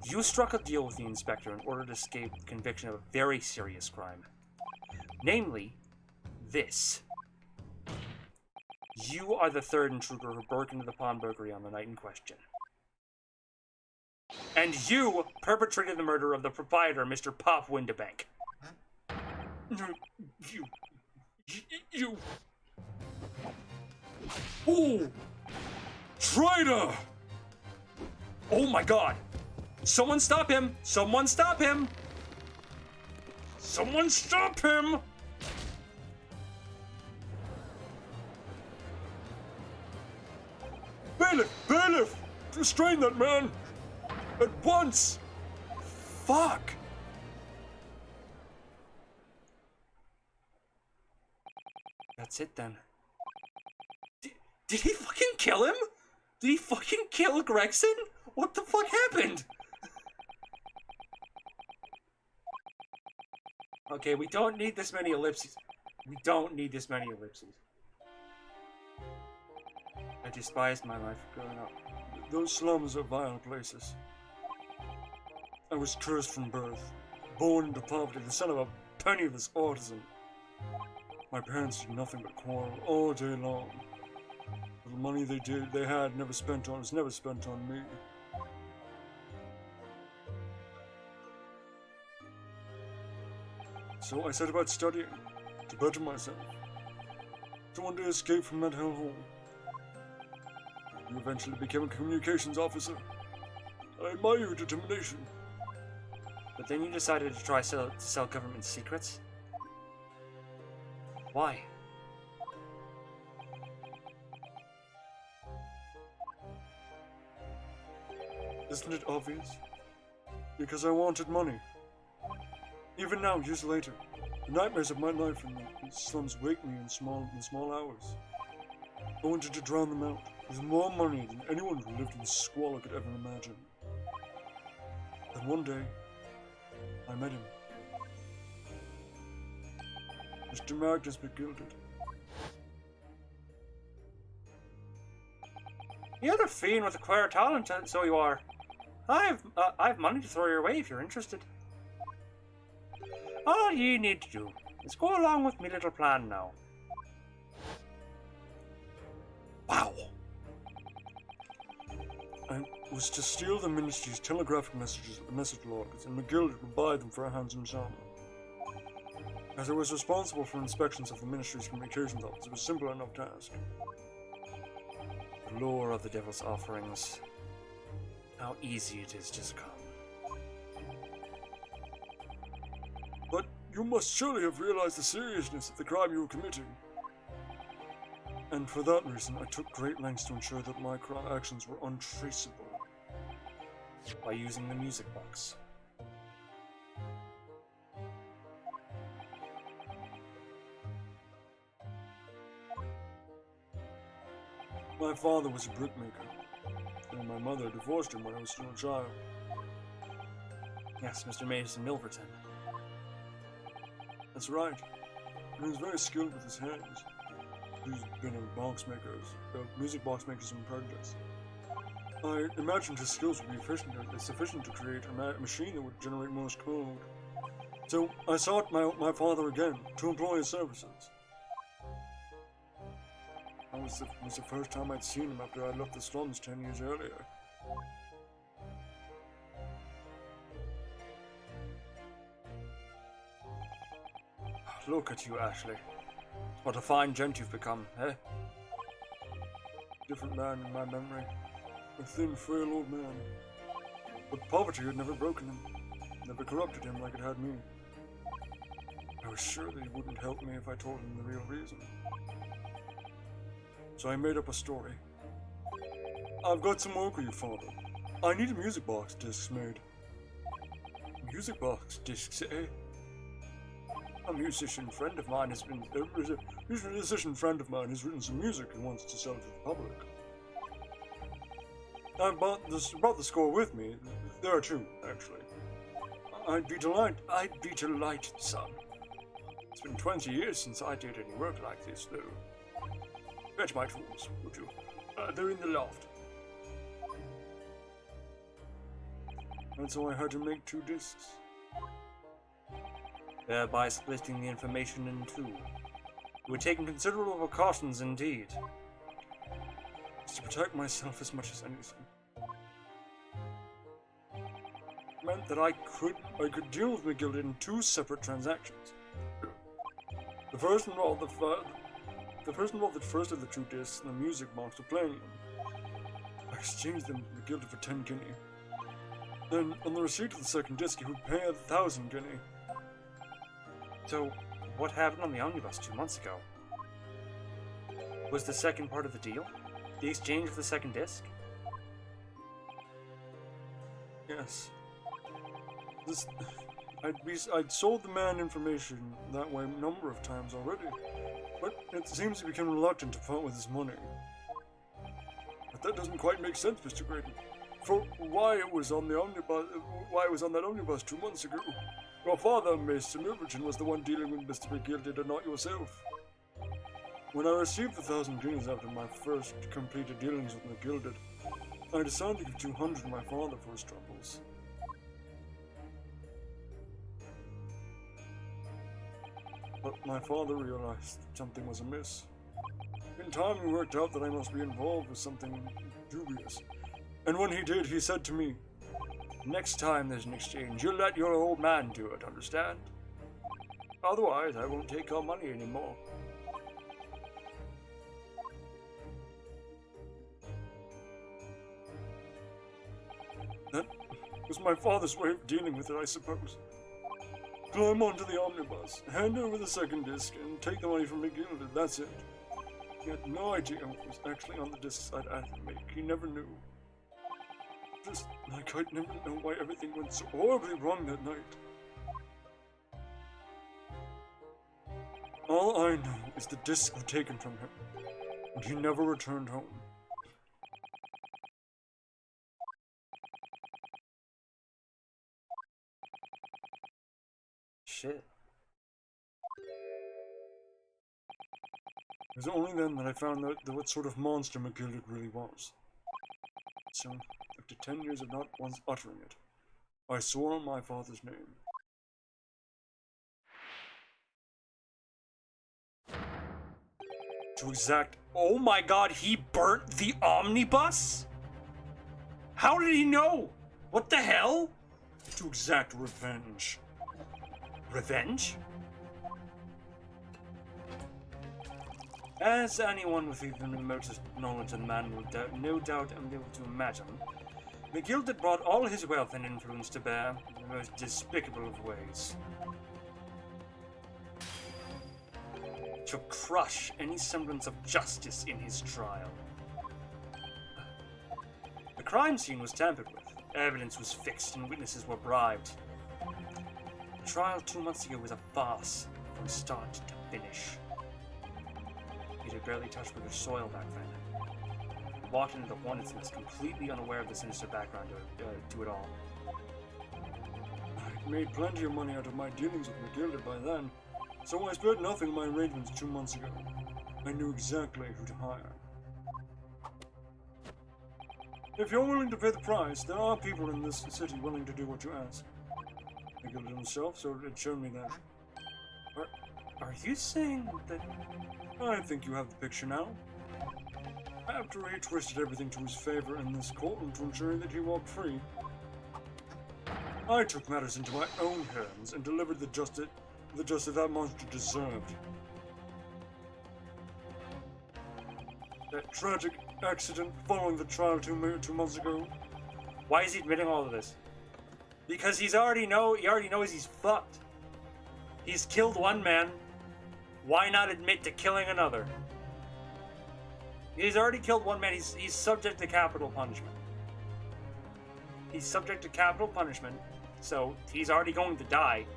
You struck a deal with the inspector in order to escape conviction of a very serious crime. Namely, this. You are the third intruder who broke into the pawnbrokery on the night in question. And you perpetrated the murder of the proprietor, Mr. Pop Windabank. You... Oh! Traitor! Oh my god! Someone stop him! Someone stop him! Someone stop him! Bailiff! Bailiff! Restrain that man! At once! Fuck! That's it then. Did he fucking kill him? Did he fucking kill Gregson? What the fuck happened? Okay, we don't need this many ellipses. We don't need this many ellipses. I despised my life growing up. Those slums are vile places. I was cursed from birth, born into poverty, the son of a penniless artisan. My parents did nothing but quarrel all day long. The money they had was never spent on me. So I set about studying to better myself, to one day escape from that hellhole. You eventually became a communications officer. I admire your determination. But then you decided to try to sell government secrets? Why? Isn't it obvious? Because I wanted money. Even now, years later, the nightmares of my life in the slums wake me in small hours. I wanted to drown them out with more money than anyone who lived in squalor could ever imagine. Then one day, I met him. Mr. Magnus McGilded. You're the fiend with a queer talent, so you are. I've money to throw your way if you're interested. All ye need to do is go along with me little plan now. Wow! I was to steal the ministry's telegraphic message logs, and McGilded would buy them for a handsome sum. As I was responsible for inspections of the Ministry's communications office, it was a simple enough task. The lure of the devil's offerings. How easy it is to succumb. But you must surely have realized the seriousness of the crime you were committing. And for that reason, I took great lengths to ensure that my actions were untraceable. By using the music box. My father was a brickmaker, and my mother divorced him when I was still a child. Yes, Mr. Mason Milverton. That's right. And he was very skilled with his hands. He's been a music box makers in progress. I imagined his skills would be sufficient to create a machine that would generate Morse code. So I sought my father again to employ his services. That was the first time I'd seen him after I left the slums 10 years earlier. Look at you, Ashley. What a fine gent you've become, eh? Different man in my memory. A thin, frail old man. But poverty had never broken him. Never corrupted him like it had me. I was sure that he wouldn't help me if I told him the real reason. So I made up a story. I've got some work for you, Father. I need a music box discs made. Music box discs, eh? A musician friend of mine has written some music and wants to sell it to the public. I brought the score with me. There are two, actually. I'd be delighted, son. It's been 20 years since I did any work like this, though. Fetch my tools, would you? They're in the loft. And so I had to make 2 discs. Thereby splitting the information in 2. You were taking considerable precautions indeed. It's to protect myself as much as anything. It meant that I could deal with McGill in 2 separate transactions. The first involved the first of the 2 discs and the music box for playing them. I exchanged them with McGill for 10 guinea. Then, on the receipt of the second disc, he would pay 1,000 guinea. So, what happened on the omnibus 2 months ago? Was the second part of the deal? The exchange of the second disc? Yes. I'd sold the man information that way a number of times already, but it seems he became reluctant to part with his money. But that doesn't quite make sense, Mr. Graydon. For why it was on that omnibus 2 months ago. Your father, Mr. Milverton, was the one dealing with Mr. McGilded and not yourself. When I received the 1,000 guineas after my first completed dealings with McGilded, I decided to give 200 to my father for his troubles. But my father realized something was amiss. In time, he worked out that I must be involved with something dubious. And when he did, he said to me, "Next time there's an exchange, you'll let your old man do it, understand? Otherwise, I won't take your money anymore." That was my father's way of dealing with it, I suppose. Climb onto the omnibus, hand over the second disc, and take the money from McGilded, that's it. He had no idea what was actually on the discs I'd asked him to make. He never knew. Just like I'd never know why everything went so horribly wrong that night. All I know is the discs were taken from him, and he never returned home. Shit. It was only then that I found out what sort of monster McGilded really was. So, after 10 years of not once uttering it, I swore on my father's name. To exact. Oh my god, he burnt the omnibus? How did he know? What the hell? To exact revenge. Revenge? As anyone with even the remotest knowledge of the man will no doubt be able to imagine, McGill brought all his wealth and influence to bear in the most despicable of ways. To crush any semblance of justice in his trial. The crime scene was tampered with, evidence was fixed, and witnesses were bribed. The trial 2 months ago was a farce from start to finish. It had barely touched with the soil back then. He walked into the hornet's nest completely unaware of the sinister background to it all. I'd made plenty of money out of my dealings with McGilder by then, so I spared nothing in my arrangements 2 months ago. I knew exactly who to hire. If you're willing to pay the price, there are people in this city willing to do what you ask. McGilder himself, so it showed me that. Are you saying that... I think you have the picture now. After he twisted everything to his favor in this courtroom to ensure that he walked free, I took matters into my own hands and delivered the justice that monster deserved. That tragic accident following the trial 2 months ago. Why is he admitting all of this? Because he already knows he's fucked. He's killed one man. Why not admit to killing another? He's already killed one man. He's subject to capital punishment. He's subject to capital punishment, so he's already going to die.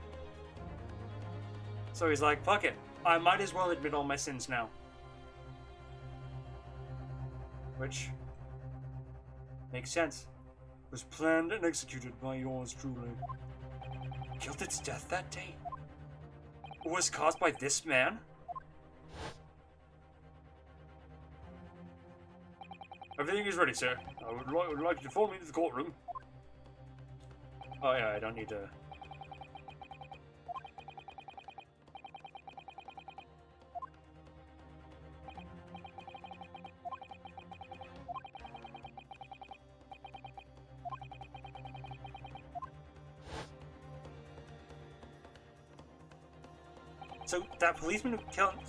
So he's like, fuck it. I might as well admit all my sins now. Which makes sense. Was planned and executed by yours truly. Gilded's death that day was caused by this man? Everything is ready, sir. I would like you to follow me to the courtroom. Oh yeah, I don't need to... So, that policeman who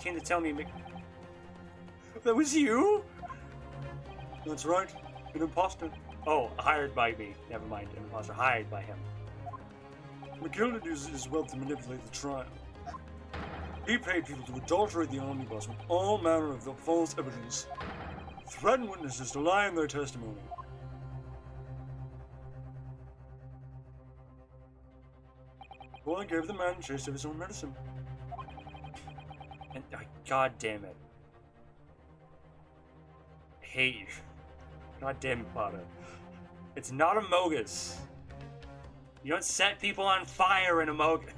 came to tell me... That was you? That's right. An imposter. Oh, hired by me. Never mind, an imposter hired by him. McGilder uses his wealth to manipulate the trial. He paid people to adulterate the omnibus with all manner of false evidence, threaten witnesses to lie in their testimony. Well, I gave the man a taste of his own medicine. And, God damn it. Hate you. God damn it, Potter. It's not Amogus. You don't set people on fire in Amogus.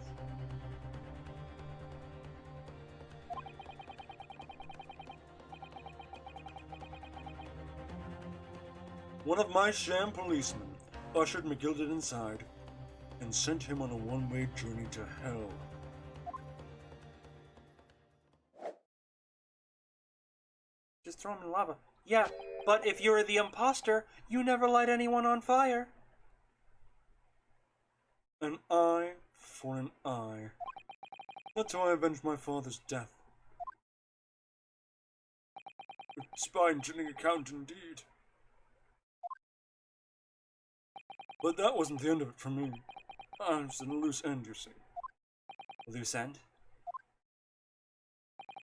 One of my sham policemen ushered McGilder inside and sent him on a one-way journey to hell. Just throw him in lava. Yeah, but if you're the imposter, you never light anyone on fire. An eye for an eye. That's how I avenged my father's death. A spine-chilling account indeed. But that wasn't the end of it for me. I was in a loose end, you see. A loose end?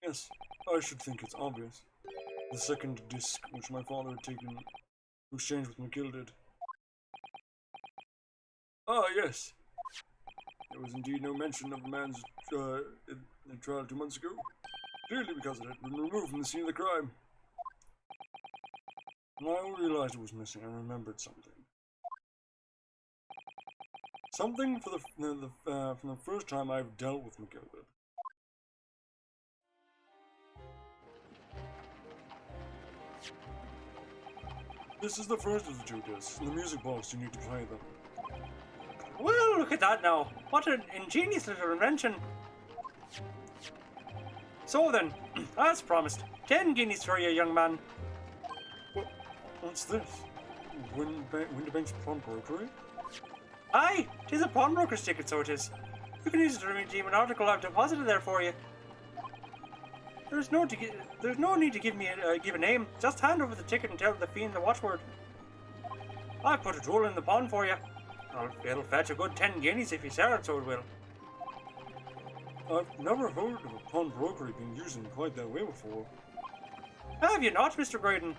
Yes, I should think it's obvious. The second disc which my father had taken to exchange with McGilder. Ah, yes. There was indeed no mention of the man's in trial 2 months ago. Clearly because it had been removed from the scene of the crime. When I realized it was missing, I remembered something. Something from the first time I've dealt with McGilder. This is the first of the 2 discs. In the music box, you need to play them. Well, look at that now. What an ingenious little invention. So then, as promised, 10 guineas for you, young man. What's this? Winterbank's pawnbrokery? Aye, 'tis a pawnbroker's ticket, so it is. You can use it to redeem an article I've deposited there for you. There's no need to give a name. Just hand over the ticket and tell the fiend the watchword. I put a jewel in the pond for you. It'll fetch a good 10 guineas if you sell it, so it will. I've never heard of a pawnbrokery being used in quite that way before. Have you not, Mr. Graydon?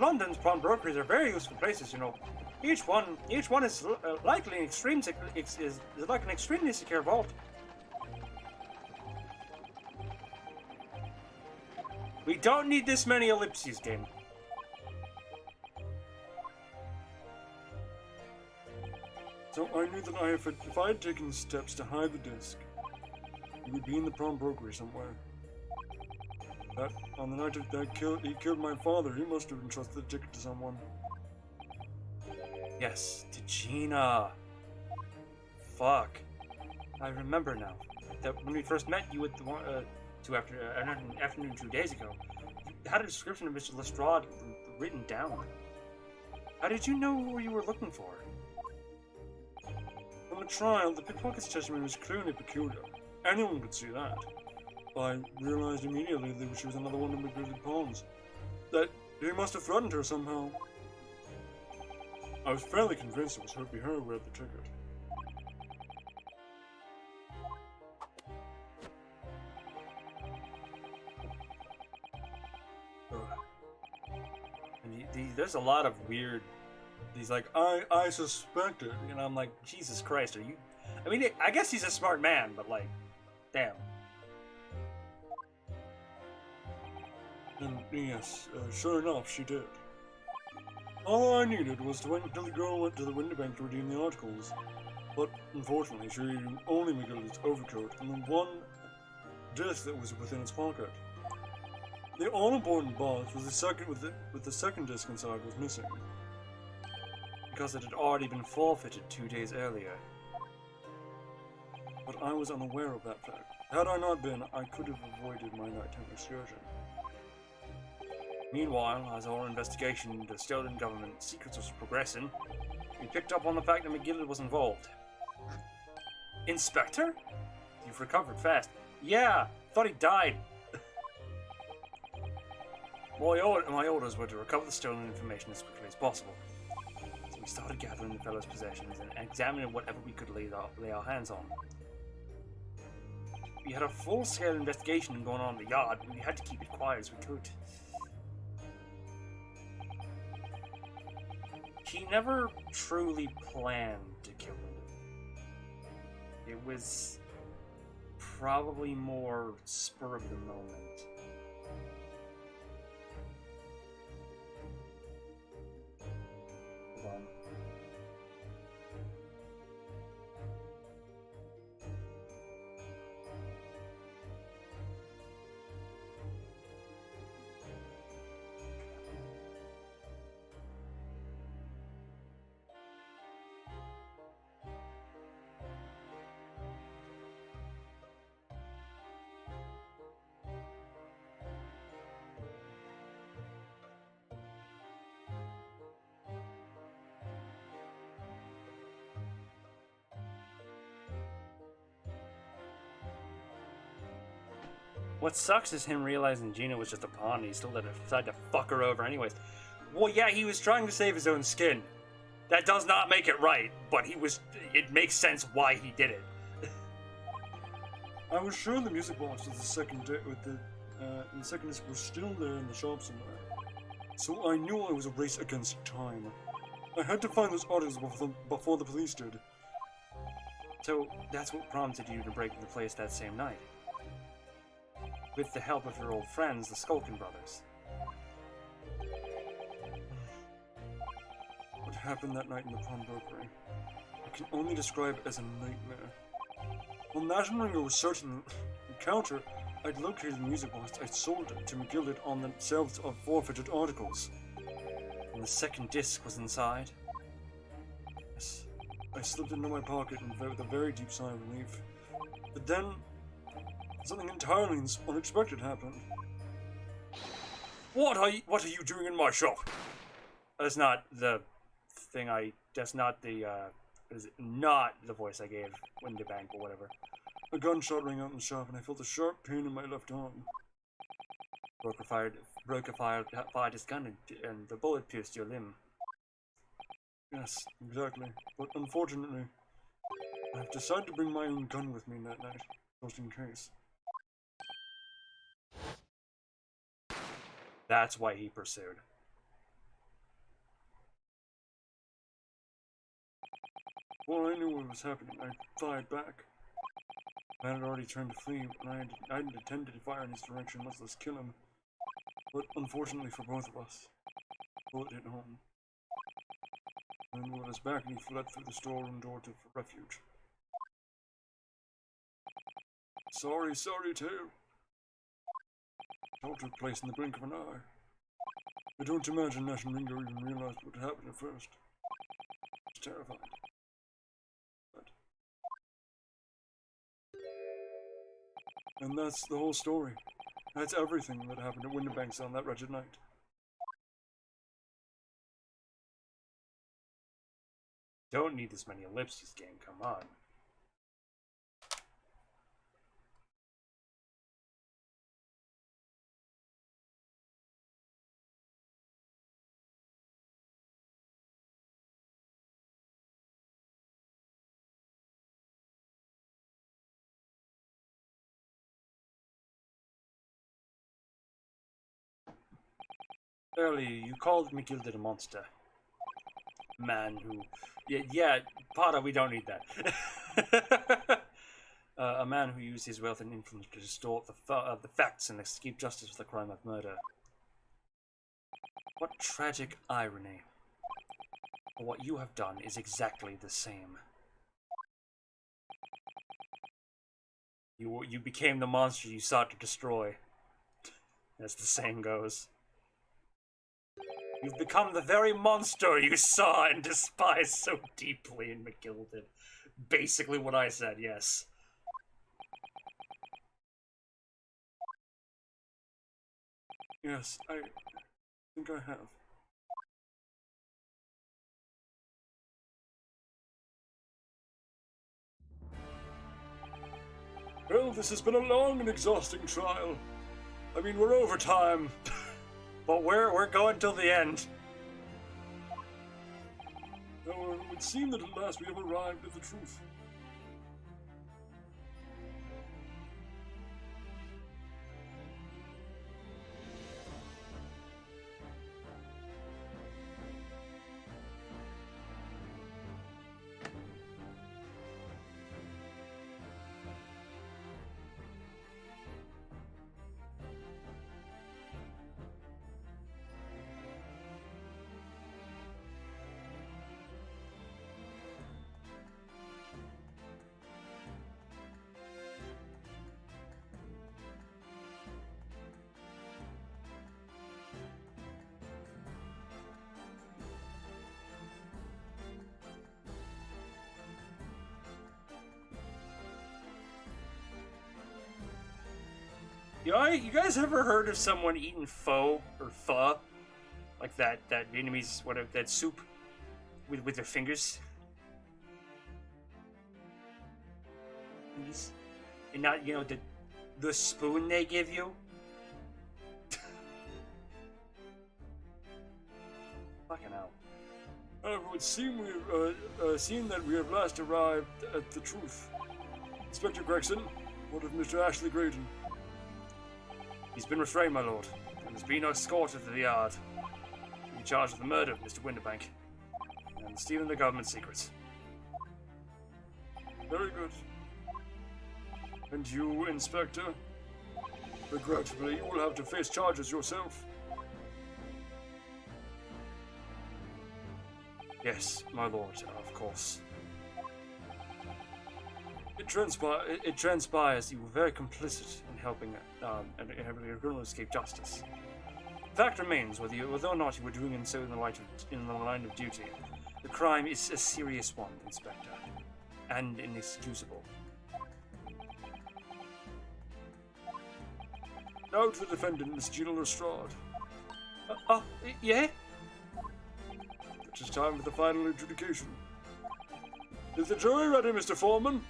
London's pawnbrokeries are very useful places, you know. Each one is likely an is like an extremely secure vault. We don't need this many ellipses, Din. So I knew that if I had taken steps to hide the disc, it would be in the pawnbrokery somewhere. That on the night he killed my father, he must have entrusted the ticket to someone. Yes, to Gina. Fuck. I remember now. That when we first met you at the afternoon 2 days ago, you had a description of Mr. Lestrade written down. How did you know who you were looking for? On the trial, the pickpocket's testimony was clearly peculiar. Anyone could see that. I realized immediately that she was another one of McGilly's pawns. That he must have threatened her somehow. I was fairly convinced it was her who read the ticket. And there's a lot of weird. He's like, I suspected, and I'm like, Jesus Christ, are you? I mean, I guess he's a smart man, but like, damn. And yes, sure enough, she did. All I needed was to wait until the girl went to the window bank to redeem the articles. But unfortunately, she redeemed only McGilly's overcoat and the one disc that was within its pocket. The all-important box was with the second disc inside was missing. Because it had already been forfeited 2 days earlier. But I was unaware of that fact. Had I not been, I could have avoided my nighttime excursion. Meanwhile, as our investigation into stolen government secrets was progressing, we picked up on the fact that McGilly was involved. Inspector? You've recovered fast. Yeah, thought he died. My orders were to recover the stolen information as quickly as possible. So we started gathering the fellow's possessions and examining whatever we could lay our hands on. We had a full-scale investigation going on in the yard, but we had to keep it quiet as we could. He never truly planned to kill him. It was probably more spur of the moment. Hold on. What sucks is him realizing Gina was just a pawn and he still decided to fuck her over anyways. Well, yeah, he was trying to save his own skin. That does not make it right, but it makes sense why he did it. I was sure the music box with the second disc was still there in the shop somewhere. So I knew I was a race against time. I had to find those articles before the police did. So that's what prompted you to break into the place that same night. With the help of your old friends, the Skulkin brothers. What happened that night in the pawnbrokery, I can only describe as a nightmare. On that and Ringo was certain encounter, I'd located the music box. I'd sold it to McGilly on the sales of forfeited articles. And the second disc was inside? Yes. I slipped it into my pocket with a very deep sigh of relief. But then, something entirely unexpected happened. What are you doing in my shop? That's not the thing that's not the, is not the voice I gave Window Bank or whatever. A gunshot rang out in the shop, and I felt a sharp pain in my left arm. Broker fired his gun, and the bullet pierced your limb. Yes, exactly. But unfortunately, I've decided to bring my own gun with me that night, just in case. That's why he pursued. Before I knew what was happening, I fired back. The man had already turned to flee, and I hadn't intended to fire in his direction, much less kill him. But unfortunately for both of us, the bullet hit home. And then was back, and he fled through the storeroom door to refuge. Sorry tale. It all took place in the blink of an eye. I don't imagine Nash and Ringo even realized what had happened at first. I was terrified. And that's the whole story. That's everything that happened at Winterbanks on that wretched night. Don't need this many ellipses, game. Come on. Earlier, you called McGilded a monster. Man who... Yeah, Potter, we don't need that. A man who used his wealth and influence to distort the facts and escape justice for the crime of murder. What tragic irony. For what you have done is exactly the same. You became the monster you sought to destroy. As the saying goes. You've become the very monster you saw and despised so deeply in McGilded. Basically what I said, yes. Yes, I think I have. Well, this has been a long and exhausting trial. I mean, we're over time. But we're going till the end. However, it would seem that at last we have arrived at the truth. You guys ever heard of someone eating pho or pho? Like that Vietnamese, whatever, that soup with their fingers? And not, the spoon they give you? Fucking hell. However, it would seem we've seen that we have last arrived at the truth. Inspector Gregson, what of Mr. Ashley Graydon? He's been restrained, my lord, and has been escorted to the yard. He'll be charged with the murder of Mr. Winterbank and stealing the government secrets. Very good. And you, Inspector? Regrettably, you will have to face charges yourself. Yes, my lord, of course. It transpires you were very complicit in helping your criminal escape justice. The fact remains, whether or not you were doing so in the line of duty, the crime is a serious one, Inspector, and inexcusable. Now to the defendant, Miss Gina Lestrade. Yeah? It is time for the final adjudication. Is the jury ready, Mr. Foreman?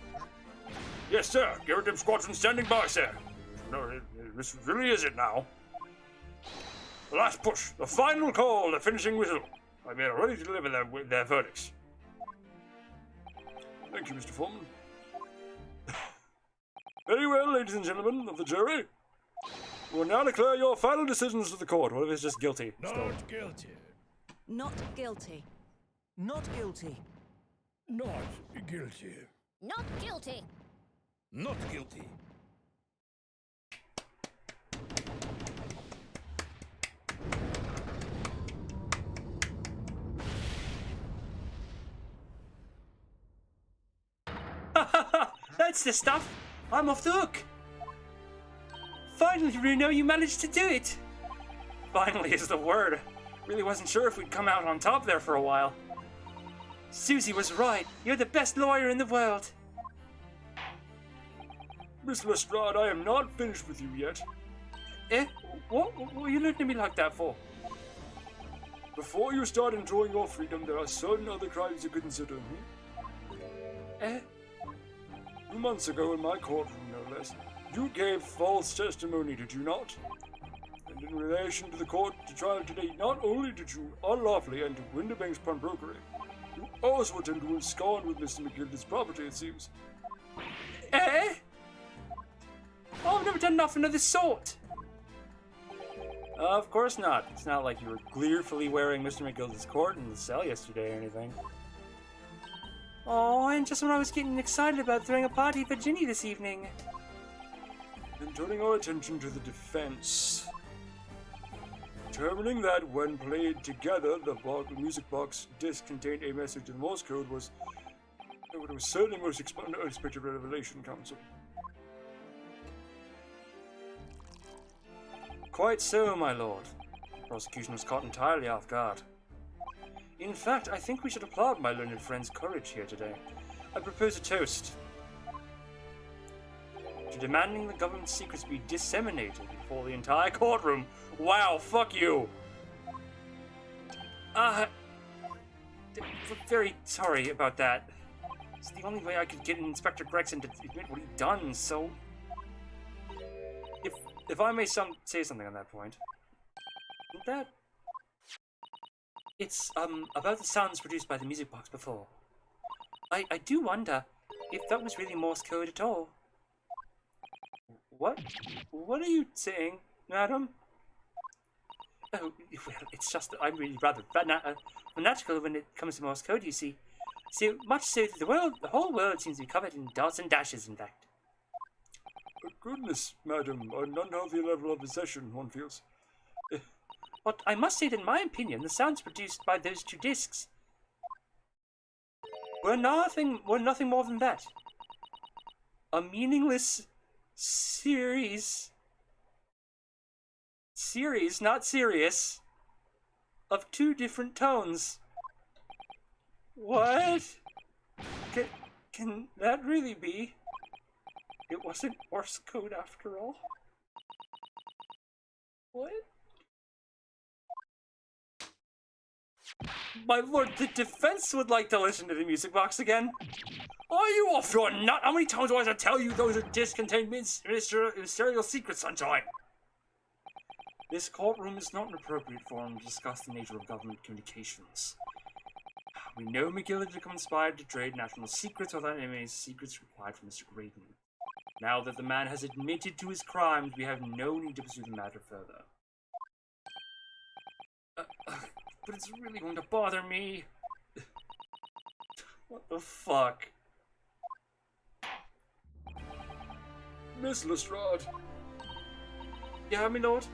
Yes, sir. Garrotem Squadron standing by, sir. No, this really is it now. The last push, the final call, the finishing whistle. I mean, ready to deliver their verdicts. Thank you, Mr. Foreman. Very well, ladies and gentlemen of the jury. We will now declare your final decisions to the court. What if it's just guilty? Not guilty. Not guilty. Not guilty. Not guilty. Not guilty. Not guilty. That's the stuff. I'm off the hook. Finally, Runo, you managed to do it. Finally is the word. Really wasn't sure if we'd come out on top there for a while. Susie was right. You're the best lawyer in the world. Miss Lestrade, I am not finished with you yet. Eh? What are you looking at me like that for? Before you start enjoying your freedom, there are certain other crimes you consider. Eh? 2 months ago in my courtroom, no less, you gave false testimony, did you not? And in relation to the court to trial today, not only did you unlawfully enter Winterbank's pawnbrokery, you also attempted to abscond with Mr. McGilda's property, it seems. Eh? Oh, I've never done nothing of the sort. Of course not. It's not like you were gleefully wearing Mr. McGilda's coat in the cell yesterday or anything. Oh, and just when I was getting excited about throwing a party for Ginny this evening. Then turning our attention to the defense. Determining that when played together, the music box disc contained a message in Morse code was certainly most unexpected revelation, counsel. Quite so, my lord. The prosecution was caught entirely off guard. In fact, I think we should applaud my learned friend's courage here today. I propose a toast to demanding the government's secrets be disseminated before the entire courtroom. Wow, fuck you! Very sorry about that. It's the only way I could get Inspector Gregson to admit what he'd done, so... If I may say something on that point, it's about the sounds produced by the music box before. I do wonder if that was really Morse code at all. What? What are you saying, madam? Oh, well, it's just that I'm really rather fanatical when it comes to Morse code, you see. So much so that the whole world seems to be covered in dots and dashes, in fact. Goodness, madam, an unhealthy level of obsession, one feels. But I must say that in my opinion, the sounds produced by those two discs were nothing more than that. A meaningless series, not serious, of two different tones. What? Can that really be? It wasn't Morse code after all? What? My lord, the defense would like to listen to the music box again. Are you off your nut? How many times do I have to tell you those discs contain ministerial secrets, Sunshine? This courtroom is not an appropriate forum to discuss the nature of government communications. We know McGilda conspired to trade national secrets without any secrets required from Mr. Graydon. Now that the man has admitted to his crimes, we have no need to pursue the matter further. But it's really going to bother me. What the fuck? Miss Lestrade. Yeah, my lord?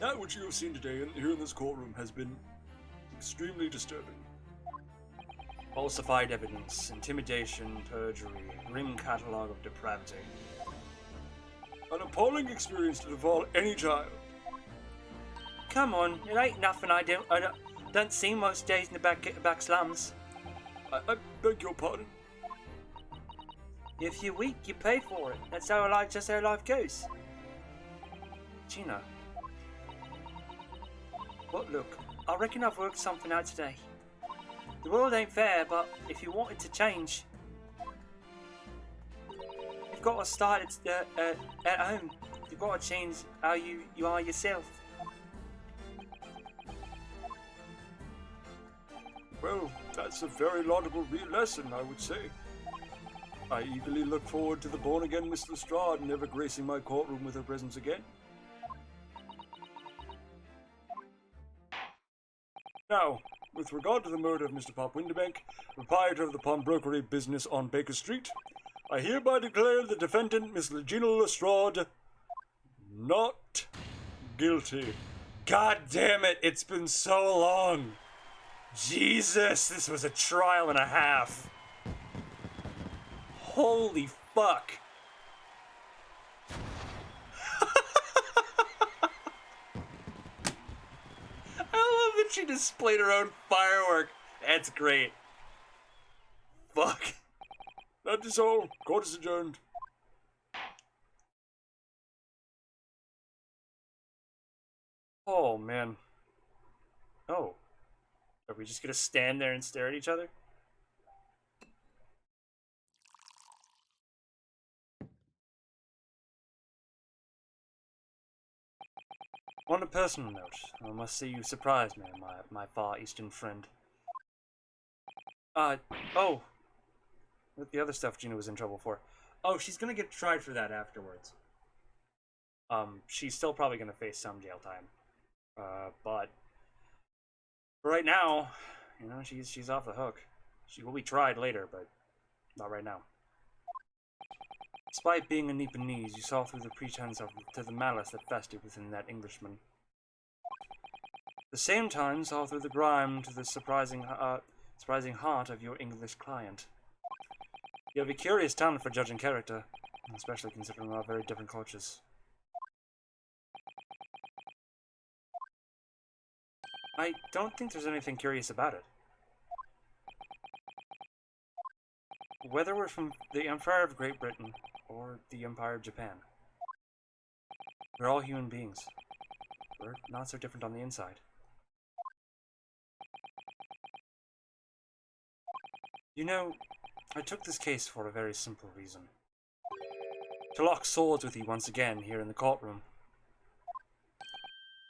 That which you have seen today here in this courtroom has been extremely disturbing. Falsified evidence, intimidation, perjury, a grim catalogue of depravity. An appalling experience to befall any child. Come on, it ain't nothing I don't see most days in the back slums. I beg your pardon? If you're weak, you pay for it. That's how life goes. Gina. Well, look, I reckon I've worked something out today. The world ain't fair, but if you want it to change, you've got to start at home. You've got to change how you are yourself. Well, that's a very laudable lesson, I would say. I eagerly look forward to the born-again Miss Lestrade never gracing my courtroom with her presence again. Now, with regard to the murder of Mr. Pop Windibank, proprietor of the pawnbrokery business on Baker Street, I hereby declare the defendant, Miss Legina Lestrade, not guilty. God damn it, it's been so long. Jesus, this was a trial and a half. Holy fuck. I love that she displayed her own firework. That's great. Fuck. That is all. Court is adjourned. Oh, man. Oh. Are we just gonna stand there and stare at each other? On a personal note, I must say you surprised me, my far eastern friend. Oh. What the other stuff Gina was in trouble for? Oh, she's gonna get tried for that afterwards. She's still probably gonna face some jail time. But for right now, you know, she's off the hook. She will be tried later, but not right now. Despite being a Nipponese, you saw through the pretense to the malice that festered within that Englishman. At the same time, saw through the grime to the surprising heart of your English client. You have a curious talent for judging character, especially considering our very different cultures. I don't think there's anything curious about it. Whether we're from the Empire of Great Britain or the Empire of Japan, we're all human beings. We're not so different on the inside. You know, I took this case for a very simple reason. To lock swords with you once again here in the courtroom.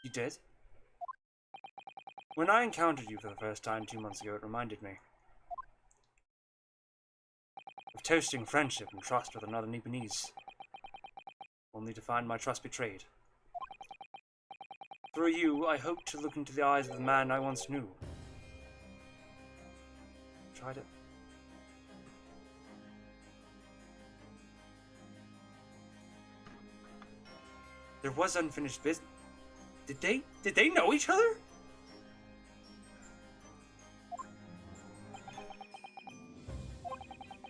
You did? When I encountered you for the first time 2 months ago, it reminded me of toasting friendship and trust with another Nipponese, only to find my trust betrayed. Through you, I hope to look into the eyes of the man I once knew. Tried it. There was unfinished business. Did they know each other?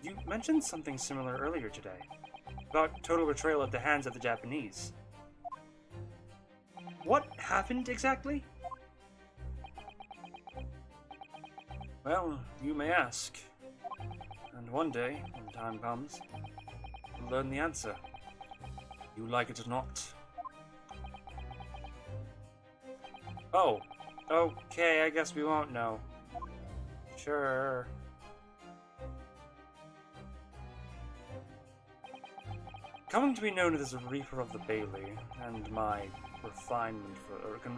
You mentioned something similar earlier today, about total betrayal at the hands of the Japanese. What happened exactly? Well, you may ask. And one day, when the time comes, you'll learn the answer. You like it or not. Oh, okay, I guess we won't know. Sure. Coming to be known as a Reaper of the Bailey, and my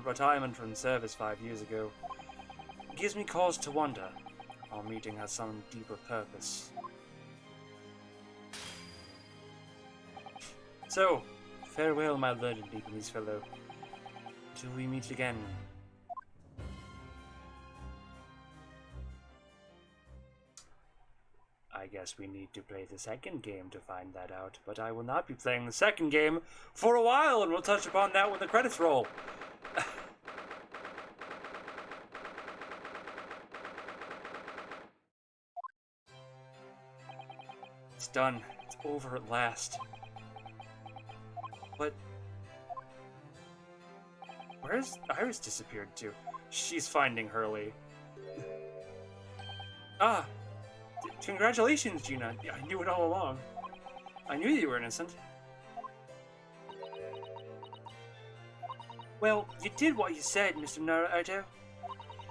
retirement from service 5 years ago, gives me cause to wonder our meeting has some deeper purpose. So, farewell, my learned Nipponese fellow, till we meet again. I guess we need to play the second game to find that out, but I will not be playing the second game for a while, and we'll touch upon that when the credits roll. It's done. It's over at last. But where's Iris disappeared to? She's finding Hurley. Ah! Congratulations, Gina. I knew it all along. I knew you were innocent. Well, you did what you said, Mr. Naruto.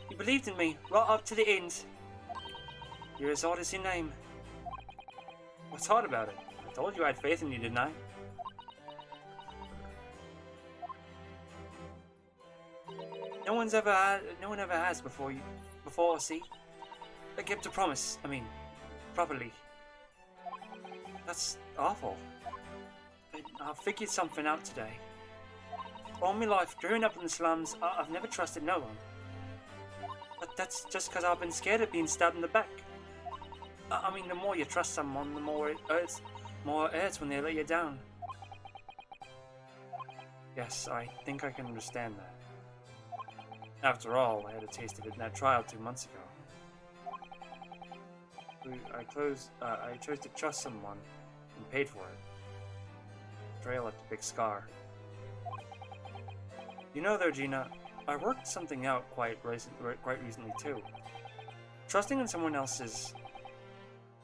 You believed in me right up to the end. You're as odd as your name. What's hard about it? I told you I had faith in you, didn't I? No one ever has before, see? I kept a promise, properly. That's awful. I figured something out today. All my life, growing up in the slums, I've never trusted no one. But that's just because I've been scared of being stabbed in the back. The more you trust someone, the more it hurts. More it hurts when they let you down. Yes, I think I can understand that. After all, I had a taste of it in that trial 2 months ago. I chose to trust someone and paid for it. Betrayal left a big scar. You know though, Gina, I worked something out quite recently too. Trusting in someone else is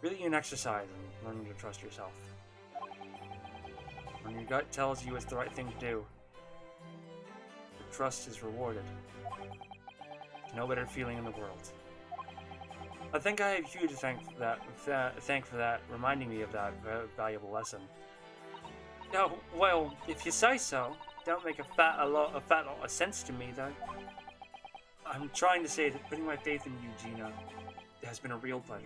really an exercise in learning to trust yourself. When your gut tells you it's the right thing to do, the trust is rewarded. There's no better feeling in the world. I think I have you to thank for that, reminding me of that valuable lesson. Oh, well, if you say so. Don't make a fat lot of sense to me, though. I'm trying to say that putting my faith in you, Gina, has been a real pleasure.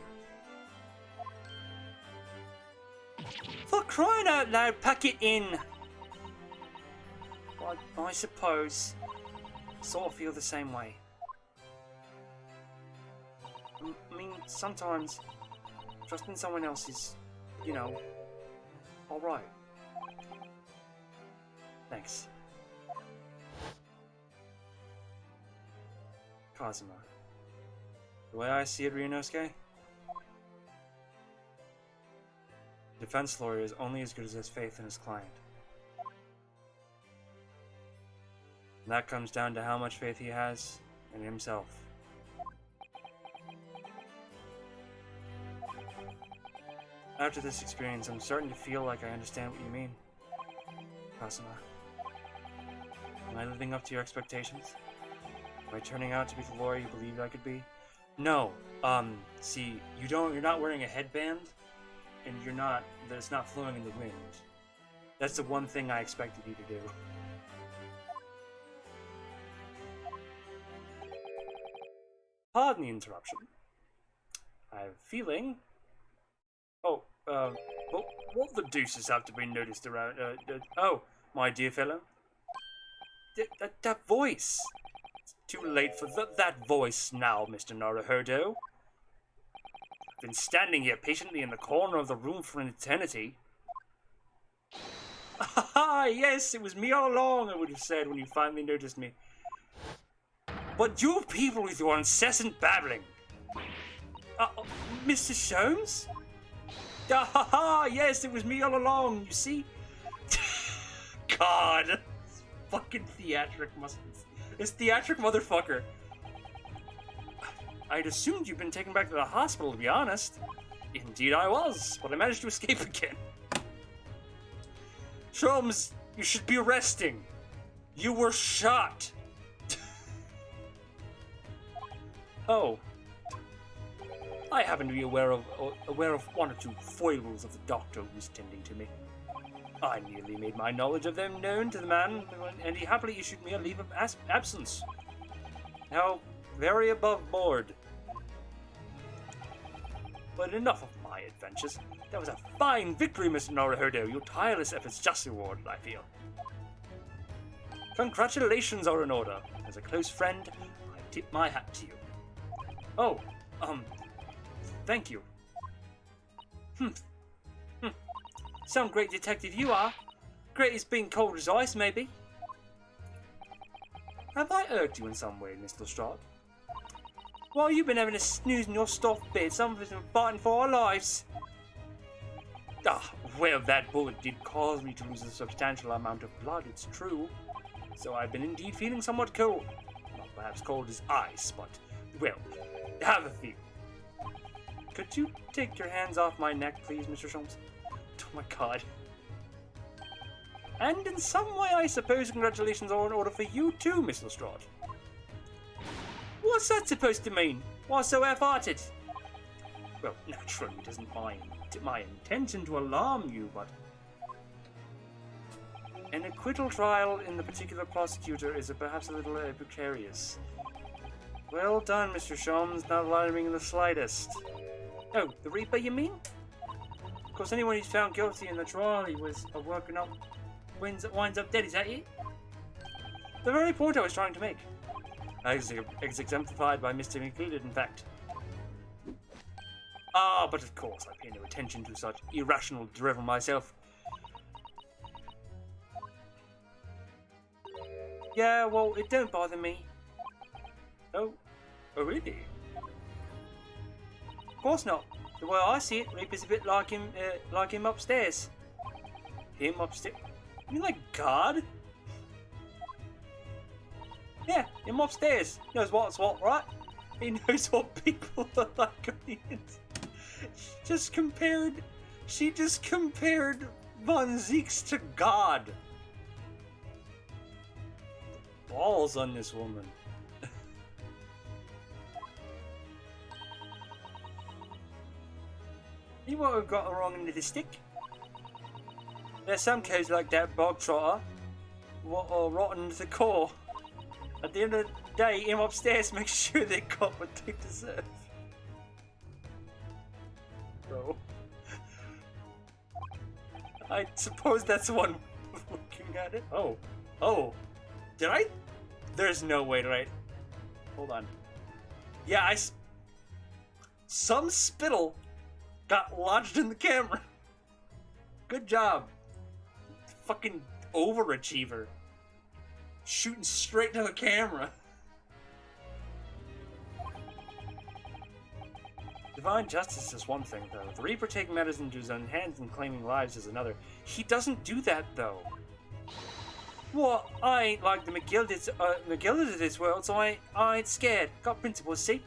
For crying out loud, pack it in! I suppose I sort of feel the same way. Sometimes trusting someone else is, alright. Thanks. Kazuma. The way I see it, Ryunosuke, the defense lawyer is only as good as his faith in his client. And that comes down to how much faith he has in himself. After this experience, I'm starting to feel like I understand what you mean, Kazuma. Am I living up to your expectations? Am I turning out to be the lawyer you believed I could be? No. See, you're not wearing a headband, and it's not flowing in the wind. That's the one thing I expected you to do. Pardon the interruption. I have a feeling... Oh, what the deuces have to be noticed around, oh, my dear fellow. That voice! It's too late for that voice now, Mr. Naruhodo. I've been standing here patiently in the corner of the room for an eternity. Ah, yes, it was me all along, I would have said when you finally noticed me. But you people with your incessant babbling. Mr. Sholmes? Ah, yes, it was me all along, you see? God. Fucking It's theatric motherfucker. I'd assumed you'd been taken back to the hospital, to be honest. Indeed I was, but I managed to escape again. Sholmes, you should be resting. You were shot. Oh. I happen to be aware of one or two foibles of the doctor who's tending to me. I nearly made my knowledge of them known to the man, and he happily issued me a leave of absence. Now, very above board. But enough of my adventures. That was a fine victory, Mr. Naruhodo. Your tireless efforts justly rewarded, I feel. Congratulations are in order. As a close friend, I tip my hat to you. Oh, thank you. Some great detective you are. Great as being cold as ice, maybe. Have I irked you in some way, Miss Lestrade? While you've been having a snooze in your stuffed bed, some of us have been fighting for our lives. Ah, well, that bullet did cause me to lose a substantial amount of blood, it's true. So I've been indeed feeling somewhat cold. Not perhaps cold as ice, but, well, have a few. Could you take your hands off my neck, please, Mr. Sholmes? Oh my god. And in some way, I suppose congratulations are in order for you too, Miss Lestrade. What's that supposed to mean? Why so half-hearted? Well, naturally, it isn't my intention to alarm you, but an acquittal trial in the particular prosecutor is perhaps a little precarious. Well done, Mr. Sholmes, not alarming in the slightest. Oh, the Reaper, you mean? Of course, anyone who's found guilty in the trial he was working up winds up dead, is that it? The very point I was trying to make. As exemplified by Mr. McLeod, in fact. Ah, but of course, I pay no attention to such irrational drivel myself. Yeah, well, it don't bother me. Oh, really? Of course not. The way I see it, Reaper's a bit like him upstairs. Him upstairs? You mean like God? Yeah, him upstairs. He knows what's what, right? He knows what people are like on the inside. She just compared Von Zieks to God. Balls on this woman. You won't have got the wrong end of the stick. There's some kids like that bog trotter, what are rotten to the core. At the end of the day, him upstairs makes sure they got what they deserve. Bro. I suppose that's one way of looking at it. Oh. Did I? There's no way, right? Hold on. Yeah, some spittle got lodged in the camera. Good job. Fucking overachiever. Shooting straight to the camera. Divine justice is one thing, though. The Reaper taking matters into his own hands and claiming lives is another. He doesn't do that, though. Well, I ain't like the McGildas of this world, so I ain't scared. Got principles, see?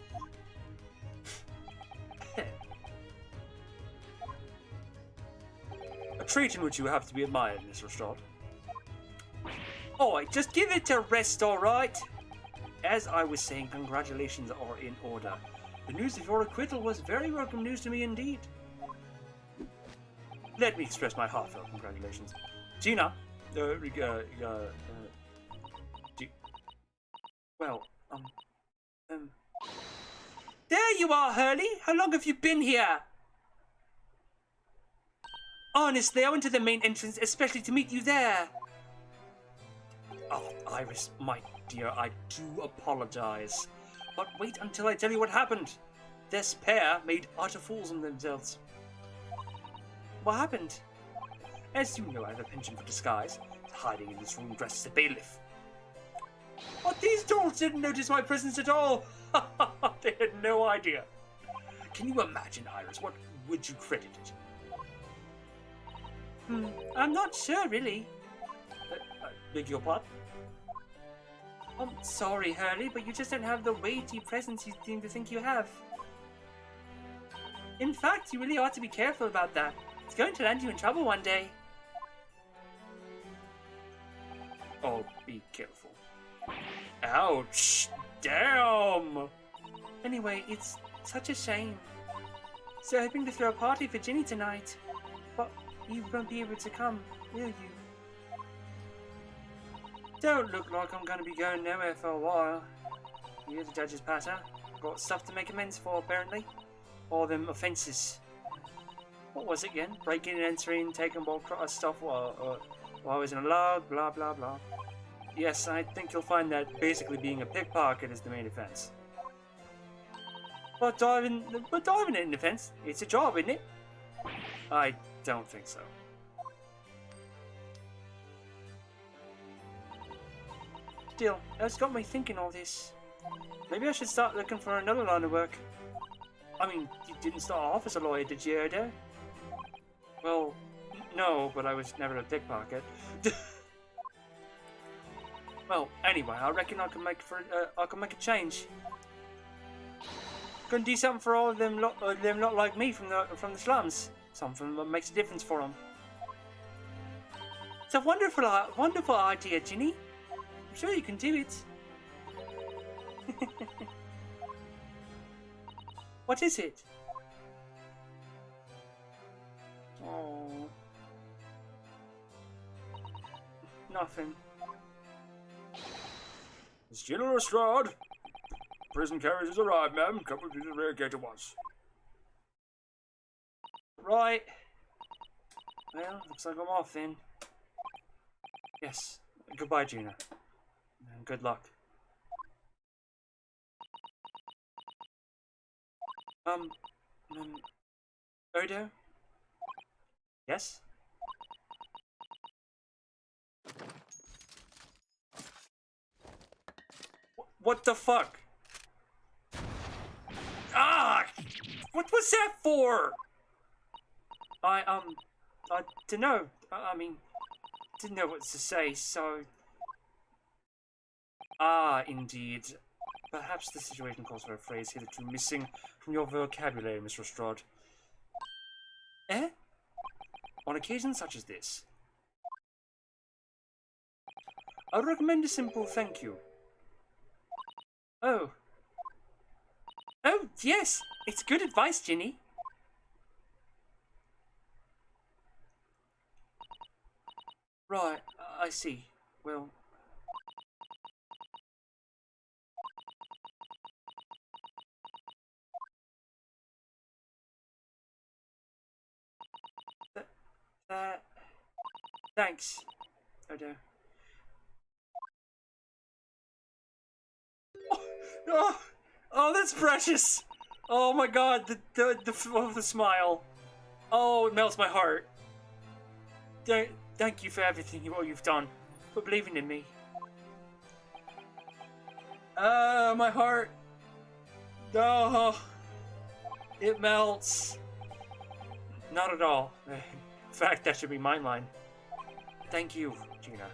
A trait in which you have to be admired, Mr. Strahd. Alright, just give it a rest, alright? As I was saying, congratulations are in order. The news of your acquittal was very welcome news to me indeed. Let me express my heartfelt congratulations. Gina, there you are, Hurley! How long have you been here? Honestly, I went to the main entrance especially to meet you there. Oh, Iris, my dear, I do apologize. But wait until I tell you what happened. This pair made utter fools of themselves. What happened? As you know, I have a penchant for disguise, hiding in this room dressed as a bailiff. But these dolls didn't notice my presence at all. They had no idea. Can you imagine, Iris? What would you credit it? I'm not sure, really. Beg your pardon? I'm sorry, Hurley, but you just don't have the weighty presence you seem to think you have. In fact, you really ought to be careful about that. It's going to land you in trouble one day. Oh, be careful. Ouch! Damn! Anyway, it's such a shame. So hoping to throw a party for Ginny tonight. But you won't be able to come, will you? Don't look like I'm going to be going nowhere for a while. You're the judge's patter. Got stuff to make amends for, apparently. All them offences. What was it again? Breaking and entering, taking bulk stuff while I was in a log, blah blah blah. Yes, I think you'll find that basically being a pickpocket is the main offence. But diving in offence, it's a job, isn't it? I don't think so. Still, that's got me thinking all this. Maybe I should start looking for another line of work. I mean, you didn't start off as a lawyer, did you, Odo? Well, no, but I was never a pickpocket. Well, anyway, I reckon I can make a change. Can do something for all of them lot like me from the slums. Something that makes a difference for them. It's a wonderful idea, Ginny. I'm sure you can do it. What is it? Nothing. Miss Gina Lestrade. Prison carriage has arrived, ma'am. Couple to the rear gate at once. Right. Well, looks like I'm off then. Yes. Goodbye, Gina. And good luck. Odo? Yes? What the fuck? Ah! What was that for? I dunno. I mean, didn't know what to say, so... Ah, indeed. Perhaps the situation calls for a phrase hitherto missing from your vocabulary, Mr. Lestrade. Eh? On occasions such as this, I would recommend a simple thank you. Oh. Oh, yes! It's good advice, Ginny. Right, I see. Well... Thanks, Odo. Oh, that's precious! Oh my god, the smile. Oh, it melts my heart. Thank you for everything you've done, for believing in me. My heart. Oh, it melts. Not at all. In fact, that should be my line. Thank you, Gina.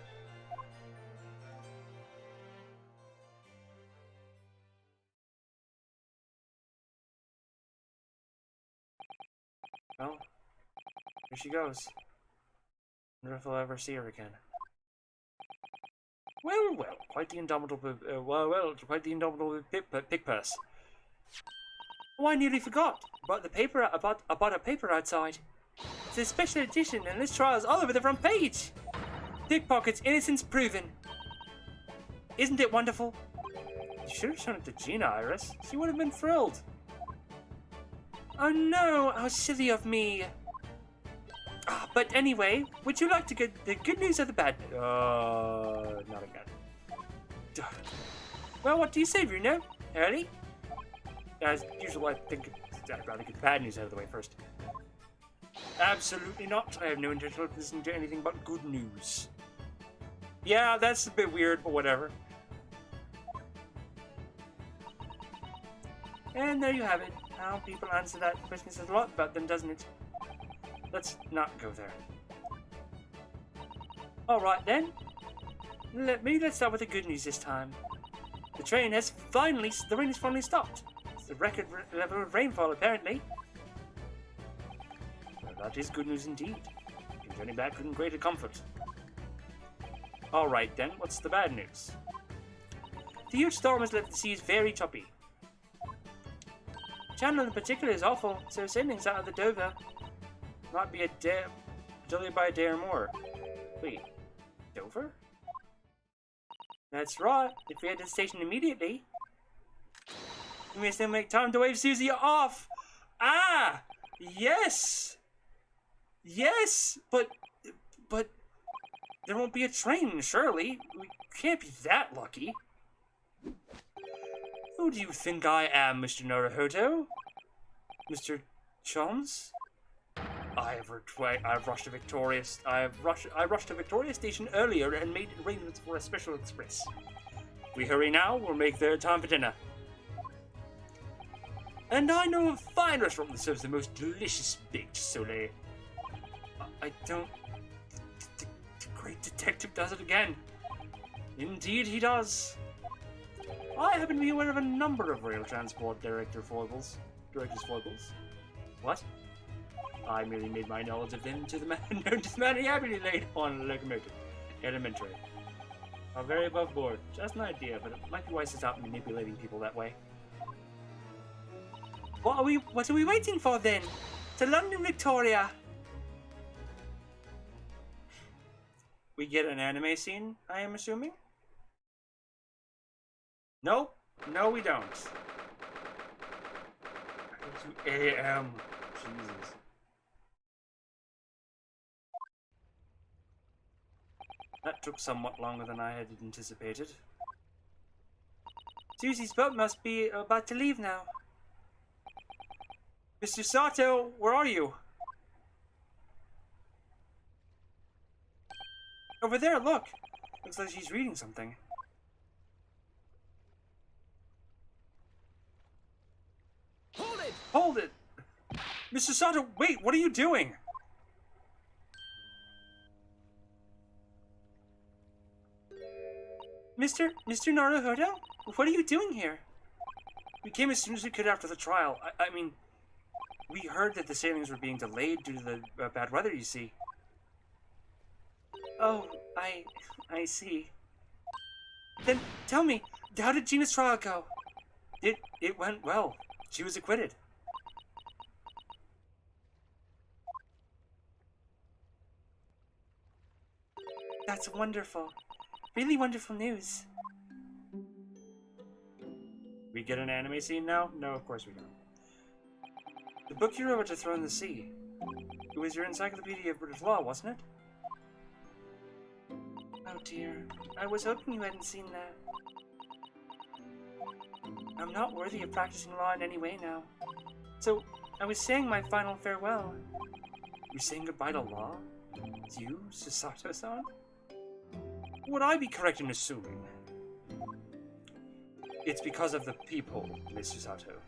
Well, here she goes. Wonder if I'll ever see her again. Well, quite the indomitable, quite the indomitable pig purse. Oh, I nearly forgot about the paper, about a paper outside. It's a special edition, and this trial's all over the front page. Pickpocket's innocence proven. Isn't it wonderful? You should have shown it to Gina, Iris. She would have been thrilled. Oh no, how silly of me. But anyway, would you like to get the good news or the bad news? Not again. Well, what do you say, Bruno? Early? As usual, I think I'd rather get the bad news out of the way first. Absolutely not. I have no intention of listening to anything but good news. Yeah, that's a bit weird, but whatever. And there you have it. How people answer that question says a lot about them, doesn't it? Let's not go there. Alright then. Let's start with the good news this time. The rain has finally stopped. It's a record level of rainfall, apparently. Well, that is good news indeed. Your journey back couldn't greater comfort. Alright then, what's the bad news? The huge storm has left the seas very choppy. Channel in particular is awful, so sailings out of the Dover might be delayed by a day or more. Wait, Dover? That's right. If we head to the station immediately, we may still make time to wave Susie off. Ah, yes, yes, but there won't be a train, surely. We can't be that lucky. Who do you think I am, Mr. Naruhodo? Mr. Chums? I rushed to Victoria Station earlier and made arrangements for a special express. If we hurry now, we'll make their time for dinner. And I know a fine restaurant that serves the most delicious baked sole. I don't... The great detective does it again. Indeed he does. I happen to be aware of a number of rail transport director's foibles. What? I merely made my knowledge of them to the man known to the man he happily laid upon a locomotive. Elementary. I'm very above board. Just an idea, but it might be wise to stop manipulating people that way. What are we waiting for then? To London, Victoria! We get an anime scene, I am assuming? Nope. No, we don't. 2 a.m. Jesus. That took somewhat longer than I had anticipated. Susie's boat must be about to leave now. Mr. Sato, where are you? Over there, look. Looks like she's reading something. Hold it! Hold it! Mr. Sato, wait, what are you doing? Mr. Naruhodo? What are you doing here? We came as soon as we could after the trial. I mean, we heard that the sailings were being delayed due to the bad weather, you see. Oh, I see. Then tell me, how did Gina's trial go? It went well. She was acquitted. That's wonderful. Really wonderful news. We get an anime scene now? No, of course we don't. The book you were about to throw in the sea. It was your Encyclopedia of British Law, wasn't it? Oh dear. I was hoping you hadn't seen that. I'm not worthy of practicing law in any way now. So, I was saying my final farewell. You're saying goodbye to law? You, Susato-san? Would I be correct in assuming? It's because of the people, Miss Susato.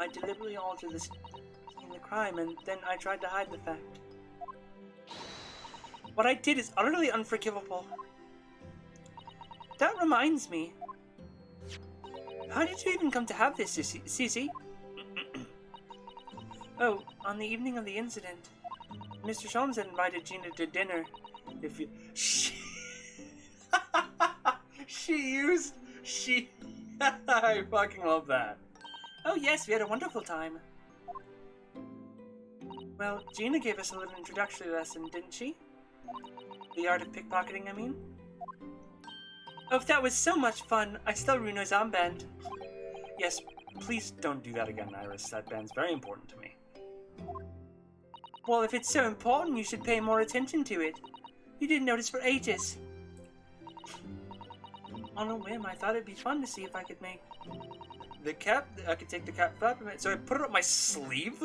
I deliberately altered the scene of the crime, and then I tried to hide the fact. What I did is utterly unforgivable. That reminds me. How did you even come to have this, Cece? Oh, on the evening of the incident, Mr. Sholmes had invited Gina to dinner. If you... She... I fucking love that. Oh yes, we had a wonderful time. Well, Gina gave us a little introductory lesson, didn't she? The art of pickpocketing, I mean. Oh, that was so much fun. I still ruin his armband. Yes, please don't do that again, Iris. That band's very important to me. Well, if it's so important, you should pay more attention to it. You didn't notice for ages. On a whim, I thought it'd be fun to see if I could make the cap. I could take the cap flap from it, so I put it up my sleeve.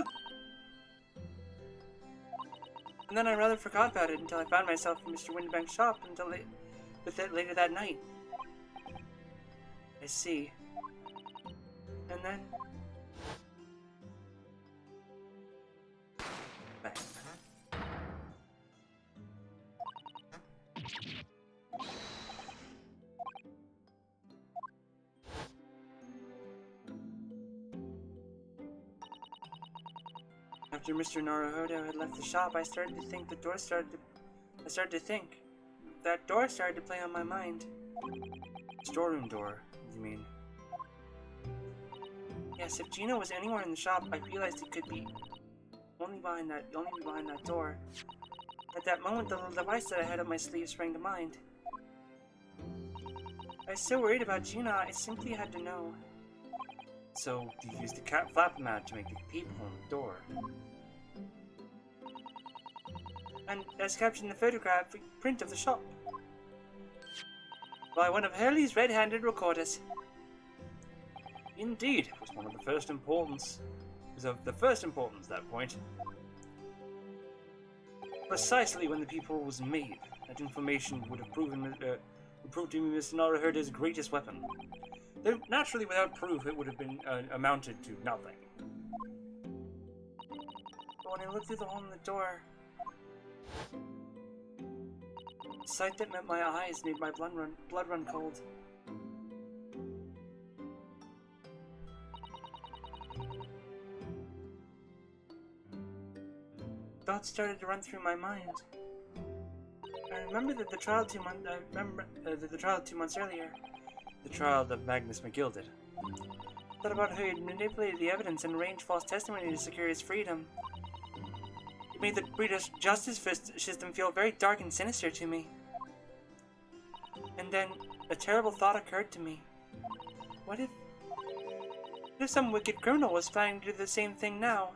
And then I rather forgot about it until I found myself in Mr. Windbank's shop later that night. I see. And then... bang. After Mr. Naruhodo had left the shop, I started to think that door started to play on my mind. Storeroom door, you mean? Yes, if Gina was anywhere in the shop, I realized it could be only behind that door. At that moment, the little device that I had up my sleeve sprang to mind. I was so worried about Gina, I simply had to know. So, you used the cat flap mat to make the peephole on the door. And as captured in the photograph print of the shop. By one of Hurley's red-handed recorders. Indeed, it was one of the first importance. It was of the first importance at that point. Precisely when the peephole was made, that information would have proved to be Mr. Naruhodo's greatest weapon. Though, naturally, without proof, it would have been amounted to nothing. But when I looked through the hole in the door, the sight that met my eyes made my blood run cold. Thoughts started to run through my mind. I remember that the trial 2 months earlier. The trial of Magnus McGilded. Thought about how he had manipulated the evidence and arranged false testimony to secure his freedom. It made the British justice system feel very dark and sinister to me. And then a terrible thought occurred to me. What if some wicked criminal was planning to do the same thing now?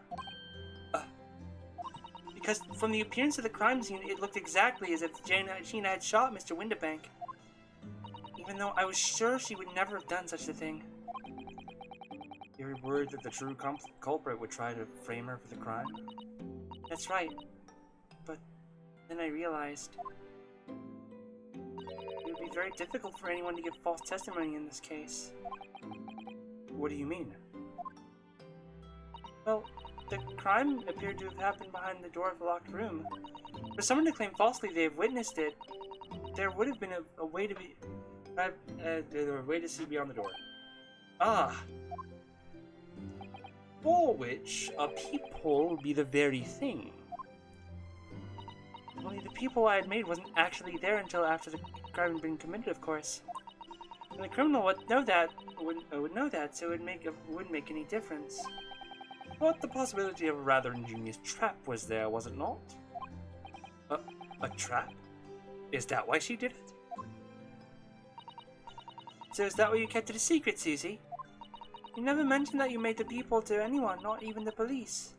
Because from the appearance of the crime scene, it looked exactly as if Sheena had shot Mr. Windibank. Even though I was sure she would never have done such a thing. You're worried that the true culprit would try to frame her for the crime? That's right. But then I realized it would be very difficult for anyone to give false testimony in this case. What do you mean? Well, the crime appeared to have happened behind the door of the locked room. For someone to claim falsely they have witnessed it, there would have been a way to be... a way to see beyond the door. Ah! For which, a peephole would be the very thing. Only the peephole I had made wasn't actually there until after the crime had been committed, of course. And the criminal would know that, so it wouldn't make any difference. But the possibility of a rather ingenious trap was there, was it not? A trap? Is that why she did it? So is that why you kept it a secret, Susie? You never mentioned that you made the peephole to anyone, not even the police.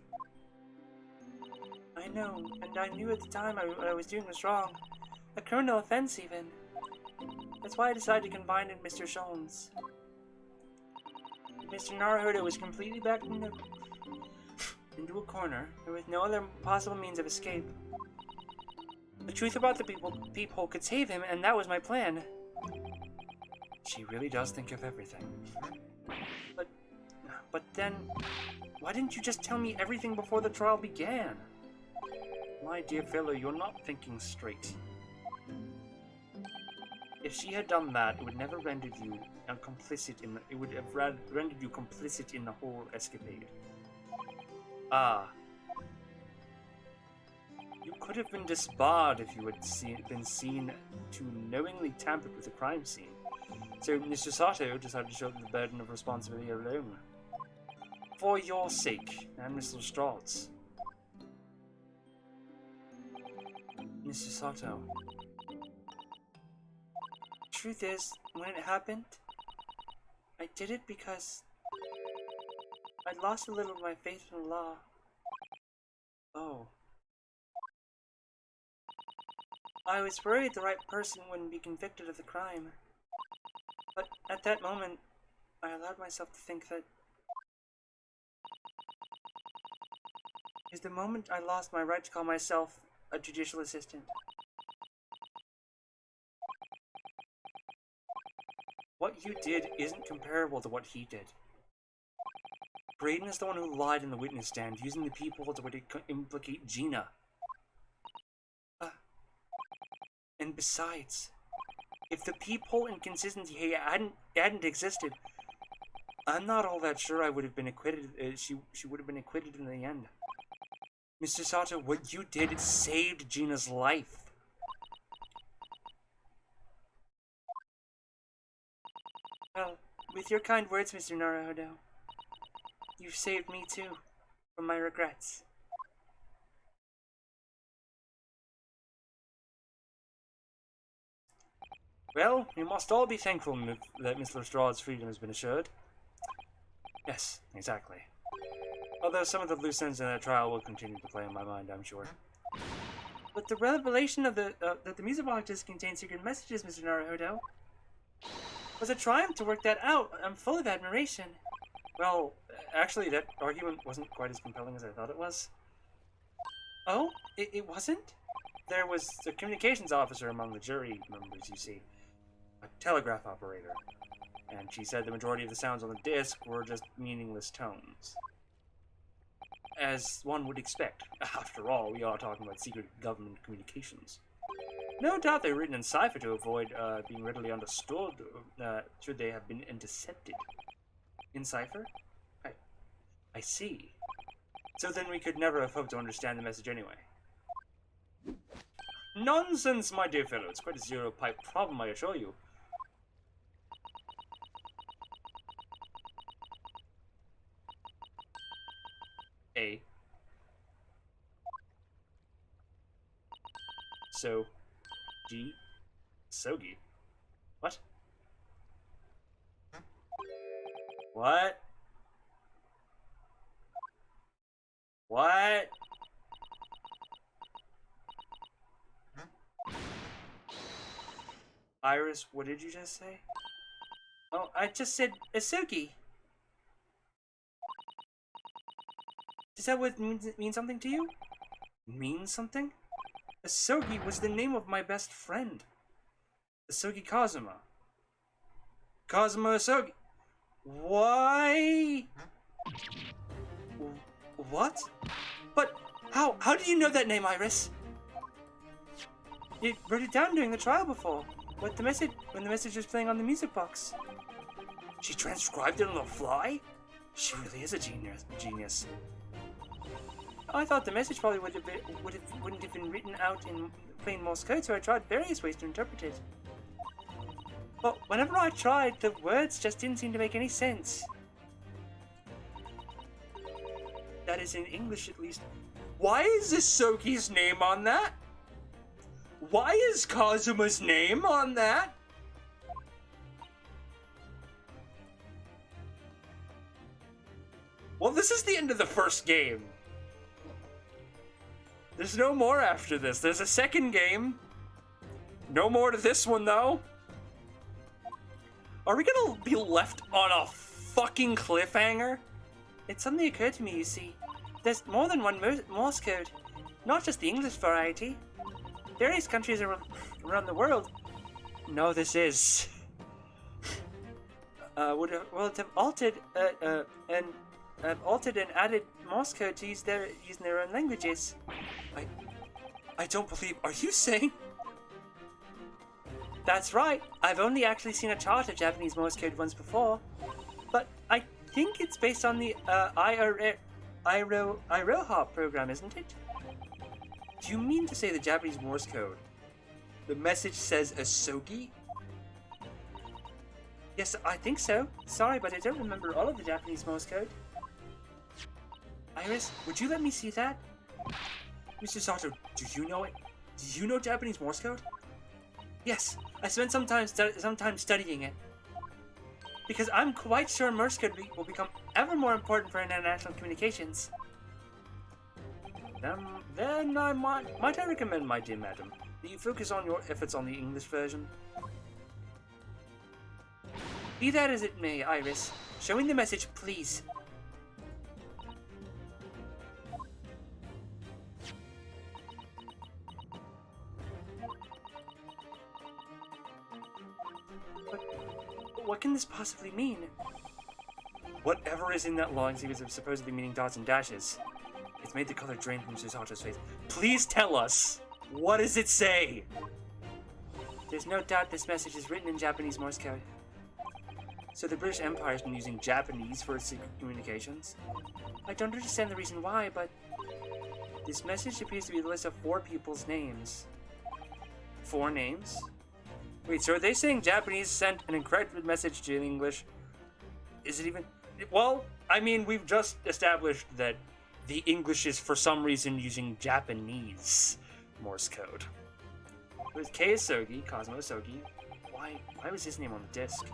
I know, and I knew at the time what I was doing was wrong. A criminal offense, even. That's why I decided to confide in Mr. Jones. Mr. Naruhodo was completely backed into a corner, and with no other possible means of escape. The truth about the peephole could save him, and that was my plan. She really does think of everything. But then, why didn't you just tell me everything before the trial began? My dear fellow, you're not thinking straight. If she had done that, it would never rendered you complicit in. It would have rendered you complicit in the whole escapade. Ah. You could have been disbarred if you had been seen to knowingly tamper with the crime scene. So Mr. Sato decided to shoulder the burden of responsibility alone. For your sake, and Mr. Lestrade's. Mr. Sato. Truth is, when it happened, I did it because I lost a little of my faith in the law. Oh. I was worried the right person wouldn't be convicted of the crime. But at that moment, I allowed myself to think that is the moment I lost my right to call myself a judicial assistant. What you did isn't comparable to what he did. Braden is the one who lied in the witness stand, using the people to implicate Gina. And besides, if the peephole inconsistency hadn't existed, I'm not all that sure I would have been acquitted. She would have been acquitted in the end. Mr. Sato, what you did saved Gina's life. Well, with your kind words, Mr. Naruhodo, you've saved me too, from my regrets. Well, we must all be thankful that Miss Lestrade's freedom has been assured. Yes, exactly. Although some of the loose ends in that trial will continue to play on my mind, I'm sure. But the revelation of that the music box disc contains secret messages, Mr. Naruhodo, was a triumph to work that out. I'm full of admiration. Well, actually, that argument wasn't quite as compelling as I thought it was. Oh? It wasn't? There was a communications officer among the jury members, you see. A telegraph operator. And she said the majority of the sounds on the disc were just meaningless tones. As one would expect. After all, we are talking about secret government communications. No doubt they were written in cipher to avoid being readily understood should they have been intercepted. In cipher? I see. So then we could never have hoped to understand the message anyway. Nonsense, my dear fellow. It's quite a zero-pipe problem, I assure you. A. So, G, Sogi. What? What? What? Iris, what did you just say? Oh, I just said Isuki. Does that what mean something to you? Mean something? Asogi was the name of my best friend. Asogi Kazuma. Kazuma Asogi. Why? What? But how do you know that name, Iris? You wrote it down during the trial before. When the message was playing on the music box. She transcribed it on the fly? She really is a genius. I thought the message probably wouldn't have been written out in plain Morse code, so I tried various ways to interpret it. But whenever I tried, the words just didn't seem to make any sense. That is in English, at least. Why is Isoki's name on that? Why is Kazuma's name on that? Well, this is the end of the first game. There's no more after this. There's a second game. No more to this one, though. Are we gonna be left on a fucking cliffhanger? It suddenly occurred to me, you see. There's more than one Morse code. Not just the English variety. Various countries around the world know this is. Would have altered and added Morse code to using their own languages. I don't believe. Are you saying? That's right. I've only actually seen a chart of Japanese Morse code once before, but I think it's based on the Iroha program, isn't it? Do you mean to say the Japanese Morse code? The message says Asogi? Yes, I think so. Sorry, but I don't remember all of the Japanese Morse code. Iris, would you let me see that? Mr. Sato, do you know it? Do you know Japanese Morse code? Yes, I spent some time studying it. Because I'm quite sure Morse code will become ever more important for international communications. Then I might I recommend, my dear madam, that you focus on your efforts on the English version. Be that as it may, Iris, showing the message, please. What can this possibly mean? Whatever is in that long series of supposedly meaning dots and dashes. It's made the color drain from Susato's face. Please tell us! What does it say? There's no doubt this message is written in Japanese Morse code. So the British Empire has been using Japanese for its secret communications. I don't understand the reason why, but this message appears to be the list of 4 people's names. 4 names? Wait, so are they saying Japanese sent an encrypted message to English? Is it even... Well, I mean, we've just established that the English is for some reason using Japanese Morse code. It was Kei Asogi, Cosmo Asogi. Why was his name on the disc?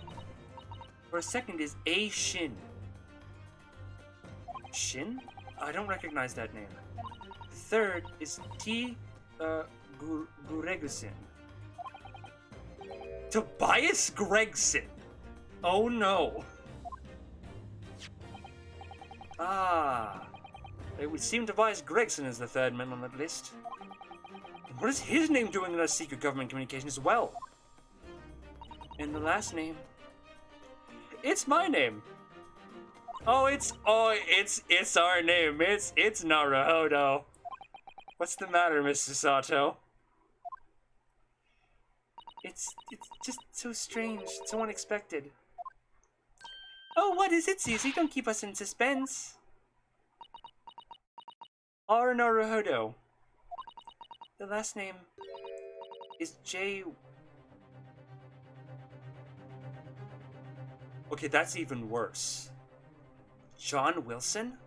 For a second is A Shin. Shin? I don't recognize that name. Third is T Guregusin. Tobias Gregson. Oh no. It would seem Tobias Gregson is the third man on that list. And what is his name doing in our secret government communication as well? And the last name. It's my name. It's our name. It's Naruhodo. What's the matter, Mr. Sato? It's just so strange, so unexpected. Oh, what is it, Susie? Don't keep us in suspense. R. Naruhodo. The last name is J. Okay, that's even worse. John Wilson?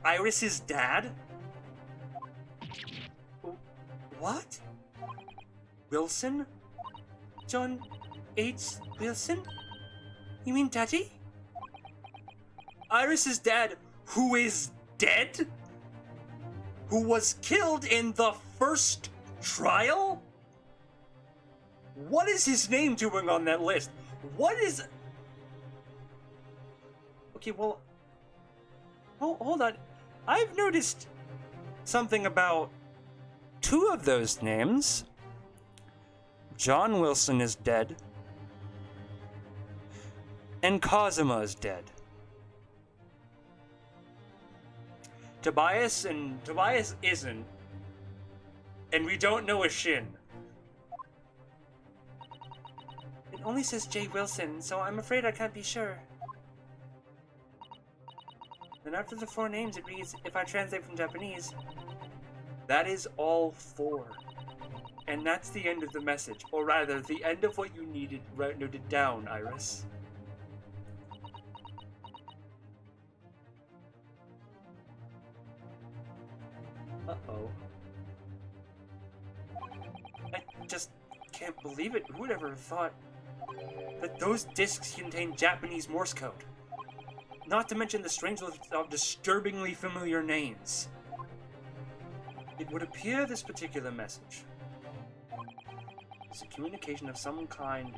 Iris's dad? What? Wilson? John H. Wilson? You mean Daddy? Iris's dad, who is dead? Who was killed in the first trial? What is his name doing on that list? What is... Okay, well... Hold on. I've noticed something about two of those names. John Wilson is dead. And Cosima is dead. Tobias isn't. And we don't know a Shin. It only says J. Wilson, so I'm afraid I can't be sure. Then after the 4 names, it reads, if I translate from Japanese, that is all 4. And that's the end of the message. Or rather, the end of what you noted down, Iris. Uh-oh. I just can't believe it. Who would ever have thought that those discs contain Japanese Morse code? Not to mention the strange list of disturbingly familiar names. It would appear this particular message is a communication of some kind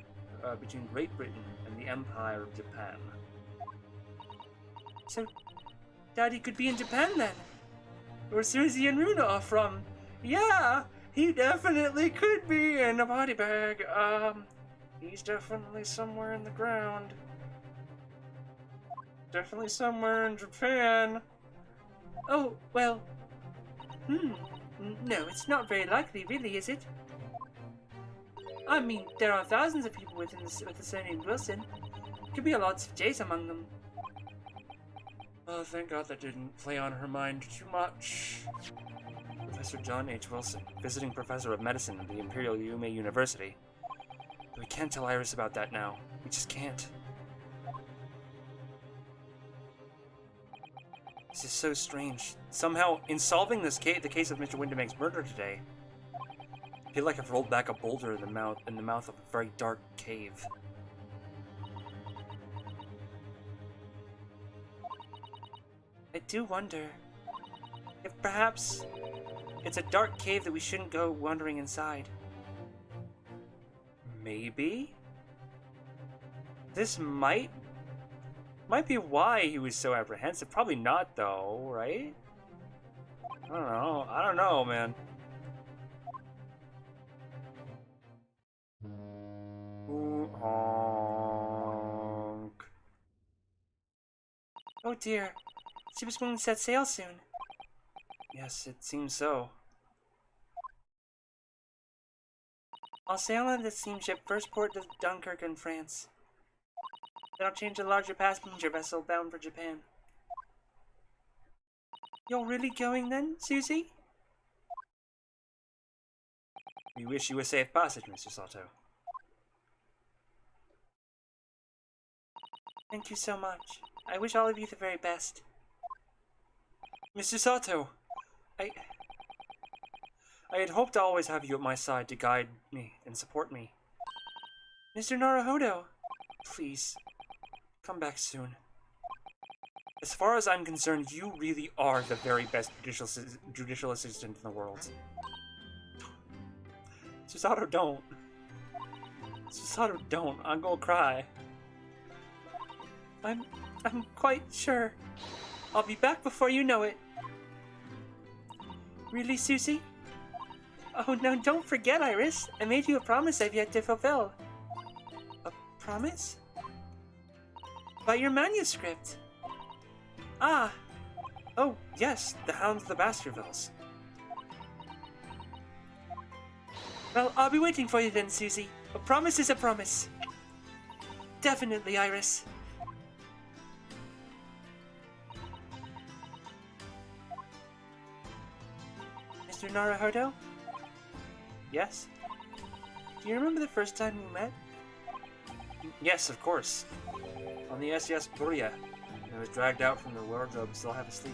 between Great Britain and the Empire of Japan. So, Daddy could be in Japan then? Where Susie and Runa are from? Yeah, he definitely could be in a body bag. He's definitely somewhere in the ground. Definitely somewhere in Japan. Oh, well... No, it's not very likely, really, is it? I mean, there are thousands of people with the surname Wilson. Could be lots of J's among them. Oh, thank God that didn't play on her mind too much. Professor John H. Wilson, visiting professor of medicine at the Imperial Yume University. But we can't tell Iris about that now. We just can't. This is so strange. Somehow, in solving this the case of Mr. Windemegg's murder today, I feel like I've rolled back a boulder in the mouth of a very dark cave. I do wonder if perhaps it's a dark cave that we shouldn't go wandering inside. Maybe? This might be why he was so apprehensive. Probably not, though, right? I don't know, man. Ooh, honk. Oh dear. She was going to set sail soon. Yes, it seems so. I'll sail on the steamship first port to Dunkirk in France. Then I'll change to a larger passenger vessel bound for Japan. You're really going then, Susie? We wish you a safe passage, Mr. Sato. Thank you so much. I wish all of you the very best. Mr. Sato, I had hoped to always have you at my side to guide me and support me. Mr. Naruhodo, please, come back soon. As far as I'm concerned, you really are the very best judicial assistant in the world. Susato, don't. Susato, don't. I'm gonna cry. I'm quite sure. I'll be back before you know it. Really, Susie? Oh no, don't forget, Iris. I made you a promise I've yet to fulfill. A promise? About your manuscript. Ah! Oh, yes, the Hounds of the Baskervilles. Well, I'll be waiting for you then, Susie. A promise is a promise. Definitely, Iris. Mr. Naruhodo? Yes? Do you remember the first time we met? Yes, of course. On the SS Buria. I was dragged out from the wardrobe still half asleep.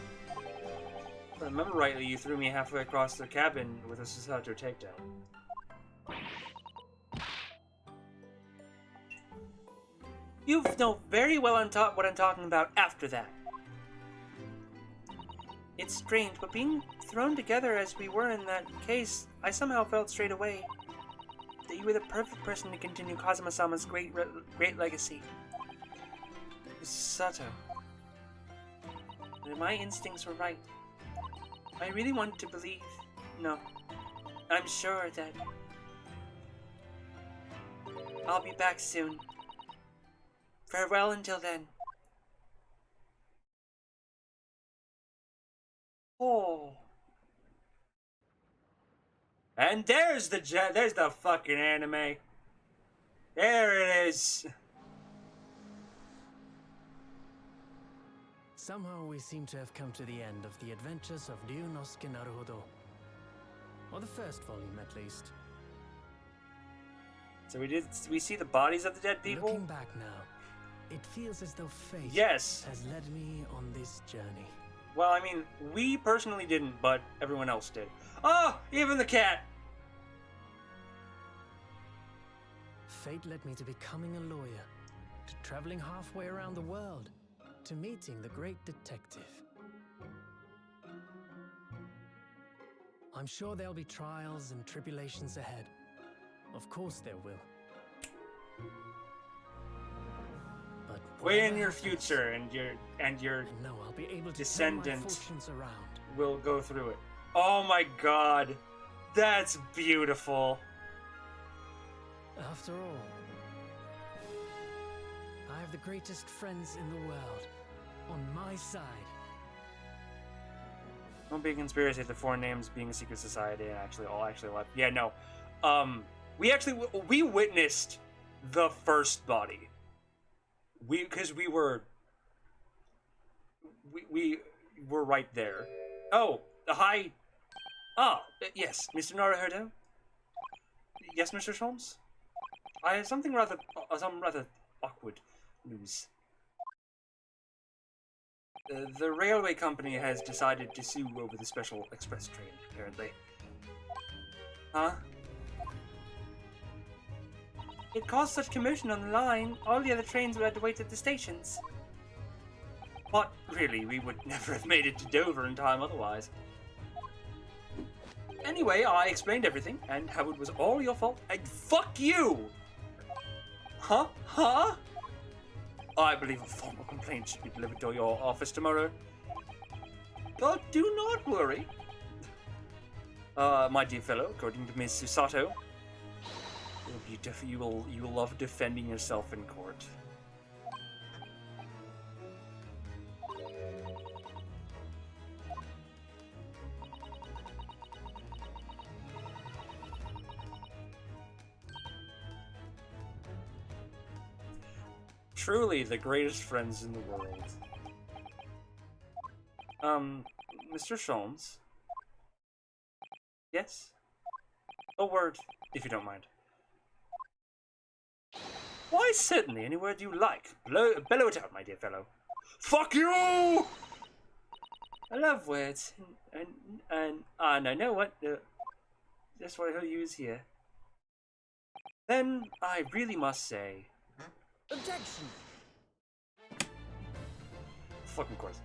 I remember rightly, you threw me halfway across the cabin with a Susato takedown. You know very well what I'm talking about after that. It's strange, but being thrown together as we were in that case, I somehow felt straight away that you were the perfect person to continue Kazuma-sama's great legacy. Sato. And my instincts were right. I really want to believe. No. I'm sure that I'll be back soon. Farewell until then. Oh. And there's the fucking anime. There it is. Somehow we seem to have come to the end of the adventures of Ryunosuke Naruhodo. Or the first volume, at least. So we see the bodies of the dead people? Looking back now, it feels as though fate Yes. has led me on this journey. Well, I mean, we personally didn't, but everyone else did. Oh, even the cat! Fate led me to becoming a lawyer, to traveling halfway around the world, to meeting the great detective. I'm sure there'll be trials and tribulations ahead. Of course there will. But Way in whatever your happens, future, and your I know I'll be able to descendant turn my fortunes around. will go through it. Oh my god. That's beautiful. After all, I have the greatest friends in the world on my side. Don't be a conspiracy to foreign names being a secret society and actually left. Yeah, no. We witnessed the first body. We were right there. Oh, hi. Yes, Mr. Naruhodo. Yes, Mr. Sholmes. I have some rather awkward news. The railway company has decided to sue over the special express train, apparently. Huh? It caused such commotion on the line, all the other trains would have to wait at the stations. But really, we would never have made it to Dover in time otherwise. Anyway, I explained everything, and how it was all your fault, and fuck you! Huh? Huh? I believe a formal complaint should be delivered to your office tomorrow. But do not worry. My dear fellow, according to Ms. Susato, you will love defending yourself in court. Truly the greatest friends in the world. Mr. Sholmes? Yes? A word, if you don't mind. Why, certainly, any word you like. Bellow it out, my dear fellow. Fuck you! I love words, and I know what, that's what I'll use here. Then, I really must say... Objection! Fucking course.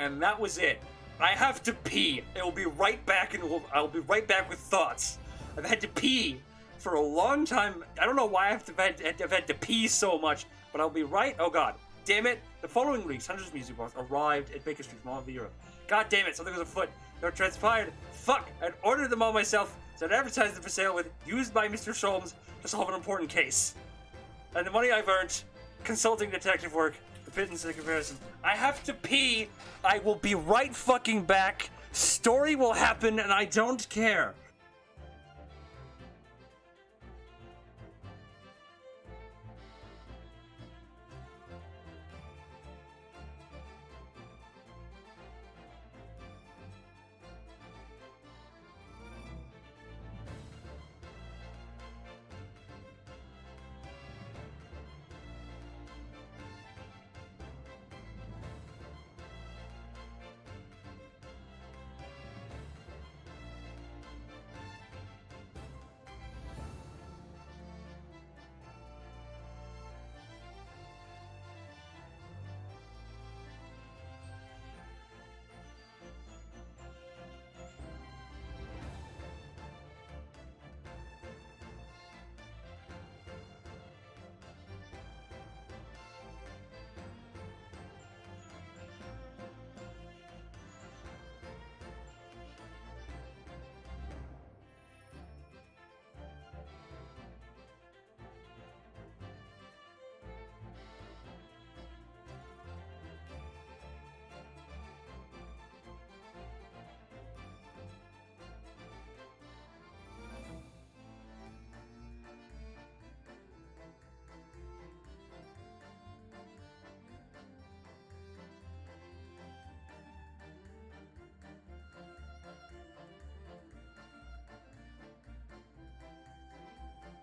And that was it. I have to pee. It'll be right back, and I'll be right back with thoughts. I've had to pee for a long time. I don't know why I've had to pee so much, but I'll be right. Oh god, damn it! The following week's Hundreds Music Box arrived at Baker Street from all over Europe. God damn it! Something was afoot. They were transpired. Fuck! I'd ordered them all myself, so I'd advertised them for sale with "used by Mr. Sholmes" to solve an important case. And the money I've earned consulting detective work. The pittance of the comparison. I have to pee. I will be right fucking back. Story will happen, and I don't care.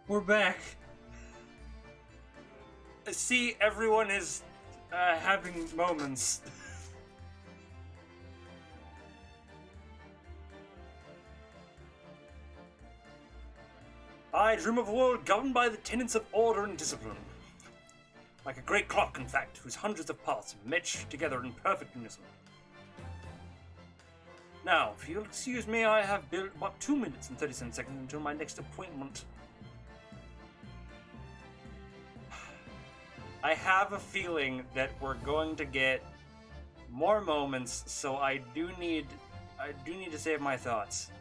We're back. I see everyone is having moments. I dream of a world governed by the tenets of order and discipline. Like a great clock, in fact, whose hundreds of parts match together in perfect unison. Now, if you'll excuse me, I have built about 2 minutes and 37 seconds until my next appointment. I have a feeling that we're going to get more moments, so I do need to save my thoughts.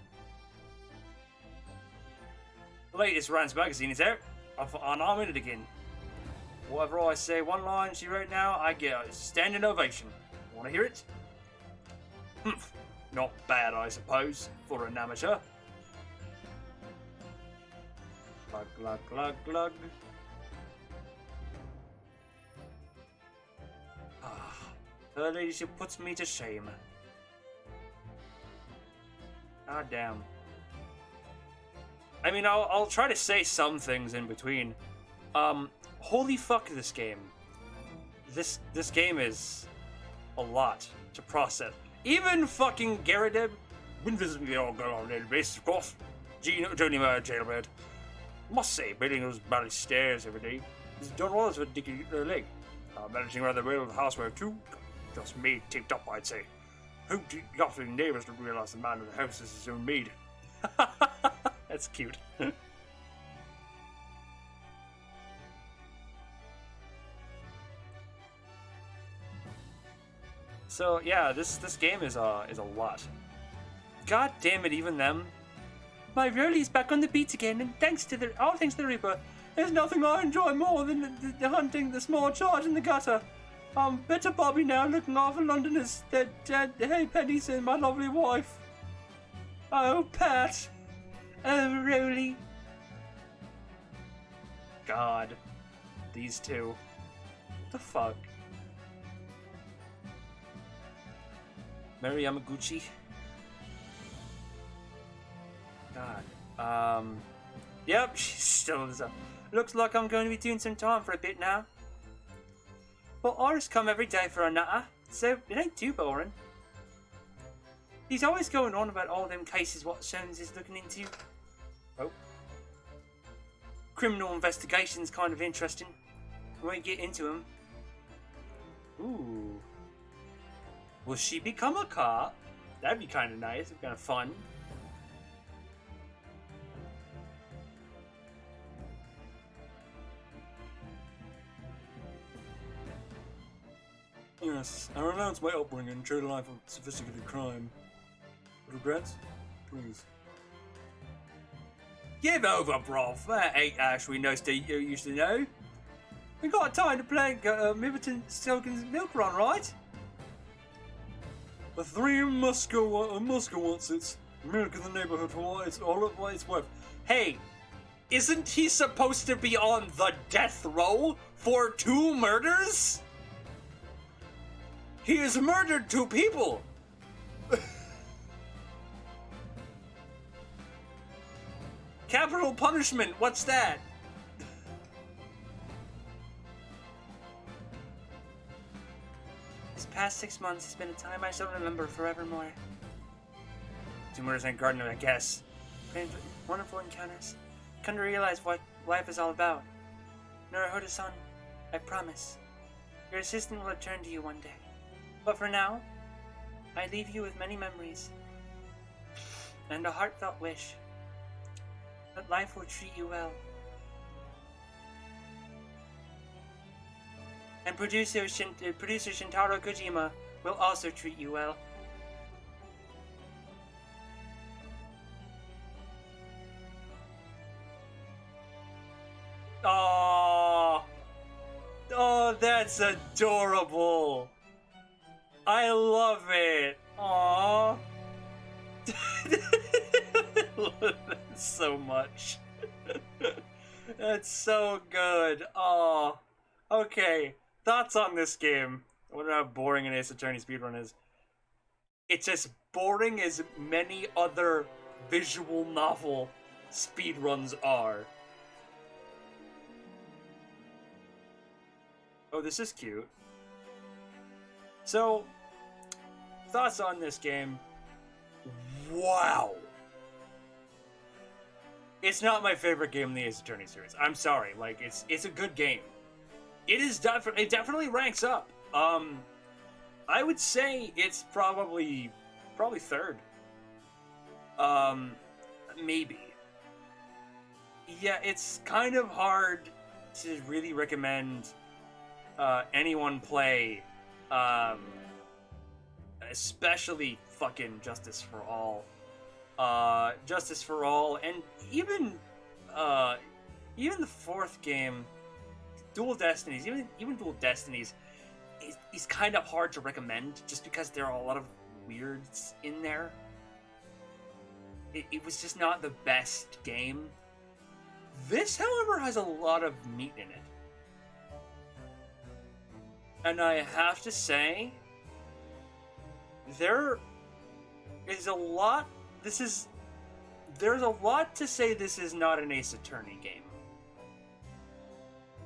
The latest Rance magazine is out. On our minute again. Whatever I say one line she wrote now, I get a standing ovation. Wanna hear it? Not bad, I suppose, for an amateur. Glug, glug, glug, glug. Her ladyship puts me to shame. God damn. I mean, I'll try to say some things in between. Holy fuck, this game. This game is a lot to process. Even fucking Garradeb, been visiting the old girl on a daily basis, of course. Joni my jailbird. Must say, building those bloody stairs every day. He's done well as a dicky leg. Managing rather well with the housework too. Just maid taped up, I'd say. Who got the neighbors to realize the man in the house is his own maid? That's cute. So yeah, this game is a lot. God damn it, even them. My Rolly's back on the beats again, and all thanks to the Reaper. There's nothing I enjoy more than the hunting the small charge in the gutter. Better Bobby now, looking after Londoners. Hey, Penny's and my lovely wife. Oh, Pat. Oh, Rolly. God. These two. What the fuck? Mary Yamaguchi. God. Yep, she's still in the. Looks like I'm going to be doing some time for a bit now. Well, artists come every day for a nutter, so it ain't too boring. He's always going on about all them cases what Soames is looking into. Oh. Criminal investigation's kind of interesting. We won't get into them. Ooh. Will she become a cop? That'd be kind of nice, kind of fun. Yes, I renounce my upbringing and trade a life of sophisticated crime. Regrets? Please. Give over, bruv. That ain't actually no state you used to know. We got time to play Miverton Silken's milk run, right? A 3 in Moscow wants its milk in the neighborhood for what it's worth. Hey, isn't he supposed to be on the death row for 2 murders? He has murdered 2 people. Capital punishment, what's that? This past 6 months has been a time I shall remember forevermore. 2 murders and gardener, I guess. Wonderful encounters. Come to realize what life is all about. Norohoda-san, I promise. Your assistant will return to you one day. But for now, I leave you with many memories. And a heartfelt wish. That life will treat you well. And producer Shintaro Kojima will also treat you well. Oh, that's adorable. I love it. Aww. So much. That's so good. Oh, okay. Thoughts on this game? I wonder how boring an Ace Attorney speedrun is. It's as boring as many other visual novel speedruns are. Oh, this is cute. So, thoughts on this game? Wow. It's not my favorite game in the Ace Attorney series. I'm sorry. Like, it's a good game. It definitely ranks up. I would say it's probably third. Maybe. Yeah, it's kind of hard to really recommend anyone play, especially fucking Justice for All. Justice for All, and even the fourth game, Dual Destinies, even Dual Destinies, is kind of hard to recommend just because there are a lot of weirds in there. It was just not the best game. This, however, has a lot of meat in it. And I have to say, there is a lot... There's a lot to say this is not an Ace Attorney game.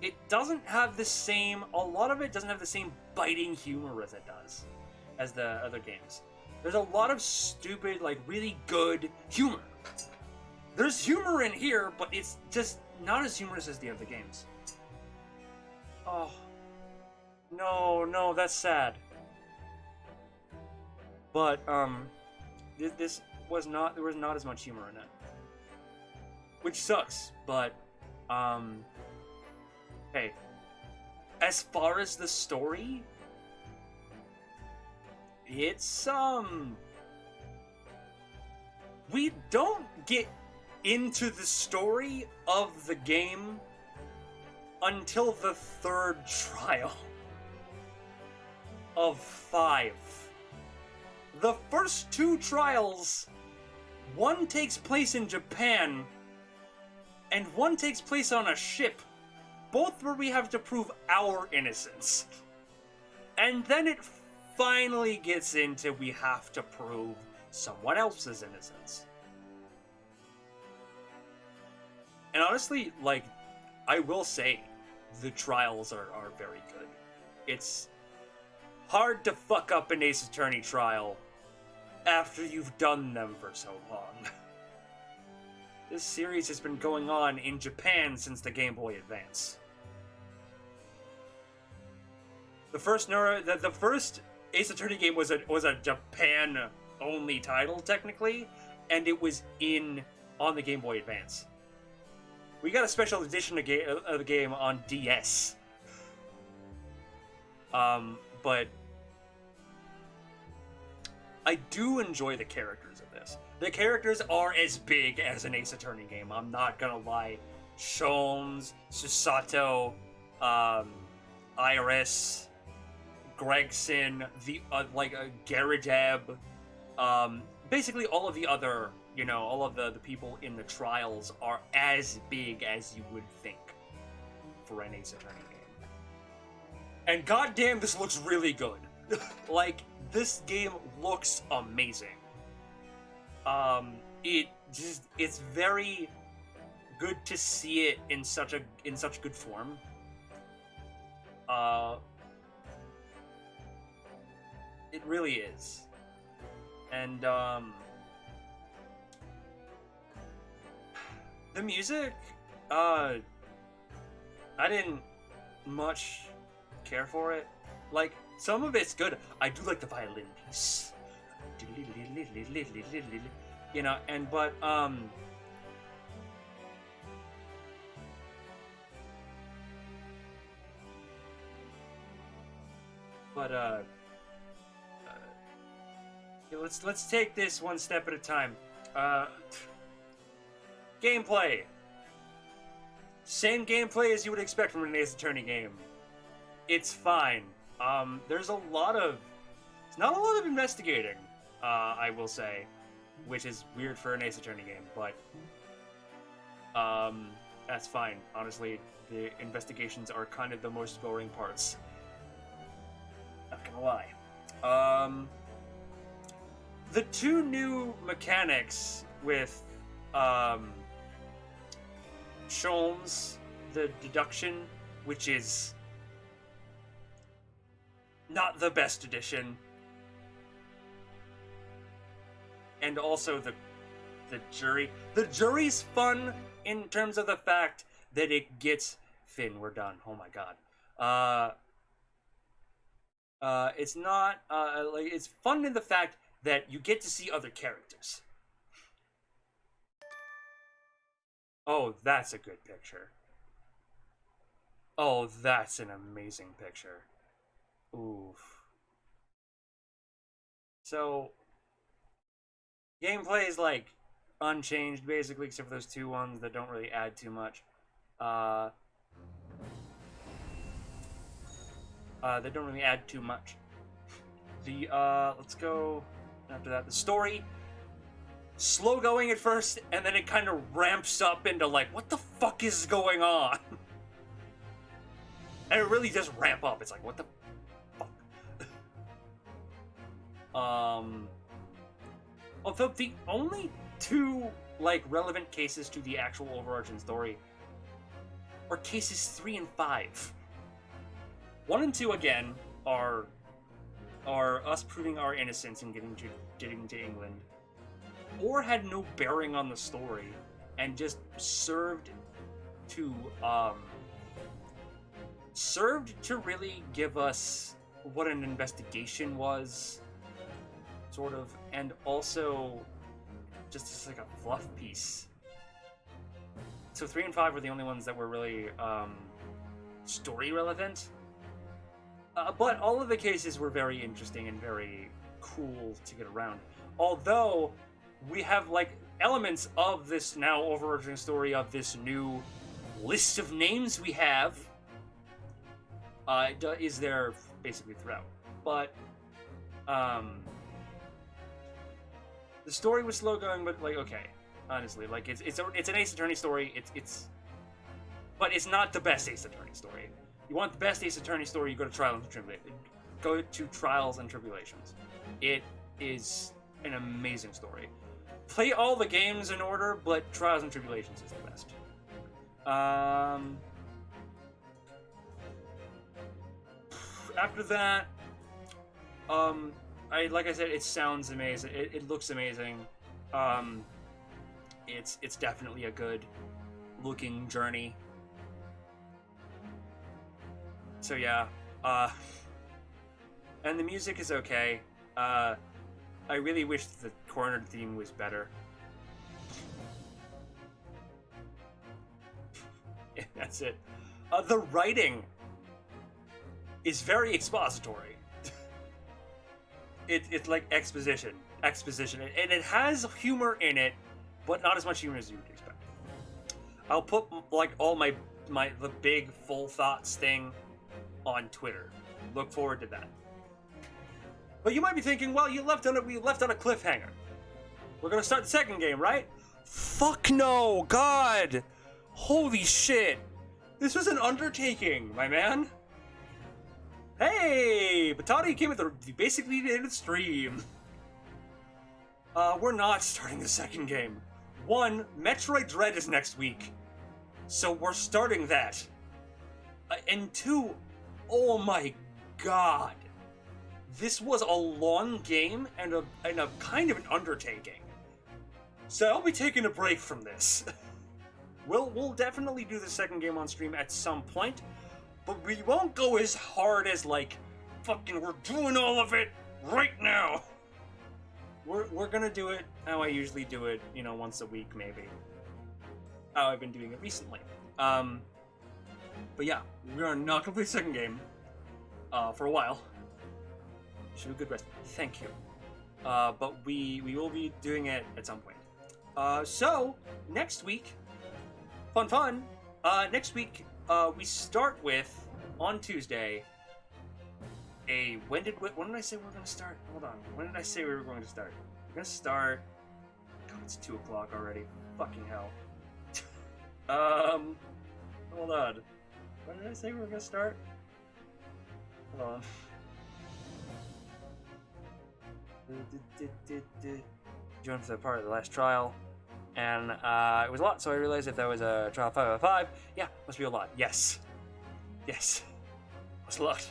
It doesn't have the same... A lot of it doesn't have the same biting humor as it does, as the other games. There's a lot of stupid, like, really good humor. There's humor in here, but it's just not as humorous as the other games. Oh. No, that's sad. But, there was not as much humor in it. Which sucks, but, hey. As far as the story, it's, we don't get into the story of the game until the third trial of 5. The first 2 trials, one takes place in Japan, and one takes place on a ship, both where we have to prove our innocence. And then it finally gets into we have to prove someone else's innocence. And honestly, like, I will say, the trials are very good. It's hard to fuck up an Ace Attorney trial after you've done them for so long. This series has been going on in Japan since the Game Boy Advance. The first Ace Attorney game was a Japan-only title, technically, and it was on the Game Boy Advance. We got a special edition of the game on DS. But I do enjoy the characters of this. The characters are as big as an Ace Attorney game, I'm not gonna lie. Sholmes, Susato, Iris, Gregson, Garadeb, basically all of the other, all of the people in the trials are as big as you would think for an Ace Attorney game. And goddamn, this looks really good. Like, this game looks amazing. It's very good to see it in such good form. It really is. And, the music, I didn't much care for it. Like, some of it's good. I do like the violin piece. Let's take this one step at a time. Gameplay. Same gameplay as you would expect from an Ace Attorney game. It's fine. There's not a lot of investigating, I will say, which is weird for an Ace Attorney game, but that's fine. Honestly, the investigations are kind of the most boring parts. Not gonna lie. The 2 new mechanics with Sholmes, the deduction, which is not the best edition. And also the jury. The jury's fun in terms of the fact that it gets Finn. We're done. Oh my god. It's not like it's fun in the fact that you get to see other characters. Oh, that's a good picture. Oh, that's an amazing picture. Oof. So, gameplay is like unchanged basically, except for those two ones that don't really add too much. They don't really add too much. The let's go after that. The story, slow going at first, and then it kind of ramps up into like, what the fuck is going on? And it really does ramp up. It's like, what the fuck? Although the only two like relevant cases to the actual overarching story are cases 3 and 5. 1 and 2 again are us proving our innocence and getting to England, or had no bearing on the story and just served to really give us what an investigation was, sort of, and also just as like a fluff piece. So 3 and 5 were the only ones that were really story relevant. But all of the cases were very interesting and very cool to get around. Although we have like elements of this now overarching story of this new list of names we have is there basically throughout. But the story was slow going, but like okay, honestly, like it's an Ace Attorney story. But it's not the best Ace Attorney story. You want the best Ace Attorney story, you go to Trials and Tribulations. It is an amazing story. Play all the games in order, but Trials and Tribulations is the best. After that, like I said, it sounds amazing. It looks amazing. It's definitely a good looking journey. So yeah, and the music is okay. I really wish the cornered theme was better. Yeah, that's it. The writing is very expository. It's like exposition, and it has humor in it, but not as much humor as you would expect. I'll put like all the big full thoughts thing on Twitter. Look forward to that. But you might be thinking, well, we left on a cliffhanger. We're gonna start the second game, right? Fuck no, God! Holy shit! This was an undertaking, my man. Hey, Batata, you came at the basically the end of the stream. We're not starting the second game. 1, Metroid Dread is next week, so we're starting that. And 2, oh my god, this was a long game and a kind of an undertaking. So I'll be taking a break from this. We'll definitely do the second game on stream at some point, but we won't go as hard as like fucking we're doing all of it right now. We're gonna do it how I usually do it, once a week maybe. How I've been doing it recently. But yeah, we are not gonna play the second game for a while. Should be a good rest. Thank you. But we will be doing it at some point. So next week, fun. Next week we start with on Tuesday. When did I say we were gonna start? Hold on. When did I say we were going to start? We're gonna start. God, it's 2 o'clock already. Fucking hell. Hold on. When did I say we were gonna start? Hold on. Joined for the part of the last trial, and it was a lot. So I realized if that was a trial 5 out of 5, yeah, must be a lot. Yes, it was a lot.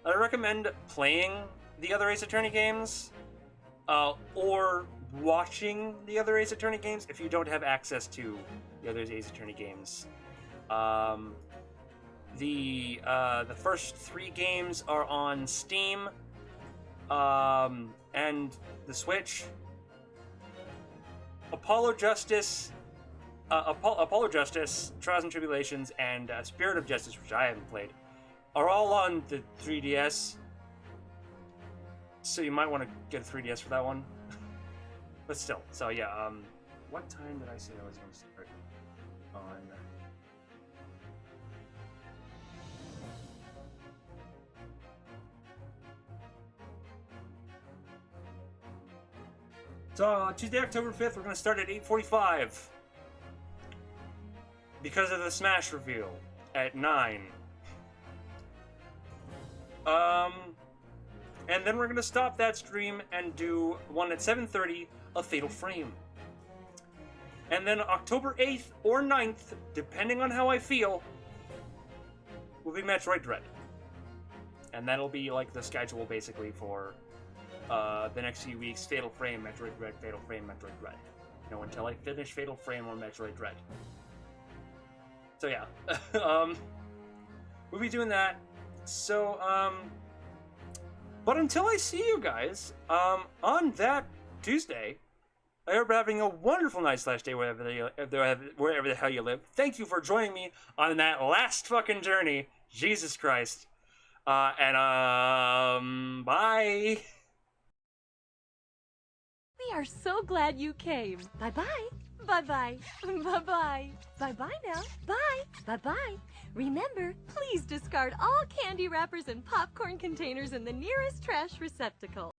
I recommend playing the other Ace Attorney games, or watching the other Ace Attorney games if you don't have access to the other Ace Attorney games. The first 3 games are on Steam, and the Switch. Apollo Justice, Trials and Tribulations, and Spirit of Justice, which I haven't played, are all on the 3DS. So you might want to get a 3DS for that one. But still, so yeah, what time did I say I was going to start on? So Tuesday, October 5th, we're going to start at 8:45 because of the Smash reveal at 9. And then we're going to stop that stream and do one at 7:30 of Fatal Frame. And then October 8th or 9th, depending on how I feel, will be Metroid Dread. And that'll be like the schedule basically for the next few weeks. Fatal Frame, Metroid Dread, Fatal Frame, Metroid Dread. You know, until I finish Fatal Frame or Metroid Dread. So yeah, we'll be doing that. So, but until I see you guys, on that Tuesday, I hope you're having a wonderful night / day wherever the hell you live. Thank you for joining me on that last fucking journey. Jesus Christ. And bye. We are so glad you came. Bye-bye. Bye-bye. Bye-bye. Bye-bye now. Bye. Bye-bye. Remember, please discard all candy wrappers and popcorn containers in the nearest trash receptacle.